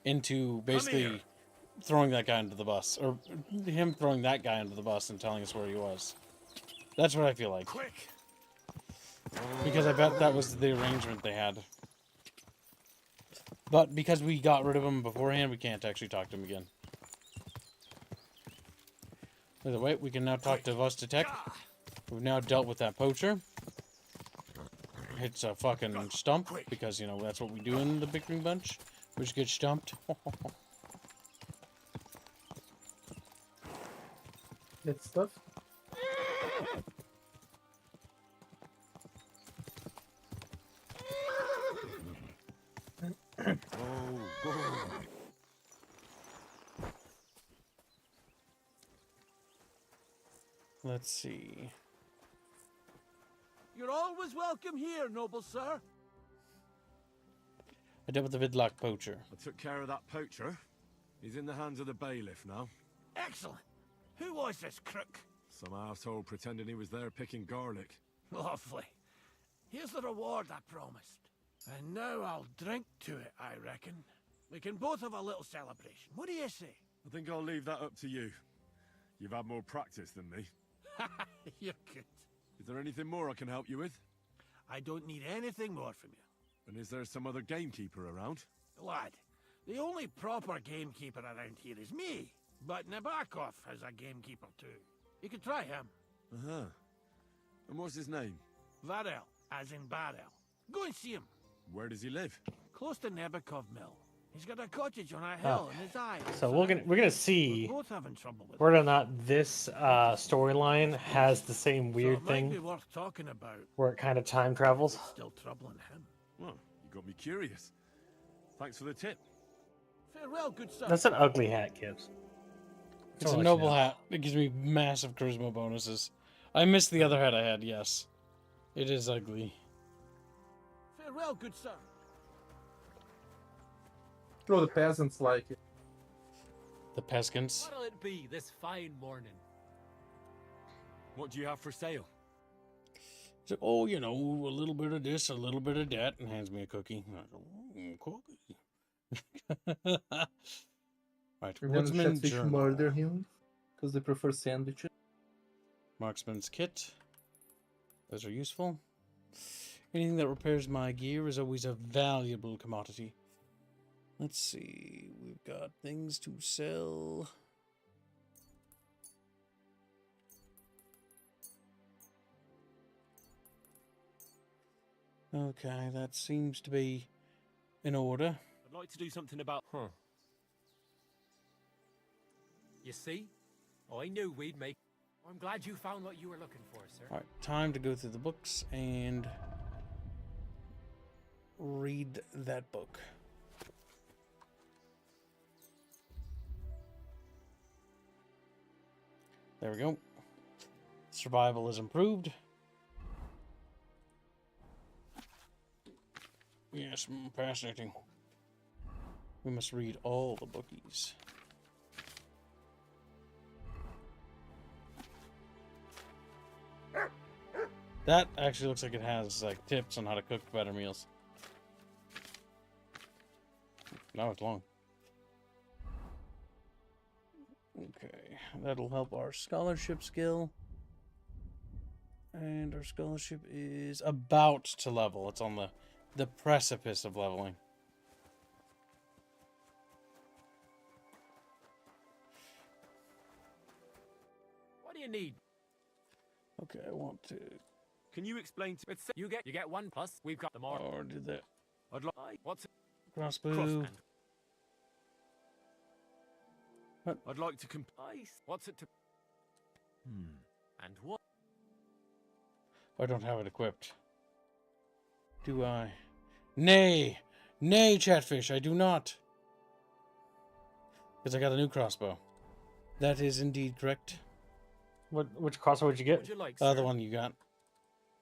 into basically throwing that guy under the bus, or him throwing that guy under the bus and telling us where he was. That's what I feel like. Quick. Because I bet that was the arrangement they had. But because we got rid of him beforehand, we can't actually talk to him again. By the way, we can now talk to Vostitech. We've now dealt with that poacher. Hits a fucking stump, because, you know, that's what we do in the Bickering bunch. We just get stumped. That stuff. Let's see. You're always welcome here, noble sir. I dealt with the Vidlock poacher. I took care of that poacher. He's in the hands of the bailiff now. Excellent. Who was this crook? Some asshole pretending he was there picking garlic. Lovely. Here's the reward I promised. And now I'll drink to it, I reckon. We can both have a little celebration. What do you say? I think I'll leave that up to you. You've had more practice than me. You're good. Is there anything more I can help you with? I don't need anything more from you. And is there some other gamekeeper around? Lad, the only proper gamekeeper around here is me. But Nabokov has a gamekeeper too. You can try him. Uh-huh. And what's his name? Varel, as in Barrel. Go and see him. Where does he live? Close to Nabokov Mill. He's got a cottage on a hill in his eye. So we're gonna see We're both having trouble with whether or not this storyline has the same weird it might be thing worth talking about. where it kind of time travels. Still troubling him. Well, you got me curious. Thanks for the tip. Farewell, good sir. That's an ugly hat, kids. It's a noble hat. It gives me massive charisma bonuses. I missed the other hat I had, yes. It is ugly. Farewell, good sir. No, the peasants like it. The peasants. What'll it be this fine morning? What do you have for sale? So, oh, you know, a little bit of this, a little bit of that, and hands me a cookie. Cookie. Right, And what's then in Chatfish journal? murder him because they prefer sandwiches. Marksman's kit. Those are useful. Anything that repairs my gear is always a valuable commodity. Let's see. We've got things to sell. Okay, that seems to be in order. I'd like to do something about... Huh. You see? I knew we'd make... I'm glad you found what you were looking for, sir. Alright, time to go through the books and read that book. There we go. Survival is improved. Yes, fascinating. We must read all the bookies. That actually looks like it has like tips on how to cook better meals. Now it's long. Okay, that'll help our scholarship skill. And our scholarship is about to level. It's on the precipice of leveling. What do you need? Okay, I want to... Can you explain to... You get 1 plus. We've got the more. Or did that... I'd like... What's it? Crossbow. Crossband. What? I'd like to What's it to... And what? I don't have it equipped. Do I? Nay! Nay, Chatfish, I do not. Because I got a new crossbow. That is indeed correct. Which crossbow would you get? Would you like, The one you got.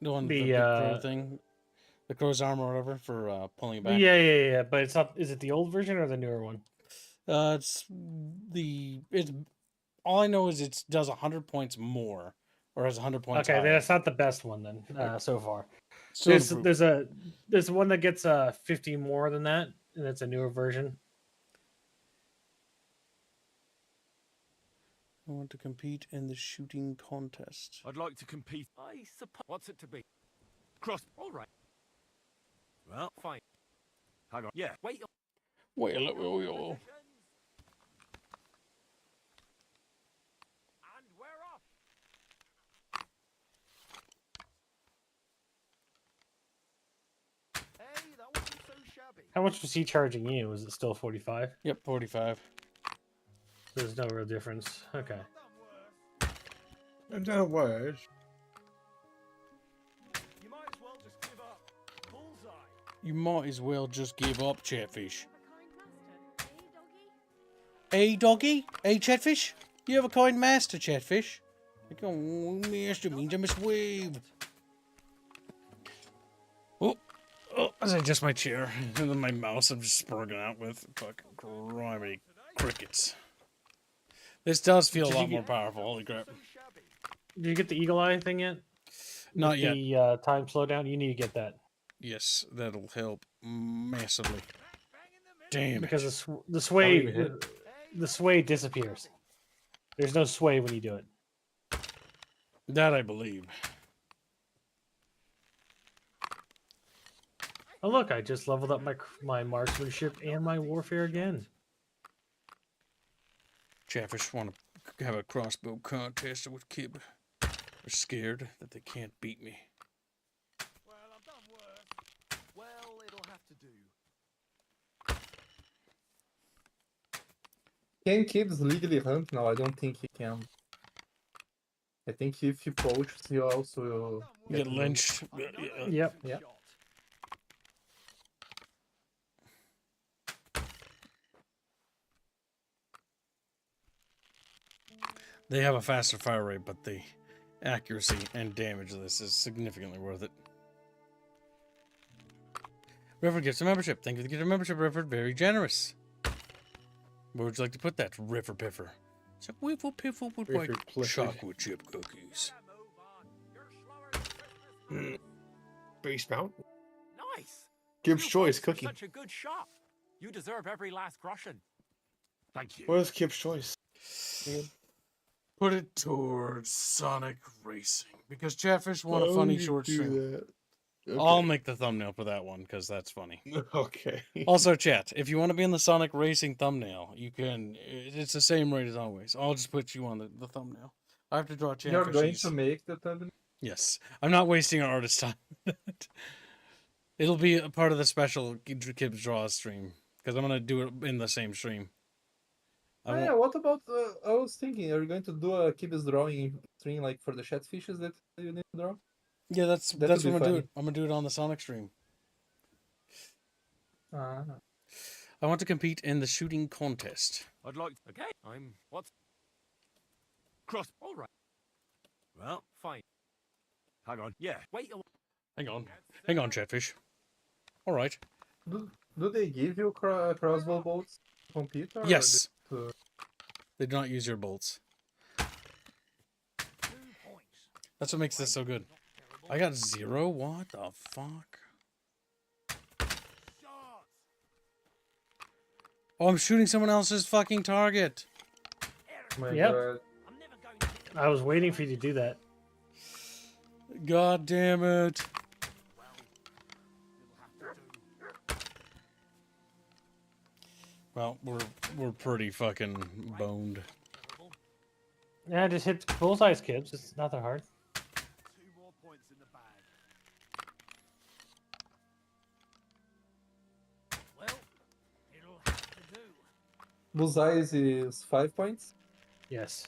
The one, the big crow thing. The crow's arm or whatever for pulling it back. Yeah. But it's not. Is it the old version or the newer one? It's all I know is it does 100 points more, or has 100 points. Okay, higher. that's not the best one then so far. So There's one that gets 50 more than that, and it's a newer version. I want to compete in the shooting contest. I'd like to compete. I suppose. What's it to be? Cross. All right. Well, fine. Hang on. Yeah. Wait. Wait. And we're off. Hey, that wasn't so shabby. How much was he charging you? Was it still 45? Yep, 45. There's no real difference. Okay. In other words, You might as well just give up. Bullseye. You might as well just give up, Chatfish. Hey, doggy? Hey, Chatfish? You have a kind master, Chatfish? Like, oh, master means I must wave. Oh, as I adjust my chair, and then my mouse I'm just spurging out with fucking grimy crickets. This does feel a lot more powerful, holy crap. Did you get the eagle eye thing yet? Not yet. The time slowdown? You need to get that. Yes, that'll help massively. Damn Because it. the sway disappears. There's no sway when you do it. That I believe. Oh look, I just leveled up my marksmanship and my warfare again. Chatfish want to have a crossbow contest with Kib. They're scared that they can't beat me. Well, I've done worse. Well, it'll have to do. Can Kibs legally hunt? No, I don't think he can. I think if you poach, he also Get lynched. Yep. Yeah. They have a faster fire rate, but the accuracy and damage of this is significantly worth it. River gets a membership. Thank you for the gift of membership, River. Very generous. Where would you like to put that, River Piffer? It's a wiffle piffle with white chocolate chip cookies. Beast Mount. Nice. Gibbs You Choice folks are cookie. Such a good shop. You deserve every last groschen. Thank you. What is Gibbs Choice? Put it towards Sonic Racing because Chatfish want a funny short stream. I'll make the thumbnail for that one because that's funny. Okay. Also, chat, if you want to be in the Sonic Racing thumbnail, you can. It's the same rate as always. I'll just put you on the thumbnail. I have to draw Chatfish. You're going to make the thumbnail? Yes. I'm not wasting our artist time. It'll be a part of the special Kibbs Draw stream because I'm going to do it in the same stream. Oh, yeah, what about, I was thinking, are you going to do a Kibbs drawing stream like for the Chatfishes that you need to draw? Yeah, that's That what would I'm be going to do. funny. I'm going to do it on the Sonic stream. Ah. I want to compete in the shooting contest. I'd like. Okay, I'm. What? Cross. All right. Well, fine. Hang on. Yeah. Wait a. Hang on. Hang on, Chatfish. All right. Do they give you crossbow bolts to compete? Or Yes. to... They do not use your bolts. That's what makes this so good. I got 0? What the fuck? Oh, I'm shooting someone else's fucking target. Yep. I was waiting for you to do that. God damn it. Well, we're pretty fucking boned. Yeah, just hit bullseyes, Kibbs. It's not that hard. Bullseyes is 5 points? Yes.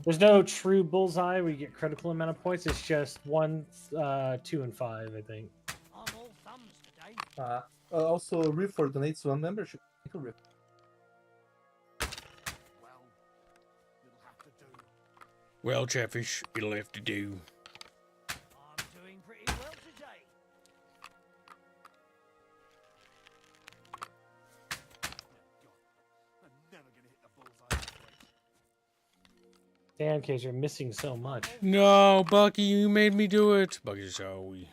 There's no true bullseye where you get critical amount of points. It's just 1, 2, and 5, I think. Also, Riff donates 1 membership. Thank you, Riff. Well, Chatfish, it'll have to do. Damn, kids, you're missing so much. No, Bucky, you made me do it. Bucky, shall we?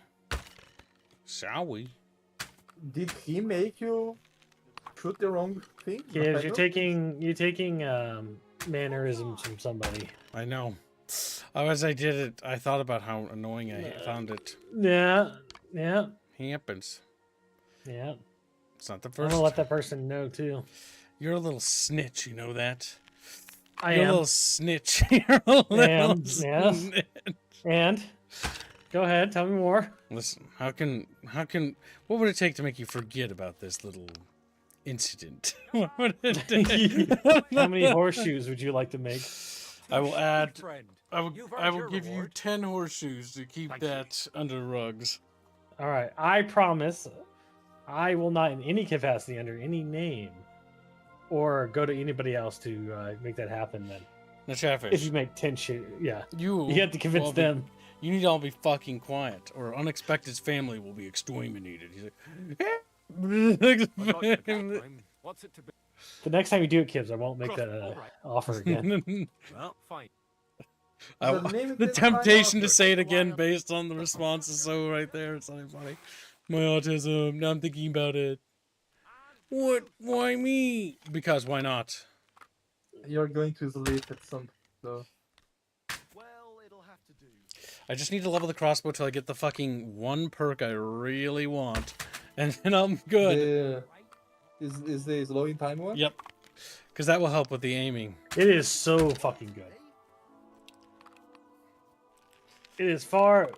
Shall we? Did he make you shoot the wrong thing? Kids, you're taking mannerisms from somebody. I know. As I did it, I thought about how annoying I found it. Yeah, yeah. Happens. Yeah. It's not the I'm first. gonna let that person know too. You're a little snitch, you know that? I You're am. a little snitch. You're a little Yes. snitch. And go ahead, tell me more. Listen, how can what would it take to make you forget about this little incident? What would it take? How many horseshoes would you like to make? I will add Friend, I will you've earned I will your give you reward. 10 horseshoes to keep Thank that under rugs. All right, I promise I will not in any capacity under any name or go to anybody else to make that happen then. Now, Chatfish. If you make 10 shit, yeah. You have to convince will be- them. You need to all be fucking quiet, or Unexpected's family will be exterminated. He's like, What's it to be? The next time you do it, Kibbs, I won't make that offer again. Well, fine. The temptation to say it again based on the response is so right there. It's not even funny. My autism. Now I'm thinking about it. What? Why me? Because why not? You're going to sleep at some point, so... I just need to level the crossbow till I get the fucking one perk I really want, and then I'm good. Is the slowing time one? Yep. Because that will help with the aiming. It is so fucking good. It is far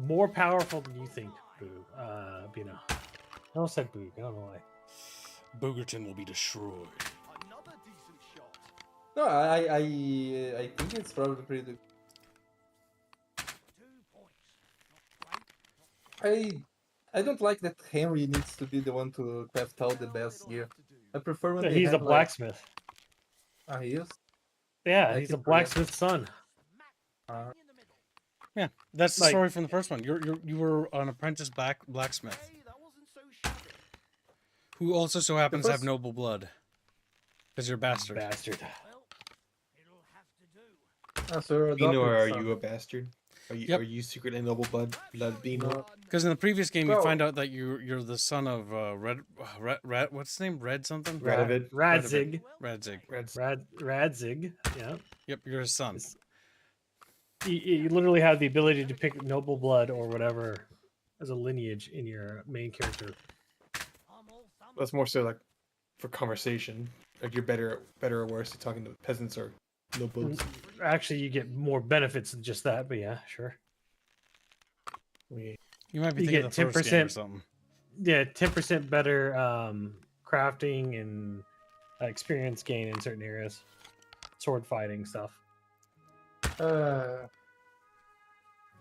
more powerful than you think, Boo. You know. I almost said Boog. I don't know why. Boogerton will be destroyed. No, I think it's probably pretty good. I don't like that Henry needs to be the one to craft out the best gear. I prefer when Yeah, they he's a have, like- blacksmith. Ah, he is? Yeah, I he's a can forget. blacksmith's son. Yeah, that's the Like- story from the first one. You were an apprentice blacksmith, who also so happens to have first- noble blood. Because you're a bastard. Ah, so you're Eno, adopted are son. you a bastard? Are you secretly noble blood Beano? Because in the previous game, you Bro. find out that you're the son of Red what's his name? Red something? Radovid. Radzig. Radzig. Radzig. Yeah. Yep, you're his son. You literally have the ability to pick noble blood or whatever as a lineage in your main character. That's more so like for conversation. Like you're better or worse at talking to peasants or nobles. Actually, you get more benefits than just that, but yeah, sure. You might be You thinking get of the first game or something. Yeah, 10% better crafting and experience gain in certain areas. Sword fighting stuff. I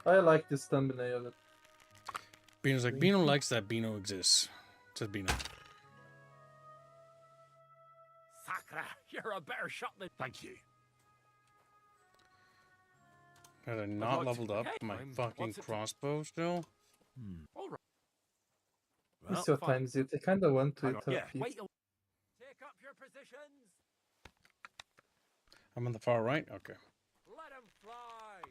like this thumbnail. Beano's like, Beano likes that Beano exists. Says Beano. Sakra, you're a better shot than. Thank you. Had I not like leveled to- up Hey, my I'm- fucking what's it- crossbow still? All right. It's your time, Zit. I kind of want to talk Yeah. to you. Wait. Take up your positions. I'm on the far right? Okay. Let 'em fly.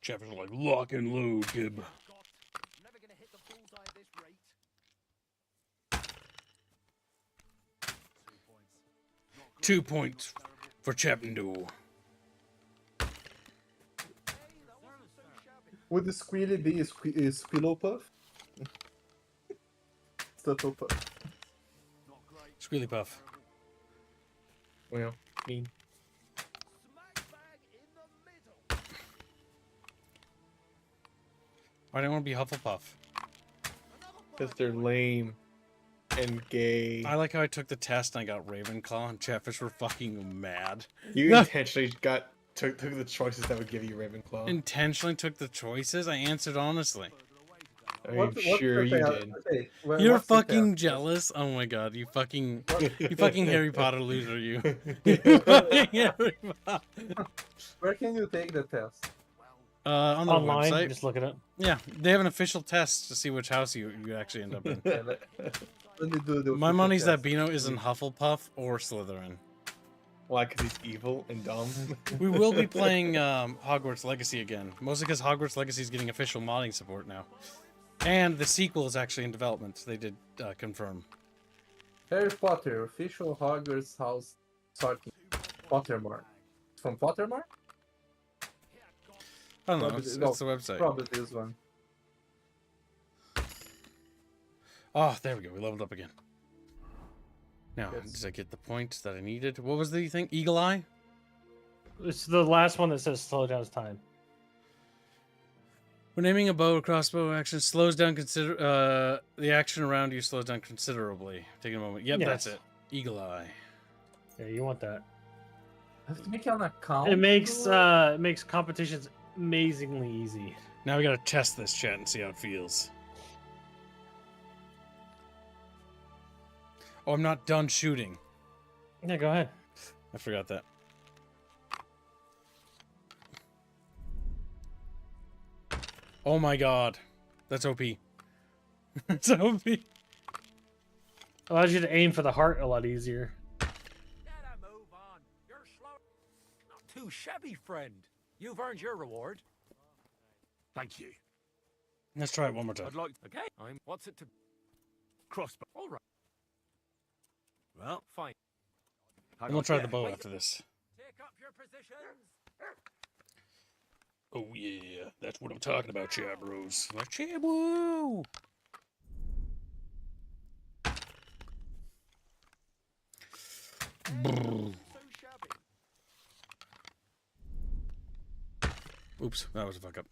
Jeff is like, lock and load, Gib. Never gonna hit the bullseye at this rate. 2 points for Chapendo. Would the Squealy be a Squillow Puff? Stuttle Puff. Squealy Puff. Well, mean. Why do I want to be Hufflepuff? Because they're lame and gay. I like how I took the test and I got Ravenclaw and Chatfish were fucking mad. You intentionally took the choices that would give you Ravenclaw. Intentionally took the choices? I answered honestly. I'm sure you did. Okay, You're what's the fucking test? jealous? Oh my god, you fucking Harry Potter loser, you. You fucking Harry Potter. Where can you take the test? On the Online, website. just look it up. Yeah, they have an official test to see which house you actually end up in. Okay, let me do the My official money's that test. Beano is in Hufflepuff or Slytherin. Why? Because he's evil and dumb. We will be playing Hogwarts Legacy again, mostly because Hogwarts Legacy is getting official modding support now, and the sequel is actually in development. They did confirm. Harry Potter, official Hogwarts house starting. Pottermore. From Pottermore? I don't know. Probably- It's no, the website. Probably this one. Oh, there we go. We leveled up again. Now, Yes. did I get the point that I needed? What was the thing? Eagle Eye? It's the last one that says slow down time. When aiming a bow or crossbow action slows down the action around you slows down considerably. Taking a moment. Yep, that's Yes. it. Eagle Eye. Yeah, you want that. I have to make an account. It makes competitions amazingly easy. Now we gotta test this chat and see how it feels. Oh, I'm not done shooting. Yeah, go ahead. I forgot that. Oh my god. That's OP. That's OP. Allows you to aim for the heart a lot easier. Not too shabby, friend. You've earned your reward. Thank you. Let's try it one more time. I'd like. Okay. What's it to? Crossbow. All right. Well, Fine. And we'll try the bow after this. Take up your positions. Oh yeah, that's what I'm talking about, chat bros. Like, chat woo! Brrr. Oops, that was a fuck up.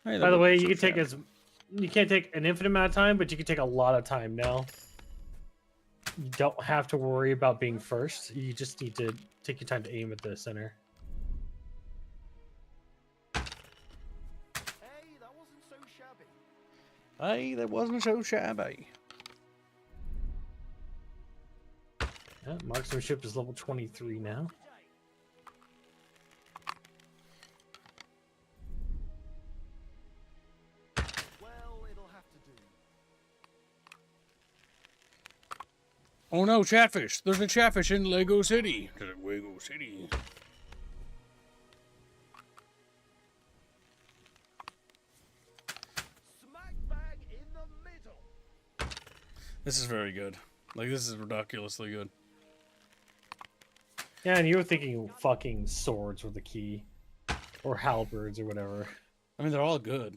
Hey, By the way, you can take you can't take an infinite amount of time, but you can take a lot of time now. You don't have to worry about being first. You just need to take your time to aim at the center. Hey, that wasn't so shabby. Yeah, marksmanship is level 23 now. Oh no, Chatfish! There's a Chatfish in Lego City. Lego City. Smack bang in the middle. This is very good. Like, this is ridiculously good. Yeah, and you were thinking fucking swords were the key. Or halberds or whatever. I mean, they're all good.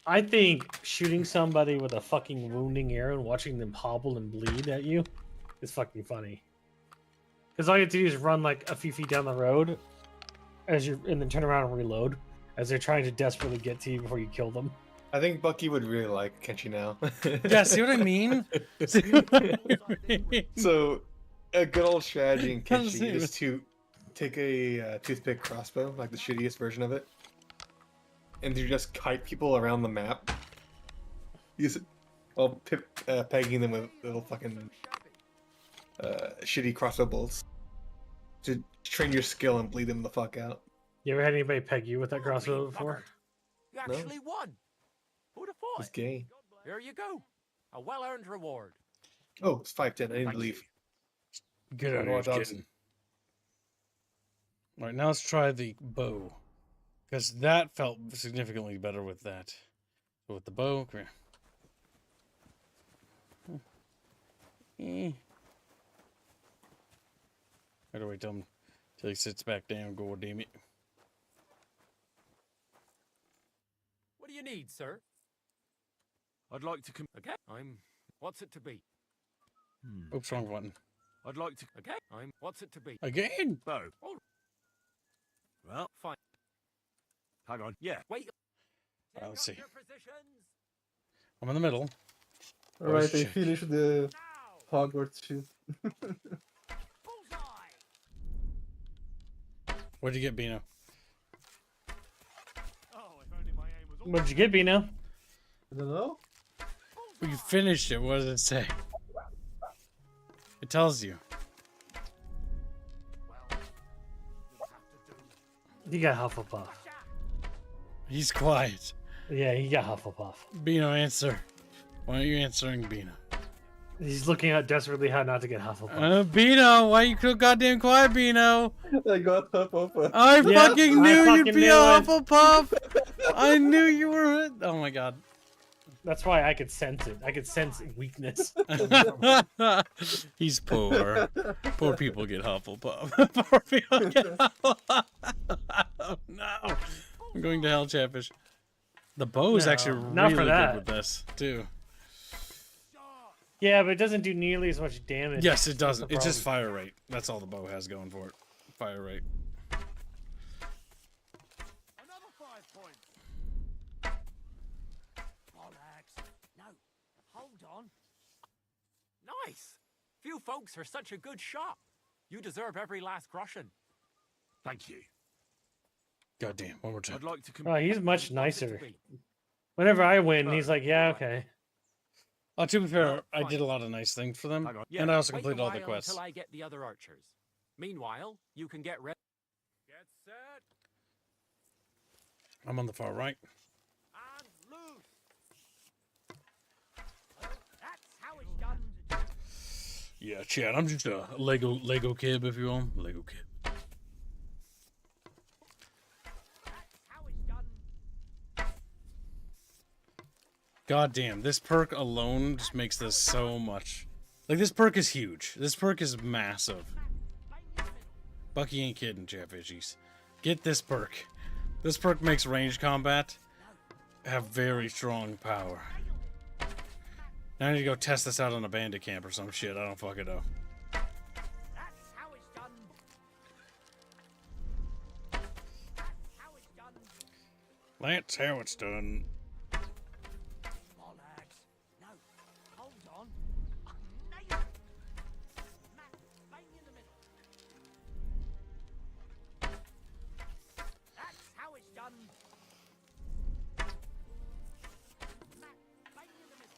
I think shooting somebody with a fucking wounding arrow and watching them hobble and bleed at you is fucking funny. Because all you have to do is run like a few feet down the road and then turn around and reload as they're trying to desperately get to you before you kill them. I think Bucky would really like Kenshi now. Yeah, see what I mean? See what I mean? So, a good old strategy in Kenshi is to take a toothpick crossbow, like the shittiest version of it, and to just kite people around the map. While pegging them with little fucking shitty crossbow bolts to train your skill and bleed them the fuck out. You ever had anybody peg you with that crossbow before? You actually won. Who'd have thought? It's gay. Here you go. A well-earned reward. Oh, it's 5:10. I need to leave. Get out of here, kitten. Alright, now let's try the bow. Because that felt significantly better with that. So with the bow, come here. How do I tell him till he sits back down, god damn it. What do you need, sir? I'd like to Okay, what's it to be? Oops, wrong button. I'd like to... Okay, what's it to be? Again? Bow. Oh. Well, Fine. hang on. Yeah. Wait. Let's see. I'm in the middle. Alright, I finished the Hogwarts shit. What'd you get, Bino? What'd you get, Bino? I don't know. Well, you finished it. What does it say? It tells you. He got Hufflepuff. He's quiet. Yeah, he got Hufflepuff. Bino, answer. Why aren't you answering Bino? He's looking out desperately how not to get Hufflepuff. Bino, why you so goddamn quiet, Bino? I got Hufflepuff. I fucking knew you'd be a knew it. Hufflepuff. I knew you were. Oh my god. That's why I could sense it. I could sense weakness. He's poor. Poor people get Hufflepuff. Poor people get Hufflepuff. Oh no. I'm going to hell, Chatfish. The bow is actually not really for good that. with this, too. Yeah, but it doesn't do nearly as much damage. Yes, it That's doesn't. the It's just problem. fire rate. That's all the bow has going for it. Fire rate. Another 5 points. Bollocks. No, hold on. Nice. Few folks are such a good shot. You deserve every last groschen. Thank you. Goddamn, one more time. I'd like to... Oh, he's much nicer. Whenever I win, he's like, yeah, okay. Oh, to be fair, I did a lot of nice things for them, and I also Wait a completed all the while quests. Until I get the other archers. Meanwhile, you can get ready. Get set. I'm on the far right. And loose. That's how it's done. Yeah, Chad, I'm just a Lego kid, if you will. Lego kid. God damn, this perk alone just makes this so much. Like, this perk is huge. This perk is massive. Bucky ain't kidding, Chatfishies. Get this perk. This perk makes ranged combat have very strong power. Now I need to go test this out on a bandit camp or some shit. I don't fucking know. That's how it's done. Bollocks. No, hold on. Nailed it. Smack bang in the middle. That's how it's done. Smack bang in the middle.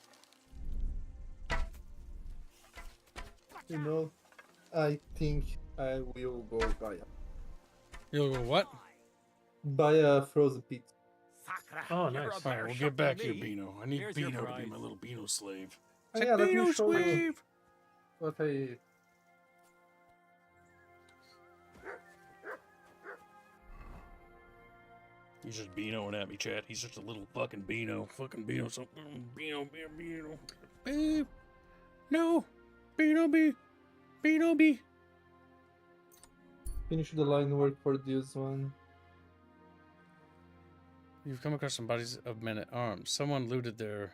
You know, I think I will go buy You'll go what? a frozen pizza. Oh, nice. Alright, we'll get back here, Bino. I need Bino to be my little Bino slave. Oh, yeah, let me Bino show you. slave! But I... He's just beanoing at me, chat. He's just a little fucking beano. Fucking beano. So, beano. Beep. No. Beano be. Beano be. Finish the line work for this one. You've come across some bodies of men at arms. Someone looted their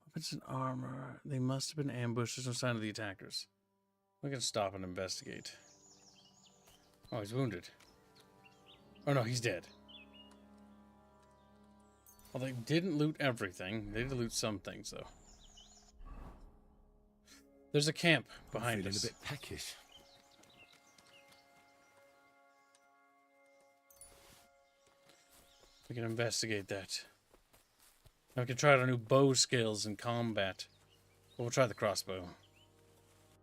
weapons and armor. They must have been ambushed. There's no sign of the attackers. We can stop and investigate. Oh, he's wounded. Oh no, he's dead. Well, they didn't loot everything. They did loot some things, though. There's a camp behind us. A bit peckish. We can investigate that. Now we can try our new bow skills in combat. But we'll try the crossbow.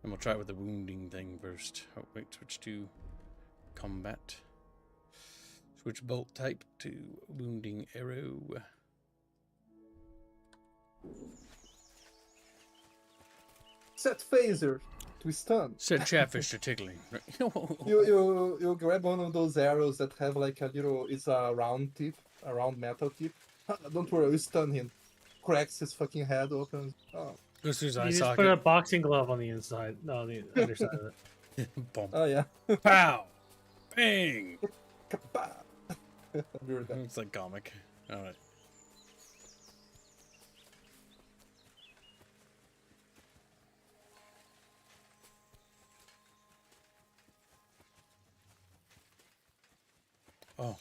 And we'll try it with the wounding thing first. Oh, wait, switch to combat. Switch bolt type to wounding arrow. Set phaser to stun. Set chatfish to tickling. You grab one of those arrows that have like a little, it's a round tip, a round metal tip. Don't worry, you stun him. Cracks his fucking head open. Oh. This is you just put a boxing glove on the inside, no, on the underside of it. Oh yeah. Pow! Bang! Kapow! It's like comic. Alright. Oh.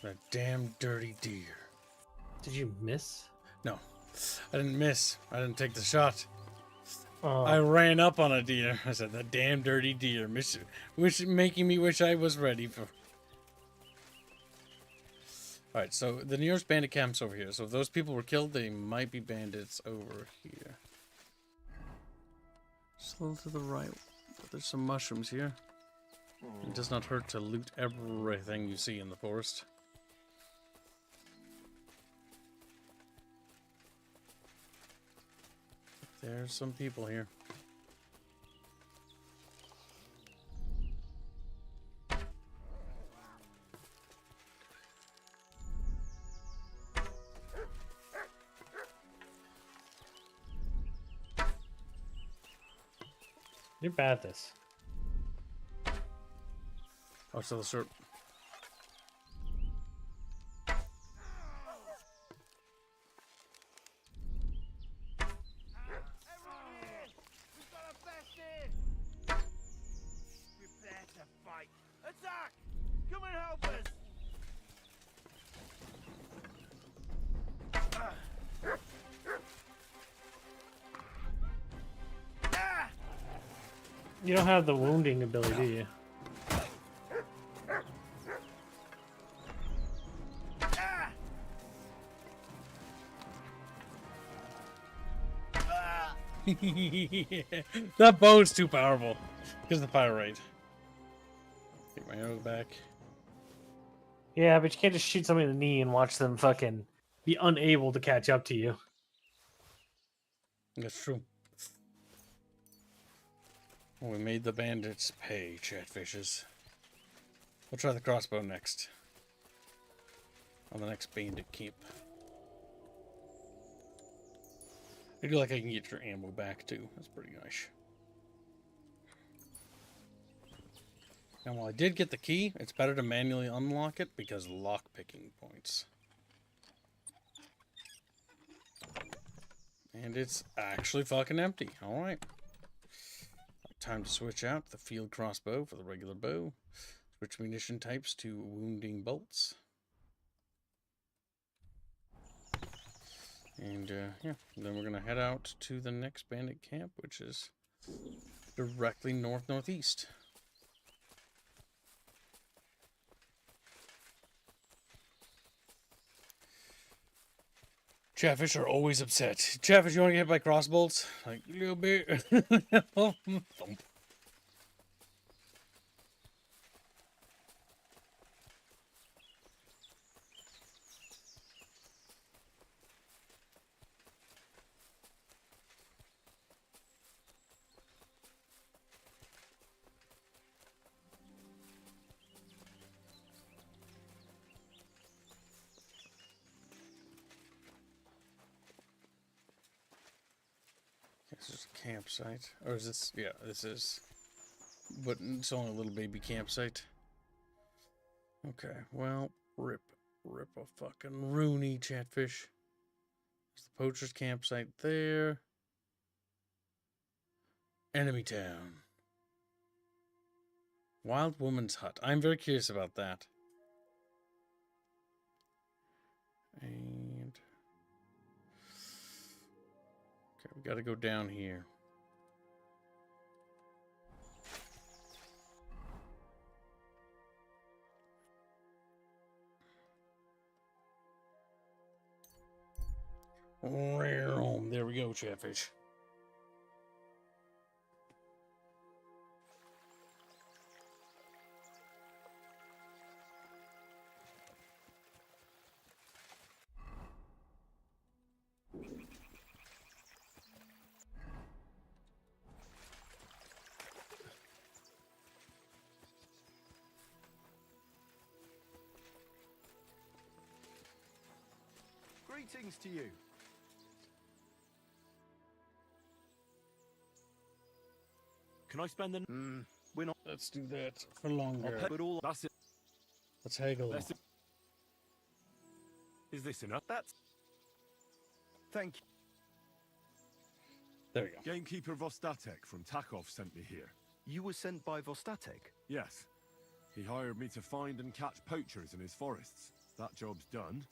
That damn dirty deer. Did you miss? No. I didn't miss. I didn't take the shot. Oh. I ran up on a deer. I said, that damn dirty deer. Making me wish I was ready for... Alright, so the nearest bandit camp's over here. So if those people were killed, they might be bandits over here. Just a little to the right. But there's some mushrooms here. It does not hurt to loot everything you see in the forest. There's some people here. You're bad at this. Oh, so the shirt. You don't have the wounding ability, do you? That bow's too powerful. Because of the fire rate. Take my arrow back. Yeah, but you can't just shoot somebody in the knee and watch them fucking be unable to catch up to you. That's true. Well, we made the bandits pay, chatfishes. We'll try the crossbow next. On the next bandit camp. I do like I can get your ammo back too. That's pretty nice. And while I did get the key, it's better to manually unlock it because lock-picking points. And it's actually fucking empty. Alright. Time to switch out the field crossbow for the regular bow. Switch munition types to wounding bolts. And yeah, then we're gonna head out to the next bandit camp, which is directly northeast. Chatfish are always upset. Chatfish, you want to get hit by crossbolts? Like, a little bit. Thump. This is a campsite. Or is this? Yeah, this is. But it's only a little baby campsite. Okay, well, rip a fucking Rooney Chatfish. There's the poacher's campsite there. Enemy town. Wild woman's hut. I'm very curious about that. And okay, we gotta go down here. There we go, Chatfish. Greetings to you. Can I spend the... we're not... Let's do that for longer. But all... That's it. Let's haggle. Is this enough? That's... Thank you. There we go. Gamekeeper Vostatek from Takov sent me here. You were sent by Vostatek? Yes. He hired me to find and catch poachers in his forests. That job's done.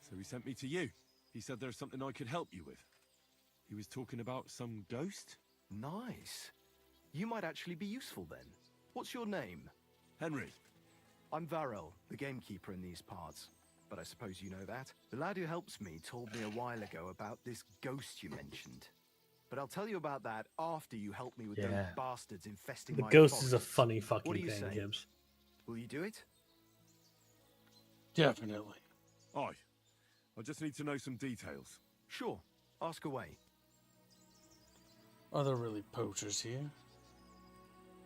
So he sent me to you. He said there's something I could help you with. He was talking about some ghost? Nice. You might actually be useful then. What's your name? Henry. I'm Varel, the gamekeeper in these parts. But I suppose you know that. The lad who helps me told me a while ago about this ghost you mentioned. But I'll tell you about that after you help me with those bastards infesting The my ghost forest. is a funny fucking What do you thing, say? Gibbs. Will you do it? Definitely. Aye. I just need to know some details. Sure. Ask away. Are there really poachers here?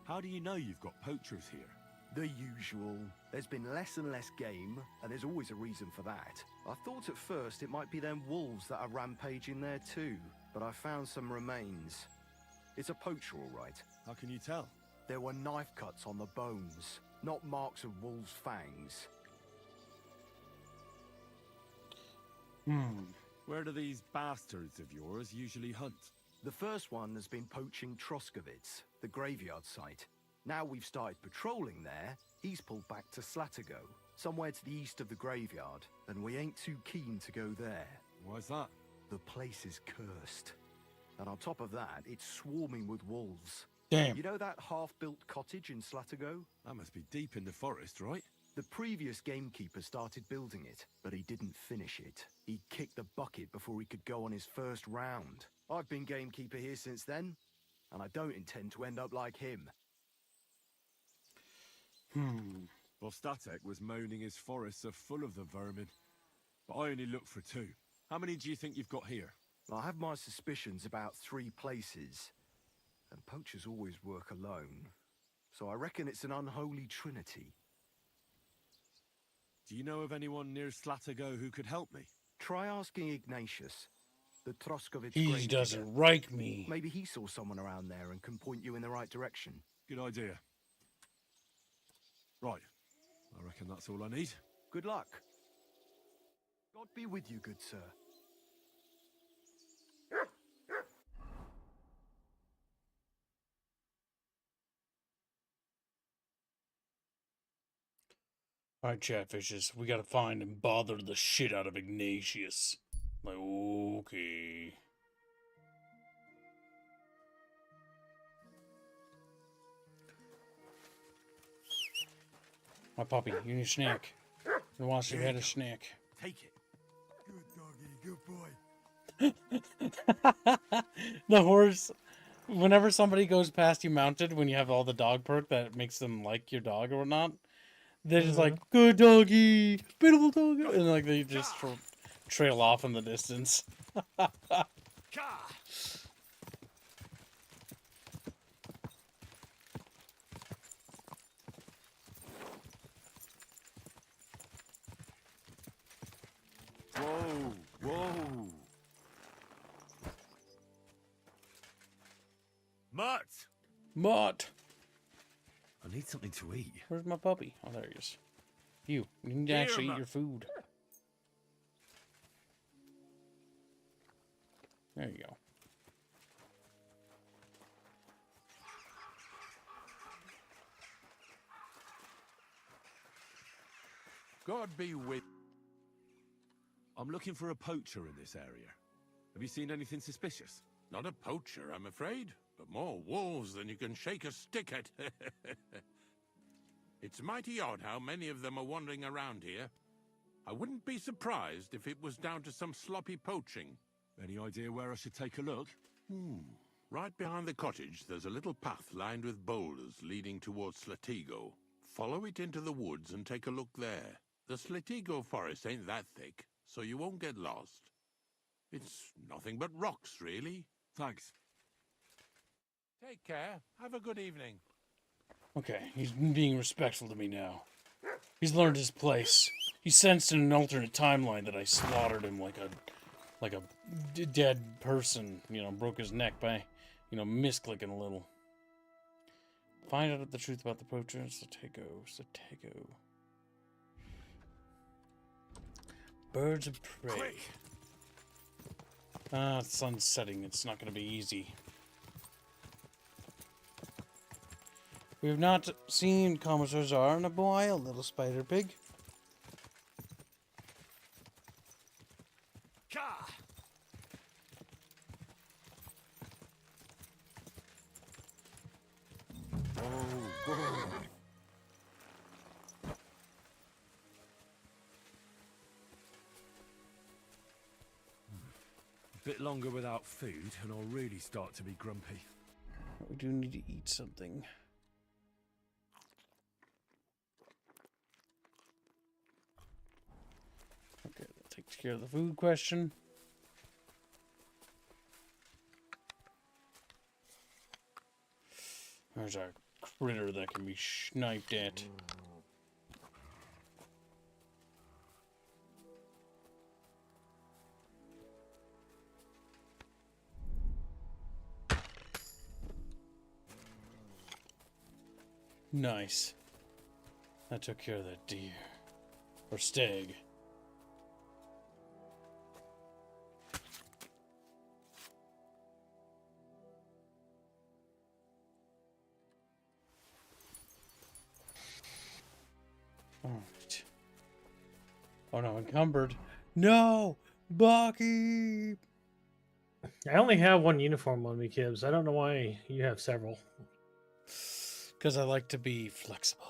How do you know you've got poachers here? The usual. There's been less and less game, and there's always a reason for that. I thought at first it might be them wolves that are rampaging there too, but I found some remains. It's a poacher, all right. How can you tell? There were knife cuts on the bones, not marks of wolves' fangs. Where do these bastards of yours usually hunt? The first one has been poaching Troskovitz, the graveyard site. Now we've started patrolling there, he's pulled back to Slatigo, somewhere to the east of the graveyard, and we ain't too keen to go there. Why's that? The place is cursed. And on top of that, it's swarming with wolves. Damn. You know that half-built cottage in Slatigo? That must be deep in the forest, right? The previous gamekeeper started building it, but he didn't finish it. He kicked the bucket before he could go on his first round. I've been gamekeeper here since then, and I don't intend to end up like him. Vostatek was moaning his forests are full of the vermin, but I only looked for 2. How many do you think you've got here? I have my suspicions about 3 places, and poachers always work alone, so I reckon it's an unholy trinity. Do you know of anyone near Slatigo who could help me? Try asking Ignatius, the Troskovitz He grave doesn't digger. like me. Maybe he saw someone around there and can point you in the right direction. Good idea. Right. I reckon that's all I need. Good luck. God be with you, good sir. Alright, Chatfishes. We gotta find and bother the shit out of Ignatius. Like, okay. My puppy, you need a snack. You want you had a snack. Take it. Good doggy, good boy. The horse, whenever somebody goes past you mounted, when you have all the dog perk that makes them like your dog or whatnot, they're just like, good doggy, beautiful doggy, and like they just trail off in the distance. Whoa, whoa. Mutt! I need something to eat. Where's my puppy? Oh, there he is. You need to Here, actually eat Mutt. your food. There you go. God be with... I'm looking for a poacher in this area. Have you seen anything suspicious? Not a poacher, I'm afraid, but more wolves than you can shake a stick at. It's mighty odd how many of them are wandering around here. I wouldn't be surprised if it was down to some sloppy poaching. Any idea where I should take a look? Right behind the cottage, there's a little path lined with boulders leading towards Slatigo. Follow it into the woods and take a look there. The Slatigo forest ain't that thick, so you won't get lost. It's nothing but rocks, really. Thanks. Take care. Have a good evening. Okay, he's being respectful to me now. He's learned his place. He sensed in an alternate timeline that I slaughtered him like a dead person. You know, broke his neck by, you know, misclicking a little. Find out the truth about the poacher. Slatigo. Birds of prey. Quick. Ah, it's sun's setting. It's not going to be easy. We have not seen Commissar Czar in a while, little spider pig. A bit longer without food, and I'll really start to be grumpy. We do need to eat something. Okay, that takes care of the food question. There's our critter that can be sniped at. Nice. That took care of that deer. Or stag. Alright. Oh no, encumbered. No! Bucky! I only have one uniform on me, Kibbs. I don't know why you have several. Because I like to be flexible.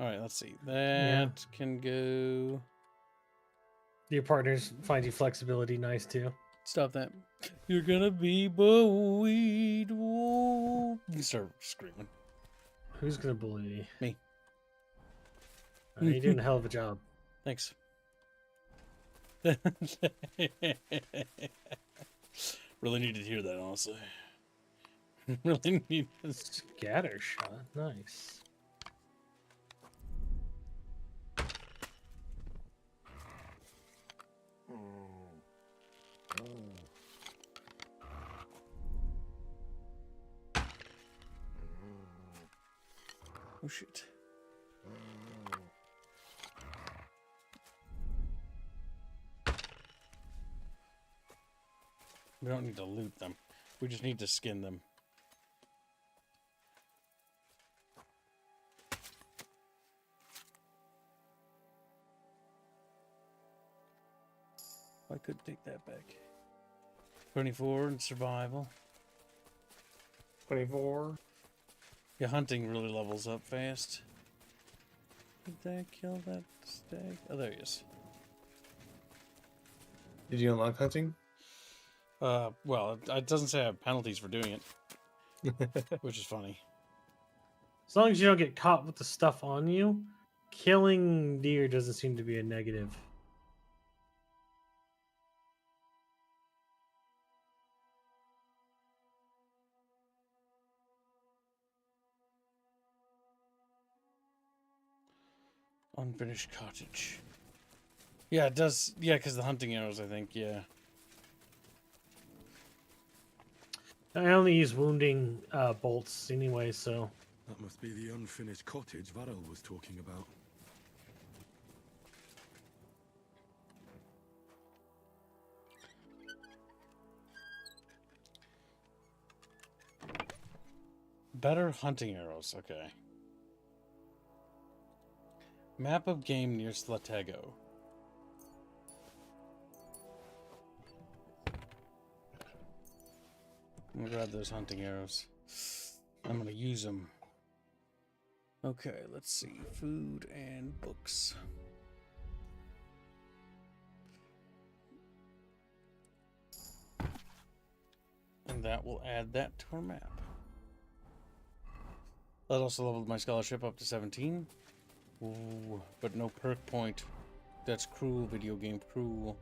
Alright, let's see. That can go... Your partners find you flexibility nice too. Stop that. You're gonna be bullied. Whoa. You start screaming. Who's gonna bully me? Me. You're doing a hell of a job. Thanks. Really needed to hear that, honestly. Really need Scatter shot. Nice. Oh shit. We don't need to loot them. We just need to skin them. I could take that back. 24 in survival. 24. Yeah, hunting really levels up fast. Did that kill that stag? Oh, there he is. Did you unlock hunting? Well, it doesn't say I have penalties for doing it. Which is funny. As long as you don't get caught with the stuff on you, killing deer doesn't seem to be a negative. Unfinished cottage. Yeah, it does. Yeah, because the hunting arrows, I think. Yeah. I only use wounding bolts anyway, so. That must be the unfinished cottage Varel was talking about. Better hunting arrows, okay. Map of game near Slatego. I'm gonna grab those hunting arrows. I'm gonna use them. Okay, let's see. Food and books. And that will add that to our map. That also leveled my scholarship up to 17. Ooh, but no perk point. That's cruel, video game cruel.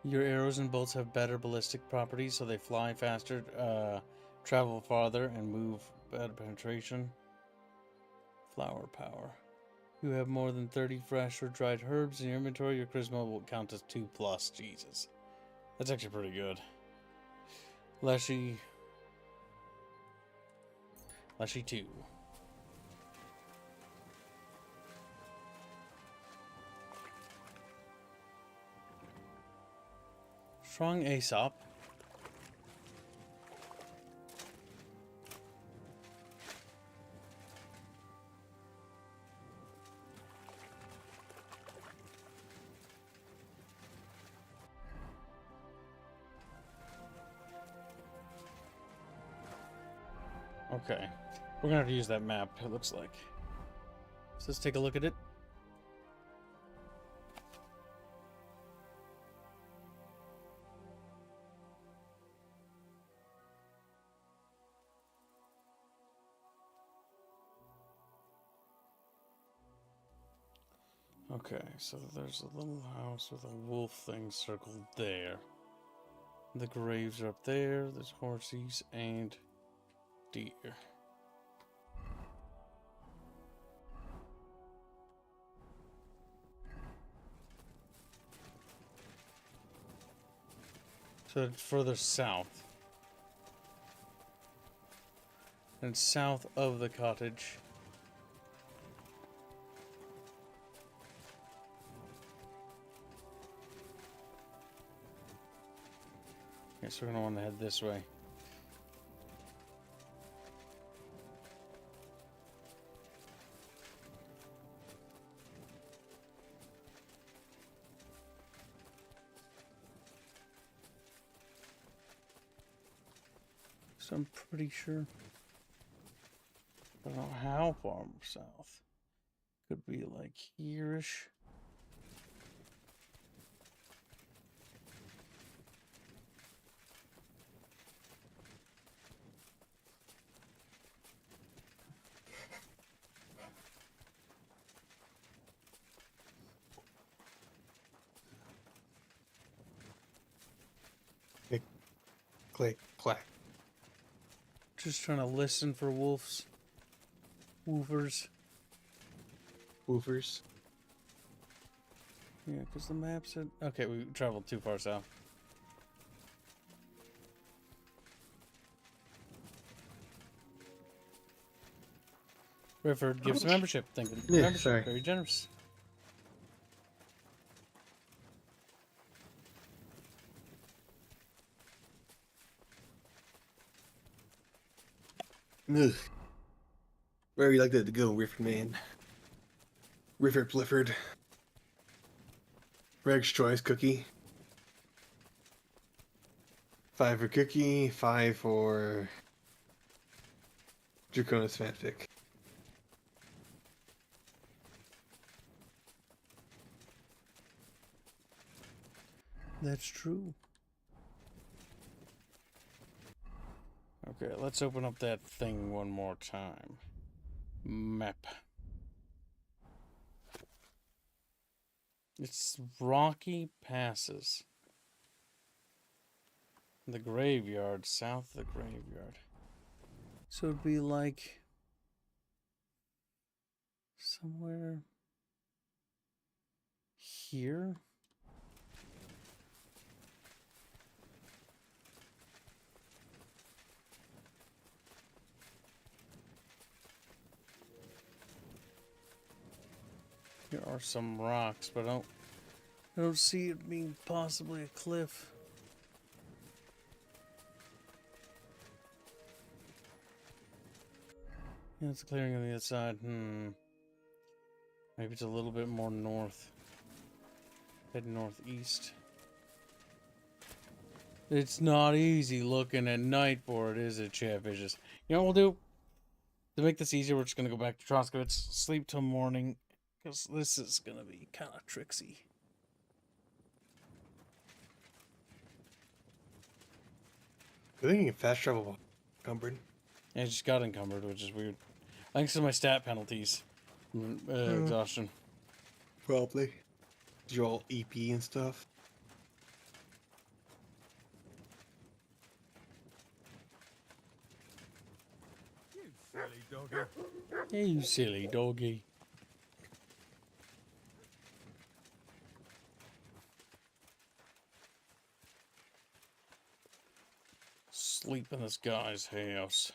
Your arrows and bolts have better ballistic properties, so they fly faster, travel farther, and move better penetration. Flower power. You have more than 30 fresh or dried herbs in your inventory, your charisma will count as 2+. Jesus. That's actually pretty good. Leshy 2. Strong Aesop. Okay, we're gonna have to use that map, it looks like. So let's take a look at it. Okay, so there's a little house with a wolf thing circled there. The graves are up there, there's horses and deer. So it's further south. And south of the cottage. Okay, so we're gonna want to head this way. So I'm pretty sure. I don't know how far south. Could be like here-ish. Click, click, clack. Just trying to listen for wolves. Woofers. Woofers. Yeah, because the map said... Okay, we traveled too far south. Rifford gives a membership. Thank you. Yeah, Membership. sorry. Very generous. Ugh. Where would you like that to go, Rifford man? Rifford Blifford. Reg's choice cookie. 5 for cookie, 5 for Draconis fanfic. That's true. Okay, let's open up that thing one more time. Map. It's rocky passes. The graveyard, south of the graveyard. So it'd be like somewhere here. Here are some rocks, but I don't see it being possibly a cliff. Yeah, it's clearing on the other side. Maybe it's a little bit more north. Head northeast. It's not easy looking at night for it, is it, Chatfishes? You know what we'll do? To make this easier, we're just going to go back to Troskowitz, sleep till morning, because this is going to be kind of tricksy. I think you can fast travel encumbered. Yeah, I just got encumbered, which is weird. Thanks to my stat penalties. Exhaustion. Probably. You're all EP and stuff. You silly dogger. Hey, you silly doggy. Sleep in this guy's house.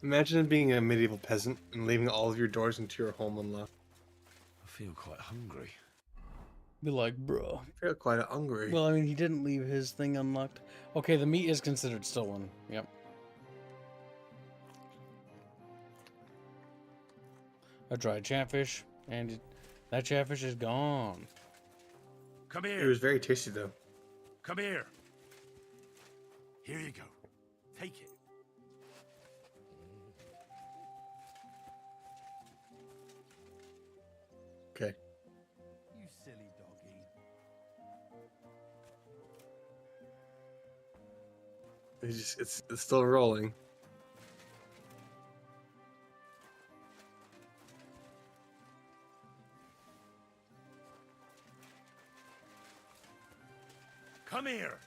Imagine being a medieval peasant and leaving all of your doors into your home unlocked. I feel quite hungry. Be like, bro. I feel quite hungry. Well, I mean, he didn't leave his thing unlocked. Okay, the meat is considered stolen. Yep. A dried chatfish, and that chatfish is gone. Come here. It was very tasty, though. Come here. Here you go. Take it. Okay. You silly doggy. It's still rolling. Come here.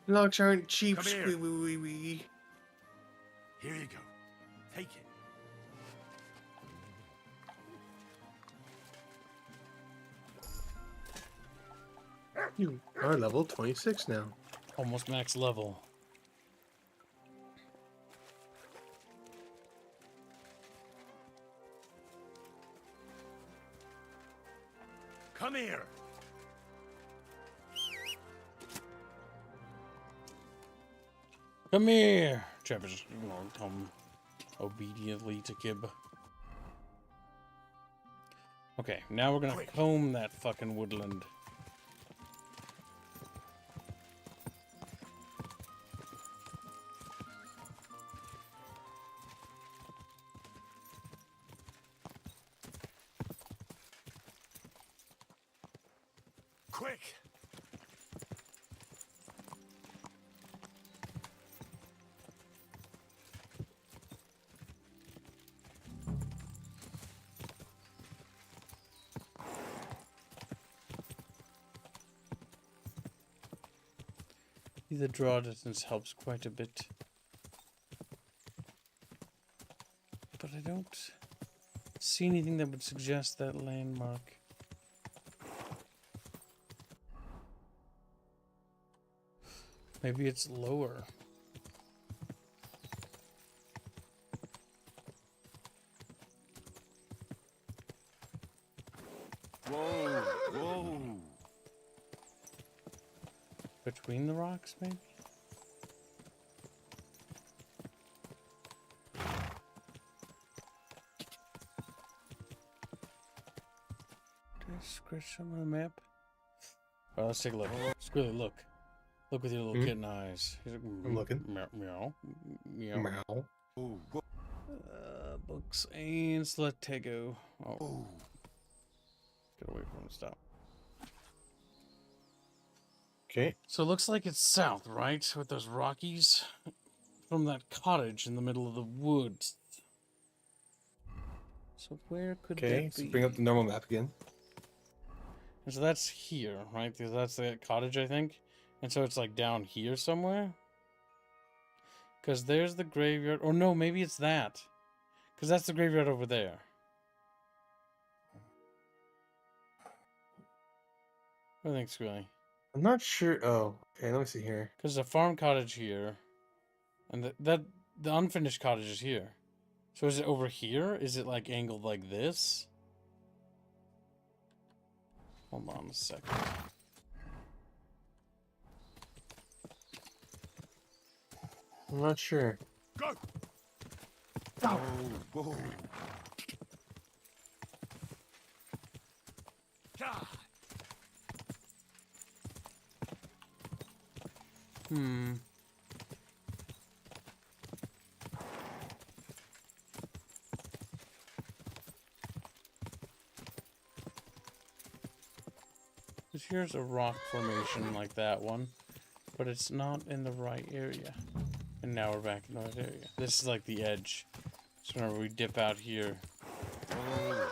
Logs aren't cheap. Come here. Squee-wee-wee-wee. Here you go. Take it. You are level 26 now. Almost max level. Come here. Come here. Chatfish will come obediently to Kib. Okay, now we're gonna comb that fucking woodland. Quick. The draw distance helps quite a bit. But I don't see anything that would suggest that landmark. Maybe it's lower. Whoa, whoa. Between the rocks, maybe? Did I scratch some on the map? Well, let's take a look. Squirrely, look. Look with your little kitten eyes. He's like, I'm looking. Meow, meow, meow. Meow. Books and Slatego. Oh. Get away from him. Stop. Okay. So it looks like it's south, right? With those Rockies from that cottage in the middle of the woods. So where could Okay, that so be? bring up the normal map again. And so that's here, right? Because that's the cottage, I think. And so it's like down here somewhere. Because there's the graveyard. Or no, maybe it's that. Because that's the graveyard over there. What do you think, Squilly? I'm not sure. Oh, okay, let me see here. Because there's a farm cottage here. And the unfinished cottage is here. So is it over here? Is it like angled like this? Hold on a second. I'm not sure. Go! Oh, whoa. Hmm. Here's a rock formation like that one, but it's not in the right area. And now we're back in the right area. This is like the edge. So whenever we dip out here,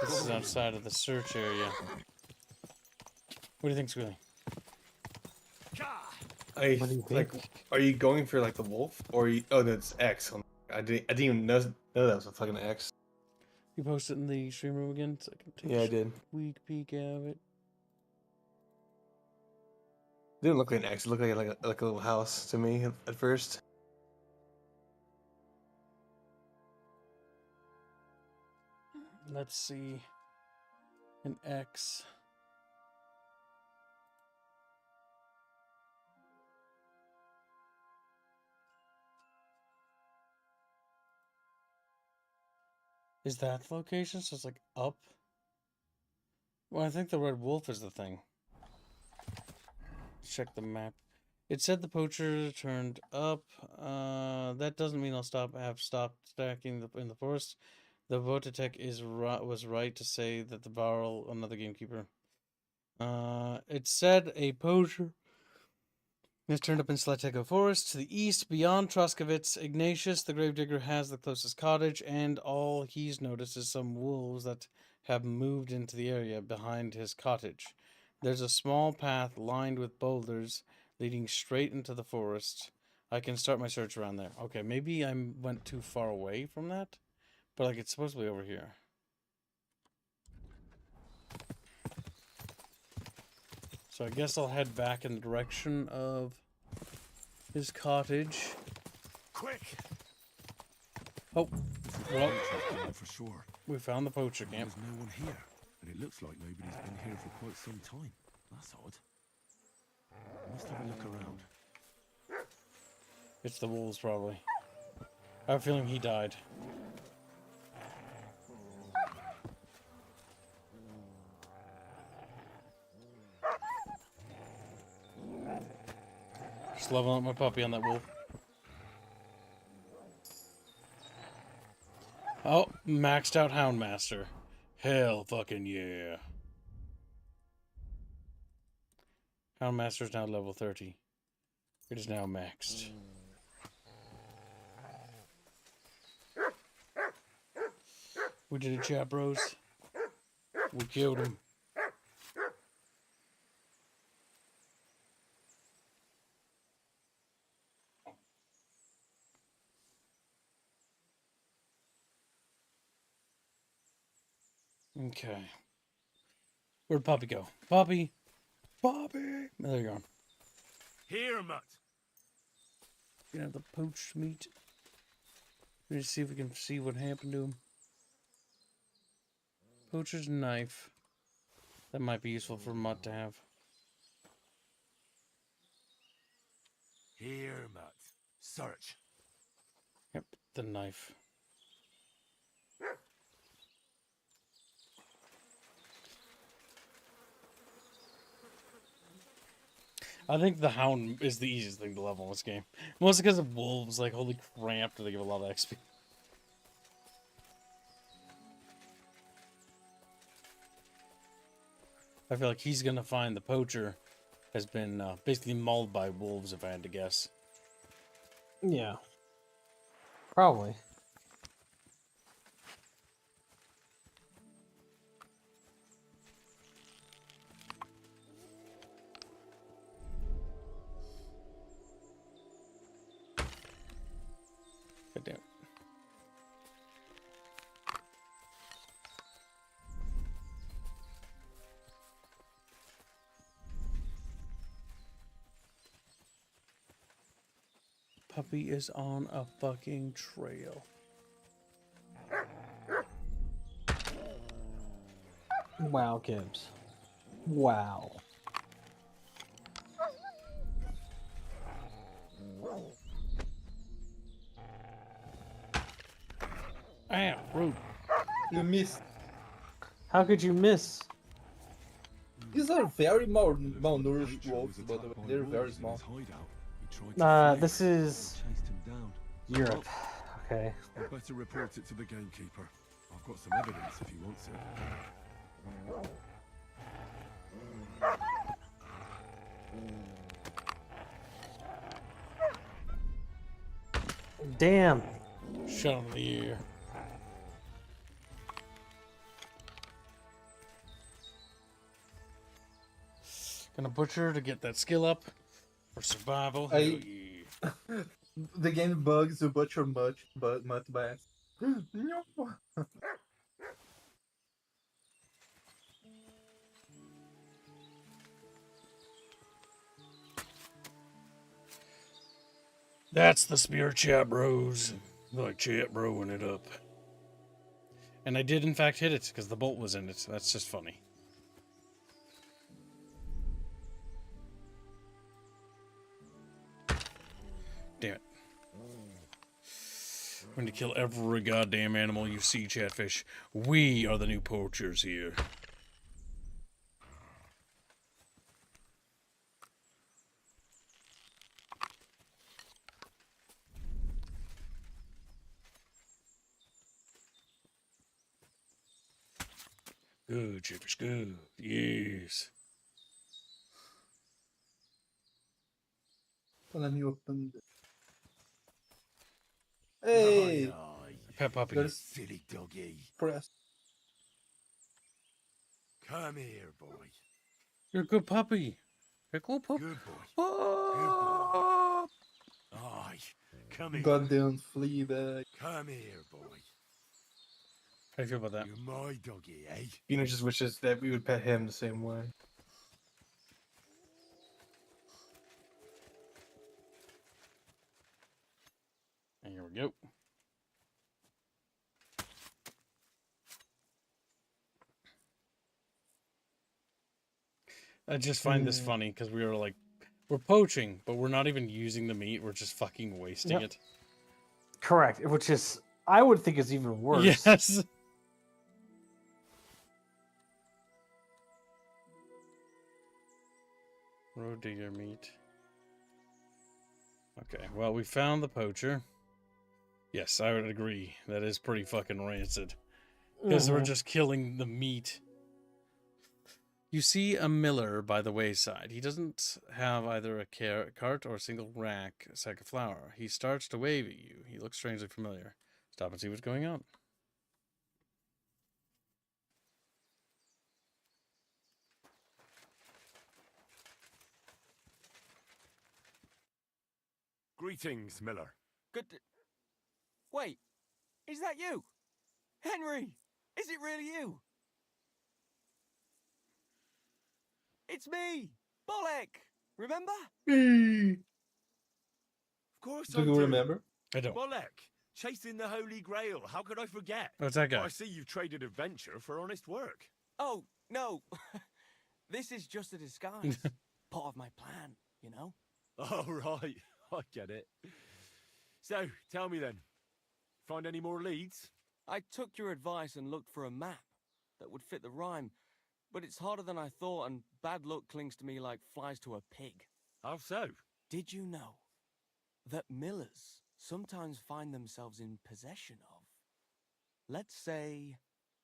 this is outside of the search area. What do you think, Squilly? What do you think? Like, are you going for like the wolf, or you, oh, that's X. I didn't even know that was a fucking X. You post it in the stream room again, so I can take Yeah, I a did. sneak peek of it. It didn't look like an X. It looked like a little house to me at first. Let's see. An X. Is that the location? So it's like up? Well, I think the red wolf is the thing. Let's check the map. It said the poacher turned up. That doesn't mean have stopped stacking in the forest. The Vototech was right to say that the barrel, another gamekeeper. It said a poacher has turned up in Slatego Forest to the east, beyond Troskovitz. Ignatius, the gravedigger, has the closest cottage, and all he's noticed is some wolves that have moved into the area behind his cottage. There's a small path lined with boulders leading straight into the forest. I can start my search around there. Okay, maybe I went too far away from that, but like it's supposed to be over here. So I guess I'll head back in the direction of his cottage. Quick! Oh, well, for sure. We found the poacher camp. There's no one here, and it looks like nobody's been here for quite some time. That's odd. Must have a look around. It's the wolves, probably. I have a feeling he died. Just leveling up my puppy on that wolf. Oh, maxed out Houndmaster. Hell fucking yeah. Houndmaster is now level 30. It is now maxed. We did it, chat bros. We killed him. Okay. Where'd Poppy go? Poppy! Poppy! There you are. Here, Mutt. Gonna have the poached meat. Let's see if we can see what happened to him. Poacher's knife. That might be useful for Mutt to have. Here, Mutt. Search. Yep, the knife. I think the hound is the easiest thing to level in this game. Mostly because of wolves. Like, holy crap, do they give a lot of XP. I feel like he's gonna find the poacher has been basically mauled by wolves, if I had to guess. Yeah. Probably. God damn. Puppy is on a fucking trail. Wow, Gibbs. Wow. Ah, rude. You missed. How could you miss? These are very malnourished wolves, by the way. They're very small. This is Europe. Okay. I'd better report it to the gamekeeper. I've got some evidence if he wants it. Damn. Shot him in the ear. Gonna butcher to get that skill up for survival. The game bugs to butcher much by accident. No. That's the spear chat bros. Like chat broing it up. And I did in fact hit it because the bolt was in it. That's just funny. Damn it. I'm going to kill every goddamn animal you see, Chatfish. We are the new poachers here. Good, Chatfish, good. Yes. Let me open this. Hey! Pet puppy. There's silly doggy. Press. Come here, boy. You're a good puppy. You're a good puppy. Good boy. Good boy. Aye, come here. Goddamn flea bag. Come here, boy. How do you feel about that? You're my doggy, eh? Beano just wishes that we would pet him the same way. And here we go. I just find this funny because we were like, we're poaching, but we're not even using the meat. We're just fucking wasting it. Correct. Which is, I would think, is even worse. Yes. Road digger meat. Okay, well, we found the poacher. Yes, I would agree. That is pretty fucking rancid. Because we're just killing the meat. You see a miller by the wayside. He doesn't have either a cart or a single sack of flour. He starts to wave at you. He looks strangely familiar. Stop and see what's going on. Greetings, Miller. Good. Wait, is that you? Henry, is it really you? It's me, Bolek. Remember? Of course Do I you remember? I don't. Bolek, chasing the Holy Grail. How could I forget? What's that guy? I see you've traded adventure for honest work. Oh, no. This is just a disguise. Part of my plan, you know? Oh, right. I get it. So, tell me then. Find any more leads? I took your advice and looked for a map that would fit the rhyme, but it's harder than I thought, and bad luck clings to me like flies to a pig. How so? Did you know that millers sometimes find themselves in possession of, let's say,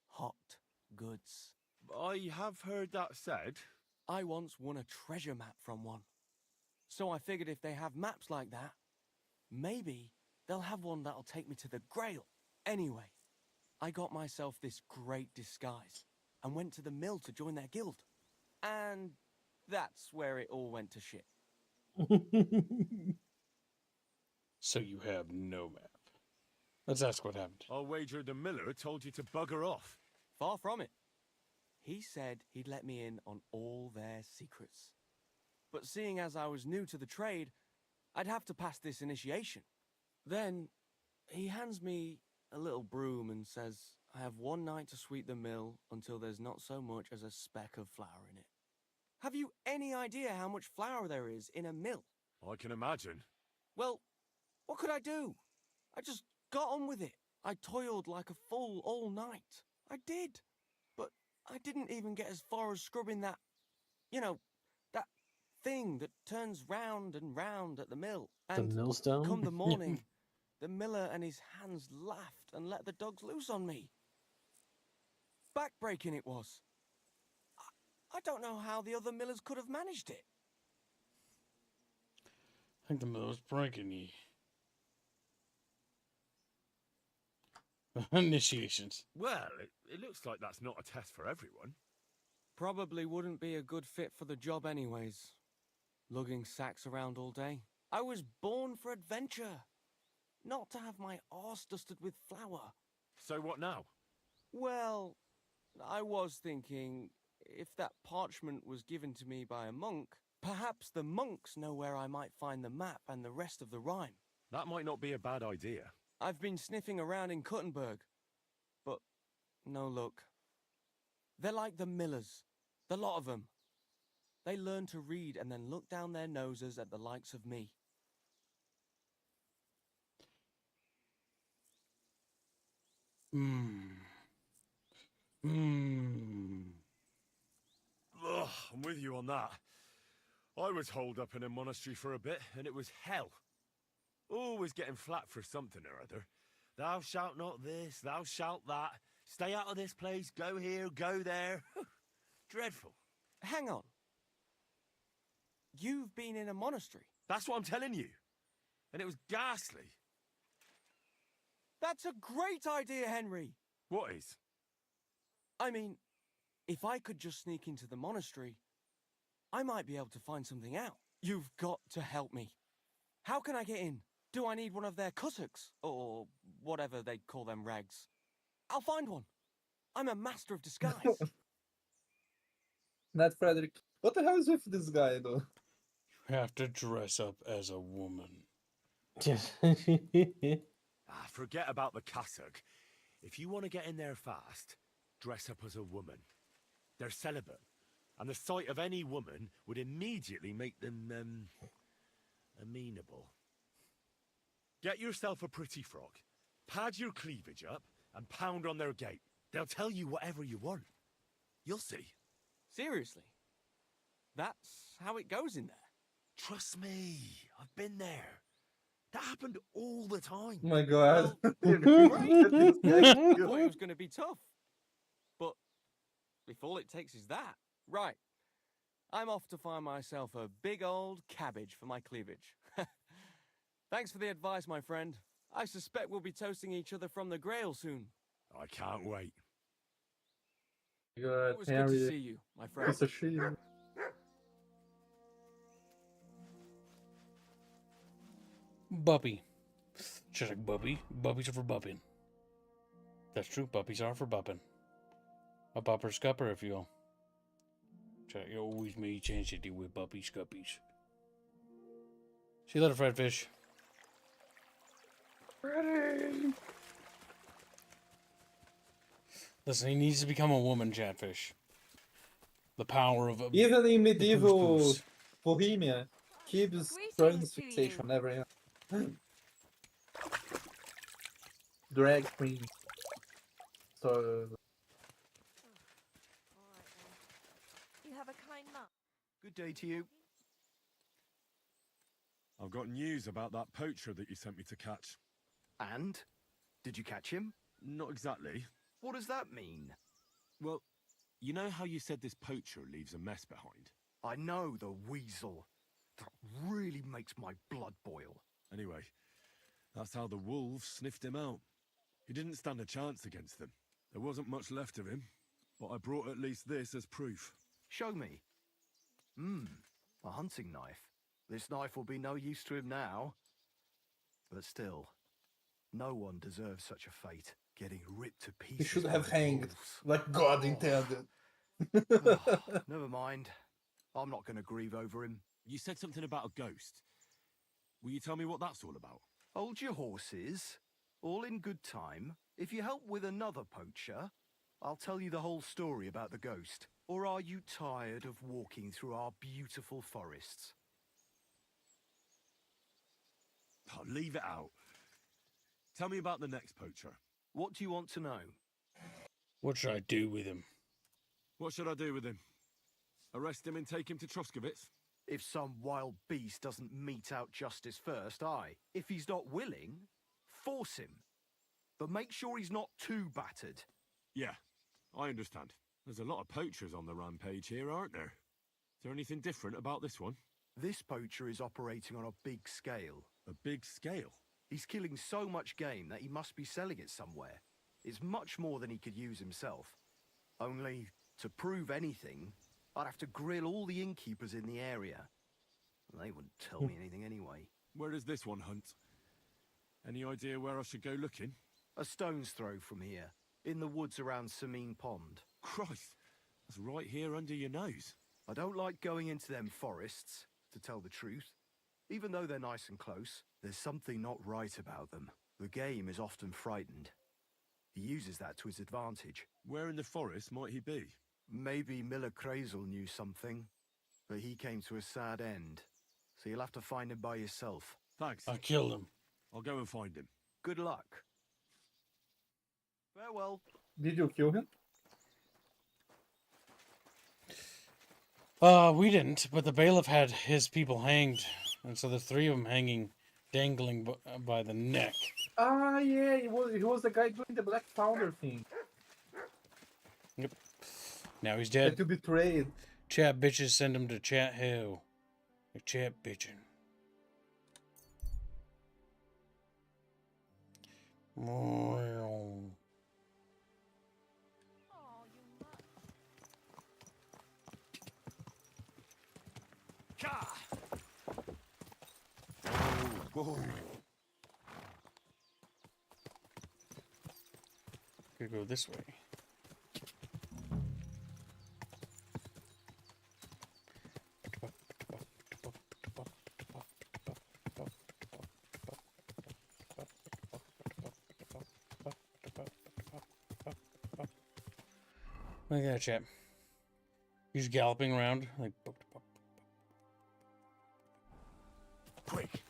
hot goods? I have heard that said. I once won a treasure map from one. So I figured if they have maps like that, maybe they'll have one that'll take me to the Grail. Anyway, I got myself this great disguise and went to the mill to join their guild. And that's where it all went to shit. So you have no map. Let's ask what happened. I'll wager the miller told you to bugger off. Far from it. He said he'd let me in on all their secrets. But seeing as I was new to the trade, I'd have to pass this initiation. Then he hands me a little broom and says I have one night to sweep the mill until there's not so much as a speck of flour in it. Have you any idea how much flour there is in a mill? I can imagine. Well, what could I do? I just got on with it. I toiled like a fool all night. I did. But I didn't even get as far as scrubbing that, that thing that turns round and round at the mill. And the millstone? Come the morning, the miller and his hands laughed and let the dogs loose on me. Backbreaking it was. I don't know how the other millers could have managed it. I think the miller's breaking you. Initiations. Well, it looks like that's not a test for everyone. Probably wouldn't be a good fit for the job anyways. Lugging sacks around all day. I was born for adventure. Not to have my arse dusted with flour. So what now? Well, I was thinking, if that parchment was given to me by a monk, perhaps the monks know where I might find the map and the rest of the rhyme. That might not be a bad idea. I've been sniffing around in Kuttenberg, but no luck. They're like the millers, the lot of them. They learn to read and then look down their noses at the likes of me. Ugh, I'm with you on that. I was holed up in a monastery for a bit, and it was hell. Always getting flat for something or other. Thou shalt not this, thou shalt that. Stay out of this place, go here, go there. Dreadful. Hang on. You've been in a monastery? That's what I'm telling you. And it was ghastly. That's a great idea, Henry. What is? I mean, if I could just sneak into the monastery, I might be able to find something out. You've got to help me. How can I get in? Do I need one of their kutuks? Or whatever they call them rags? I'll find one. I'm a master of disguise. Not Frederick. What the hell is with this guy, though? You have to dress up as a woman. Forget about the cassock. If you want to get in there fast, dress up as a woman. They're celibate, and the sight of any woman would immediately make them, amenable. Get yourself a pretty frock, pad your cleavage up, and pound on their gate. They'll tell you whatever you want. You'll see. Seriously? That's how it goes in there? Trust me, I've been there. That happened all the time. Oh my god. I thought it was going to be tough. But if all it takes is that, right. I'm off to find myself a big old cabbage for my cleavage. Thanks for the advice, my friend. I suspect we'll be toasting each other from the Grail soon. I can't wait. Good, It was good to see you, my friend. Piece of shit. Buppy. Just like Buppy. Buppies are for bupping. That's true. Buppies are for bupping. A bupper scupper, if you will. You always may change it with buppy scuppies. See you later, Fredfish. Ready? Listen, he needs to become a woman, Chatfish. The power of a... Even in medieval Goose. Bohemia, keeps trans fixation never end. Drag queen. So You have a kind mum. Good day to you. I've got news about that poacher that you sent me to catch. And? Did you catch him? Not exactly. What does that mean? Well, you know how you said this poacher leaves a mess behind? I know the weasel. That really makes my blood boil. Anyway, that's how the wolves sniffed him out. He didn't stand a chance against them. There wasn't much left of him, but I brought at least this as proof. Show me. A hunting knife. This knife will be no use to him now. But still, no one deserves such a fate. Getting ripped to pieces. He should by have hanged, wolves. like God intended. Never mind. I'm not going to grieve over him. You said something about a ghost. Will you tell me what that's all about? Hold your horses. All in good time. If you help with another poacher, I'll tell you the whole story about the ghost. Or are you tired of walking through our beautiful forests? Oh, leave it out. Tell me about the next poacher. What do you want to know? What should I do with him? What should I do with him? Arrest him and take him to Troskovitz? If some wild beast doesn't mete out justice first, aye. If he's not willing, force him. But make sure he's not too battered. Yeah, I understand. There's a lot of poachers on the rampage here, aren't there? Is there anything different about this one? This poacher is operating on a big scale. A big scale? He's killing so much game that he must be selling it somewhere. It's much more than he could use himself. Only, to prove anything, I'd have to grill all the innkeepers in the area. They wouldn't tell me anything anyway. Where does this one hunt? Any idea where I should go looking? A stone's throw from here, in the woods around Samine Pond. Christ, that's right here under your nose. I don't like going into them forests, to tell the truth. Even though they're nice and close, there's something not right about them. The game is often frightened. He uses that to his advantage. Where in the forest might he be? Maybe Miller Krazel knew something, but he came to a sad end. So you'll have to find him by yourself. Thanks. I killed him. I'll go and find him. Good luck. Farewell. Did you kill him? We didn't, but the bailiff had his people hanged, and so the three of them hanging, dangling by the neck. Ah, yeah, he was the guy doing the Black Powder thing. Yep. Now he's dead. Had to betray. Chat bitches, send him to chat hell. They're chat bitching. Whoa. Could go this way. Look at that chap. He's galloping around like. Quick.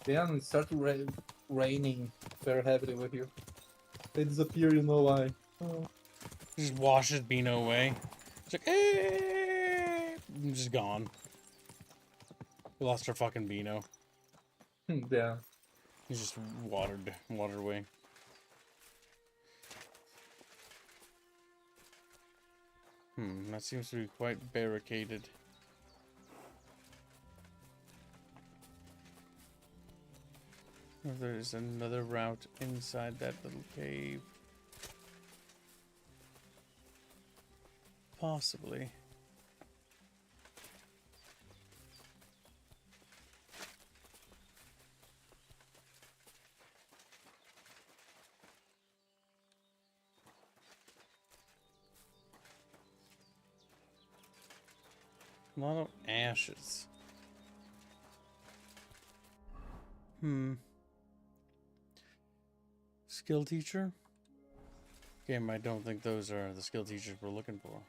Then it started raining very heavily with you. They disappear, you know why. Oh. Just washes Beano away. It's like, hey! I'm just gone. We lost our fucking Beano. Yeah. He's just watered away. That seems to be quite barricaded. There's another route inside that little cave. Possibly. A lot of ashes. Skill teacher? Game, I don't think those are the skill teachers we're looking for.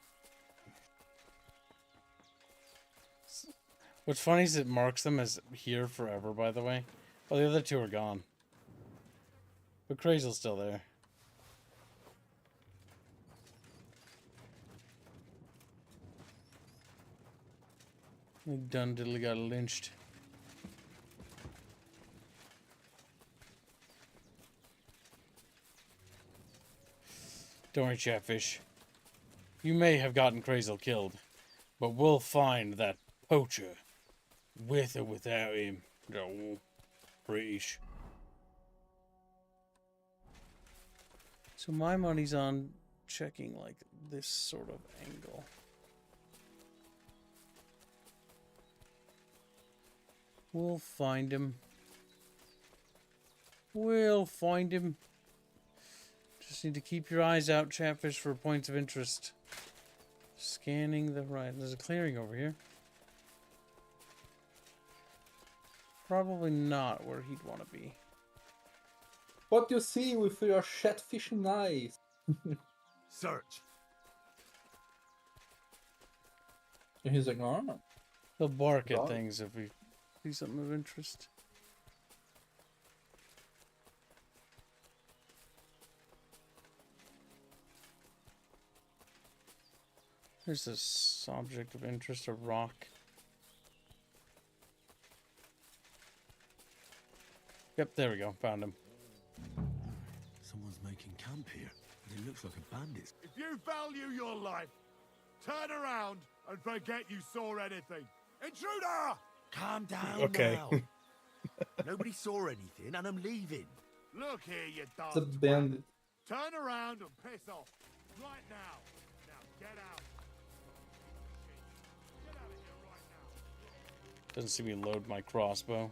What's funny is it marks them as here forever, by the way. Oh, the other two are gone. But Krazel's still there. Done diddly got lynched. Don't worry, Chatfish. You may have gotten Crazel killed, but we'll find that poacher, with or without him. Oh, British. So my money's on checking like this sort of angle. We'll find him. We'll find him. Just need to keep your eyes out, Chatfish, for points of interest. Scanning the right. There's a clearing over here. Probably not where he'd want to be. What do you see with your chatfishing eyes? Search. And he's like, oh. He'll bark at Dog. things if we see something of interest. There's this object of interest, a rock. Yep, there we go. Found him. Someone's making camp here, and it looks like a bandit. If you value your life, turn around and forget you saw anything. Intruder! Calm down Okay. now. Nobody saw anything, and I'm leaving. Look here, you It's a dog. bandit. Turn around and piss off. Right now. Now get out. Get out of here right now. Doesn't see me load my crossbow.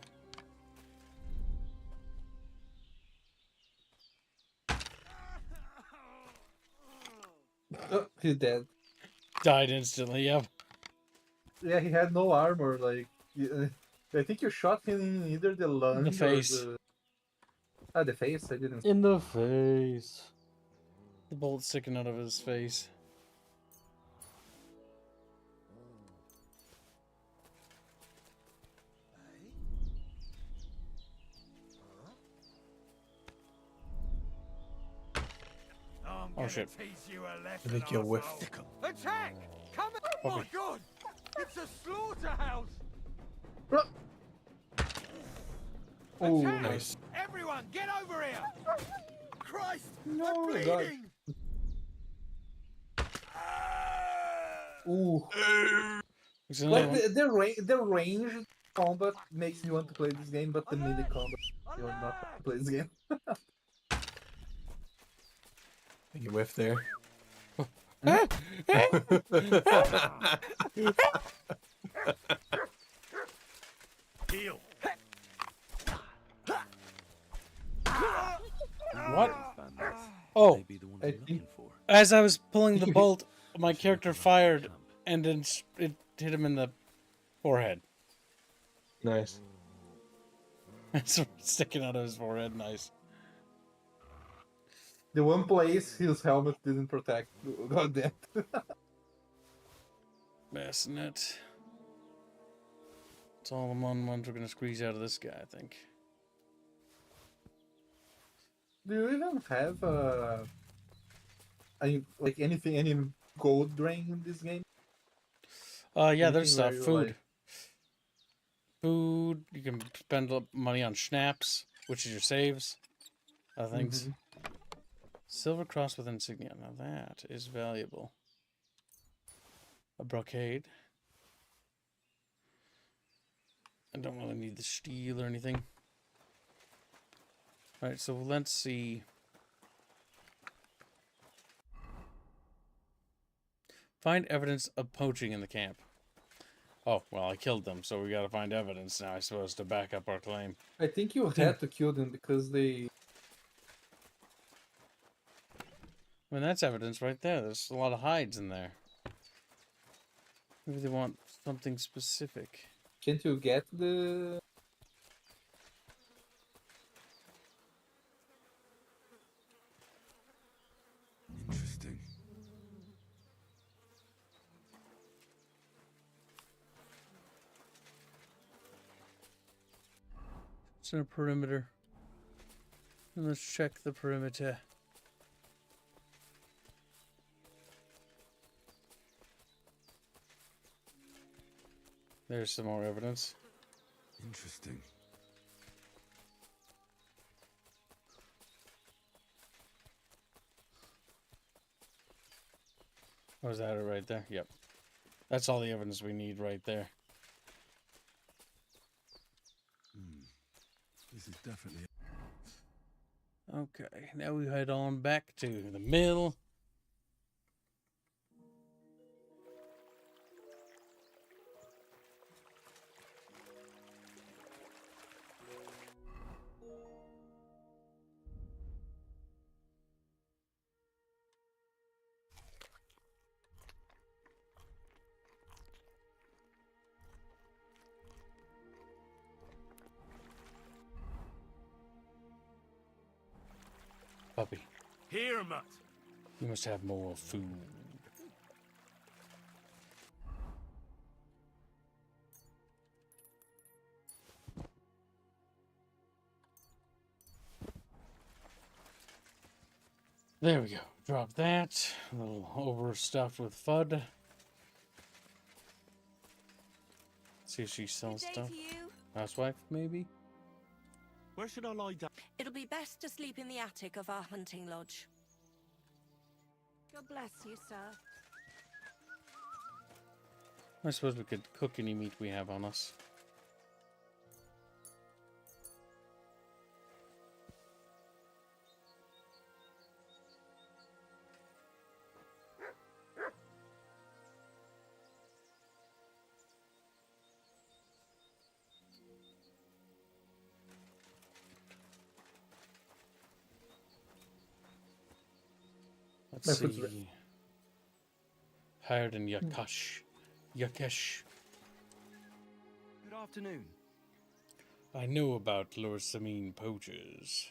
Oh, he's dead. Died instantly, yep. Yeah, he had no armor. Like, I think you shot him in either the lung The face. or the face. I didn't. In the face. The bullet sticking out of his face. Oh shit. I think you'll whiff. Attack! Come on! Oh my god! It's a slaughterhouse! Oh, Attack! nice. Everyone, get over here! Christ! No, I'm God. bleeding! Ooh. There's another Like one. the range combat makes me want to play this game, but the melee combat you want not to play this game. I think you whiffed there. Heal. What? Oh, I think as I was pulling the bolt, my character fired, and then it hit him in the forehead. Nice. It's sticking out of his forehead. Nice. the one place his helmet didn't protect. God damn. Bassinet. It's all the ones we're gonna squeeze out of this guy, I think. Do you even have like anything, any gold drain in this game? Yeah, there's Anything where stuff. you, Food. like- Food. You can spend money on schnapps, which is your saves. Other things. Silver cross with insignia. Now that is valuable. A brocade. I don't really need the steel or anything. Alright, so let's see. Find evidence of poaching in the camp. Oh, well, I killed them, so we gotta find evidence now, I suppose, to back up our claim. I think you had to kill them because they. I mean, that's evidence right there. There's a lot of hides in there. Maybe they want something specific. Can't you get the? Interesting. It's in a perimeter. And let's check the perimeter. There's some more evidence. Interesting. Oh, is that it right there? Yep. That's all the evidence we need right there. This is definitely... Okay, now we head on back to the mill. Puppy, Here, Mutt. you must have more food. There we go. Drop that. A little overstuffed with FUD. See if she sells Good day stuff. to you. Housewife, maybe? Where should I lie down? It'll be best to sleep in the attic of our hunting lodge. God bless you, sir. I suppose we could cook any meat we have on us. Let's see. Hired in Yakash. Yakesh. Good afternoon. I know about Lorsamine poachers.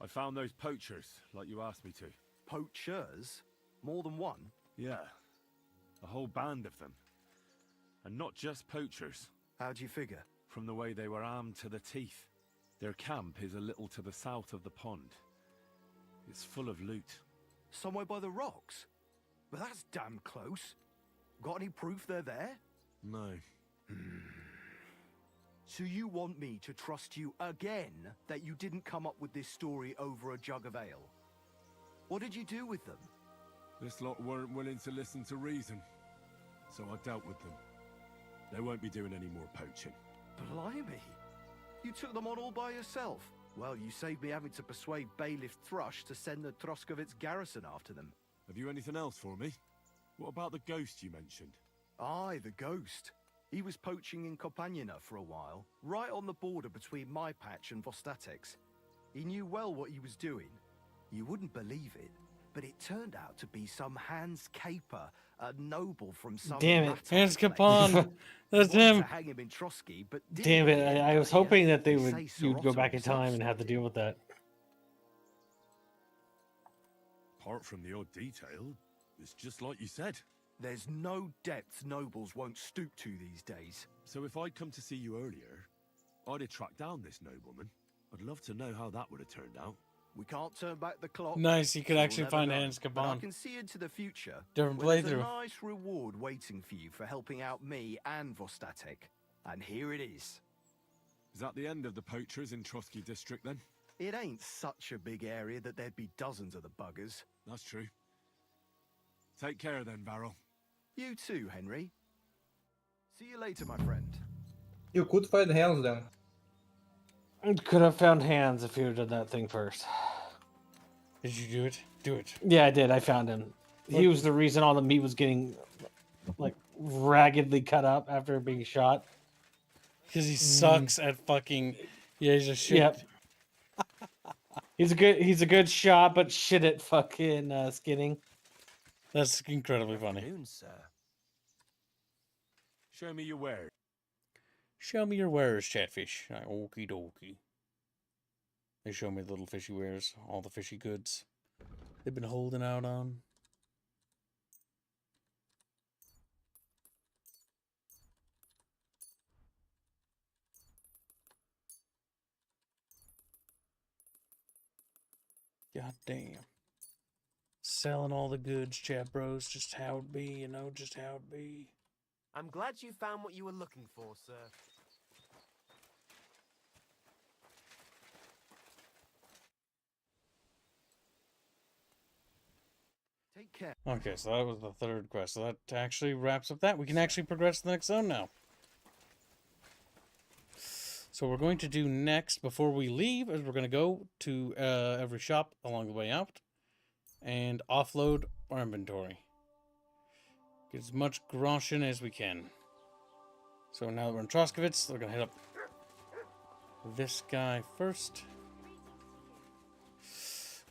I found those poachers, like you asked me to. Poachers? More than one? Yeah. A whole band of them. And not just poachers. How'd you figure? From the way they were armed to the teeth. Their camp is a little to the south of the pond. It's full of loot. Somewhere by the rocks? But that's damn close. Got any proof they're there? No. So you want me to trust you again that you didn't come up with this story over a jug of ale? What did you do with them? This lot weren't willing to listen to reason. So I dealt with them. They won't be doing any more poaching. Blimey. You took them on all by yourself. Well, you saved me having to persuade Bailiff Thrush to send the Troskovitz garrison after them. Have you anything else for me? What about the ghost you mentioned? Aye, the ghost. He was poaching in Kopanina for a while, right on the border between my patch and Vostatek's. He knew well what he was doing. You wouldn't believe it, but it turned out to be some Hans Caper, a noble from some... Damn it. rat Hans place. Capon. That's Wanted him. to hang him in Trotsky, but didn't Damn it! get I was here. hoping that They say you'd go Sirotto back in himself time and have to started deal with that. Apart from the odd detail, it's just like you said. There's no depths nobles won't stoop to these days. So if I'd come to see you earlier, I'd have tracked down this nobleman. I'd love to know how that would have turned out. We can't turn back the clock. Nice, you could so actually we'll find never know. Hans But I Capon. can see into the future. Different where there's a playthrough. nice reward waiting for you for helping out me and Vostatek. And here it is. Is that the end of the poachers in Trotsky district then? It ain't such a big area that there'd be dozens of the buggers. That's true. Take care then, Varro. You too, Henry. See you later, my friend. You could find hands then. Could have found hands if you had done that thing first. Did you do it? Do it. Yeah, I did. I found him. He was the reason all the meat was getting like raggedly cut up after being shot. Because he sucks at fucking. Yeah, he's a shit. Yep. He's a good shot, but shit at fucking skinning. That's incredibly funny. Afternoon, sir. Show me your wares. Show me your wares, Chatfish. Okie dokie. They show me the little fishy wares, all the fishy goods they've been holding out on. God damn. Selling all the goods, chat bros. Just how it be, you know, just how it be. I'm glad you found what you were looking for, sir. Take Take care. Okay, so that was the third quest. So that actually wraps up that. We can actually progress to the next zone now. So what we're going to do next, before we leave, is we're going to go to every shop along the way out and offload our inventory. Get as much groschen as we can. So now that we're in Troskovitz, we're going to hit up this guy first.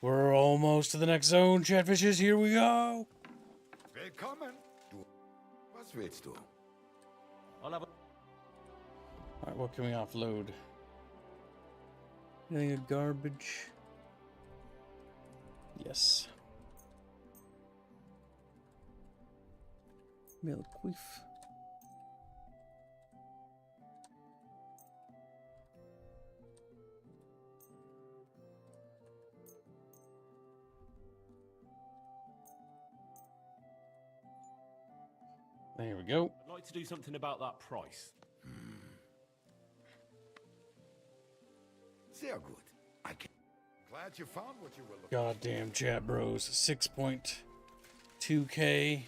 We're almost to the next zone, Chatfishes. Here we go. Willkommen. Was willst du? Alright, what can we offload? Anything of garbage? Yes. Milkweed. There we go. I'd like to do something about that price. Sehr gut. Glad you found what you were looking Goddamn chat bros. 6.2k.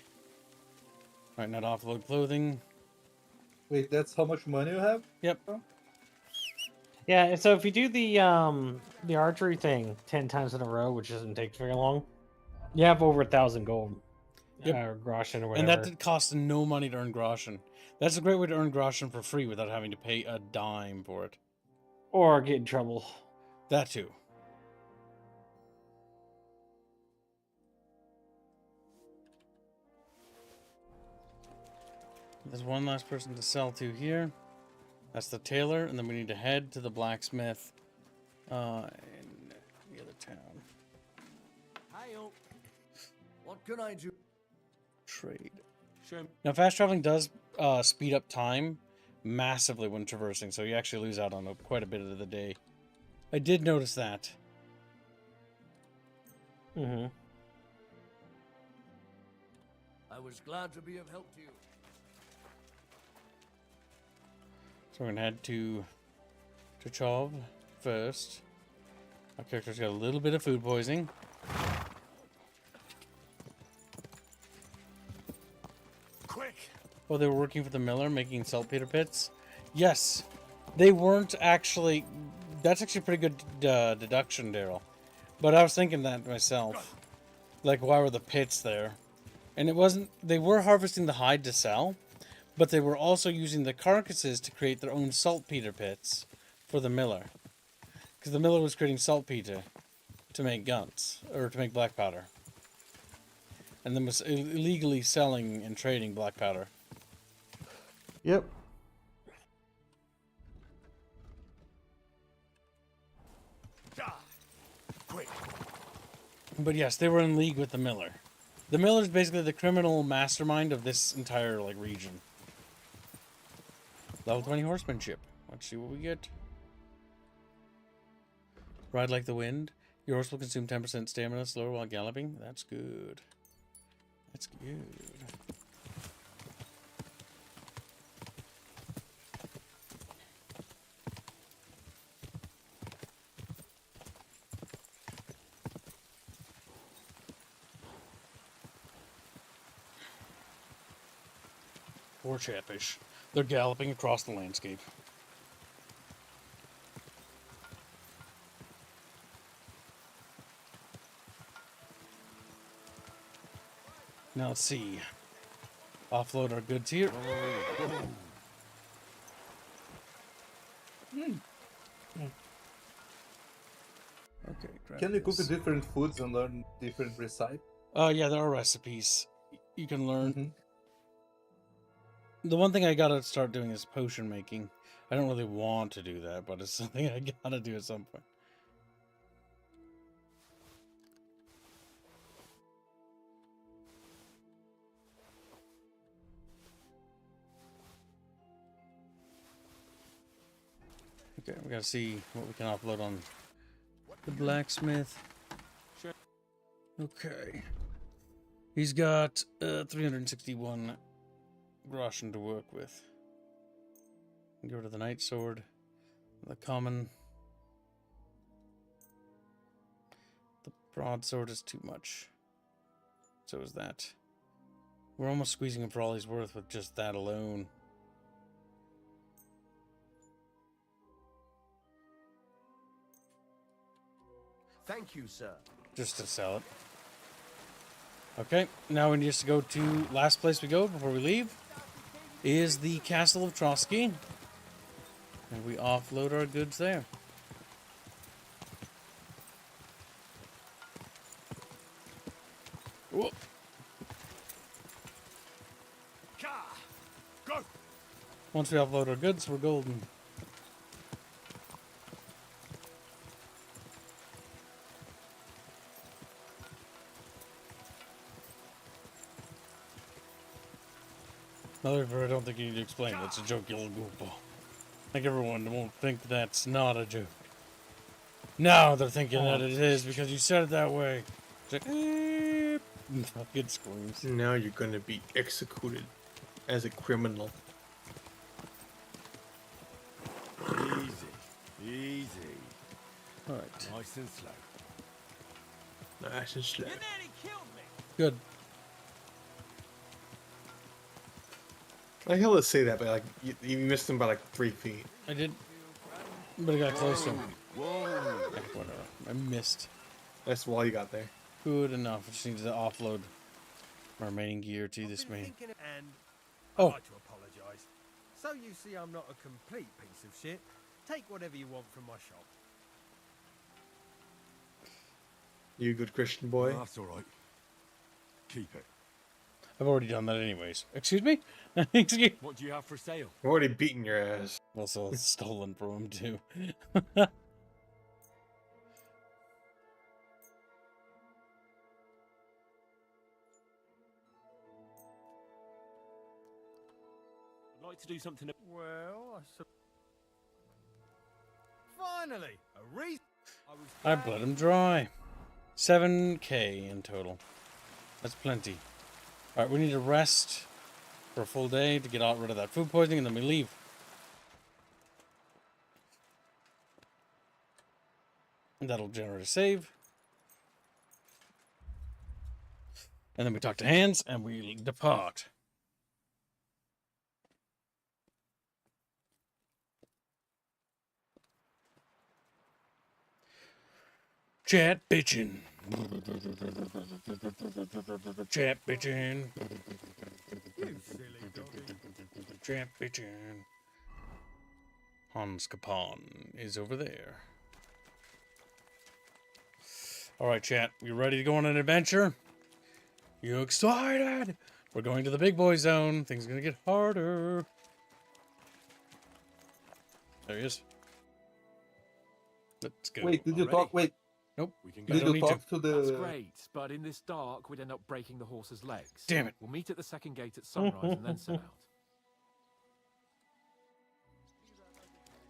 Alright, not offload clothing. Wait, that's how much money you have? Yep. Yeah, and so if you do the archery thing 10 times in a row, which doesn't take very long, you have over 1,000 gold. Yep. Or groschen or And whatever. that costs no money to earn groschen. That's a great way to earn groschen for free without having to pay a dime for it. Or get in trouble. That too. There's one last person to sell to here. That's the tailor, and then we need to head to the blacksmith in the other town. Hi-yo. What can I do? Trade. Sure. Now, fast traveling does speed up time massively when traversing, so you actually lose out on quite a bit of the day. I did notice that. Mm-hmm. I was glad to be of help to you. So we're gonna head to Chov first. Our character's got a little bit of food poisoning. Quick! Oh, they were working for the miller making saltpeter pits? Yes. They weren't actually... That's actually a pretty good deduction, Daryl. But I was thinking that myself. Like, why were the pits there? And it wasn't... They were harvesting the hide to sell, but they were also using the carcasses to create their own saltpeter pits for the miller. Because the miller was creating saltpeter to make guns, or to make black powder. And then was illegally selling and trading black powder. Yep. Quick. But yes, they were in league with the miller. The miller's basically the criminal mastermind of this entire region. Level 20 horsemanship. Let's see what we get. Ride like the wind. Your horse will consume 10% stamina slower while galloping. That's good. That's good. Poor Chatfish. They're galloping across the landscape. Now let's see. Offload our goods here. Okay, grab Can you cook this. different foods and learn different recipes? Yeah, there are recipes you can learn. The one thing I gotta start doing is potion making. I don't really want to do that, but it's something I gotta do at some point. Okay, we gotta see what we can upload on the blacksmith. Sure. Okay. He's got 361 groschen to work with. Get rid of the night sword, the common. The broadsword is too much. So is that. We're almost squeezing him for all he's worth with just that alone. Thank you, sir. Just to sell it. Okay, now we need to go to last place we go before we leave. Is the Castle of Trotsky. And we offload our goods there. Whoa. Go. Once we offload our goods, we're golden. However, I don't think you need to explain. That's a joke, you little goofball. I think everyone won't think that's not a joke. Now they're thinking that it is because you said it that way. It's like, fucking screams. Now you're gonna be executed as a criminal. Easy. Alright. Nice and slow. Nice and slow. Good. I hella say that, but like you missed him by like 3 feet. I did, but I got closer. Whoa. Whatever. I missed. That's why you got there. Good enough. I just need to offload my remaining gear to this man. And Oh. I'd like to apologise. So you see I'm not a complete piece of shit. Take whatever you want from my shop. You a good Christian boy? Oh, that's alright. Keep it. I've already done that anyways. Excuse me? Excuse. What do you have for sale? I'm already beating your ass. Also, it's stolen from him too. I'd like to do something. Well, finally, a reason. I bled him dry. 7k in total. That's plenty. Alright, we need to rest for a full day to get rid of that food poisoning, and then we leave. And that'll generate a save. And then we talk to Hans, and we depart. Chat bitchin'. Chat bitchin'. Chat bitchin'. Hans Capon is over there. Alright, chat. You ready to go on an adventure? You excited? We're going to the big boy zone. Things are gonna get harder. There he is. Let's go. Wait, did you talk? Wait. Nope. Did you talk to the? That's great, but in this dark, we'd end up breaking the horse's legs. Damn it. We'll meet at the second gate at sunrise and then set out.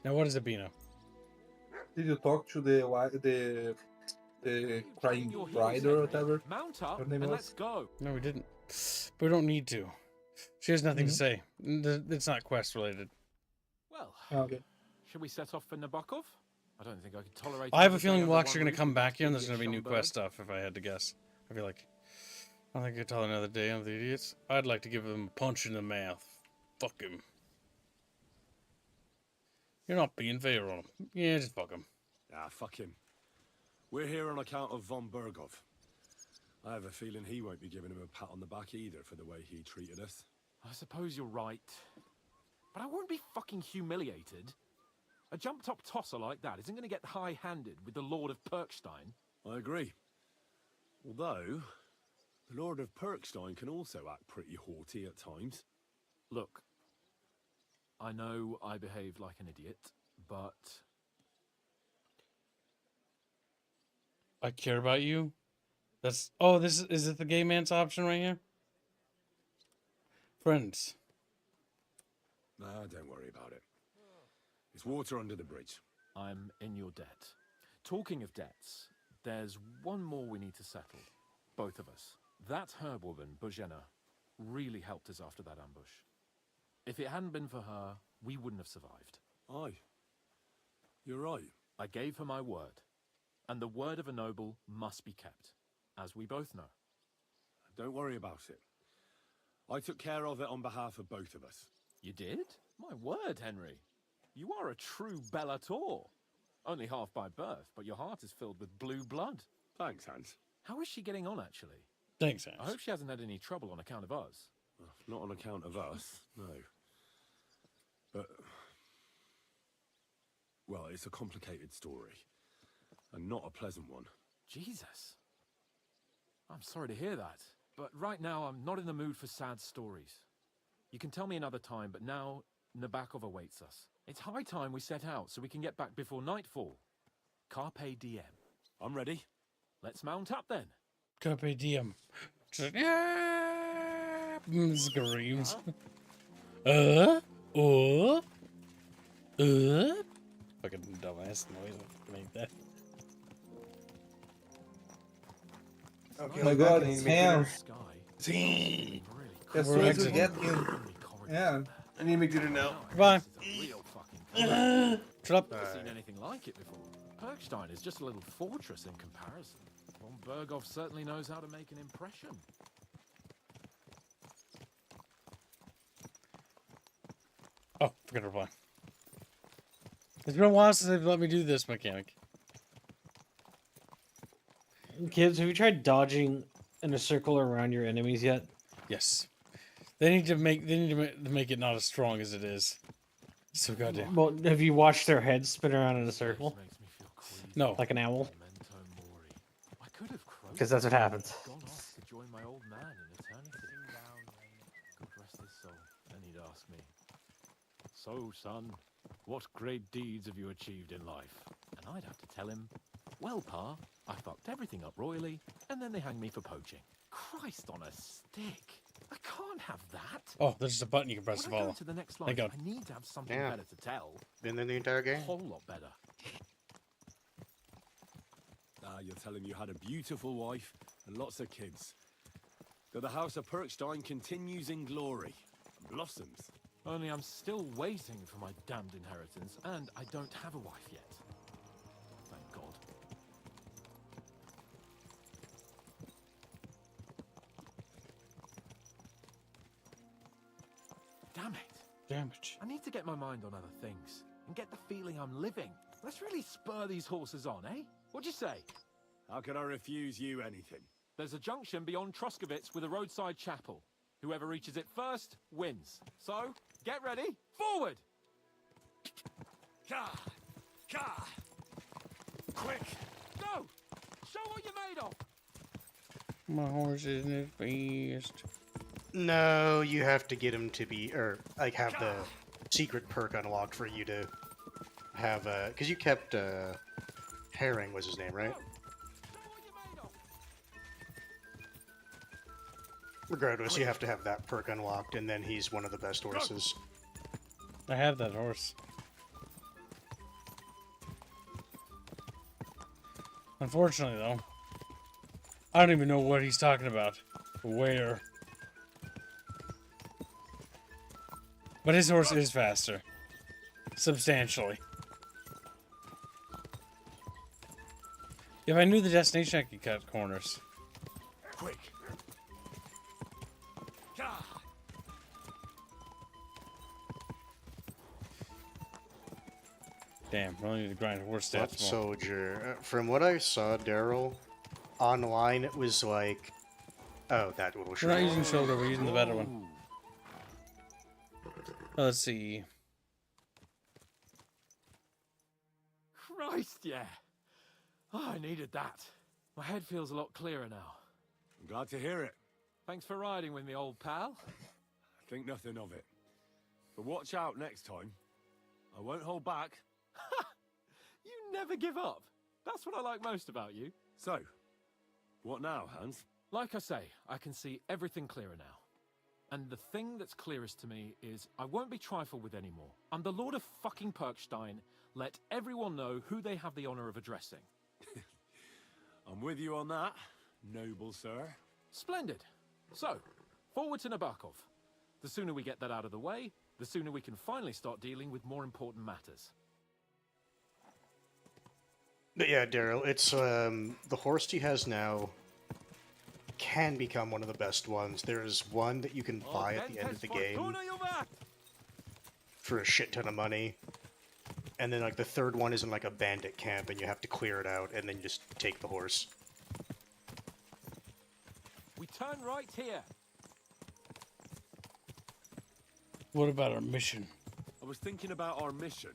Now, what is it, Bino? Did you talk to the crying bride or whatever? Mount up her name and was? let's go. No, we didn't. But we don't need to. She has nothing to say. It's not quest related. Well, okay. Should we set off for Nabokov? I don't think I could tolerate. I have a another day feeling under we're one actually going to roof come with back here and there's idiot going to be new Schomburg. quest stuff, if I had to guess. I feel like... I don't think I could tell another day on the idiots. I'd like to give them a punch in the mouth. Fuck him. You're not being fair on him. Yeah, just fuck him. Ah, fuck him. We're here on account of von Bergov. I have a feeling he won't be giving him a pat on the back either for the way he treated us. I suppose you're right. But I won't be fucking humiliated. A jump-top tosser like that isn't going to get high-handed with the Lord of Perkstein. I agree. Although, the Lord of Perkstein can also act pretty haughty at times. Look, I know I behaved like an idiot, but... I care about you. That's... Oh, this is it the gay man's option right here? Friends. Nah, don't worry about it. It's water under the bridge. I'm in your debt. Talking of debts, there's one more we need to settle. Both of us. That herb-woman, Bozhena, really helped us after that ambush. If it hadn't been for her, we wouldn't have survived. Aye. You're right. I gave her my word. And the word of a noble must be kept, as we both know. Don't worry about it. I took care of it on behalf of both of us. You did? My word, Henry. You are a true Bellator. Only half by birth, but your heart is filled with blue blood. Thanks, Hans. How is she getting on, actually? Thanks, Hans. I hope she hasn't had any trouble on account of us. Not on account of us, no. But... well, it's a complicated story. And not a pleasant one. Jesus. I'm sorry to hear that. But right now, I'm not in the mood for sad stories. You can tell me another time, but now Nabokov awaits us. It's high time we set out so we can get back before nightfall. Carpe diem. I'm ready. Let's mount up then. Carpe diem. Screams. Fucking dumbass noise. Make that. Okay, my god, it's Hans. As soon as we get in. Yeah. I need to make dinner now. Goodbye. Shut up. I've never seen anything like it before. Perkstein is just a little fortress in comparison. Von Berghoff certainly knows how to make an impression. Oh, forgot to reply. It's been a while since they've let me do this mechanic. Kids, have you tried dodging in a circle around your enemies yet? Yes. They need to make it not as strong as it is. So goddamn. Well, have you watched their heads spin around in a circle? No. Like an owl? Because that's what happens. Gone off to join my old man in eternity. God rest his soul. And he'd ask me, "So, son, what great deeds have you achieved in life?" And I'd have to tell him, "Well, Pa, I fucked everything up royally, and then they hanged me for poaching." Christ on a stick. I can't have that. Oh, there's a button you can press to When I follow. go to the next Thank life, God. I need to have something Yeah. better to tell. Been in the entire A game? whole lot better. You're telling you had a beautiful wife and lots of kids. That the House of Perkstein continues in glory and blossoms. Only I'm still waiting for my damned inheritance, and I don't have a wife yet. Thank God. Damn it. Damn it. I need to get my mind on other things and get the feeling I'm living. Let's really spur these horses on, eh? What'd you say? How could I refuse you anything? There's a junction beyond Troskovitz with a roadside chapel. Whoever reaches it first wins. So, get ready. Forward! Ka! Ka! Quick! Go! Show what you're made of! My horse isn't as fast. No, you have to get him to be, or like have the secret perk unlocked for you to have, because you kept, Herring was his name, right? Regardless, you have to have that perk unlocked, and then he's one of the best horses. I have that horse. Unfortunately, though, I don't even know what he's talking about. Where. But his horse is faster. Substantially. If I knew the destination, I could cut corners. Quick! Ka! Damn, we only need to grind horse What stats more. soldier? From what I saw, Daryl, online it was like, oh, that little We're not using shoulder, we're using the better one. Let's see. Christ, yeah. Oh, I needed that. My head feels a lot clearer now. I'm glad to hear it. Thanks for riding with me, old pal. Think nothing of it. But watch out next time. I won't hold back. You never give up. That's what I like most about you. So, what now, Hans? Like I say, I can see everything clearer now. And the thing that's clearest to me is I won't be trifled with anymore. I'm the Lord of fucking Perkstein. Let everyone know who they have the honor of addressing. I'm with you on that, noble sir. Splendid. So, forward to Nabokov. The sooner we get that out of the way, the sooner we can finally start dealing with more important matters. But yeah, Daryl, it's the horse he has now. can become one of the best ones. There is one that you can buy at the end of the game for a shit ton of money. And then like the third one is in like a bandit camp and you have to clear it out and then you just take the horse. We turn right here. What about our mission? I was thinking about our mission.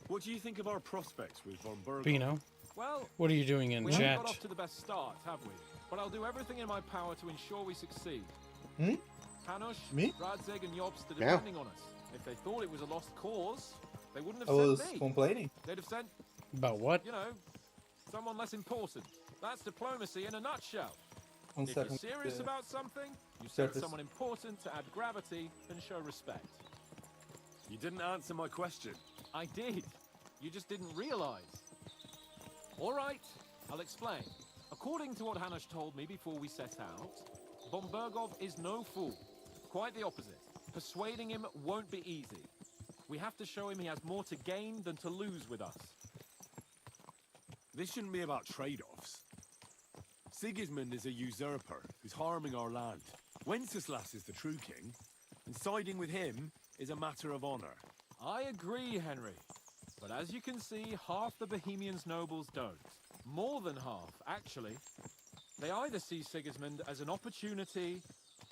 What do you think of our prospects with Von Berg? Bino, Well, what are you doing in we chat? haven't got off to the best start, have we? But I'll do everything in my power to ensure we succeed. Hanush, Me? Radzig, and Jobst are Yeah. depending on us. If they thought it was a lost cause, they wouldn't have I was sent me. complaining. They'd have sent, About what? you know, someone less important. That's diplomacy in a nutshell. One If you're second, serious uh, about something, you send surface. someone important to add gravity and show respect. You didn't answer my question. I did. You just didn't realize. All right, I'll explain. According to what Hanush told me before we set out, Von Bergov is no fool. Quite the opposite. Persuading him won't be easy. We have to show him he has more to gain than to lose with us. This shouldn't be about trade-offs. Sigismund is a usurper who's harming our land. Wenceslas is the true king, and siding with him is a matter of honor. I agree, Henry. But as you can see, half the Bohemians nobles don't. More than half, actually. They either see Sigismund as an opportunity,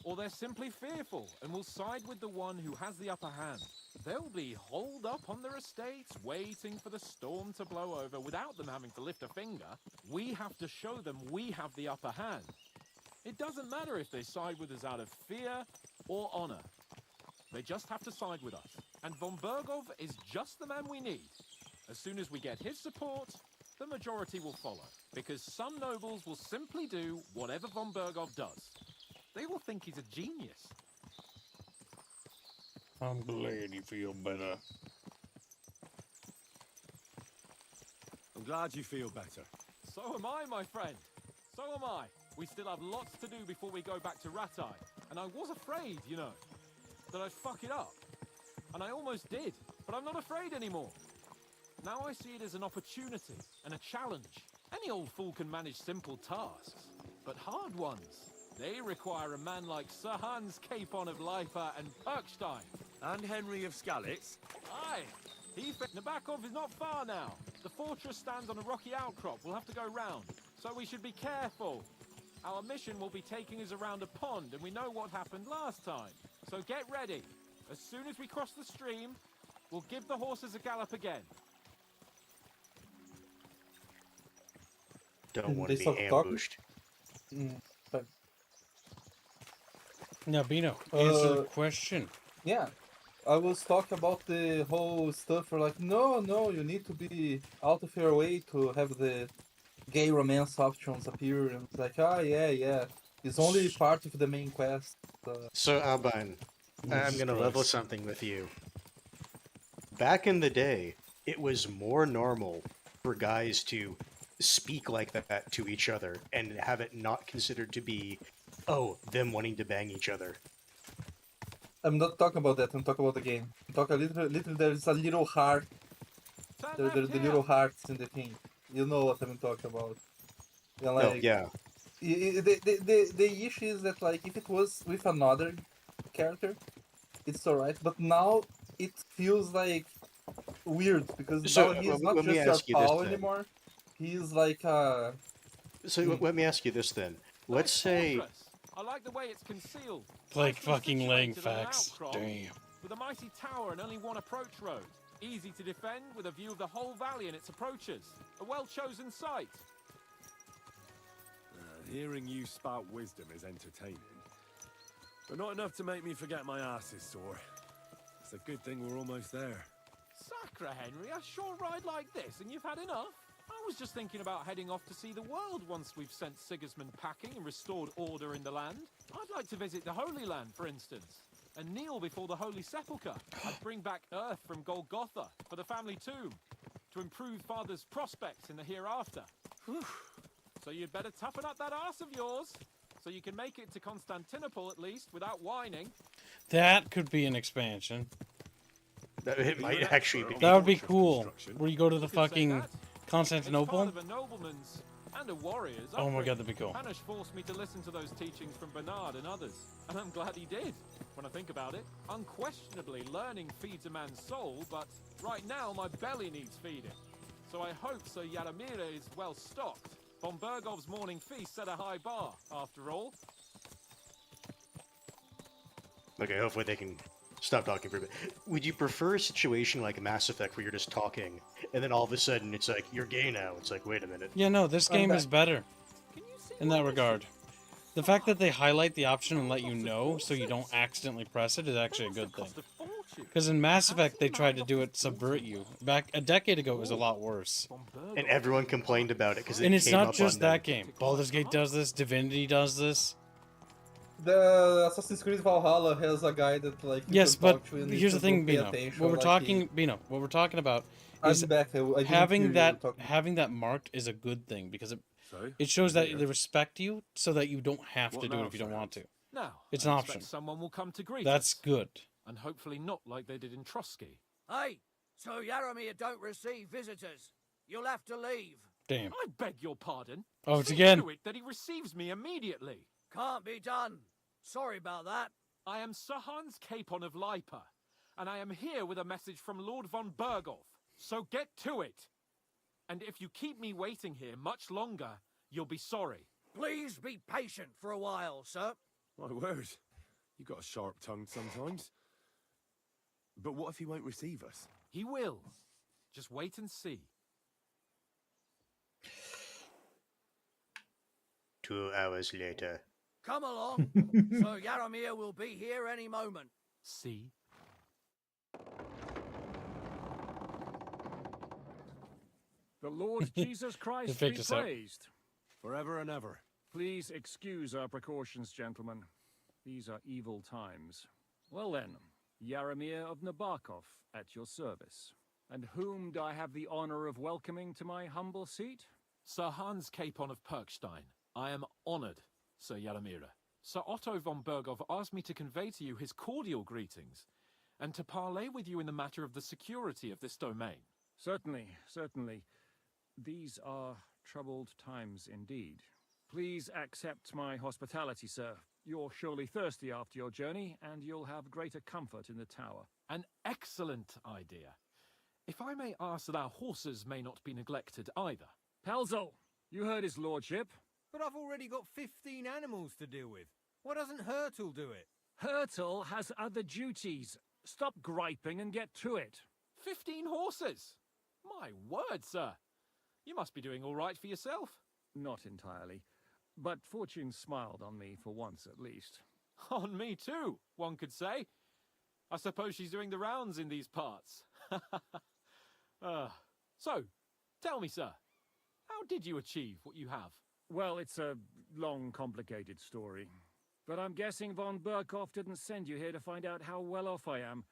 or they're simply fearful and will side with the one who has the upper hand. They'll be holed up on their estates, waiting for the storm to blow over without them having to lift a finger. We have to show them we have the upper hand. It doesn't matter if they side with us out of fear or honor. They just have to side with us. And Von Bergov is just the man we need. As soon as we get his support, the majority will follow. Because some nobles will simply do whatever Von Bergov does. They will think he's a genius. I'm glad you feel better. I'm glad you feel better. So am I, my friend. So am I. We still have lots to do before we go back to Ratai. And I was afraid, you know, that I'd fuck it up. And I almost did. But I'm not afraid anymore. Now I see it as an opportunity and a challenge. Any old fool can manage simple tasks. But hard ones, they require a man like Sir Hans Capon of Leipa and Perkstein. And Henry of Skalitz. Aye. Nabakov is not far now. The fortress stands on a rocky outcrop. We'll have to go round. So we should be careful. Our mission will be taking us around a pond, and we know what happened last time. So get ready. As soon as we cross the stream, we'll give the horses a gallop again. Don't want They to be stop talking? ambushed. Now, Bino, answer the question. Yeah, I was talking about the whole stuff. For like, no, you need to be out of your way to have the gay romance options appear. And it's like, yeah, it's only part of the main quest. So, Albine, I'm going to level something with you. Back in the day, it was more normal for guys to speak like that to each other and have it not considered to be, oh, them wanting to bang each other. I'm not talking about that. I'm talking about the game. I'm talking little. There's a little heart. There's the little hearts in the thing. You know what I'm talking about. Yeah, like, Oh, yeah. The issue is that like if it was with another character, it's alright. But now it feels like weird because So, now he's let not me just ask your you this pal then. anymore. He's like So let me ask you this then. Let's say I like the way it's concealed. Like Nicely fucking laying situated on an facts. outcrop, Damn. With a mighty tower and only one approach road. Easy to defend with a view of the whole valley and its approaches. A well-chosen site. Hearing you spout wisdom is entertaining. But not enough to make me forget my ass is sore. It's a good thing we're almost there. Sacre, Henry, a short ride like this and you've had enough? I was just thinking about heading off to see the world once we've sent Sigismund packing and restored order in the land. I'd like to visit the Holy Land, for instance, and kneel before the Holy Sepulchre. I'd bring back earth from Golgotha for the family tomb to improve Father's prospects in the hereafter. So you'd better toughen up that arse of yours so you can make it to Constantinople at least without whining. That could be an expansion. it might actually be. That would be cool. Where you go to the fucking Constantinople. Part of a nobleman's And a warrior's Oh my upbringing. god, that'd be cool. Hanish forced me to listen to those teachings from Bernard and others, and I'm glad he did. When I think about it, unquestionably learning feeds a man's soul, but right now my belly needs feeding. So I hope Sir Yaramira is well stocked. Von Bergov's morning feast set a high bar, after all. Okay, hopefully they can stop talking for a bit. Would you prefer a situation like Mass Effect where you're just talking, and then all of a sudden it's like, you're gay now? It's like, wait a minute. Yeah, no, this game is better in that regard. The fact that they highlight the option and let you know so you don't accidentally press it is actually a good thing. Because in Mass Effect, they tried to do it subvert you. Back a decade ago, it was a lot worse. And everyone complained about it because it And it's came not up just on that game. Baldur's Gate does this, Divinity does this. The Assassin's Creed Valhalla has a guy that like you Yes, can but talk to and here's the you thing, can pay Bino. attention, What we're like talking, Bino. What we're talking about I'm is back. I didn't hear having you that talking. marked is a good thing because So, it shows that here. they respect you, so that you don't have What to do it now, if you don't sir? want to. Now, It's I an expect option. someone will come to greet That's us. good. And hopefully not like they did in Trotsky. Hey, so Yaramir don't receive visitors. You'll have to leave. Damn. I beg your pardon. Oh, it's See again. to it that he receives me immediately. Can't be done. Sorry about that. I am Sir Hans Capon of Lipa, and I am here with a message from Lord von Berghoff. So get to it. And if you keep me waiting here much longer, you'll be sorry. Please be patient for a while, sir. My word, you got a sharp tongue sometimes. But what if he won't receive us? He will. Just wait and see. 2 hours later. Come along. Sir Yaramir will be here any moment. See? The Lord Jesus Christ be faked us out. praised, forever and ever. Please excuse our precautions, gentlemen. These are evil times. Well then, Yaramir of Nabokov at your service. And whom do I have the honor of welcoming to my humble seat? Sir Hans Capon of Perkstein. I am honored, Sir Yaramira. Sir Otto von Berghoff asked me to convey to you his cordial greetings, and to parley with you in the matter of the security of this domain. Certainly, certainly. These are troubled times indeed. Please accept my hospitality, sir. You're surely thirsty after your journey, and you'll have greater comfort in the tower. An excellent idea. If I may ask that our horses may not be neglected either. Pelzel, you heard his lordship. But I've already got 15 animals to deal with. Why doesn't Hurtle do it? Hurtle has other duties. Stop griping and get to it. 15 horses! My word, sir. You must be doing all right for yourself. Not entirely. But fortune smiled on me for once at least. On me too, one could say. I suppose she's doing the rounds in these parts. So, tell me, sir, how did you achieve what you have? Well, it's a long, complicated story. But I'm guessing von Berghoff didn't send you here to find out how well off I am.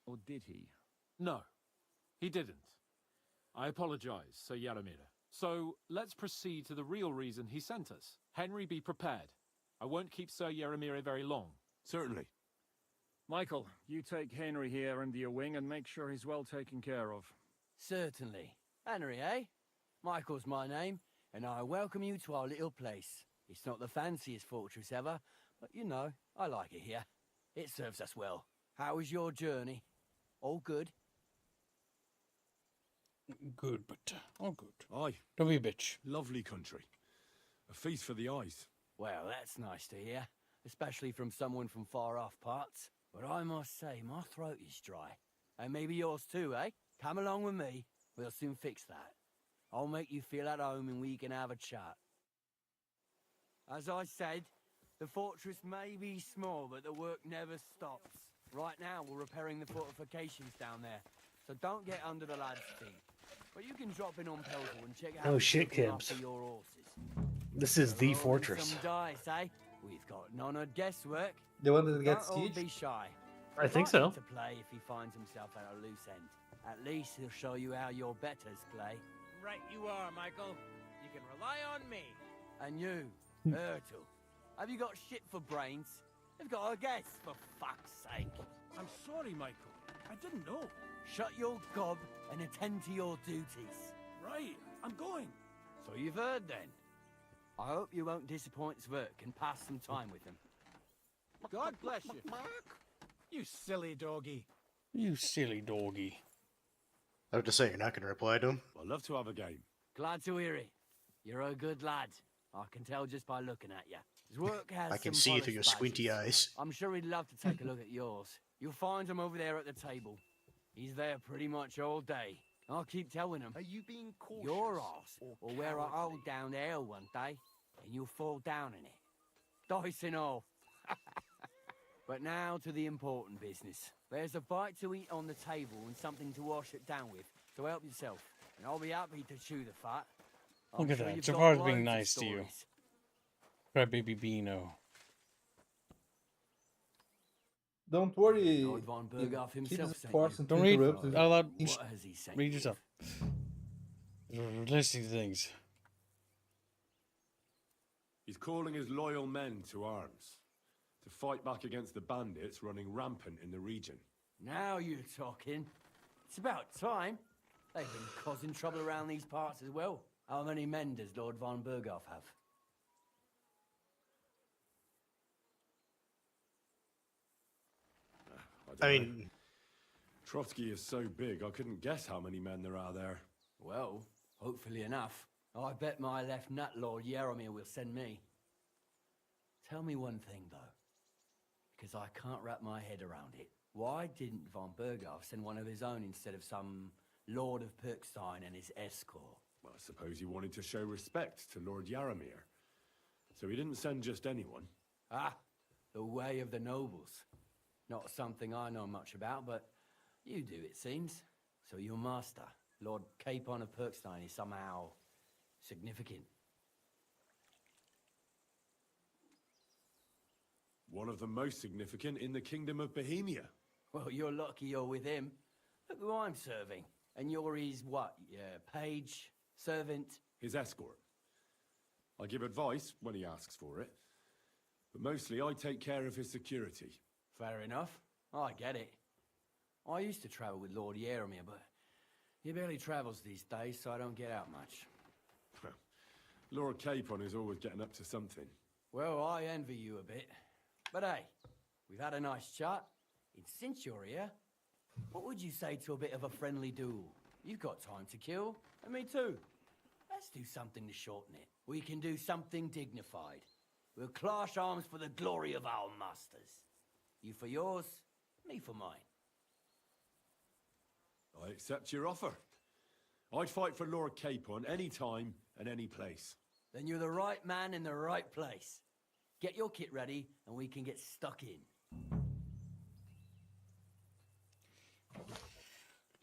Or did he? No, he didn't. I apologize, Sir Yaramira. So, let's proceed to the real reason he sent us. Henry, be prepared. I won't keep Sir Yaramira very long. Certainly. Michael, you take Henry here under your wing and make sure he's well taken care of. Certainly. Henry, eh? Michael's my name, and I welcome you to our little place. It's not the fanciest fortress ever, but you know, I like it here. It serves us well. How was your journey? All good? Good, but all good. Aye. Don't be a bitch. Lovely country. A feast for the eyes. Well, that's nice to hear, especially from someone from far off parts. But I must say, my throat is dry. And maybe yours too, eh? Come along with me. We'll soon fix that. I'll make you feel at home and we can have a chat. As I said, the fortress may be small, but the work never stops. Right now, we're repairing the fortifications down there, so don't get under the lads' feet. But you can drop in on Pelzel and check out Oh shit, looking Kibbs. after your horses. This is the Rolling fortress. Some dice, eh? We've got none of guesswork. The one that gets Don't all siege? be shy. I think Invite so. him to play if he finds himself at a loose end. At least he'll show you how your betters play. Right you are, Michael. You can rely on me. And you, Hurtle, have you got shit for brains? You've got a guess, for fuck's sake. I'm sorry, Michael. I didn't know. Shut your gob and attend to your duties. Right, I'm going. So you've heard then. I hope you won't disappoint Zwerk and pass some time with him. God bless you. You silly doggy. You silly doggy. I was just saying, you're not going to reply to him. I'd love to have a game. Glad to hear it. You're a good lad. I can tell just by looking at you. Zwerk has I can some see polished through your squinty badges. eyes. I'm sure he'd love to take a look at yours. You'll find him over there at the table. He's there pretty much all day. I'll keep telling him. Are you being cautious? Your arse will wear a cowardly? hole down there one day, and you'll fall down in it. Dice and all. But now to the important business. There's a bite to eat on the table and something to wash it down with, so help yourself. And I'll be happy to chew the fat. Look at sure that. you've Javar's got being loads of nice to you. stories. Crybaby Beano. Don't worry. Lord von Berghoff Keep himself this sent force you. and Don't read interrupt. out loud. What has he sent Read you? yourself. Listening to things. He's calling his loyal men to arms, to fight back against the bandits running rampant in the region. Now you're talking. It's about time. They've been causing trouble around these parts as well. How many men does Lord von Berghoff have? I mean, Trotsky is so big, I couldn't guess how many men there are there. Well, hopefully enough. I bet my left nut Lord Yaromir will send me. Tell me one thing, though, because I can't wrap my head around it. Why didn't von Berghoff send one of his own instead of some Lord of Perkstein and his escort? Well, I suppose he wanted to show respect to Lord Yaromir. So he didn't send just anyone. Ah, the way of the nobles. Not something I know much about, but you do, it seems. So your master, Lord Capon of Perkstein, is somehow significant. One of the most significant in the Kingdom of Bohemia. Well, you're lucky you're with him. Look who I'm serving. And you're his, what, page, servant? His escort. I give advice when he asks for it. But mostly I take care of his security. Fair enough. I get it. I used to travel with Lord Yaromir, but he barely travels these days, so I don't get out much. Lord Capon is always getting up to something. Well, I envy you a bit. But hey, we've had a nice chat. And since you're here, what would you say to a bit of a friendly duel? You've got time to kill, and me too. Let's do something to shorten it. We can do something dignified. We'll clash arms for the glory of our masters. You for yours, me for mine. I accept your offer. I'd fight for Lord Capon any time and any place. Then you're the right man in the right place. Get your kit ready, and we can get stuck in.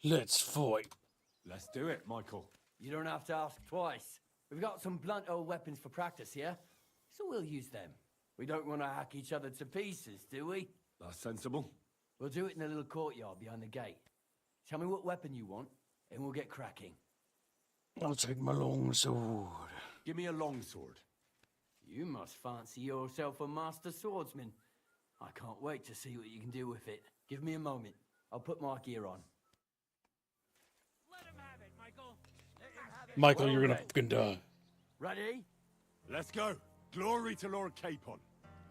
Let's fight. Let's do it, Michael. You don't have to ask twice. We've got some blunt old weapons for practice here, so we'll use them. We don't want to hack each other to pieces, do we? That's sensible. We'll do it in the little courtyard behind the gate. Tell me what weapon you want, and we'll get cracking. I'll take my long sword. Give me a long sword. You must fancy yourself a master swordsman. I can't wait to see what you can do with it. Give me a moment. I'll put my gear on. Let him have it, Michael. Michael, Well you're gonna read. fucking die. Ready? Let's go. Glory to Lord Capon.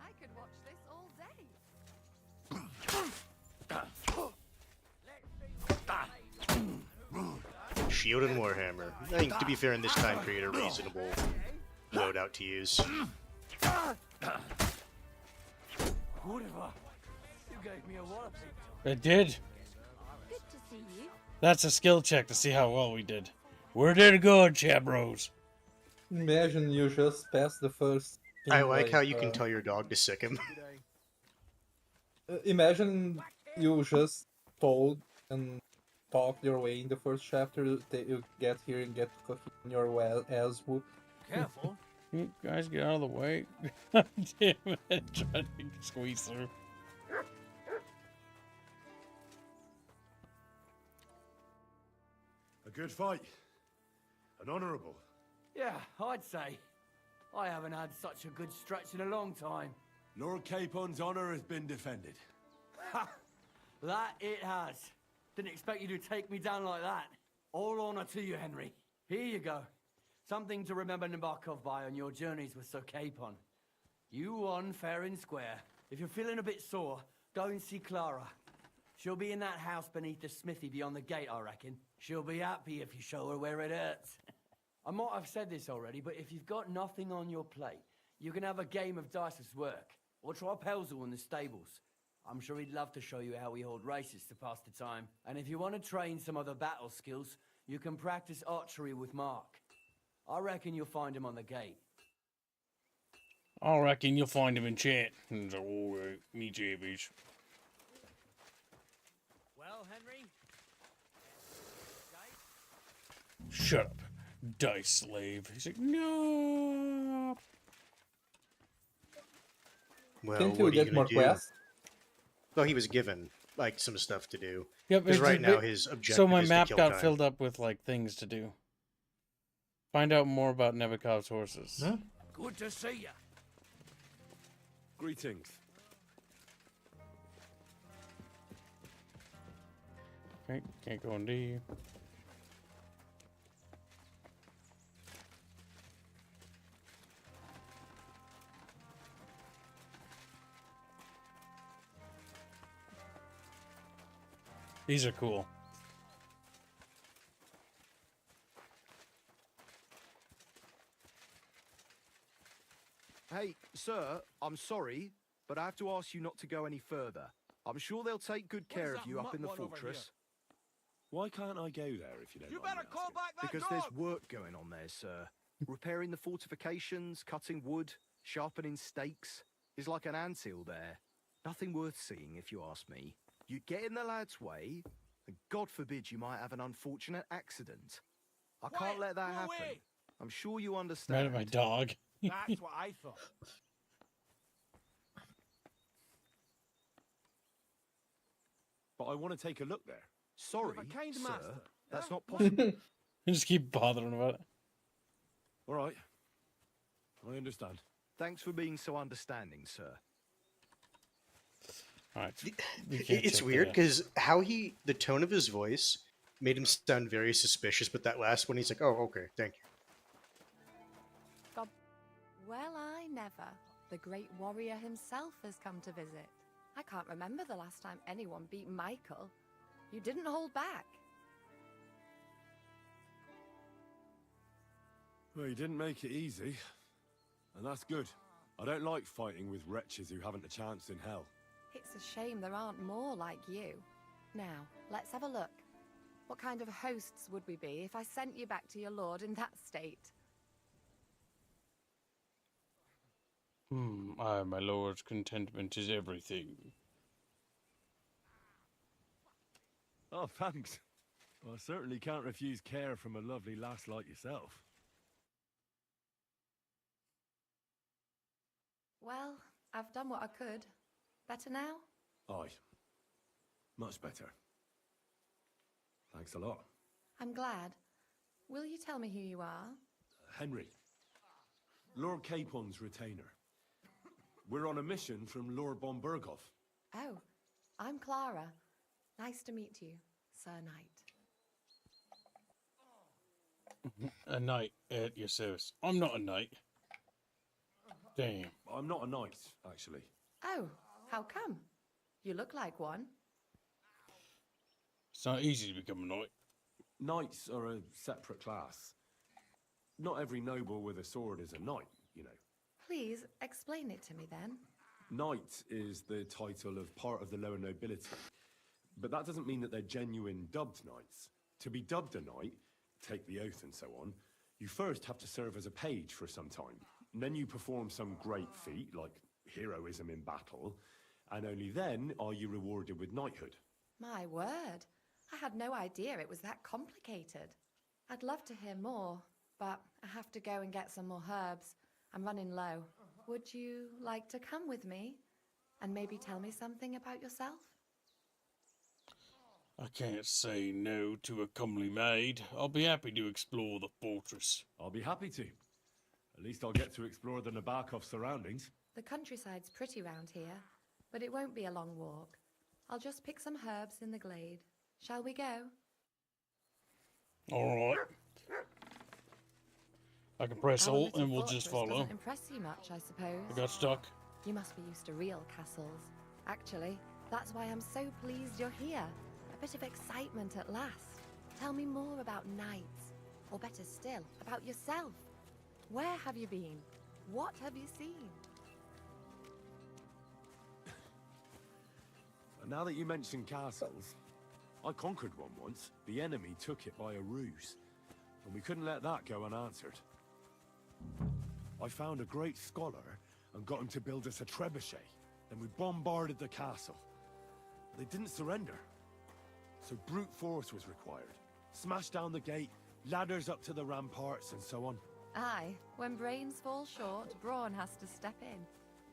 I could watch this all day. Shield and Warhammer. I think, to be fair, in this time period, a reasonable loadout to use. Whatever. You gave me a wallop. It did. Good to see you. That's a skill check to see how well we did. Where did it go, Chabros? Imagine you just pass the first. I thing, like how you can tell your dog to sick him. Imagine you just told and talked your way in the first chapter that you get here and get fucking your ass whooped. Careful. You guys get out of the way. Damn it. Trying to squeeze through. A good fight. An honourable. Yeah, I'd say. I haven't had such a good stretch in a long time. Lord Capon's honour has been defended. Ha! That it has. Didn't expect you to take me down like that. All honour to you, Henry. Here you go. Something to remember Nabokov by on your journeys with Sir Capon. You won fair and square. If you're feeling a bit sore, go and see Clara. She'll be in that house beneath the smithy beyond the gate, I reckon. She'll be happy if you show her where it hurts. I might have said this already, but if you've got nothing on your plate, you can have a game of dice's work, or try Pelzel in the stables. I'm sure he'd love to show you how we hold races to pass the time. And if you want to train some other battle skills, you can practice archery with Mark. I reckon you'll find him on the gate. I reckon you'll find him in chat. Alright, me jabbies. Well, Henry? Shut up, dice slave. He's like, no. Well, Can't you what are you get gonna more do? quests? Well, he was given like some stuff to do. Yep. Because it's right a now bit- his objective So my is map to kill got time. filled up with like things to do. Find out more about Nebukov's horses. Huh? Good to see you. Greetings. Okay, can't go in D. These are cool. Hey, sir, I'm sorry, but I have to ask you not to go any further. I'm sure they'll take good care of you up in the fortress. Why can't I go there if you don't? You mind better me call asking? back that Because there's work going on there, sir. Repairing the fortifications, cutting wood, sharpening stakes. Is like an anthill there. Nothing worth seeing, if you ask me. You get in the lad's way, and God forbid you might have an unfortunate accident. I can't let that happen. away. I'm sure you Mad understand. at my dog. That's what I thought. But I want to take a look there. Sorry, With a kind sir, master. that's not possible. I just keep bothering about it. All right. I understand. Thanks for being so understanding, sir. All right. It's weird because the tone of his voice made him sound very suspicious, but that last one, he's like, "Oh, okay, thank you." God. Well, I never. The great warrior himself has come to visit. I can't remember the last time anyone beat Michael. You didn't hold back. Well, you didn't make it easy. And that's good. I don't like fighting with wretches who haven't a chance in hell. It's a shame there aren't more like you. Now, let's have a look. What kind of hosts would we be if I sent you back to your lord in that state? My lord's contentment is everything. Oh, thanks. Well, I certainly can't refuse care from a lovely lass like yourself. Well, I've done what I could. Better now? Aye. Much better. Thanks a lot. I'm glad. Will you tell me who you are? Henry. Lord Capon's retainer. We're on a mission from Lord Bombergov. Oh, I'm Clara. Nice to meet you, Sir Knight. A knight at your service. I'm not a knight. Damn. I'm not a knight, actually. Oh, how come? You look like one. It's not easy to become a knight. Knights are a separate class. Not every noble with a sword is a knight, you know. Please explain it to me then. Knight is the title of part of the lower nobility. But that doesn't mean that they're genuine dubbed knights. To be dubbed a knight, take the oath and so on, you first have to serve as a page for some time. And then you perform some great feat, like heroism in battle, and only then are you rewarded with knighthood. My word. I had no idea it was that complicated. I'd love to hear more, but I have to go and get some more herbs. I'm running low. Would you like to come with me and maybe tell me something about yourself? I can't say no to a comely maid. I'll be happy to explore the fortress. I'll be happy to. At least I'll get to explore the Nabokov surroundings. The countryside's pretty round here, but it won't be a long walk. I'll just pick some herbs in the glade. Shall we go? All right. I can press Our Alt little and we'll just fortress follow. doesn't impress you much, I suppose. I got stuck. You must be used to real castles. Actually, that's why I'm so pleased you're here. A bit of excitement at last. Tell me more about knights, or better still, about yourself. Where have you been? What have you seen? Now that you mention castles, I conquered one once. The enemy took it by a ruse, and we couldn't let that go unanswered. I found a great scholar and got him to build us a trebuchet. Then we bombarded the castle. They didn't surrender, so brute force was required. Smashed down the gate, ladders up to the ramparts, and so on. Aye, when brains fall short, brawn has to step in.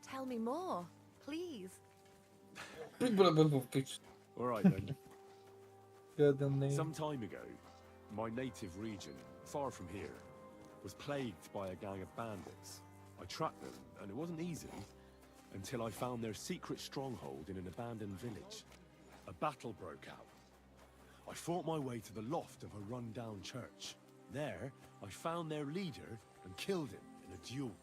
Tell me more, please. All right then. Goddamn name. Some time ago, my native region, far from here, was plagued by a gang of bandits. I tracked them, and it wasn't easy, until I found their secret stronghold in an abandoned village. A battle broke out. I fought my way to the loft of a run-down church. There, I found their leader and killed him in a duel.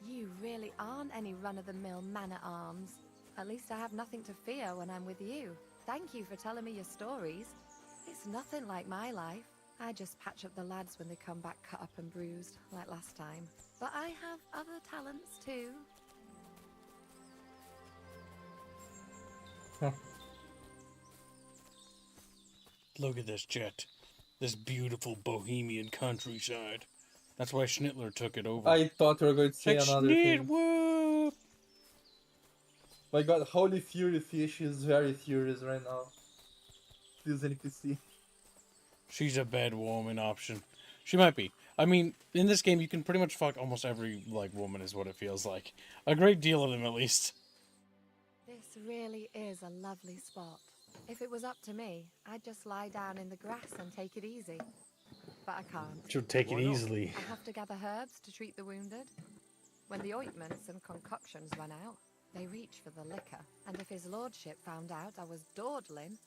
You really aren't any run-of-the-mill man-at-arms. At least I have nothing to fear when I'm with you. Thank you for telling me your stories. It's nothing like my life. I just patch up the lads when they come back cut up and bruised, like last time. But I have other talents too. Look at this jet. This beautiful bohemian countryside. That's why Schnittler took it over. I thought you were going to say Like, another Schnitt, thing. whoop! My god, Holy Fury Fish is very furious right now. This NPC. She's a bad woman option. She might be. I mean, in this game, you can pretty much fuck almost every, like, woman is what it feels like. A great deal of them, at least. This really is a lovely spot. If it was up to me, I'd just lie down in the grass and take it easy. But I can't. She'll take it easily. I have to gather herbs to treat the wounded. When the ointments and concoctions run out, they reach for the liquor. And if his lordship found out I was dawdling,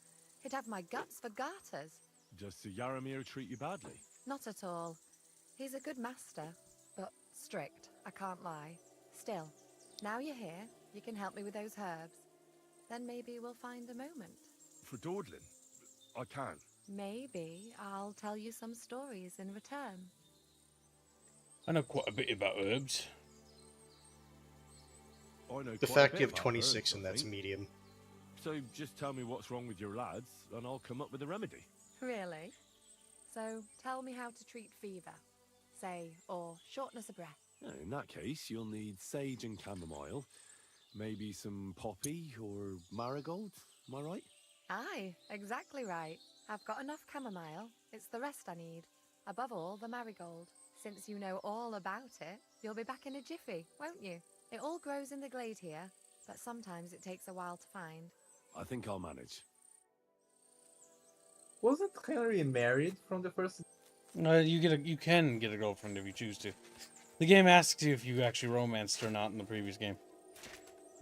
he'd have my guts for garters. Does Sir Yaramir treat you badly? Not at all. He's a good master, but strict, I can't lie. Still, now you're here, you can help me with those herbs. Then maybe we'll find a moment. For dawdling? I can. Maybe I'll tell you some stories in return. I know quite a bit about herbs. I know The quite a fact bit you have about 26 herbs, and I that's think. medium. So just tell me what's wrong with your lads, and I'll come up with a remedy. Really? So tell me how to treat fever, say, or shortness of breath. In that case, you'll need sage and chamomile, maybe some poppy or marigold, am I right? Aye, exactly right. I've got enough chamomile. It's the rest I need. Above all, the marigold. Since you know all about it, you'll be back in a jiffy, won't you? It all grows in the glade here, but sometimes it takes a while to find. I think I'll manage. Wasn't Henry married from the first? You can get a girlfriend if you choose to. The game asks you if you actually romanced or not in the previous game.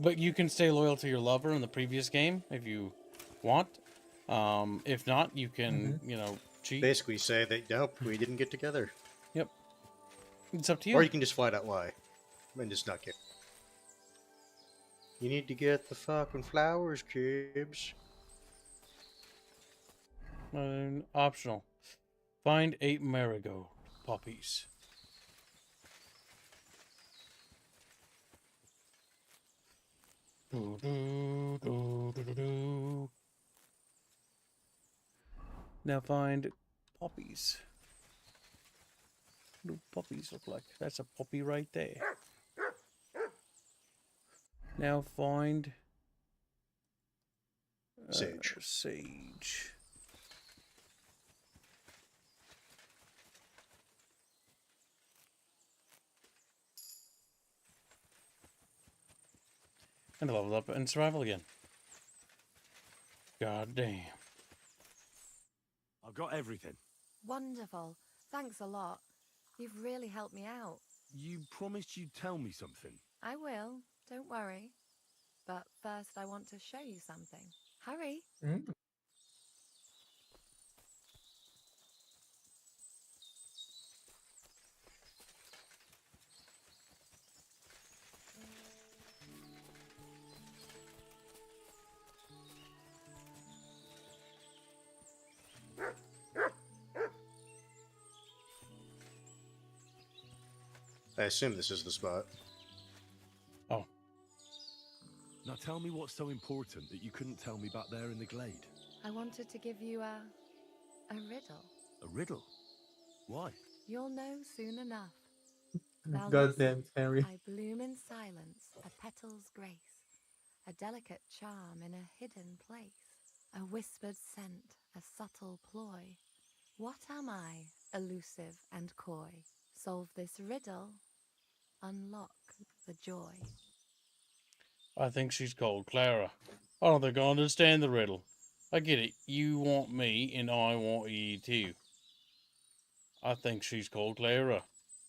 But you can stay loyal to your lover in the previous game if you want. If not, you can, you know, cheat. Basically say that, nope, we didn't get together. Yep. It's up to you. Or you can just flat out lie. And just not get. You need to get the fucking flowers, kids. Optional. Find 8 marigold poppies. Now find poppies. What do poppies look like? That's a poppy right there. Now find Sage. Sage. And level up and survival again. God damn. I've got everything. Wonderful. Thanks a lot. You've really helped me out. You promised you'd tell me something. I will. Don't worry. But first I want to show you something. Hurry. I assume this is the spot. Oh. Now tell me what's so important that you couldn't tell me back there in the glade. I wanted to give you a riddle. A riddle? Why? You'll know soon enough. Now God listen, damn it, Henry. I bloom in silence, a petal's grace, a delicate charm in a hidden place, a whispered scent, a subtle ploy. What am I, elusive and coy? Solve this riddle, unlock the joy. I think she's called Clara. I don't think I understand the riddle. I get it. You want me, and I want you too. I think she's called Clara.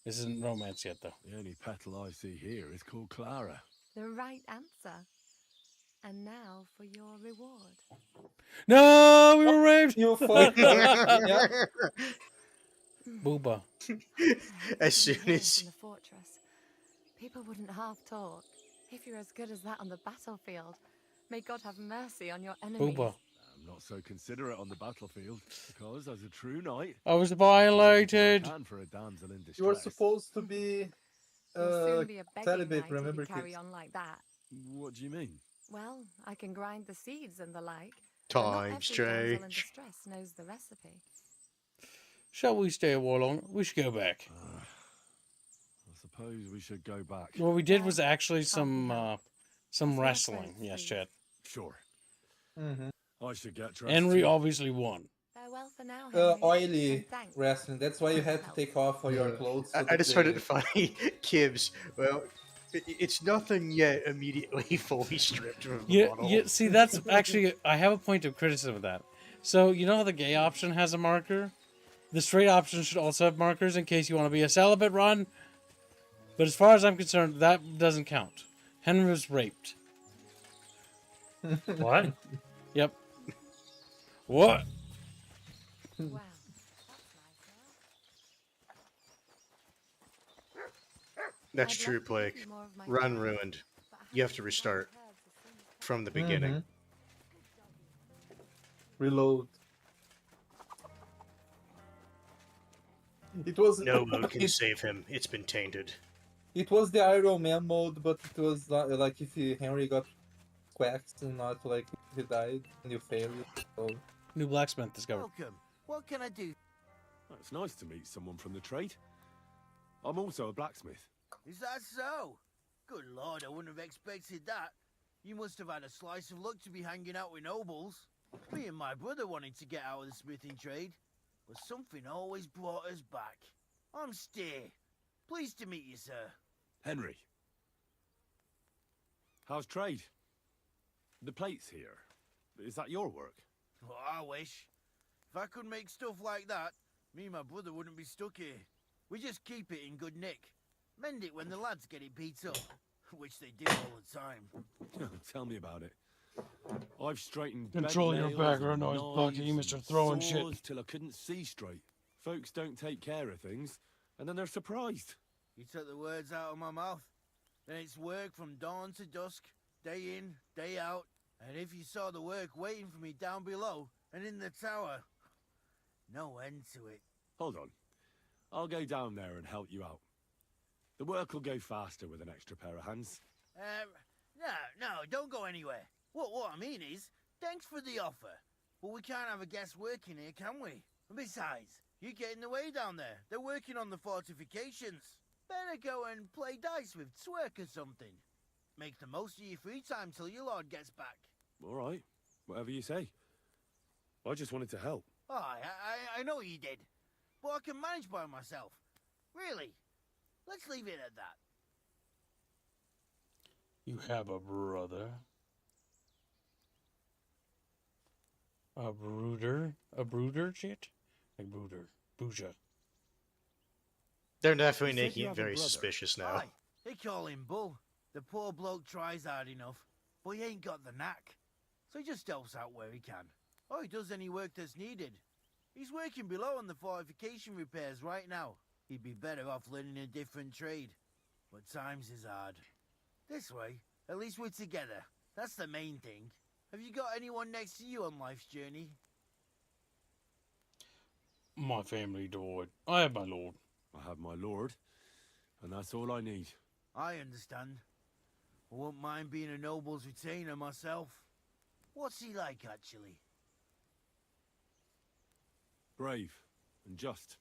This isn't romance yet, though. The only petal I see here is called Clara. The right answer. And now for your reward. No, we were raped. You fucked yeah. Booba. As soon Hearing as from the fortress, people wouldn't half talk. If you're as good as that on the battlefield, may God have mercy on your enemies. Booba. I'm not so considerate on the battlefield, because as a true knight, I was violated. I can for a damsel in distress. You were supposed to be You'll soon be a begging celibate, knight remember, if you carry kids? on like that. What do you mean? Well, I can grind the seeds and the like. But not times every damsel in change. distress knows the recipe. Shall we stay a while longer? We should go back. I suppose we should go back. What we did was actually some That's wrestling. my Yes, friend, Chad. Sure. Mm-hmm. I should get dressed. Henry too. obviously won. Farewell for now, Henry. Oily and thanks. wrestling. That's why you had to take off all your clothes. So I that just found they- it funny. Kibbs, well, it's nothing yet immediately fully stripped of the Yeah, model. yeah. See, that's actually I have a point of criticism of that. So you know how the gay option has a marker? The straight option should also have markers in case you want to be a celibate run. But as far as I'm concerned, that doesn't count. Henry was raped. What? Yep. What? Wow. That's I'd true, love to give Blake. you more of my Run time, ruined. but I You have haven't to got restart herbs as soon as- from the beginning. Mhm. Reload. It was No mode can save him. It's been tainted. It was the Iron Man mode, but it was not, like if Henry got quacked and not like he died and you failed. So New blacksmith discovered. Welcome. What can I do? It's nice to meet someone from the trade. I'm also a blacksmith. Is that so? Good lord, I wouldn't have expected that. You must have had a slice of luck to be hanging out with nobles. Me and my brother wanted to get out of the smithing trade, but something always brought us back. I'm Steer. Pleased to meet you, sir. Henry. How's trade? The plates here. Is that your work? Well, I wish. If I could make stuff like that, me and my brother wouldn't be stuck here. We just keep it in good nick. Mend it when the lads get it beat up, which they do all the time. Tell me about it. I've straightened Control bent your nails background and noise, Bucky, knives Mr. and Throwing shit. saws till I couldn't see straight. Folks don't take care of things, and then they're surprised. You took the words out of my mouth. Then it's work from dawn to dusk, day in, day out. And if you saw the work waiting for me down below and in the tower, no end to it. Hold on. I'll go down there and help you out. The work will go faster with an extra pair of hands. No, don't go anywhere. What I mean is, thanks for the offer. But we can't have a guest working here, can we? Besides, you get in the way down there. They're working on the fortifications. Better go and play dice with Twerk or something. Make the most of your free time till your lord gets back. All right. Whatever you say. I just wanted to help. Oh, I know you did. But I can manage by myself. Really. Let's leave it at that. You have a brother. A brooder? A brooder shit? Like brooder. Booja. They're definitely You said making you it have a very brother? suspicious now. Aye, they call him Bull. The poor bloke tries hard enough, but he ain't got the knack. So he just helps out where he can. Or he does any work that's needed. He's working below on the fortification repairs right now. He'd be better off learning a different trade. But times is hard. This way, at least we're together. That's the main thing. Have you got anyone next to you on life's journey? My family died. I have my lord. I have my lord. And that's all I need. I understand. I wouldn't mind being a noble's retainer myself. What's he like, actually? Brave and just.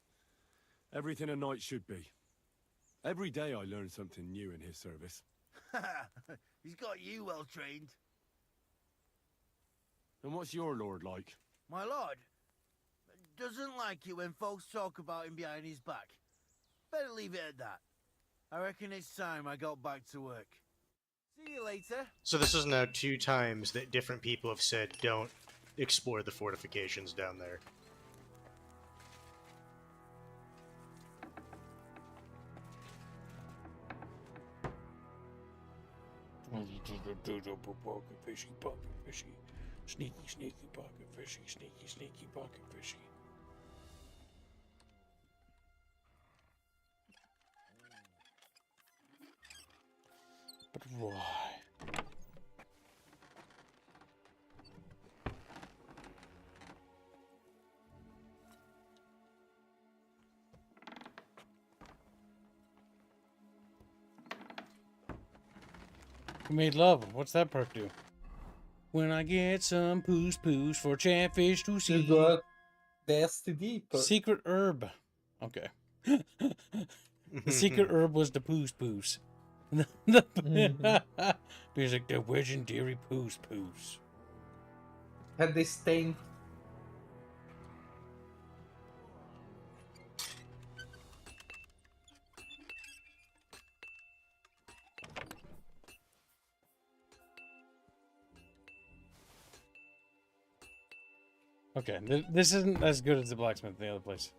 Everything a knight should be. Every day I learn something new in his service. He's got you well trained. And what's your lord like? My lord doesn't like it when folks talk about him behind his back. Better leave it at that. I reckon it's time I got back to work. See you later. So this is now 2 times that different people have said don't explore the fortifications down there. Fishy, pocket fishy. Sneaky, sneaky pocket fishy. Sneaky, sneaky pocket fishy. But why? We made love. What's that perk do? When I get some poos for Chatfish to see. You got the STD perk. Secret herb. Okay. The secret herb was the poos. There's like the legendary poos. Had they stained. Okay, this isn't as good as the blacksmith in the other place.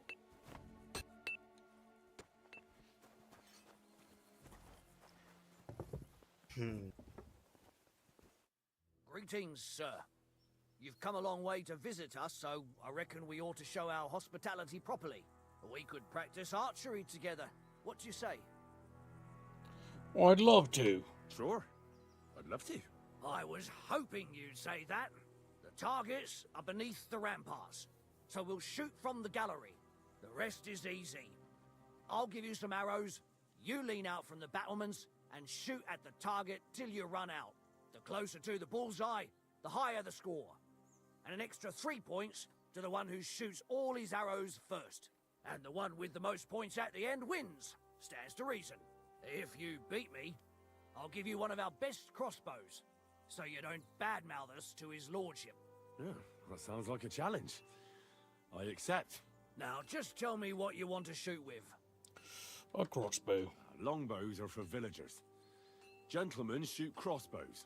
Greetings, sir. You've come a long way to visit us, so I reckon we ought to show our hospitality properly. We could practice archery together. What do you say? I'd love to. Sure. I'd love to. I was hoping you'd say that. The targets are beneath the ramparts, so we'll shoot from the gallery. The rest is easy. I'll give you some arrows, you lean out from the battlements, and shoot at the target till you run out. The closer to the bullseye, the higher the score. And an extra 3 points to the one who shoots all his arrows first. And the one with the most points at the end wins. Stands to reason. If you beat me, I'll give you one of our best crossbows, so you don't badmouth us to his lordship. Yeah, that sounds like a challenge. I accept. Now, just tell me what you want to shoot with. A crossbow. Longbows are for villagers. Gentlemen shoot crossbows.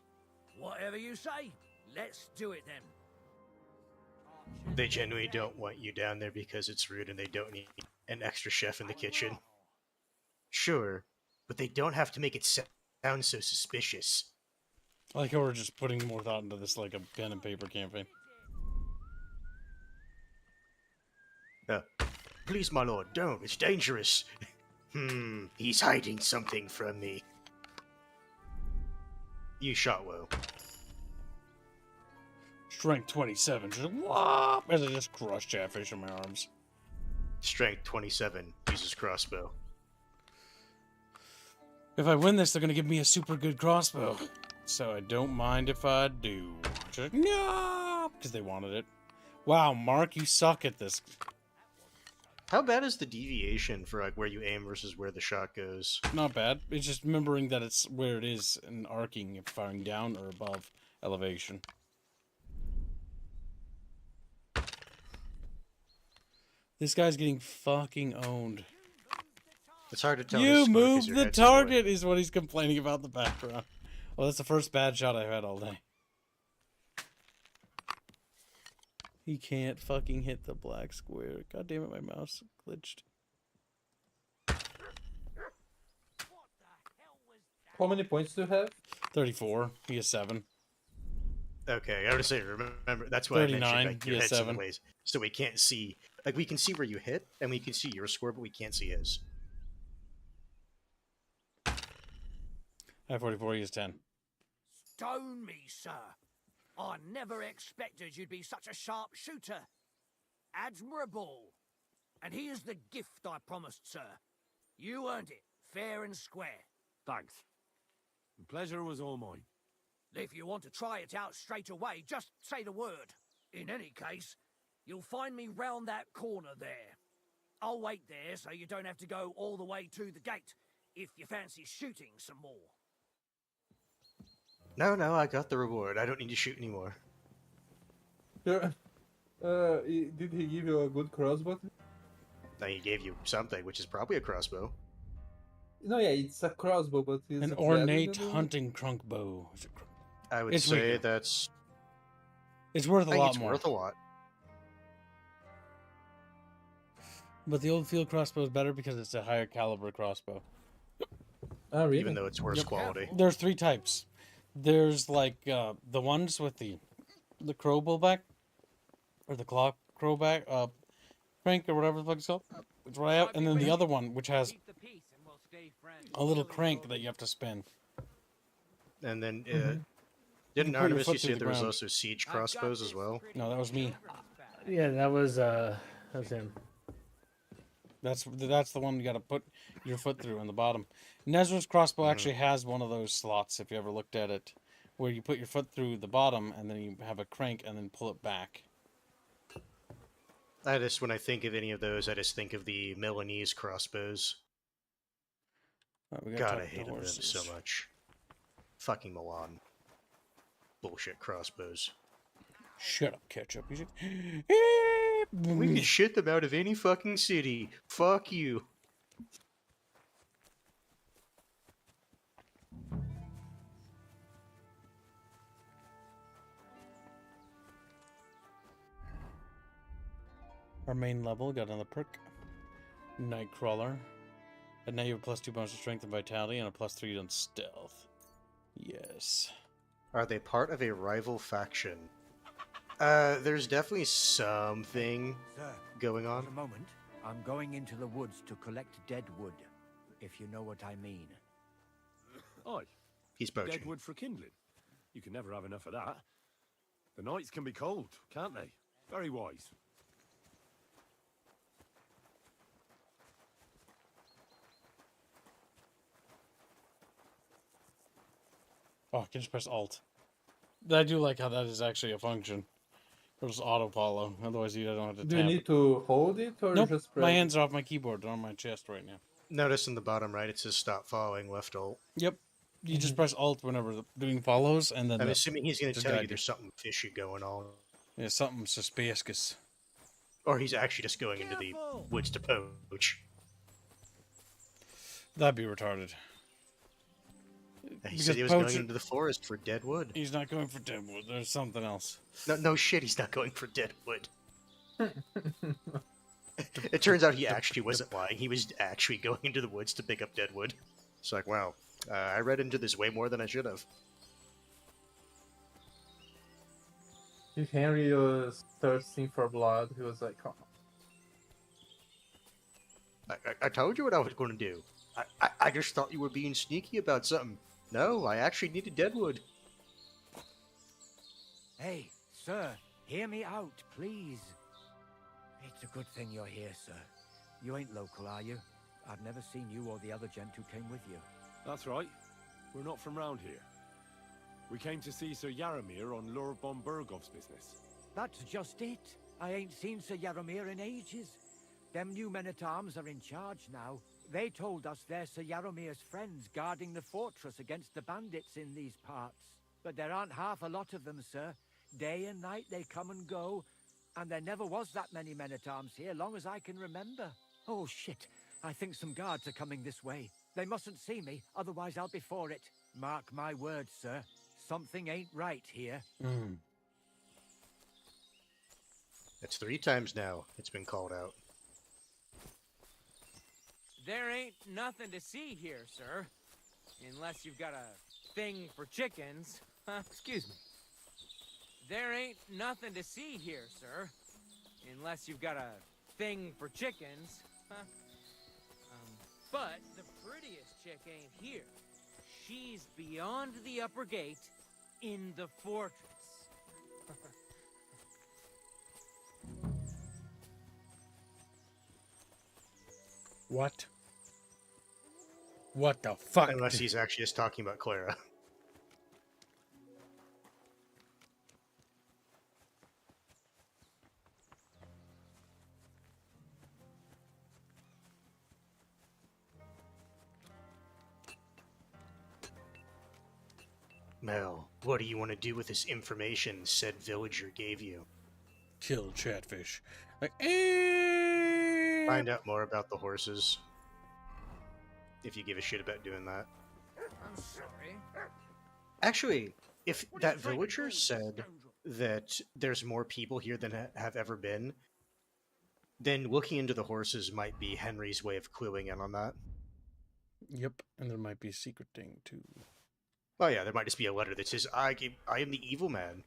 Whatever you say. Let's do it then. They genuinely don't want you down there because it's rude and they don't need an extra chef in the kitchen. Sure, but they don't have to make it sound so suspicious. I like how we're just putting more thought into this like a pen and paper campaign. Please, my lord, don't. It's dangerous. He's hiding something from me. You shot well. Strength 27. Just whop! As I just crush Chatfish in my arms. Strength 27. Uses crossbow. If I win this, they're gonna give me a super good crossbow. So I don't mind if I do. Just, no! Because they wanted it. Wow, Mark, you suck at this. How bad is the deviation for like where you aim versus where the shot goes? Not bad. It's just remembering that it's where it is and arcing if firing down or above elevation. This guy's getting fucking owned. It's hard to tell. You moved the target is what he's complaining about in the background. Well, that's the first bad shot I've had all day. He can't fucking hit the black square. God damn it, my mouse glitched. How many points do you have? 34. He has 7. Okay, I would say remember that's why 39, I mentioned like, your he has head's in 7. the ways, so we can't see. Like we can see where you hit, and we can see your score, but we can't see his. I have 44. He has 10. Stone me, sir. I never expected you'd be such a sharp shooter. Admirable. And here's the gift I promised, sir. You earned it, fair and square. Thanks. The pleasure was all mine. If you want to try it out straight away, just say the word. In any case, you'll find me round that corner there. I'll wait there so you don't have to go all the way to the gate, if you fancy shooting some more. No, I got the reward. I don't need to shoot anymore. Sure. Did he give you a good crossbow? Now he gave you something, which is probably a crossbow. No, yeah, it's a crossbow, but it's An ornate hunting trunk bow. I would It's say weaker. that's... It's worth a I think lot it's more. worth a lot. But the old field crossbow is better because it's a higher caliber crossbow. Oh, really? Even though it's worse quality. There's 3 types. There's like the ones with the crow bullback, or the claw crowback, crank or whatever the fuck it's called. It's right out, and then the other one which has a little crank that you have to spin. And then, You didn't put your Artemis foot used to through say the there was ground. also siege crossbows as well? No, that was me. Yeah, that was him. That's the one you got to put your foot through on the bottom. Nezra's crossbow actually has one of those slots, if you ever looked at it, where you put your foot through the bottom and then you have a crank and then pull it back. When I think of any of those, I just think of the Milanese crossbows. Right, we gotta God, talk I to the hated them horses. so much. Fucking Milan. Bullshit crossbows. Shut up, ketchup. You We can shit them out of any fucking city. Fuck you. Our main level got another perk. Nightcrawler. And now you have a +2 bonus to strength and vitality and a +3 on stealth. Yes. Are they part of a rival faction? There's definitely something Sir, going on. for a moment, I'm going into the woods to collect dead wood, if you know what I mean. Aye. He's poaching. Dead wood for kindling. You can never have enough of that. The nights can be cold, can't they? Very wise. Oh, I can just press Alt. I do like how that is actually a function. It'll just auto-follow. Otherwise, you don't have to Do you tap need it. to hold it or Nope, just press my it? hands are off my keyboard. They're on my chest right now. Notice in the bottom right, it says stop following, left alt. Yep. You just press Alt whenever doing follows, and then I'm the- assuming he's going to just tell you guide there's something fishy going on. Yeah, something suspicious. Or he's actually just going into the woods to poach. That'd be retarded. He said he was going into the forest for dead wood. He's not going for dead wood. There's something else. No shit, he's not going for dead wood. It turns out he actually wasn't lying. He was actually going into the woods to pick up dead wood. It's like, wow, I read into this way more than I should have. If Henry was thirsting for blood, he was like, oh. I told you what I was going to do. I just thought you were being sneaky about something. No, I actually needed dead wood. Hey, sir, hear me out, please. It's a good thing you're here, sir. You ain't local, are you? I've never seen you or the other gent who came with you. That's right. We're not from round here. We came to see Sir Yaramir on Lord von Bergov's business. That's just it. I ain't seen Sir Yaramir in ages. Them new men-at-arms are in charge now. They told us they're Sir Yaramir's friends guarding the fortress against the bandits in these parts. But there aren't half a lot of them, sir. Day and night they come and go, and there never was that many men-at-arms here, long as I can remember. Oh, shit. I think some guards are coming this way. They mustn't see me, otherwise I'll be for it. Mark my words, sir. Something ain't right here. It's 3 times now it's been called out. There ain't nothing to see here, sir. Unless you've got a thing for chickens. Excuse me. There ain't nothing to see here, sir. Unless you've got a thing for chickens. But the prettiest chick ain't here. She's beyond the upper gate in the fortress. What? What the fuck? Unless he's actually just talking about Clara. Mel, what do you want to do with this information said villager gave you? Kill Chatfish. Like, Find out more about the horses. If you give a shit about doing that. I'm sorry. Actually, if that villager said that there's more people here than have ever been, then looking into the horses might be Henry's way of cluing in on that. Yep, and there might be a secret thing too. Oh yeah, there might just be a letter that says, I am the evil man.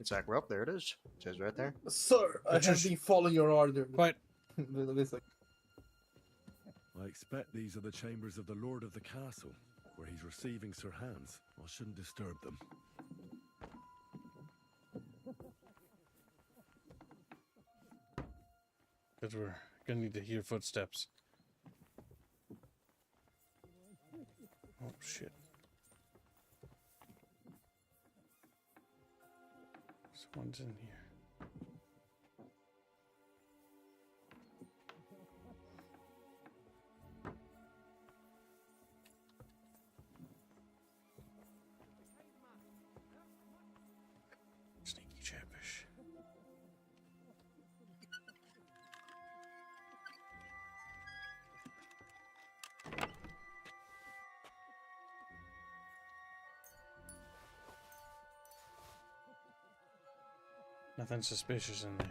It's like, well, there it is. It says right there. Sir, I have been following your order. What? I expect these are the chambers of the Lord of the Castle, where he's receiving Sir Hans. I shouldn't disturb them. Because we're gonna need to hear footsteps. Oh shit. Someone's in here. Sneaky Chatfish. Nothing suspicious in there.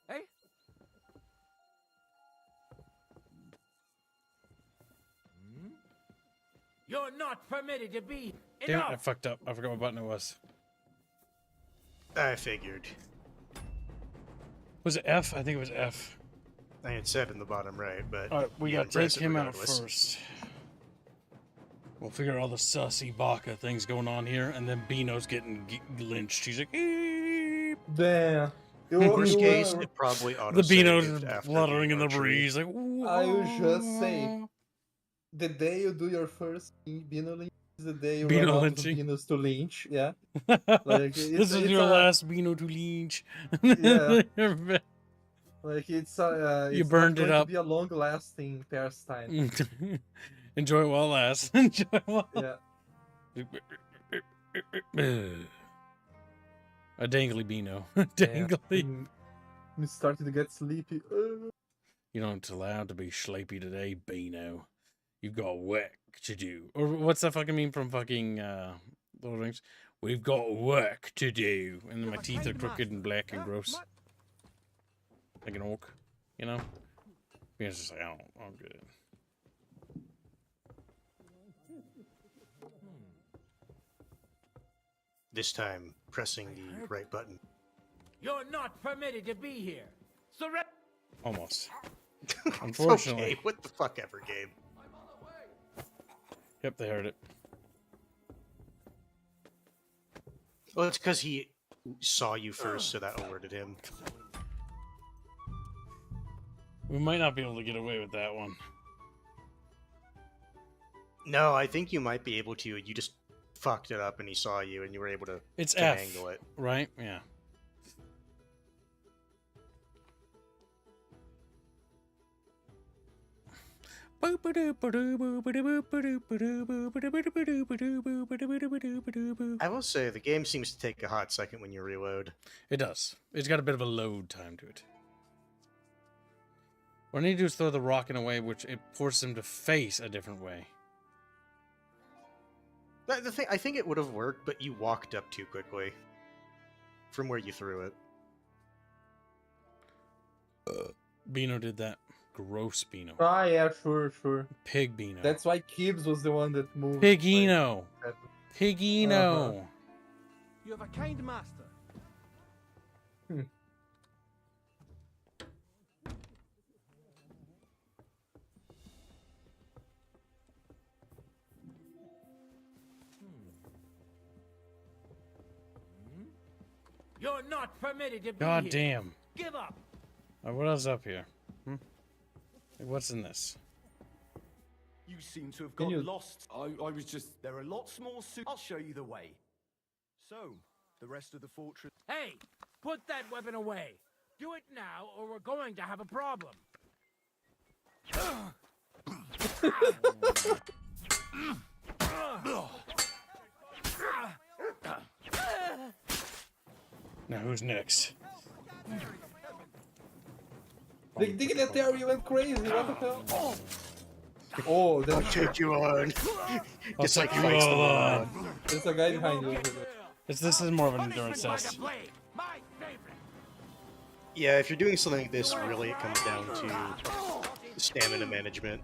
Hey? You're not permitted to be. Damn it, I fucked up. I forgot what button it was. I figured. Was it F? I think it was F. I had said in the bottom right, but Alright, we you gotta take press it him out regardless. first. We'll figure out all the sussy baka things going on here, and then Beano's getting lynched. He's like, eep. Damn. Worst case, it probably auto The Beano's saved just after fluttering in the archery. breeze. Like, I will just say, the day you do your first Beano lynch is the day you Beano run out lynching. of Beanos to lynch. Yeah. Like, This is your last Beano to lynch. Yeah. Like it's You burned not it going up. to be a long-lasting pastime. Enjoy it while it lasts. Enjoy it while Yeah. A dangly Beano. Dangly. We started to get sleepy. You don't allowed to be sleepy today, Beano. You've got work to do. Or what's that fucking meme from fucking Lord of the Rings? We've got work to do. And then my teeth are crooked and black and gross. Like an orc, you know? Beano's just like, I'm good. This time, pressing the right button. You're not permitted to be here. Surrender. Almost. It's Unfortunately. okay. What the fuck ever, game. Yep, they heard it. Well, it's because he saw you first, so that alerted him. We might not be able to get away with that one. No, I think you might be able to. You just fucked it up and he saw you and you were able to It's F, angle it. right? Yeah. I will say, the game seems to take a hot second when you reload. It does. It's got a bit of a load time to it. What I need to do is throw the rock in a way which it forces him to face a different way. The thing, I think it would have worked, but you walked up too quickly from where you threw it. Beano did that. Gross Beano. Ah, yeah, sure. Pig Beano. That's why Gibbs was the one that moved. Pigino. Higino. You have a kind master. You're not permitted to be God here. damn. Give up. What else up here? Like, what's in this? You seem to have got lost. I was just... There are lots more soon. I'll show you the way. So, the rest of the fortress... Hey, put that weapon away. Do it now, or we're going to have a problem. Now who's next? The dignitary went crazy. What the hell? Oh, I'll take you on. It's like you fights them on. on. There's a guy behind you. This is more of an endurance test. Yeah, if you're doing something like this, really it comes down to stamina management.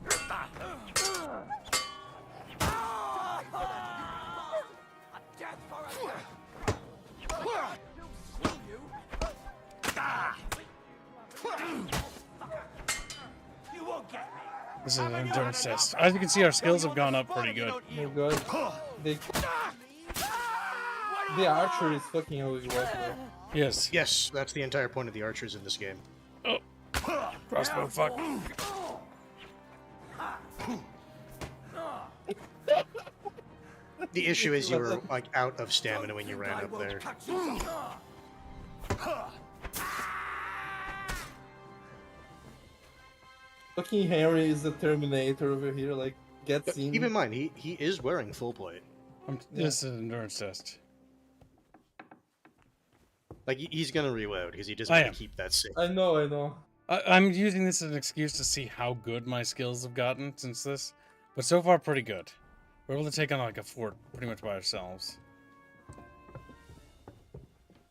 This is an endurance test. As you can see, our skills have gone up pretty good. Oh my god. The archer is fucking how you walk though. Yes. Yes, that's the entire point of the archers in this game. Oh. Crossbow, fuck. The issue is you were like out of stamina when you ran up there. Fucking Harry is the Terminator over here, like, gets in. Keep in mind, he is wearing full plate. This is an endurance test. Like, he's gonna reload, because he doesn't want to keep that safe. I know. I'm using this as an excuse to see how good my skills have gotten since this. But so far, pretty good. We're able to take on, like, a fort pretty much by ourselves.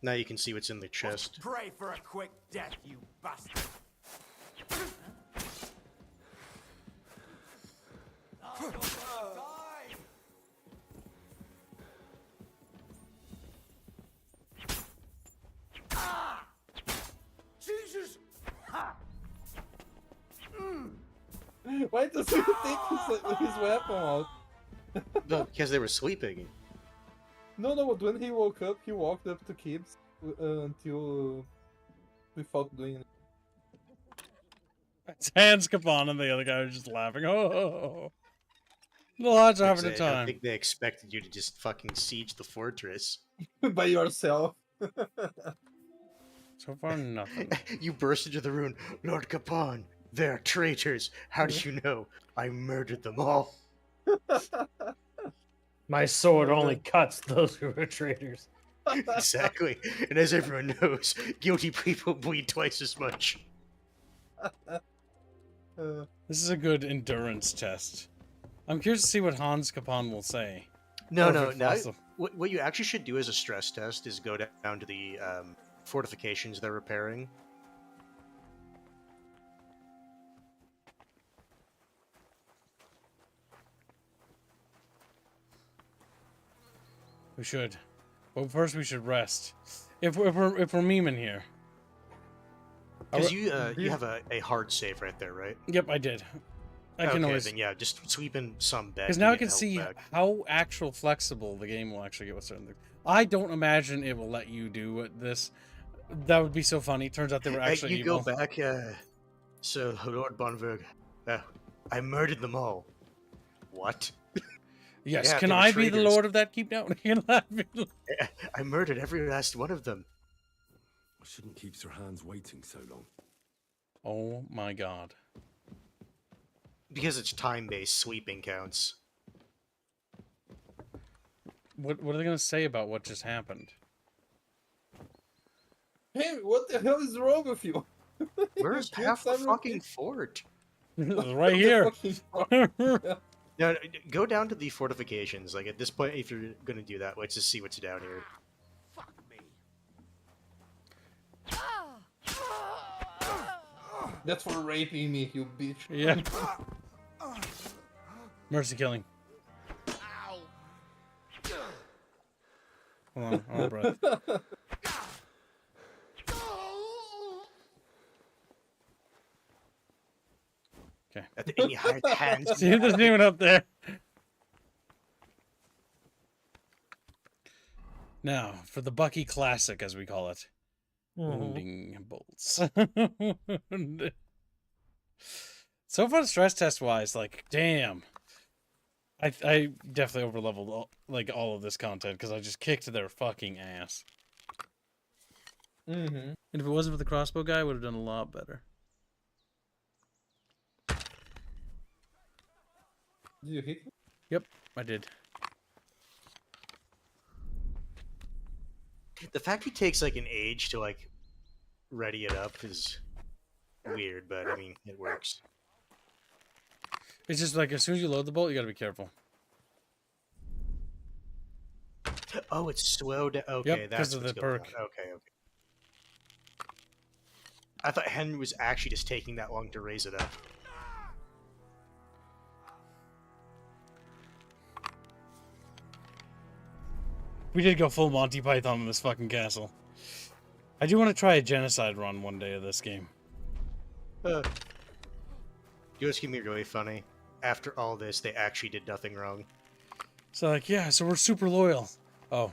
Now you can see what's in the chest. Pray for a quick death, you bastard. Jesus! Why does he take his weapon out? No, because they were sleeping. No, but when he woke up, he walked up to Kibbs until without doing it. It's Hans Capon and the other guy was just laughing. Oh. The lads are having a I time. don't think they expected you to just fucking siege the fortress. By yourself. So far, nothing. You burst into the room. Lord Capon, they're traitors. How did you know? I murdered them all. My sword only cuts those who are traitors. Exactly. And as everyone knows, guilty people bleed twice as much. This is a good endurance test. I'm curious to see what Hans Capon will say. No. What you actually should do as a stress test is go down to the fortifications they're repairing. We should. But first we should rest. If we're memeing here. Because you have a hard save right there, right? Yep, I did. I can always. Then yeah, just sweep in some back. Because now I can see how actual flexible the game will actually get with certain things. I don't imagine it will let you do this. That would be so funny. Turns out they were actually you evil. go back. So Lord Bonverg, I murdered them all. What? Yes. Yeah, can they were I be the traitors. lord of that? Keep down. I murdered every last one of them. I shouldn't keep Sir Hans waiting so long. Oh my god. Because it's time-based, sweeping counts. What are they going to say about what just happened? Hey, what the hell is wrong with you? Where's half the fucking fort? Right here. No, go down to the fortifications. Like, at this point, if you're gonna do that, let's just see what's down here. That's for raping me, you bitch. Yeah. Hold on, breath. Okay. In your hands. See, there's anyone up there. Now, for the Bucky Classic, as we call it. Wounding bolts. So far, stress test wise, like, damn. I definitely overleveled all of this content because I just kicked their fucking ass. Mm-hmm. And if it wasn't for the crossbow guy, I would have done a lot better. Did you hit him? Yep, I did. The fact he takes like an age to like ready it up is weird, but I mean it works. It's just like as soon as you load the bolt, you gotta be careful. Oh, it's slowed down. Okay, Yep, that's because of what's the going perk. on. Okay. I thought Henry was actually just taking that long to raise it up. We did go full Monty Python in this fucking castle. I do want to try a genocide run one day of this game. You know what's gonna be really funny? After all this, they actually did nothing wrong. So like, yeah, so we're super loyal. Oh.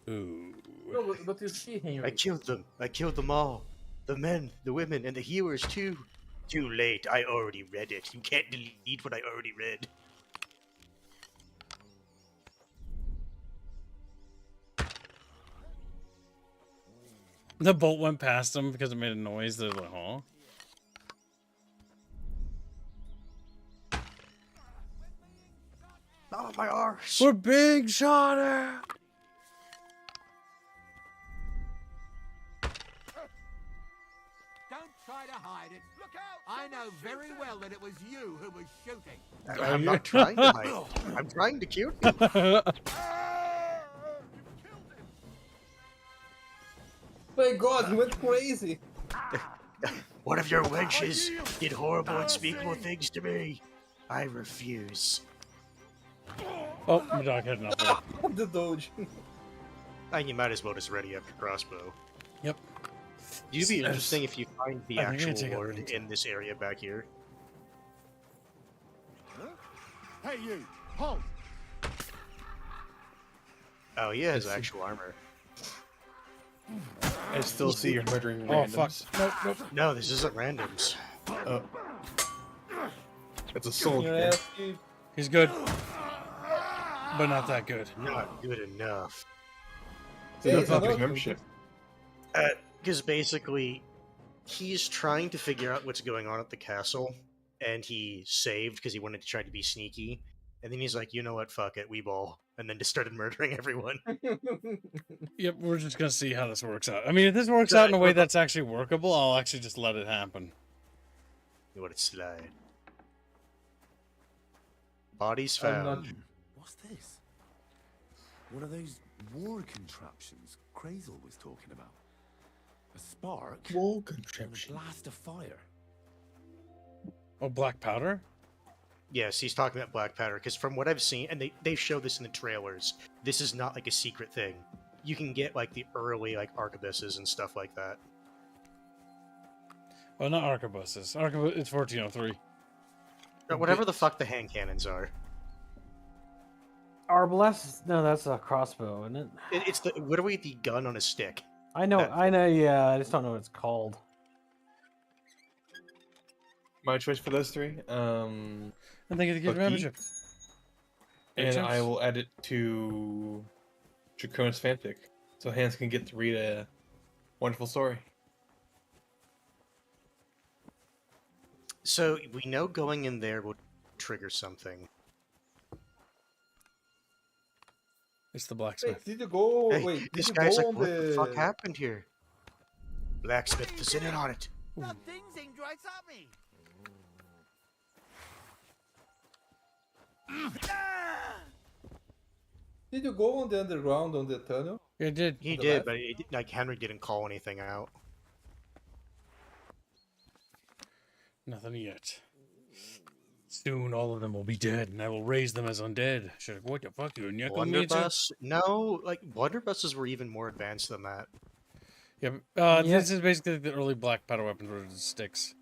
Ooh. No, but you see, Henry. I killed them. I killed them all. The men, the women, and the healers too. Too late. I already read it. You can't delete what I already read. The bolt went past them because it made a noise. They're like, huh? Oh, my arse. We're being shot at. Don't try to hide it. Look out! I know very well that it was you who was shooting. I'm not trying to hide. I'm trying to kill you. My God, he went crazy. One of your wenches did horrible, unspeakable things to me. I refuse. Oh, my dog had enough. The Doge. And you might as well just ready up your crossbow. Yep. It'd be interesting if you find the I think I'm gonna actual take a lord look. in this area back here. Hey, you! Halt! Oh, he has actual armor. I still see you're murdering Oh, fuck. randoms. Nope, nope. No, this isn't randoms. Oh. It's a soldier. Yeah, dude. He's good. But not that good. Not good enough. So Hey, that's not hello. his membership. Because basically, he's trying to figure out what's going on at the castle, and he saved because he wanted to try to be sneaky. And then he's like, you know what, fuck it, we ball. And then just started murdering everyone. Yep, we're just gonna see how this works out. I mean, if this works out in a way that's actually workable, I'll actually just let it happen. You want to slide. Bodies I'm not- found. What's this? One of those war contraptions Crazel was talking about. A spark Wall and a contraption. blast of fire. Oh, black powder? Yes, he's talking about black powder, because from what I've seen, and they show this in the trailers, this is not like a secret thing. You can get like the early like arquebuses and stuff like that. Oh, not arquebuses. It's 1403. Or whatever the fuck the hand cannons are. Arbalest? No, that's a crossbow, isn't it? It's the literally the gun on a stick. I know, yeah, I just don't know what it's called. My choice for those three. I think it's a good Bucky, membership. And sense. I will add it to Draconis fanfic, so Hans can get to read a wonderful story. So we know going in there will trigger something. It's the Wait, blacksmith. did you go? Hey, Wait, did this you guy's go like, on what the fuck the? happened here? Blacksmith is in on it. Nothing seemed right up me. Did you go on the underground on the tunnel? It did. He the did, left? but like Henry didn't call anything out. Nothing yet. Soon all of them will be dead, and I will raise them as undead. What the fuck, you Blunderbuss? No, like blunderbusses were even more advanced than that. Yeah, this is basically the early black powder weapons with sticks.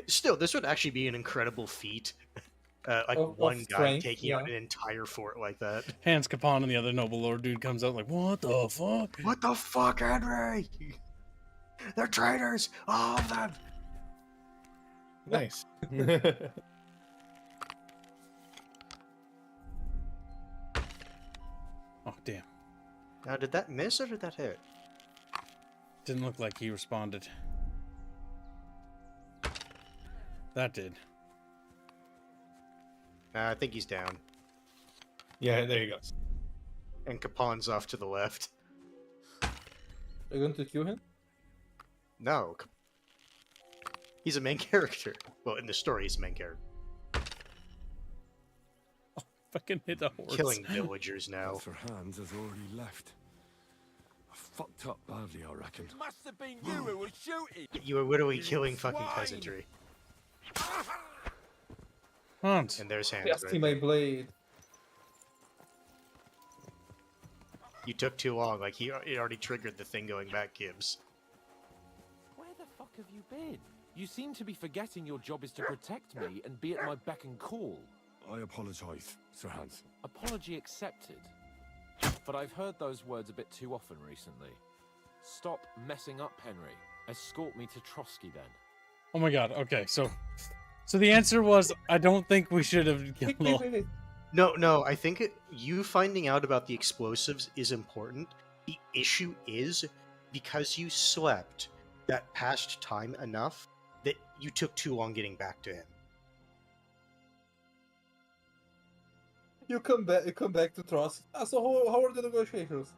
Still, this would actually be an incredible feat. Like one guy strength, taking out an entire fort like that. Hans Capon and the other noble lord dude comes out like, what the fuck? What the fuck, Henry? They're traitors! All of them! Nice. Oh, damn. Now, did that miss or did that hit? Didn't look like he responded. That did. I think he's down. Yeah, there you go. And Capon's off to the left. Are you going to kill him? No. He's a main character. Well, in the story, he's a main character. Fucking hit a horse. Killing villagers now. Sir Hans has already left. I fucked up badly, I reckon. It must have been you who was shooting. You were literally killing fucking peasantry. Hans. And there's Hans. Casting my blade. You took too long. Like, it already triggered the thing going back, Gibbs. Where the fuck have you been? You seem to be forgetting your job is to protect me and be at my beck and call. I apologise, Sir Hans. Apology accepted. But I've heard those words a bit too often recently. Stop messing up, Henry. Escort me to Trotsky then. Oh my god, okay, so the answer was, I don't think we should have... No, I think you finding out about the explosives is important. The issue is, because you slept, that passed time enough that you took too long getting back to him. You come back to Trotsky. So how are the negotiations?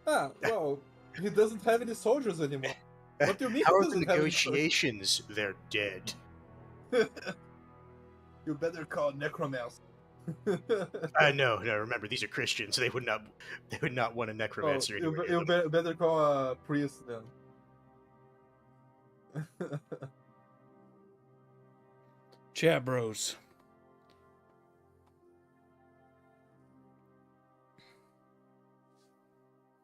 Well, he doesn't have any soldiers anymore. What do you mean? How he are the doesn't have any negotiations? They're dead. You better call necromancer. No, remember, these are Christians. They would not want a necromancer anywhere near You them. better call a priest then. Chat bros.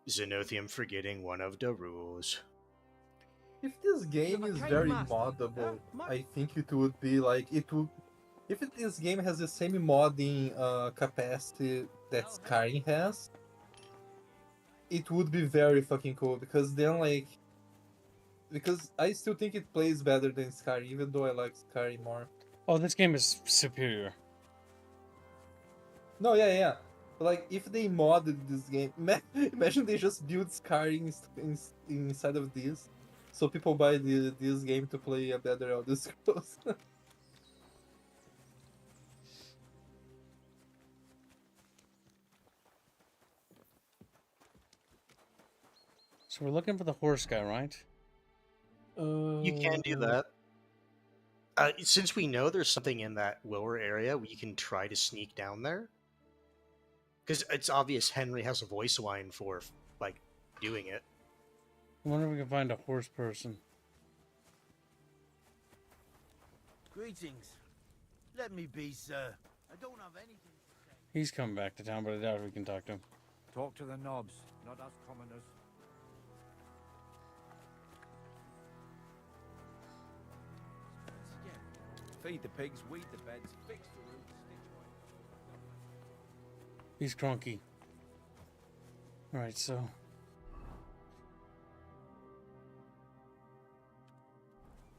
Xenothium forgetting one of the rules. If this game is very moddable, I think it would be like if this game has the same modding capacity that Skyrim has, it would be very fucking cool because then because I still think it plays better than Skyrim, even though I like Skyrim more. Oh, this game is superior. No, yeah. But like, if they modded this game, imagine they just built Skyrim inside of this, so people buy this game to play a better Elder Scrolls. So we're looking for the horse guy, right? You can do that. Since we know there's something in that lower area, we can try to sneak down there. Because it's obvious Henry has a voice line for, like, doing it. I wonder if we can find a horse person. Greetings. Let me be, sir. I don't have anything to say. He's coming back to town, but I doubt we can talk to him. Talk to the knobs, not us commoners. Feed the pigs, weed the beds, fix the roof, stitch away. He's cronky. Alright, so...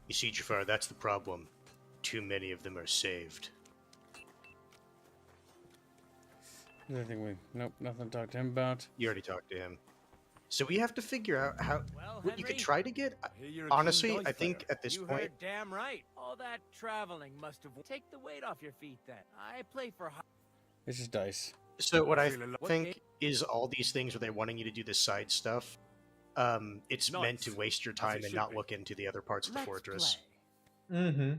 You see, Jafar, that's the problem. Too many of them are saved. Nothing nope, nothing to talk to him about. You already talked to him. So we have to figure out how... Well, what you could Henry, try to get... you're a Honestly, keen I dice think player. at this You point... heard damn right. All that traveling must have... Take the weight off your feet then. I play for... It's just dice. So what I What think game? is all these things where they're wanting you to do this side stuff, it's meant to waste your time and not look into the other parts of the fortress. Mm-hmm.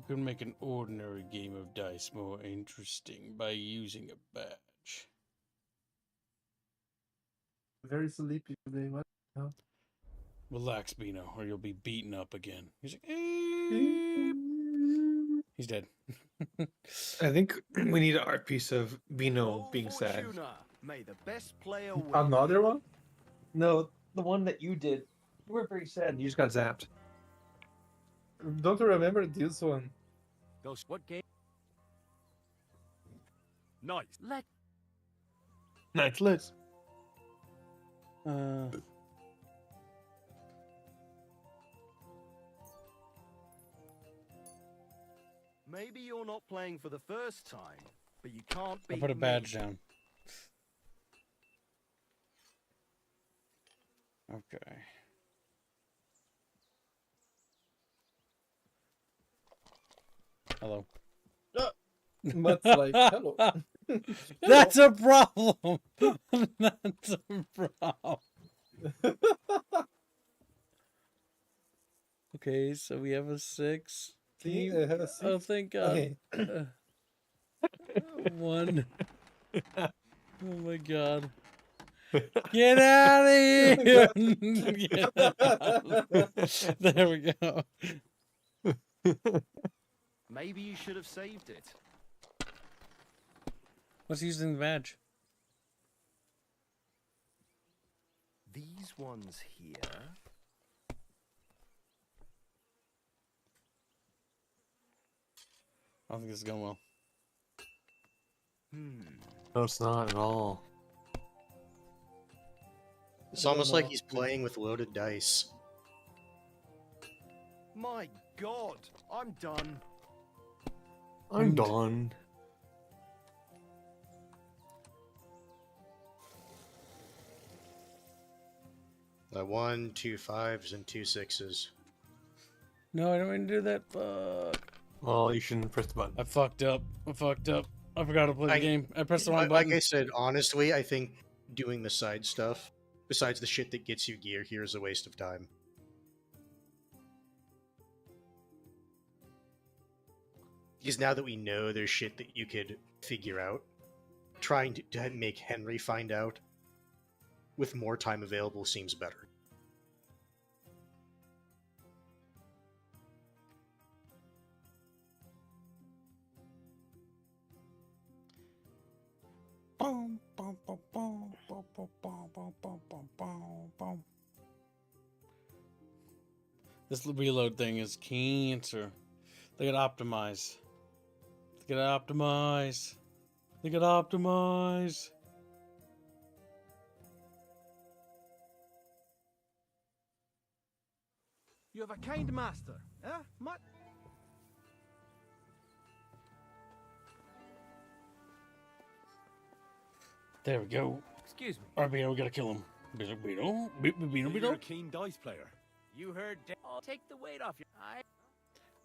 You can make an ordinary game of dice more interesting by using a badge. Very sleepy today. What? No. Relax, Beano, or you'll be beaten up again. He's like, he's dead. I think we need an art piece of Bino being sad. May the best player win. Another one? No, the one that you did. You were very sad. You just got zapped. Don't you remember this one? Those what game? Nice. Nice, let's. Maybe you're not playing for the first time, but you can't beat I'll put a badge down. Okay. Hello. Mutt's like, hello. That's a problem. That's a problem. Okay, so we have a 6. See, I have a 6. Oh, thank God. Okay. 1. Oh my God. Get out of here! Get out. There we go. Maybe you should have saved it. What's using the badge? These ones here. I don't think this is going well. No, it's not at all. It's almost like he's playing with loaded dice. My God, I'm done. I'm done. The 1, 2 5s, and 2 6s. No, I don't want to do that. Fuck. Well, you shouldn't press the button. I fucked up. I forgot to play the game. I pressed the wrong button. Like I said, honestly, I think doing the side stuff, besides the shit that gets you gear, here is a waste of time. Because now that we know there's shit that you could figure out, trying to make Henry find out with more time available seems better. This reload thing is cancer. They gotta optimize. They gotta optimize. They gotta optimize. You have a kind master, eh? Mutt? There we go. Excuse me. Alright, we gotta kill him. You're a keen dice player. You heard. I'll take the weight off your.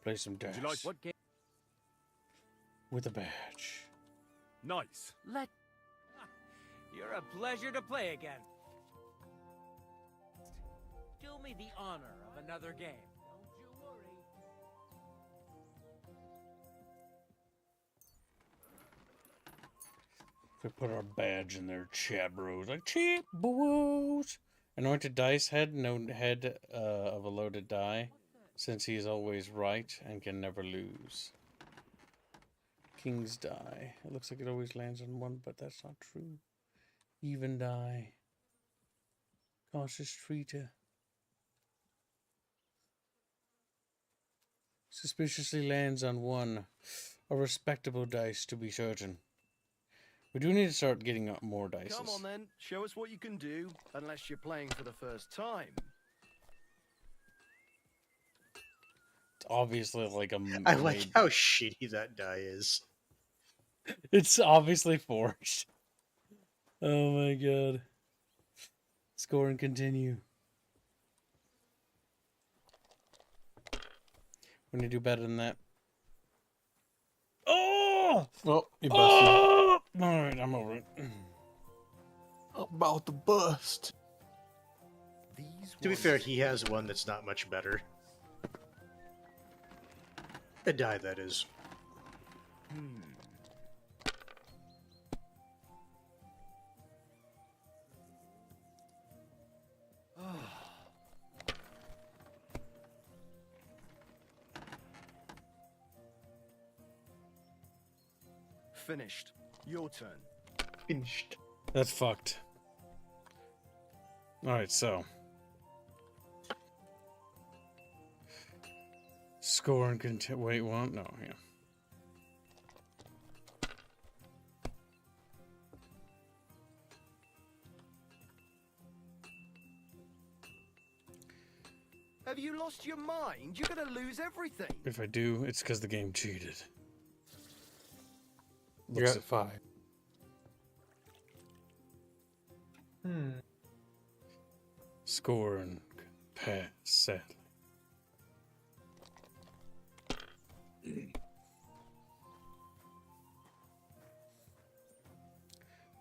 Play some dice. Would you like what game? With a badge. Nice. You're a pleasure to play again. Do me the honor of another game. Don't you worry. We put our badge in there, chat bros. Like, chat bros. Anointed dice head, no head of a loaded die, since he is always right and can never lose. King's die. It looks like it always lands on 1, but that's not true. Even die. Cautious treater. Suspiciously lands on 1. A respectable dice, to be certain. We do need to start getting up more dice. Come on then, show us what you can do, unless you're playing for the first time. It's obviously like a... I like how shitty that die is. It's obviously forged. Oh my God. Score and continue. We need to do better than that. Oh! Well, you busted. Oh! Alright, I'm over it. About to bust. To be fair, he has one that's not much better. A die, that is. Finished. Your turn. Finished. That's fucked. Alright, so. Score and continue. Wait, what? No, yeah. Have you lost your mind? You're gonna lose everything. If I do, it's because the game cheated. You're at 5. Score and pass, sadly.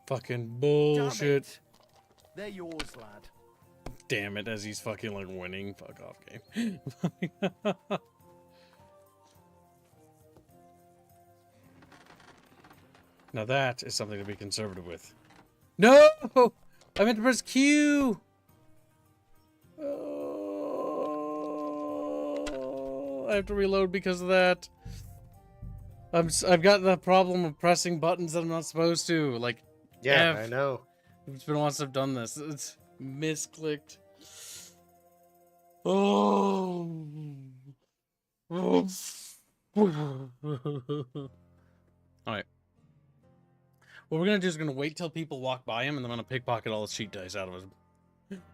Fucking bullshit. They're yours, lad. Damn it, as he's fucking like winning. Fuck off, game. Now that is something to be conservative with. No! I meant to press Q! Oh, I have to reload because of that. I've got the problem of pressing buttons that I'm not supposed to. Like, Yeah, F. I know. It's been once I've done this. It's misclicked. Oh. Oh. Alright. What we're gonna do is we're gonna wait till people walk by him, and then I'm gonna pickpocket all the cheat dice out of him.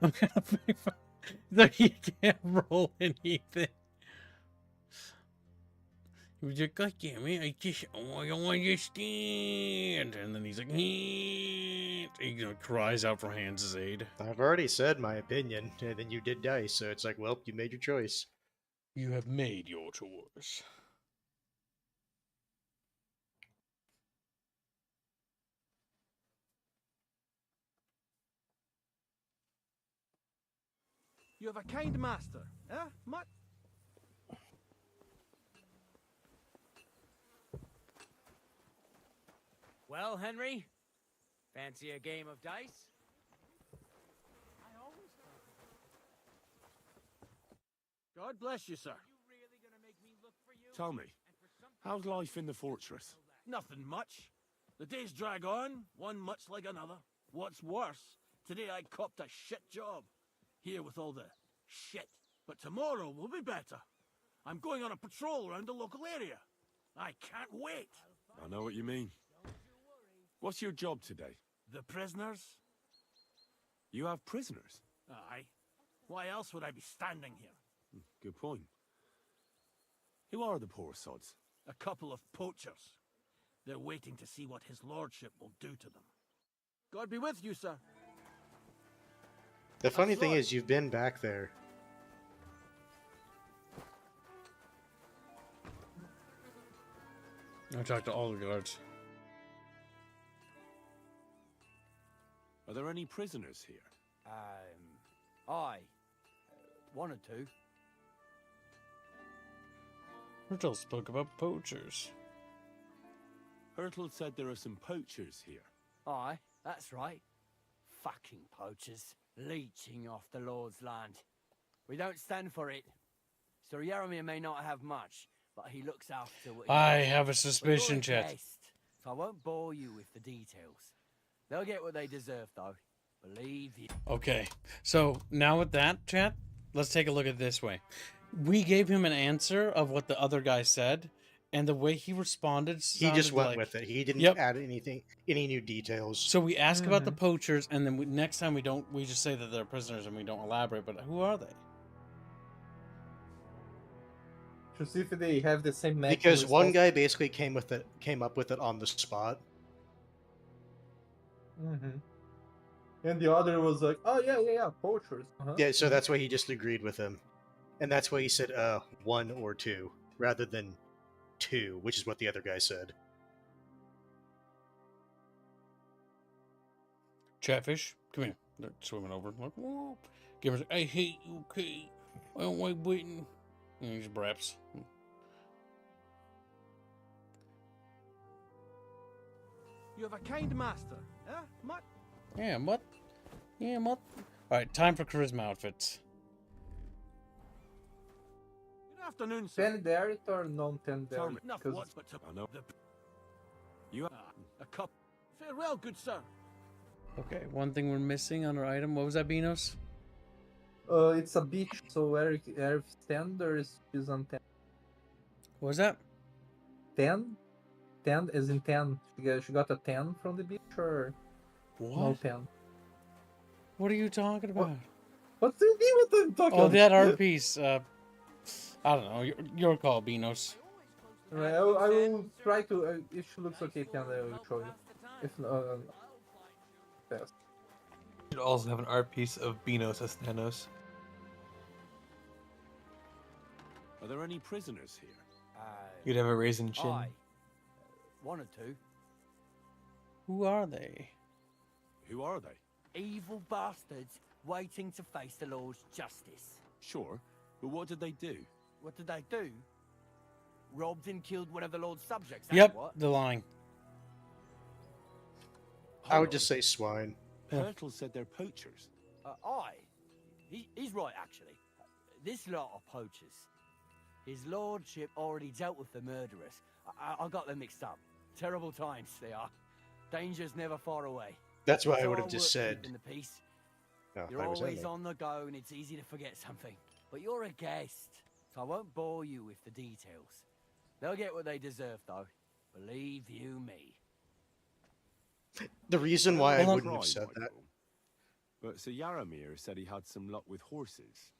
I'm gonna pickpocket. So he can't roll anything. He was like, God damn it, I don't understand. And then he's like, he cries out for Hans' aid. I've already said my opinion, and then you did dice, so it's like, well, you made your choice. You have made your choice. You have a kind master, eh? Well, Henry, fancy a game of dice? God bless you, sir. Tell me, how's life in the fortress? Nothing much. The days drag on, one much like another. What's worse, today I copped a shit job. Here with all the shit. But tomorrow will be better. I'm going on a patrol around the local area. I can't wait. I know what you mean. What's your job today? The prisoners? You have prisoners? Aye. Why else would I be standing here? Good point. Who are the poor sods? A couple of poachers. They're waiting to see what his lordship will do to them. God be with you, sir. The funny thing is, you've been back there. I talked to all the guards. Are there any prisoners here? Aye. One or two. Hurtle spoke about poachers. Hurtle said there are some poachers here. Aye, that's right. Fucking poachers. Leeching off the Lord's land. We don't stand for it. Sir Yaramir may not have much, but he looks after what he I does. have a suspicion, But you're a chat. guest, so I won't bore you with the details. They'll get what they deserve, though. Believe you. Okay, so now with that, chat, let's take a look at it this way. We gave him an answer of what the other guy said, and the way he responded He just sounded went like- with it. He didn't Yep. add any new details. So we ask about the poachers, and then next time we just say that they're prisoners and we don't elaborate, but who are they? To see if they have the same Because mechanism. one guy basically came up with it on the spot. And the other was like, oh yeah, poachers. Yeah, so that's why he just agreed with him. And that's why he said one or two, rather than two, which is what the other guy said. Chatfish, come here. They're swimming over. Like, whoa. Give us, I hate you, Kate. I don't like waiting. And he just braps. You have a kind master, eh? Mutt? Yeah, what? Yeah, what? Alright, time for charisma outfits. Good afternoon, sir. Tenderit or non-tenderit? Tell me, enough what's but to know the... You are a cup. Farewell, good sir. Okay, one thing we're missing on our item. What was that, Beanos? It's a beach, so Eric standard is on 10. What was that? 10? 10 is in 10. She got a 10 from the beach or what? No 10? What are you talking about? What do you mean what I'm talking Oh, about? that art piece. I don't know. Your call, Beanos. Right, I will try to. If she looks okay, then I will show you. If not, fast. Should also have an art piece of Beanos as Thanos. Are there any prisoners here? You'd have a raisin chin. Aye. One or two. Who are they? Who are they? Evil bastards waiting to face the Lord's justice. Sure, but what did they do? What did they do? Robbed and killed one of the Lord's subjects. That's Yep, what. the line. I would just say swine. Turtle said they're poachers. Aye. He's right, actually. This lot are poachers. His lordship already dealt with the murderers. I got them mixed up. Terrible times they are. Danger's never far away. That's what I So would have just work said. keeping the peace. No, You're I was always in it. on the go and it's easy to forget something. But you're a guest, so I won't bore you with the details. They'll get what they deserve, though. Believe you me. The reason why I Well, wouldn't have right, said that. Michael. But Sir Yaramir said he had some luck with horses.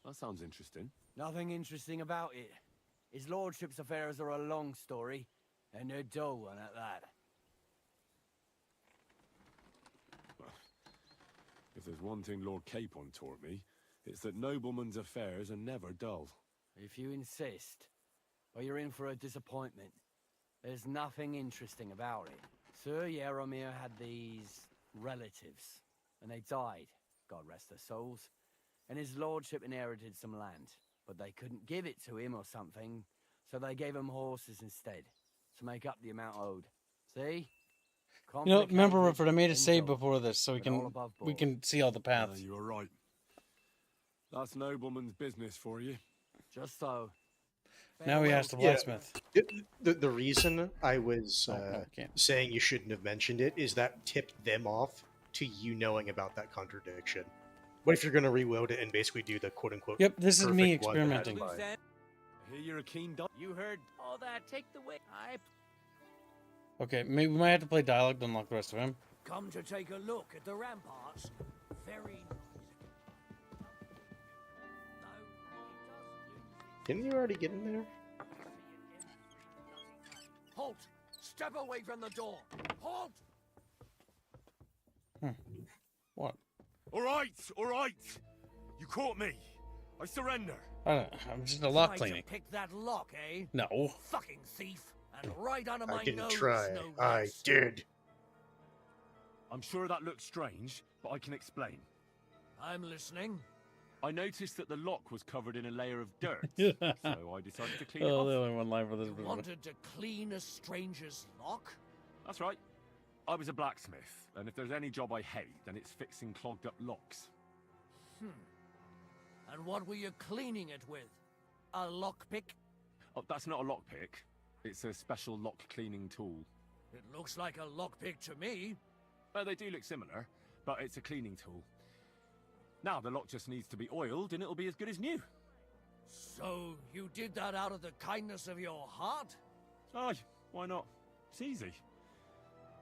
That sounds interesting. Nothing interesting about it. His lordship's affairs are a long story, and a dull one at that. If there's one thing Lord Capon taught me, it's that noblemen's affairs are never dull. If you insist, well, you're in for a disappointment. There's nothing interesting about it. Sir Yaramir had these relatives, and they died, God rest their souls. And his lordship inherited some land, but they couldn't give it to him or something, so they gave him horses instead, to make up the amount owed. See? You know, remember, Complicated, Rupert, I made a save involved, before this, so we but all can above we board. can see all the paths. You were right. That's nobleman's business for you. Just so. Now we asked the Yeah. blacksmith. The reason I was no, can't. saying you shouldn't have mentioned it is that tipped them off to you knowing about that contradiction. What if you're going to reload it and basically do the quote-unquote Yep, this is me perfect one that had experimenting. fine? I hear you're a keen dog. You heard all that. Take the way. Okay, maybe we might have to play dialogue to unlock the rest of him. Come to take a look at the ramparts. Very Didn't you already get in there? Halt! Step away from the door. Halt! What? All right. You caught me. I surrender. I don't know. I'm just a lock Tried cleaning. to pick that lock, eh? No. Fucking thief! And right under my I didn't nose. try. No I less. did. I'm sure that looks strange, but I can explain. I'm listening. I noticed that the lock was covered in a layer of dirt, so I decided to clean it Oh, off. the only one line for this. You wanted to clean a stranger's lock? That's right. I was a blacksmith, and if there's any job I hate, then it's fixing clogged up locks. And what were you cleaning it with? A lockpick? Oh, that's not a lockpick. It's a special lock cleaning tool. It looks like a lockpick to me. They do look similar, but it's a cleaning tool. Now the lock just needs to be oiled, and it'll be as good as new. So you did that out of the kindness of your heart? Aye, why not? It's easy.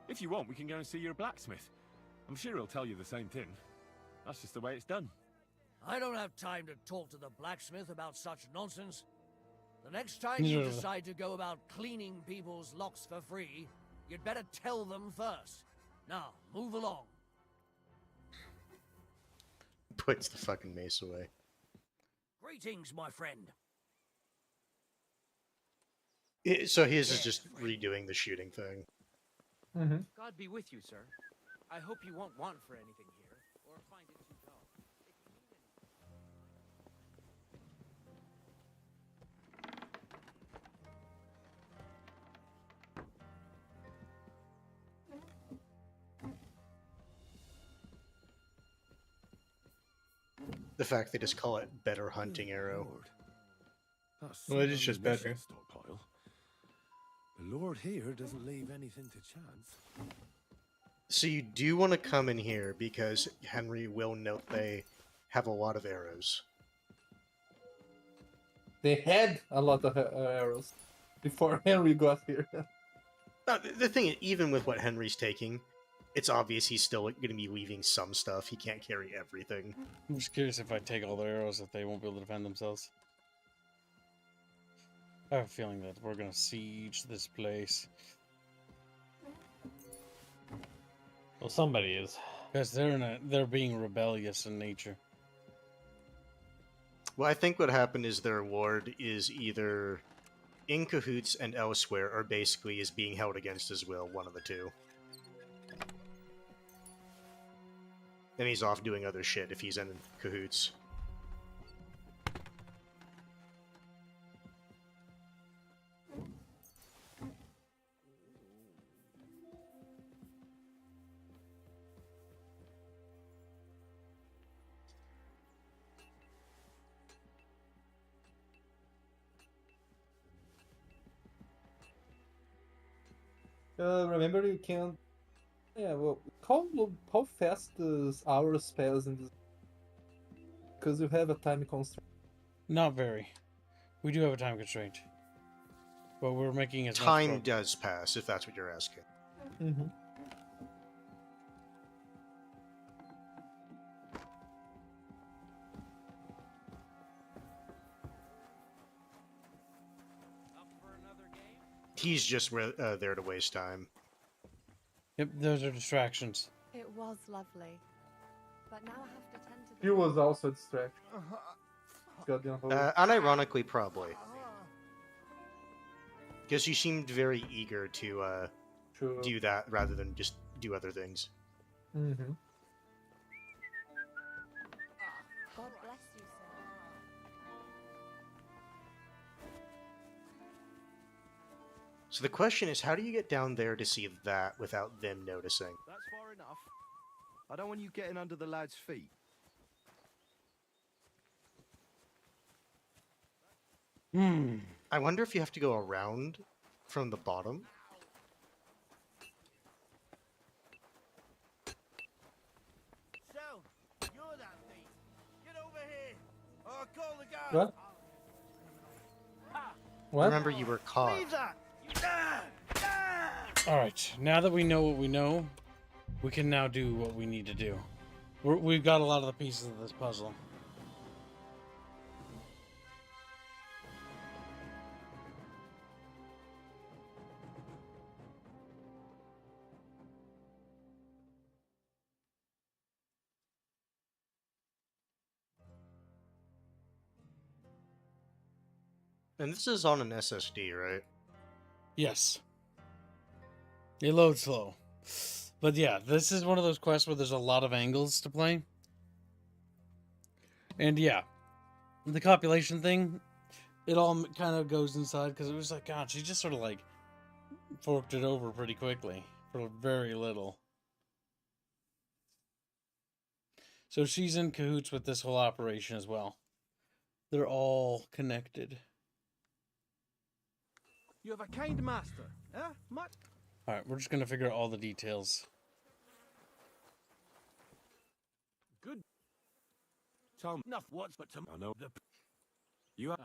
If you want, we can go and see your blacksmith. I'm sure he'll tell you the same thing. That's just the way it's done. I don't have time to talk to the blacksmith about such nonsense. The next time you Yeah. decide to go about cleaning people's locks for free, you'd better tell them first. Now, move along. Puts the fucking mace away. Greetings, my friend. So his is just redoing the shooting thing. God be with you, sir. I hope you won't want for anything here, or find it too dull. The fact they just call it better hunting arrow. That's Well, it is some just better. ammunition stockpile. The Lord here doesn't leave anything to chance. So you do want to come in here because Henry will note they have a lot of arrows. They had a lot of arrows before Henry got here. The thing is, even with what Henry's taking, it's obvious he's still going to be leaving some stuff. He can't carry everything. I'm just curious if I take all their arrows, if they won't be able to defend themselves. I have a feeling that we're going to siege this place. Well, somebody is. Because they're being rebellious in nature. Well, I think what happened is their lord is either in cahoots and elsewhere, or basically is being held against his will, one of the two. And he's off doing other shit if he's in cahoots. Remember you can. Yeah, well, how fast does hours pass in this? Because you have a time constraint. Not very. We do have a time constraint. But we're making as much Time does pass, if that's what you're asking. Mm-hmm. He's just there to waste time. Yep, those are distractions. It was lovely. But now I have to tend to He was also distracted. Goddamn hole. Unironically, probably. Because you seemed very eager to do that rather than just do other things. Mm-hmm. God bless you, sir. So the question is, how do you get down there to see that without them noticing? That's far enough. I don't want you getting under the lad's feet. I wonder if you have to go around from the bottom. So, you're that thief. Get over here. Or call the guard. What? Remember, you were caught. Leave that. Alright, now that we know what we know, we can now do what we need to do. We've got a lot of the pieces of this puzzle. And this is on an SSD, right? Yes. It loads slow. But yeah, this is one of those quests where there's a lot of angles to play. And yeah, the copulation thing, it all kind of goes inside because it was like, God, she just sort of like forked it over pretty quickly for very little. So she's in cahoots with this whole operation as well. They're all connected. You have a kind master, eh? Much. Alright, we're just going to figure out all the details. Good. Tom, enough what's but to I know. You are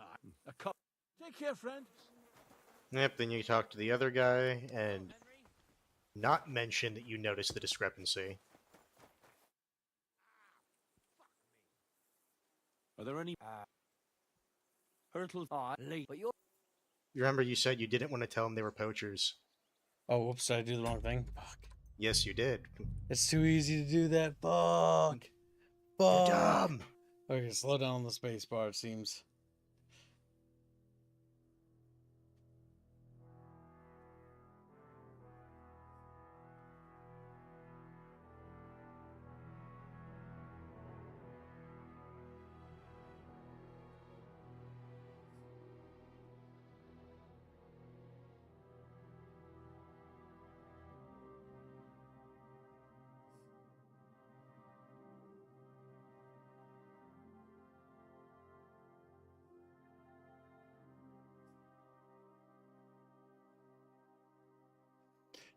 a cup. Take care, friend. Yep, then you talk to the other guy and not mention that you noticed the discrepancy. Are there any hurdles? But you're. You remember you said you didn't want to tell them they were poachers. Oh, whoops, did I do the wrong thing? Fuck. Yes, you did. It's too easy to do that. Fuck. You're dumb. Okay, slow down on the space bar, it seems.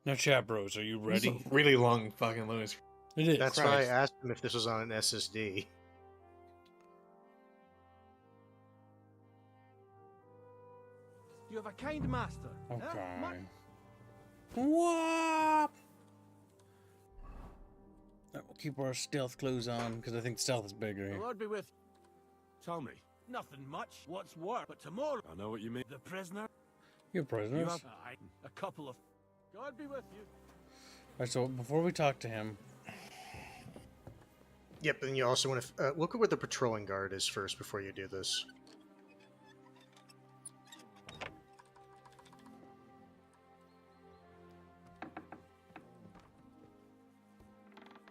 Now, chat bros, are you ready? It's a really long fucking loading screen. It is. That's why I asked him if this was on an SSD. You have a kind master. Okay. What? We'll keep our stealth clothes on because I think stealth is bigger The here. Lord be with. Tell me. Nothing much. What's work? But tomorrow. I know what you mean. The prisoner. You're prisoners. You have a couple of. God be with you. Alright, so before we talk to him, Yep, and you also want to look at where the patrolling guard is first before you do this.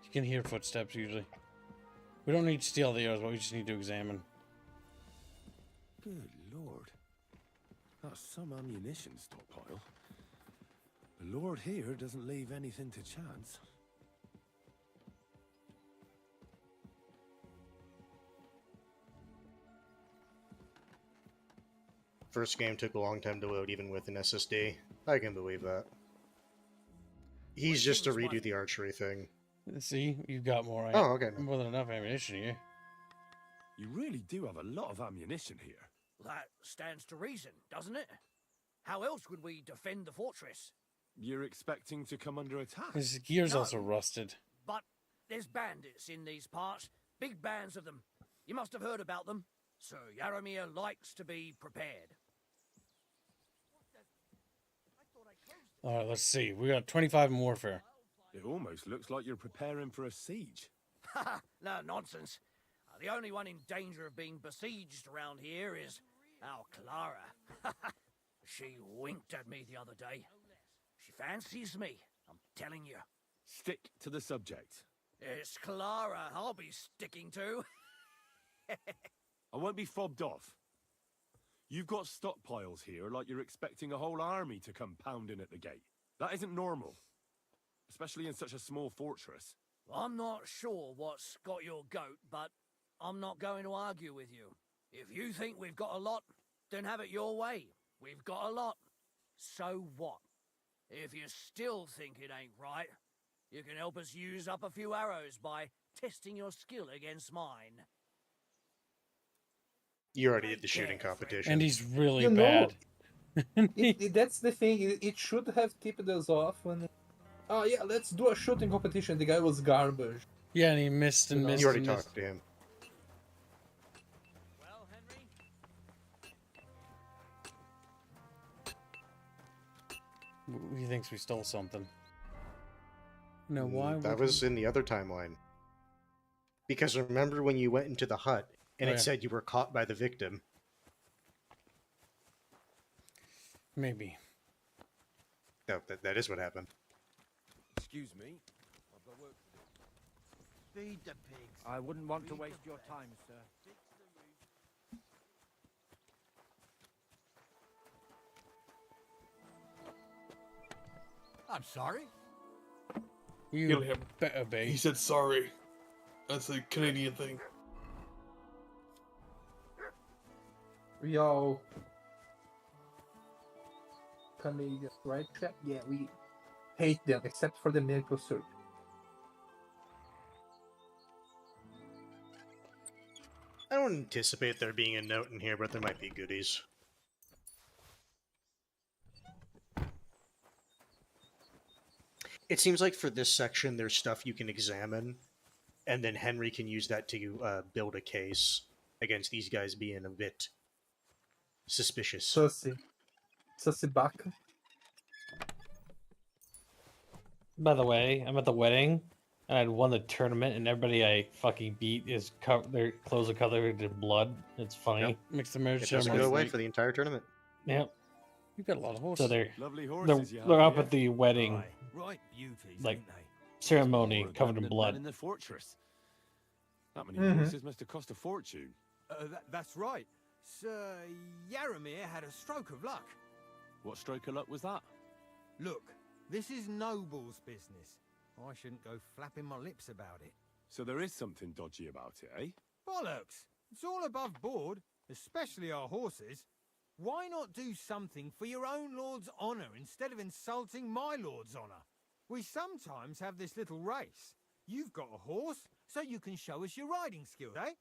you can hear footsteps usually. We don't need to steal the arrows, but we just need to examine. Good lord. That's some ammunition stockpile. The Lord here doesn't leave anything to chance. First game took a long time to load, even with an SSD. I can believe that. He's just to redo the archery thing. See, you've got more. Oh, okay. More than enough ammunition here. You really do have a lot of ammunition here. That stands to reason, doesn't it? How else would we defend the fortress? You're expecting to come under attack? His gear's No. also rusted. But there's bandits in these parts, big bands of them. You must have heard about them. Sir Yaromir likes to be prepared. Alright, let's see. We got 25 in warfare. It almost looks like you're preparing for a siege. Ha! No nonsense. The only one in danger of being besieged around here is our Clara. She winked at me the other day. She fancies me, I'm telling you. Stick to the subject. It's Clara I'll be sticking to. I won't be fobbed off. You've got stockpiles here like you're expecting a whole army to come pounding at the gate. That isn't normal. Especially in such a small fortress. I'm not sure what's got your goat, but I'm not going to argue with you. If you think we've got a lot, then have it your way. We've got a lot. So what? If you still think it ain't right, you can help us use up a few arrows by testing your skill against mine. You already did the shooting competition. And he's really You know, bad. That's the thing. It should have tipped us off when. Oh yeah, let's do a shooting competition. The guy was garbage. Yeah, and he missed and missed. You already and talked missed. to him. He thinks we stole something. No, why? That would was we- in the other timeline. Because remember when you went into the hut and Oh, it yeah. said you were caught by the victim? Maybe. No, that is what happened. Excuse me. I've got work to do. Feed the pigs. I wouldn't want to waste your time, sir. I'm sorry. You Kill him. better be. He said sorry. That's a Canadian thing. Yo. Canadian, right? Chat? Yeah, we hate them except for the medical search. I don't anticipate there being a note in here, but there might be goodies. It seems like for this section, there's stuff you can examine, and then Henry can use that to build a case against these guys being a bit suspicious. Sussy. Sussy back. By the way, I'm at the wedding, and I won the tournament, and everybody I fucking beat is their clothes are covered in blood. It's funny. Yep. Makes the marriage It doesn't ceremony. go away for the entire tournament. Yep. You've got a lot of horses. So they're Lovely they're, horses you have they're up here. at the wedding Right beauties, like ain't they? ceremony More covered in abundant blood. men in the fortress. That many Mhm. horses must have cost a fortune. That's right. Sir Yaromir had a stroke of luck. What stroke of luck was that? Look, this is noble's business. I shouldn't go flapping my lips about it. So there is something dodgy about it, eh? Bollocks! It's all above board, especially our horses. Why not do something for your own lord's honor instead of insulting my lord's honor? We sometimes have this little race. You've got a horse, so you can show us your riding skills, eh?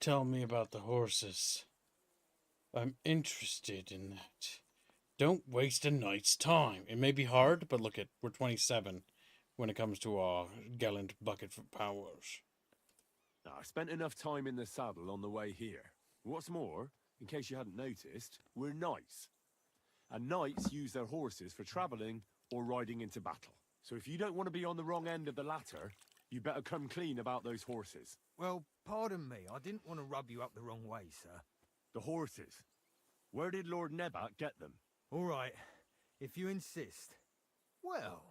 Tell me about the horses. I'm interested in that. Don't waste a night's time. It may be hard, but look at, we're 27 when it comes to our gallant bucket for powers. I spent enough time in the saddle on the way here. What's more, in case you hadn't noticed, we're knights. And knights use their horses for travelling or riding into battle. So if you don't want to be on the wrong end of the latter, you better come clean about those horses. Well, pardon me, I didn't want to rub you up the wrong way, sir. The horses. Where did Lord Nebat get them? All right, if you insist. Well,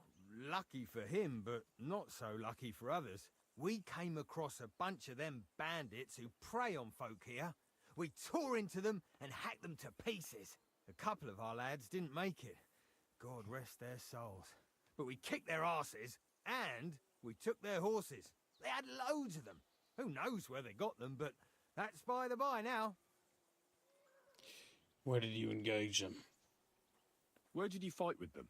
lucky for him, but not so lucky for others. We came across a bunch of them bandits who prey on folk here. We tore into them and hacked them to pieces. A couple of our lads didn't make it. God rest their souls. But we kicked their asses, and we took their horses. They had loads of them. Who knows where they got them, but that's by the by now. Where did you engage them? Where did you fight with them?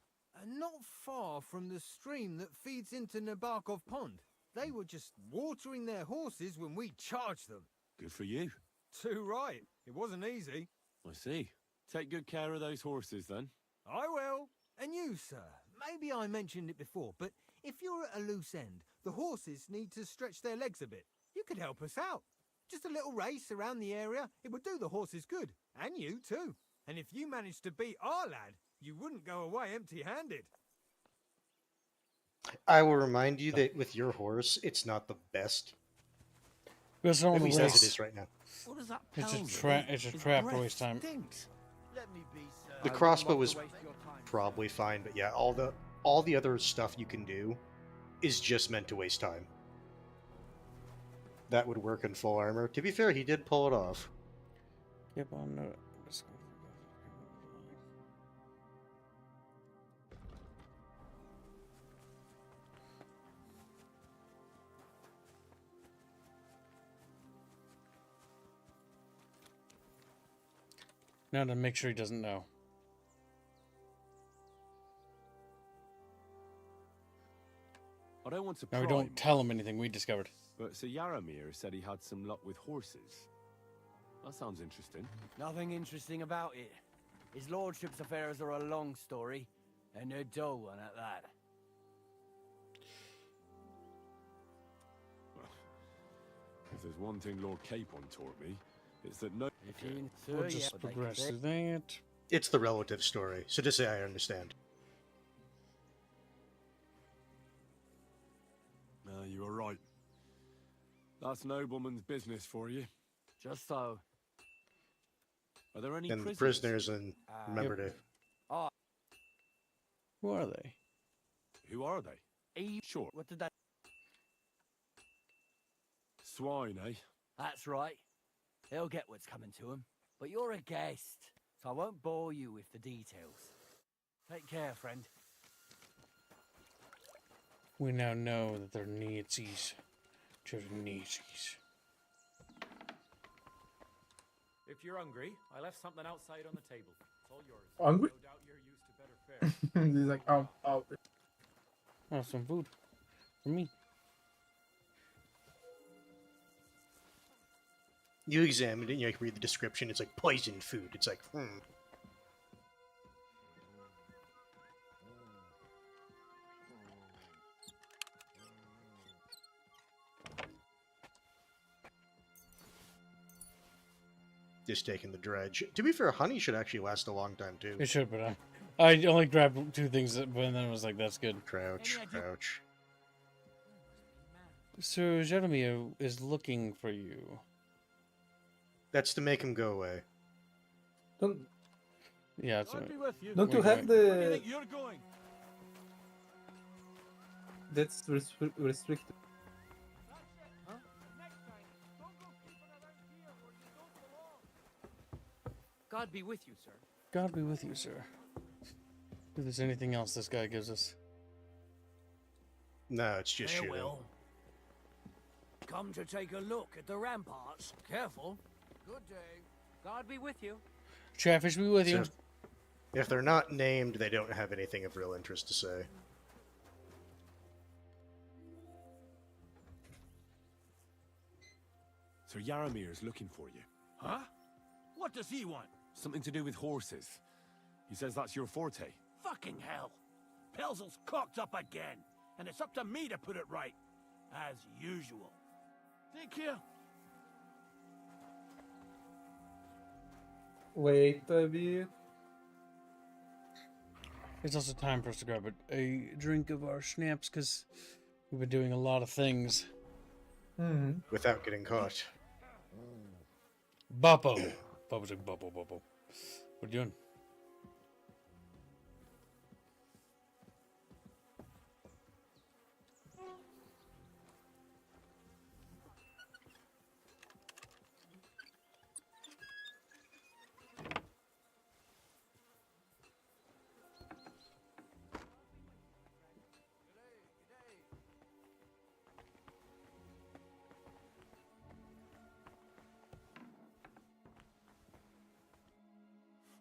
Not far from the stream that feeds into Nabokov Pond. They were just watering their horses when we charged them. Good for you. Too right. It wasn't easy. I see. Take good care of those horses, then. I will. And you, sir. Maybe I mentioned it before, but if you're at a loose end, the horses need to stretch their legs a bit. You could help us out. Just a little race around the area. It would do the horses good. And you, too. And if you managed to beat our lad, you wouldn't go away empty-handed. I will remind you that with your horse, it's not the best. That's At least as it is right now. What does that It's tell a me? it's a His trap to breath waste time. stinks. Let me be, sir. The I wouldn't crossbow want was to waste your time. probably fine, but yeah, all the other stuff you can do is just meant to waste time. That would work in full armor. To be fair, he did pull it off. Yep, on no. Now to make sure he doesn't know. I don't want to Now we pry, don't tell him anything we discovered. but Sir Yaramir said he had some luck with horses. That sounds interesting. Nothing interesting about it. His lordship's affairs are a long story, and a dull one at that. If there's one thing Lord Capon taught me, it's that no... If you We'll just progress through that. It's the relative story, so just say I understand. You were right. That's nobleman's business for you. Just so. Are there any And the prisoners? prisoners, and remember to... Who are they? Who are they? Sure. What did that... Swine, eh? That's right. He'll get what's coming to him. But you're a guest, so I won't bore you with the details. Take care, friend. We now know that they're Nazis. Just Nazis. If you're hungry, I left something outside on the table. It's all yours. Hungry? No doubt you're used to better fare. He's like, oh. Oh, some food. For me. You examine it, and you read the description, it's like poison food. It's like, Just taking the dredge. To be fair, honey should actually last a long time, too. It should, but I only grabbed two things, but then I was like, that's good. Crouch, crouch. Sir Jeremy is looking for you. That's to make him go away. Don't... Yeah, it's Don't you have Where do you the... think you're going? That's restricted. God be with you, sir. God be with you, sir. If there's anything else this guy gives us. No, it's just shooting. Farewell. Come to take a look at the ramparts. Careful. Good day. God be with you. Chatfish be with you. So if they're not named, they don't have anything of real interest to say. Sir Yaramir's looking for you. Huh? What does he want? Something to do with horses. He says that's your forte. Fucking hell. Pelzel's cocked up again, and it's up to me to put it right. As usual. Thank you. Wait a bit. It's also time for us to grab a drink of our schnapps because we've been doing a lot of things. Without getting caught. Boppo. Boppo's like Boppo. What are you doing?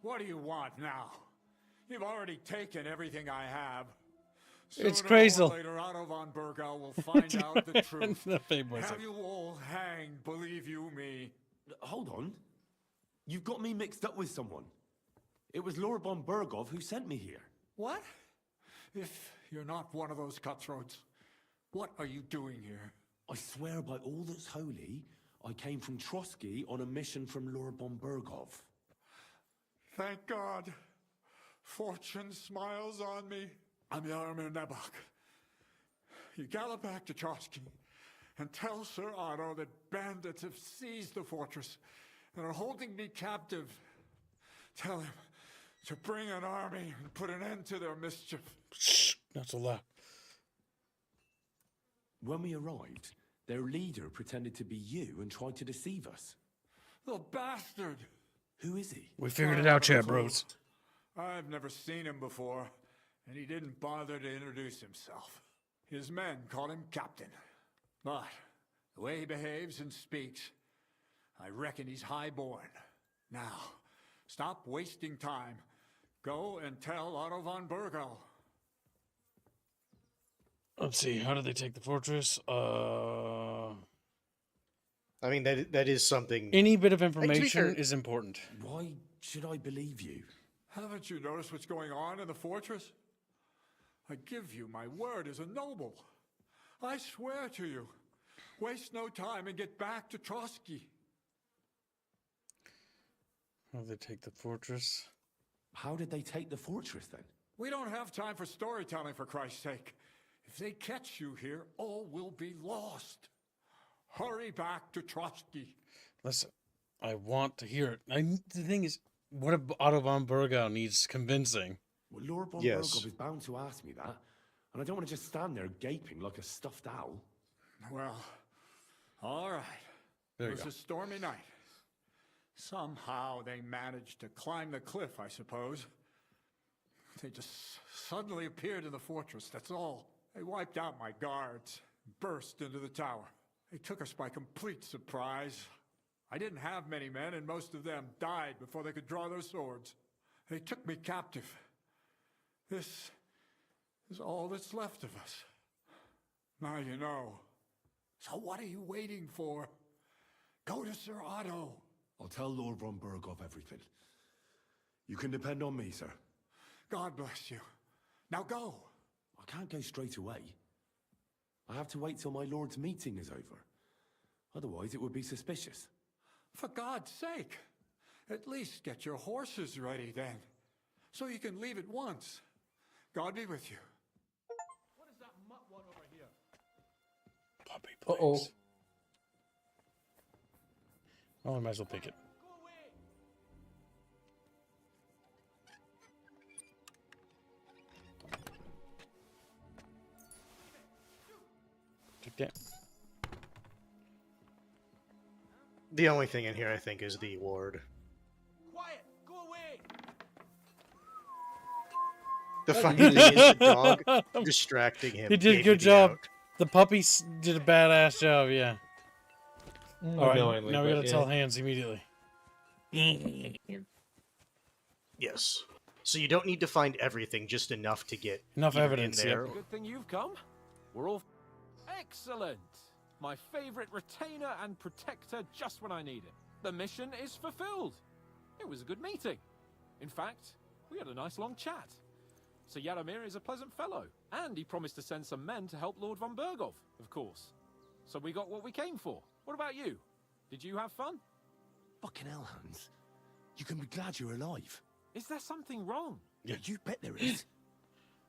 What do you want now? You've already taken everything I have. It's Sooner crazy. or later, Otto von Burgau will find out the truth. Nothing was Have it. you all hanged, believe you me? Hold on. You've got me mixed up with someone. It was Lord von Burgov who sent me here. What? If you're not one of those cutthroats, what are you doing here? I swear by all that's holy, I came from Trotsky on a mission from Lord von Burgov. Thank God. Fortune smiles on me. I'm Yarmir Nebok. You gallop back to Trotsky and tell Sir Otto that bandits have seized the fortress and are holding me captive. Tell him to bring an army and put an end to their mischief. Shh, not so loud. When we arrived, their leader pretended to be you and tried to deceive us. The bastard! Who is he? We figured it out, chat bros. I've never seen him before, and he didn't bother to introduce himself. His men call him Captain. But the way he behaves and speaks, I reckon he's high-born. Now, stop wasting time. Go and tell Otto von Burgau. Let's see. How did they take the fortress? I mean, that is something... Any bit of information is important. Why should I believe you? Haven't you noticed what's going on in the fortress? I give you my word as a noble. I swear to you. Waste no time and get back to Trotsky. How did they take the fortress? How did they take the fortress, then? We don't have time for storytelling, for Christ's sake. If they catch you here, all will be lost. Hurry back to Trotsky. Listen, I want to hear it. The thing is, what if Otto von Burgau needs convincing? Well, Lord von Burgov is bound to ask me that, and I don't want to just stand there gaping like a stuffed owl. Well, all right. There It you was go. a stormy night. Somehow they managed to climb the cliff, I suppose. They just suddenly appeared in the fortress, that's all. They wiped out my guards, burst into the tower. They took us by complete surprise. I didn't have many men, and most of them died before they could draw their swords. They took me captive. This is all that's left of us. Now you know. So what are you waiting for? Go to Sir Otto. I'll tell Lord von Burgov everything. You can depend on me, sir. God bless you. Now go. I can't go straight away. I have to wait till my lord's meeting is over. Otherwise, it would be suspicious. For God's sake, at least get your horses ready then, so you can leave at once. God be with you. What is that mutt one over here? Puppy, Uh-oh. please. Oh, I might as well pick it. Take that. The only thing in here, I think, is the ward. Quiet! Go away! The funny thing is the dog distracting him. He did a gave good me the job. out. The puppy did a badass job, yeah. All right, Unknowingly, now we but gotta yeah. tell Hans immediately. Yes. So you don't need to find everything, just enough to get Enough either evidence, in there. yep. Good thing you've come. We're all excellent. My favorite retainer and protector just when I need it. The mission is fulfilled. It was a good meeting. In fact, we had a nice long chat. Sir Yaramir is a pleasant fellow, and he promised to send some men to help Lord von Berghoff, of course. So we got what we came for. What about you? Did you have fun? Fucking hell, Hans. You can be glad you're alive. Is there something wrong? Yeah, you bet there is.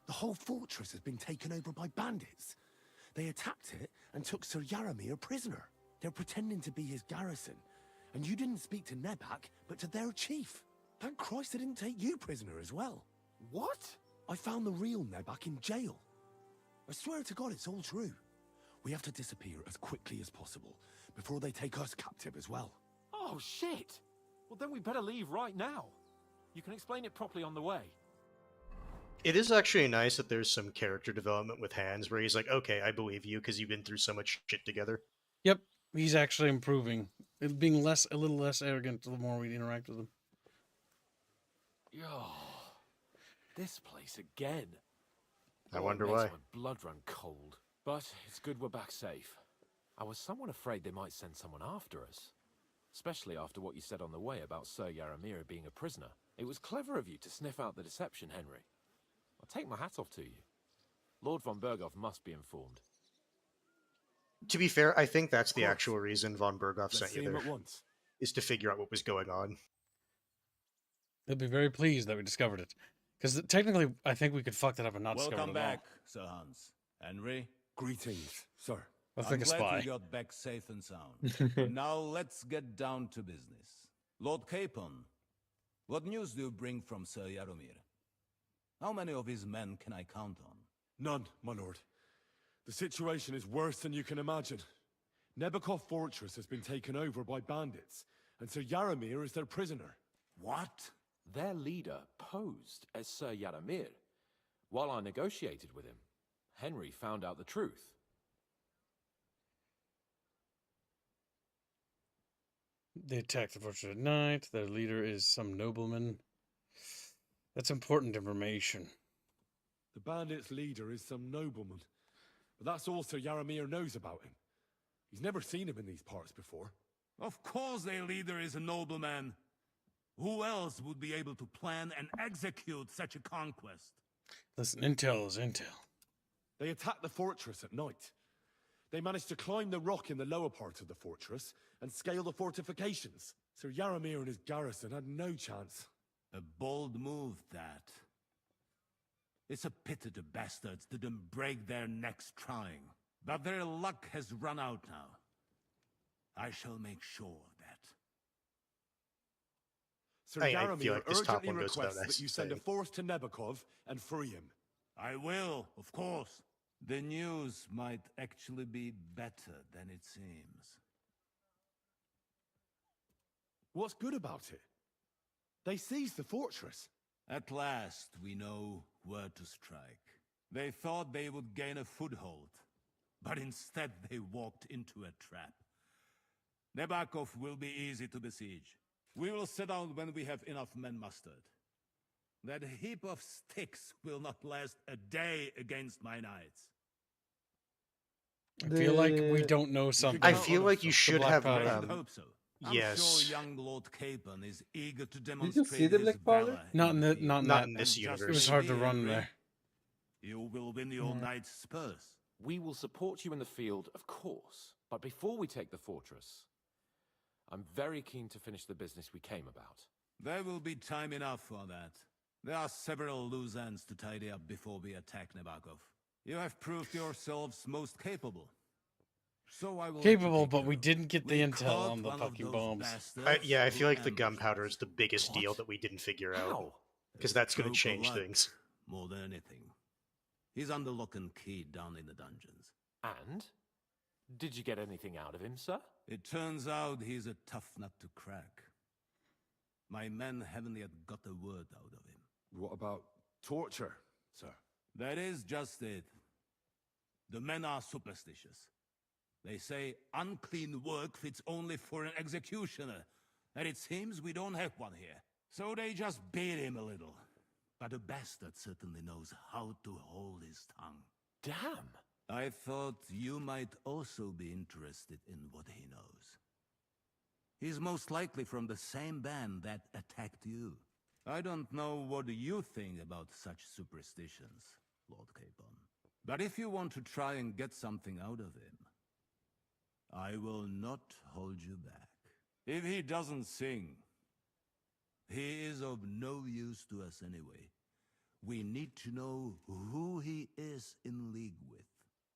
The whole fortress has been taken over by bandits. They attacked it and took Sir Yaramir prisoner. They're pretending to be his garrison. And you didn't speak to Nebak, but to their chief. Thank Christ they didn't take you prisoner as well. What? I found the real Nebak in jail. I swear to God it's all true. We have to disappear as quickly as possible before they take us captive as well. Oh, shit! Well, then we better leave right now. You can explain it properly on the way. It is actually nice that there's some character development with Hans, where he's like, okay, I believe you, because you've been through so much shit together. Yep, he's actually improving. Being a little less arrogant the more we interact with him. Oh, this place again. I wonder it makes why. My blood run cold. But it's good we're back safe. I was somewhat afraid they might send someone after us. Especially after what you said on the way about Sir Yaramir being a prisoner. It was clever of you to sniff out the deception, Henry. I'll take my hat off to you. Lord von Berghoff must be informed. To be fair, I think that's the actual reason von Berghoff Let's sent see you him there, at once. is to figure out what was going on. They'll be very pleased that we discovered it. Because technically, I think we could fuck that up and not discover it Welcome at all. back, Sir Hans. Henry? Greetings, sir. That's I'm like a glad spy. you got back safe and sound. Now let's get down to business. Lord Capon, what news do you bring from Sir Yaramir? How many of his men can I count on? None, my lord. The situation is worse than you can imagine. Nebakov Fortress has been taken over by bandits, and Sir Yaramir is their prisoner. What? Their leader posed as Sir Yaramir. While I negotiated with him, Henry found out the truth. They attacked the fortress at night. Their leader is some nobleman. That's important information. The bandits' leader is some nobleman. But that's all Sir Yaramir knows about him. He's never seen him in these parts before. Of course their leader is a nobleman. Who else would be able to plan and execute such a conquest? Listen, intel is intel. They attacked the fortress at night. They managed to climb the rock in the lower part of the fortress and scale the fortifications. Sir Yaramir and his garrison had no chance. A bold move, that. It's a pity the bastards didn't break their necks trying. But their luck has run out now. I shall make sure of that. Sir I Yaramir feel like this top urgently one goes without requests that you send a saying. force to Nebakov and free him. I will, of course. The news might actually be better than it seems. What's good about it? They seized the fortress. At last, we know where to strike. They thought they would gain a foothold, but instead they walked into a trap. Nebakov will be easy to besiege. We will set out when we have enough men mustered. That heap of sticks will not last a day against my knights. I feel like we don't know something. I feel like you should have. I should hope so. I'm Yes. sure young Lord Capon is eager to you demonstrate see the his Black Powder? valor. Not in this And universe. just It was hard to be run angry. there. You will win your Yeah. knight's spurs. We will support you in the field, of course. But before we take the fortress, I'm very keen to finish the business we came about. There will be time enough for that. There are several loose ends to tidy up before we attack Nebakov. You have proved yourselves most capable. So I will Capable, but we didn't get the We intel caught on the one of fucking those bombs. bastards Yeah, I who feel like the ambushed gunpowder is the biggest deal that we didn't figure out. How? Because that's going to Stroke of change luck, things. more than anything. He's under lock and key down in the dungeons. And? Did you get anything out of him, sir? It turns out he's a tough nut to crack. My men haven't yet got a word out of him. What about torture, sir? That is just it. The men are superstitious. They say unclean work fits only for an executioner, and it seems we don't have one here. So they just beat him a little. But the bastard certainly knows how to hold his tongue. Damn! I thought you might also be interested in what he knows. He's most likely from the same band that attacked you. I don't know what you think about such superstitions, Lord Capon. But if you want to try and get something out of him, I will not hold you back. If he doesn't sing, he is of no use to us anyway. We need to know who he is in league with.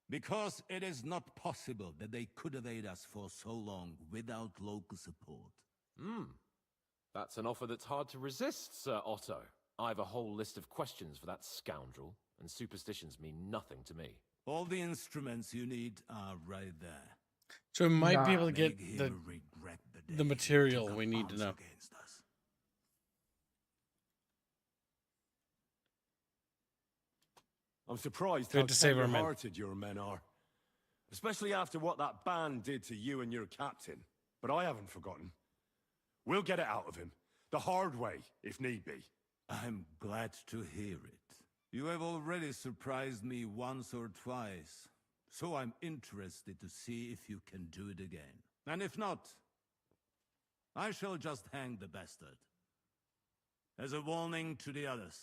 Because it is not possible that they could evade us for so long without local support. That's an offer that's hard to resist, Sir Otto. I've a whole list of questions for that scoundrel, and superstitions mean nothing to me. All the instruments you need are right there. So we might be able to Make get him regret the the day material he took we up need to arms know. against us. I'm surprised We how had to save our men. tender-hearted your men are. Especially after what that band did to you and your captain. But I haven't forgotten. We'll get it out of him. The hard way, if need be. I'm glad to hear it. You have already surprised me once or twice, so I'm interested to see if you can do it again. And if not, I shall just hang the bastard. As a warning to the others.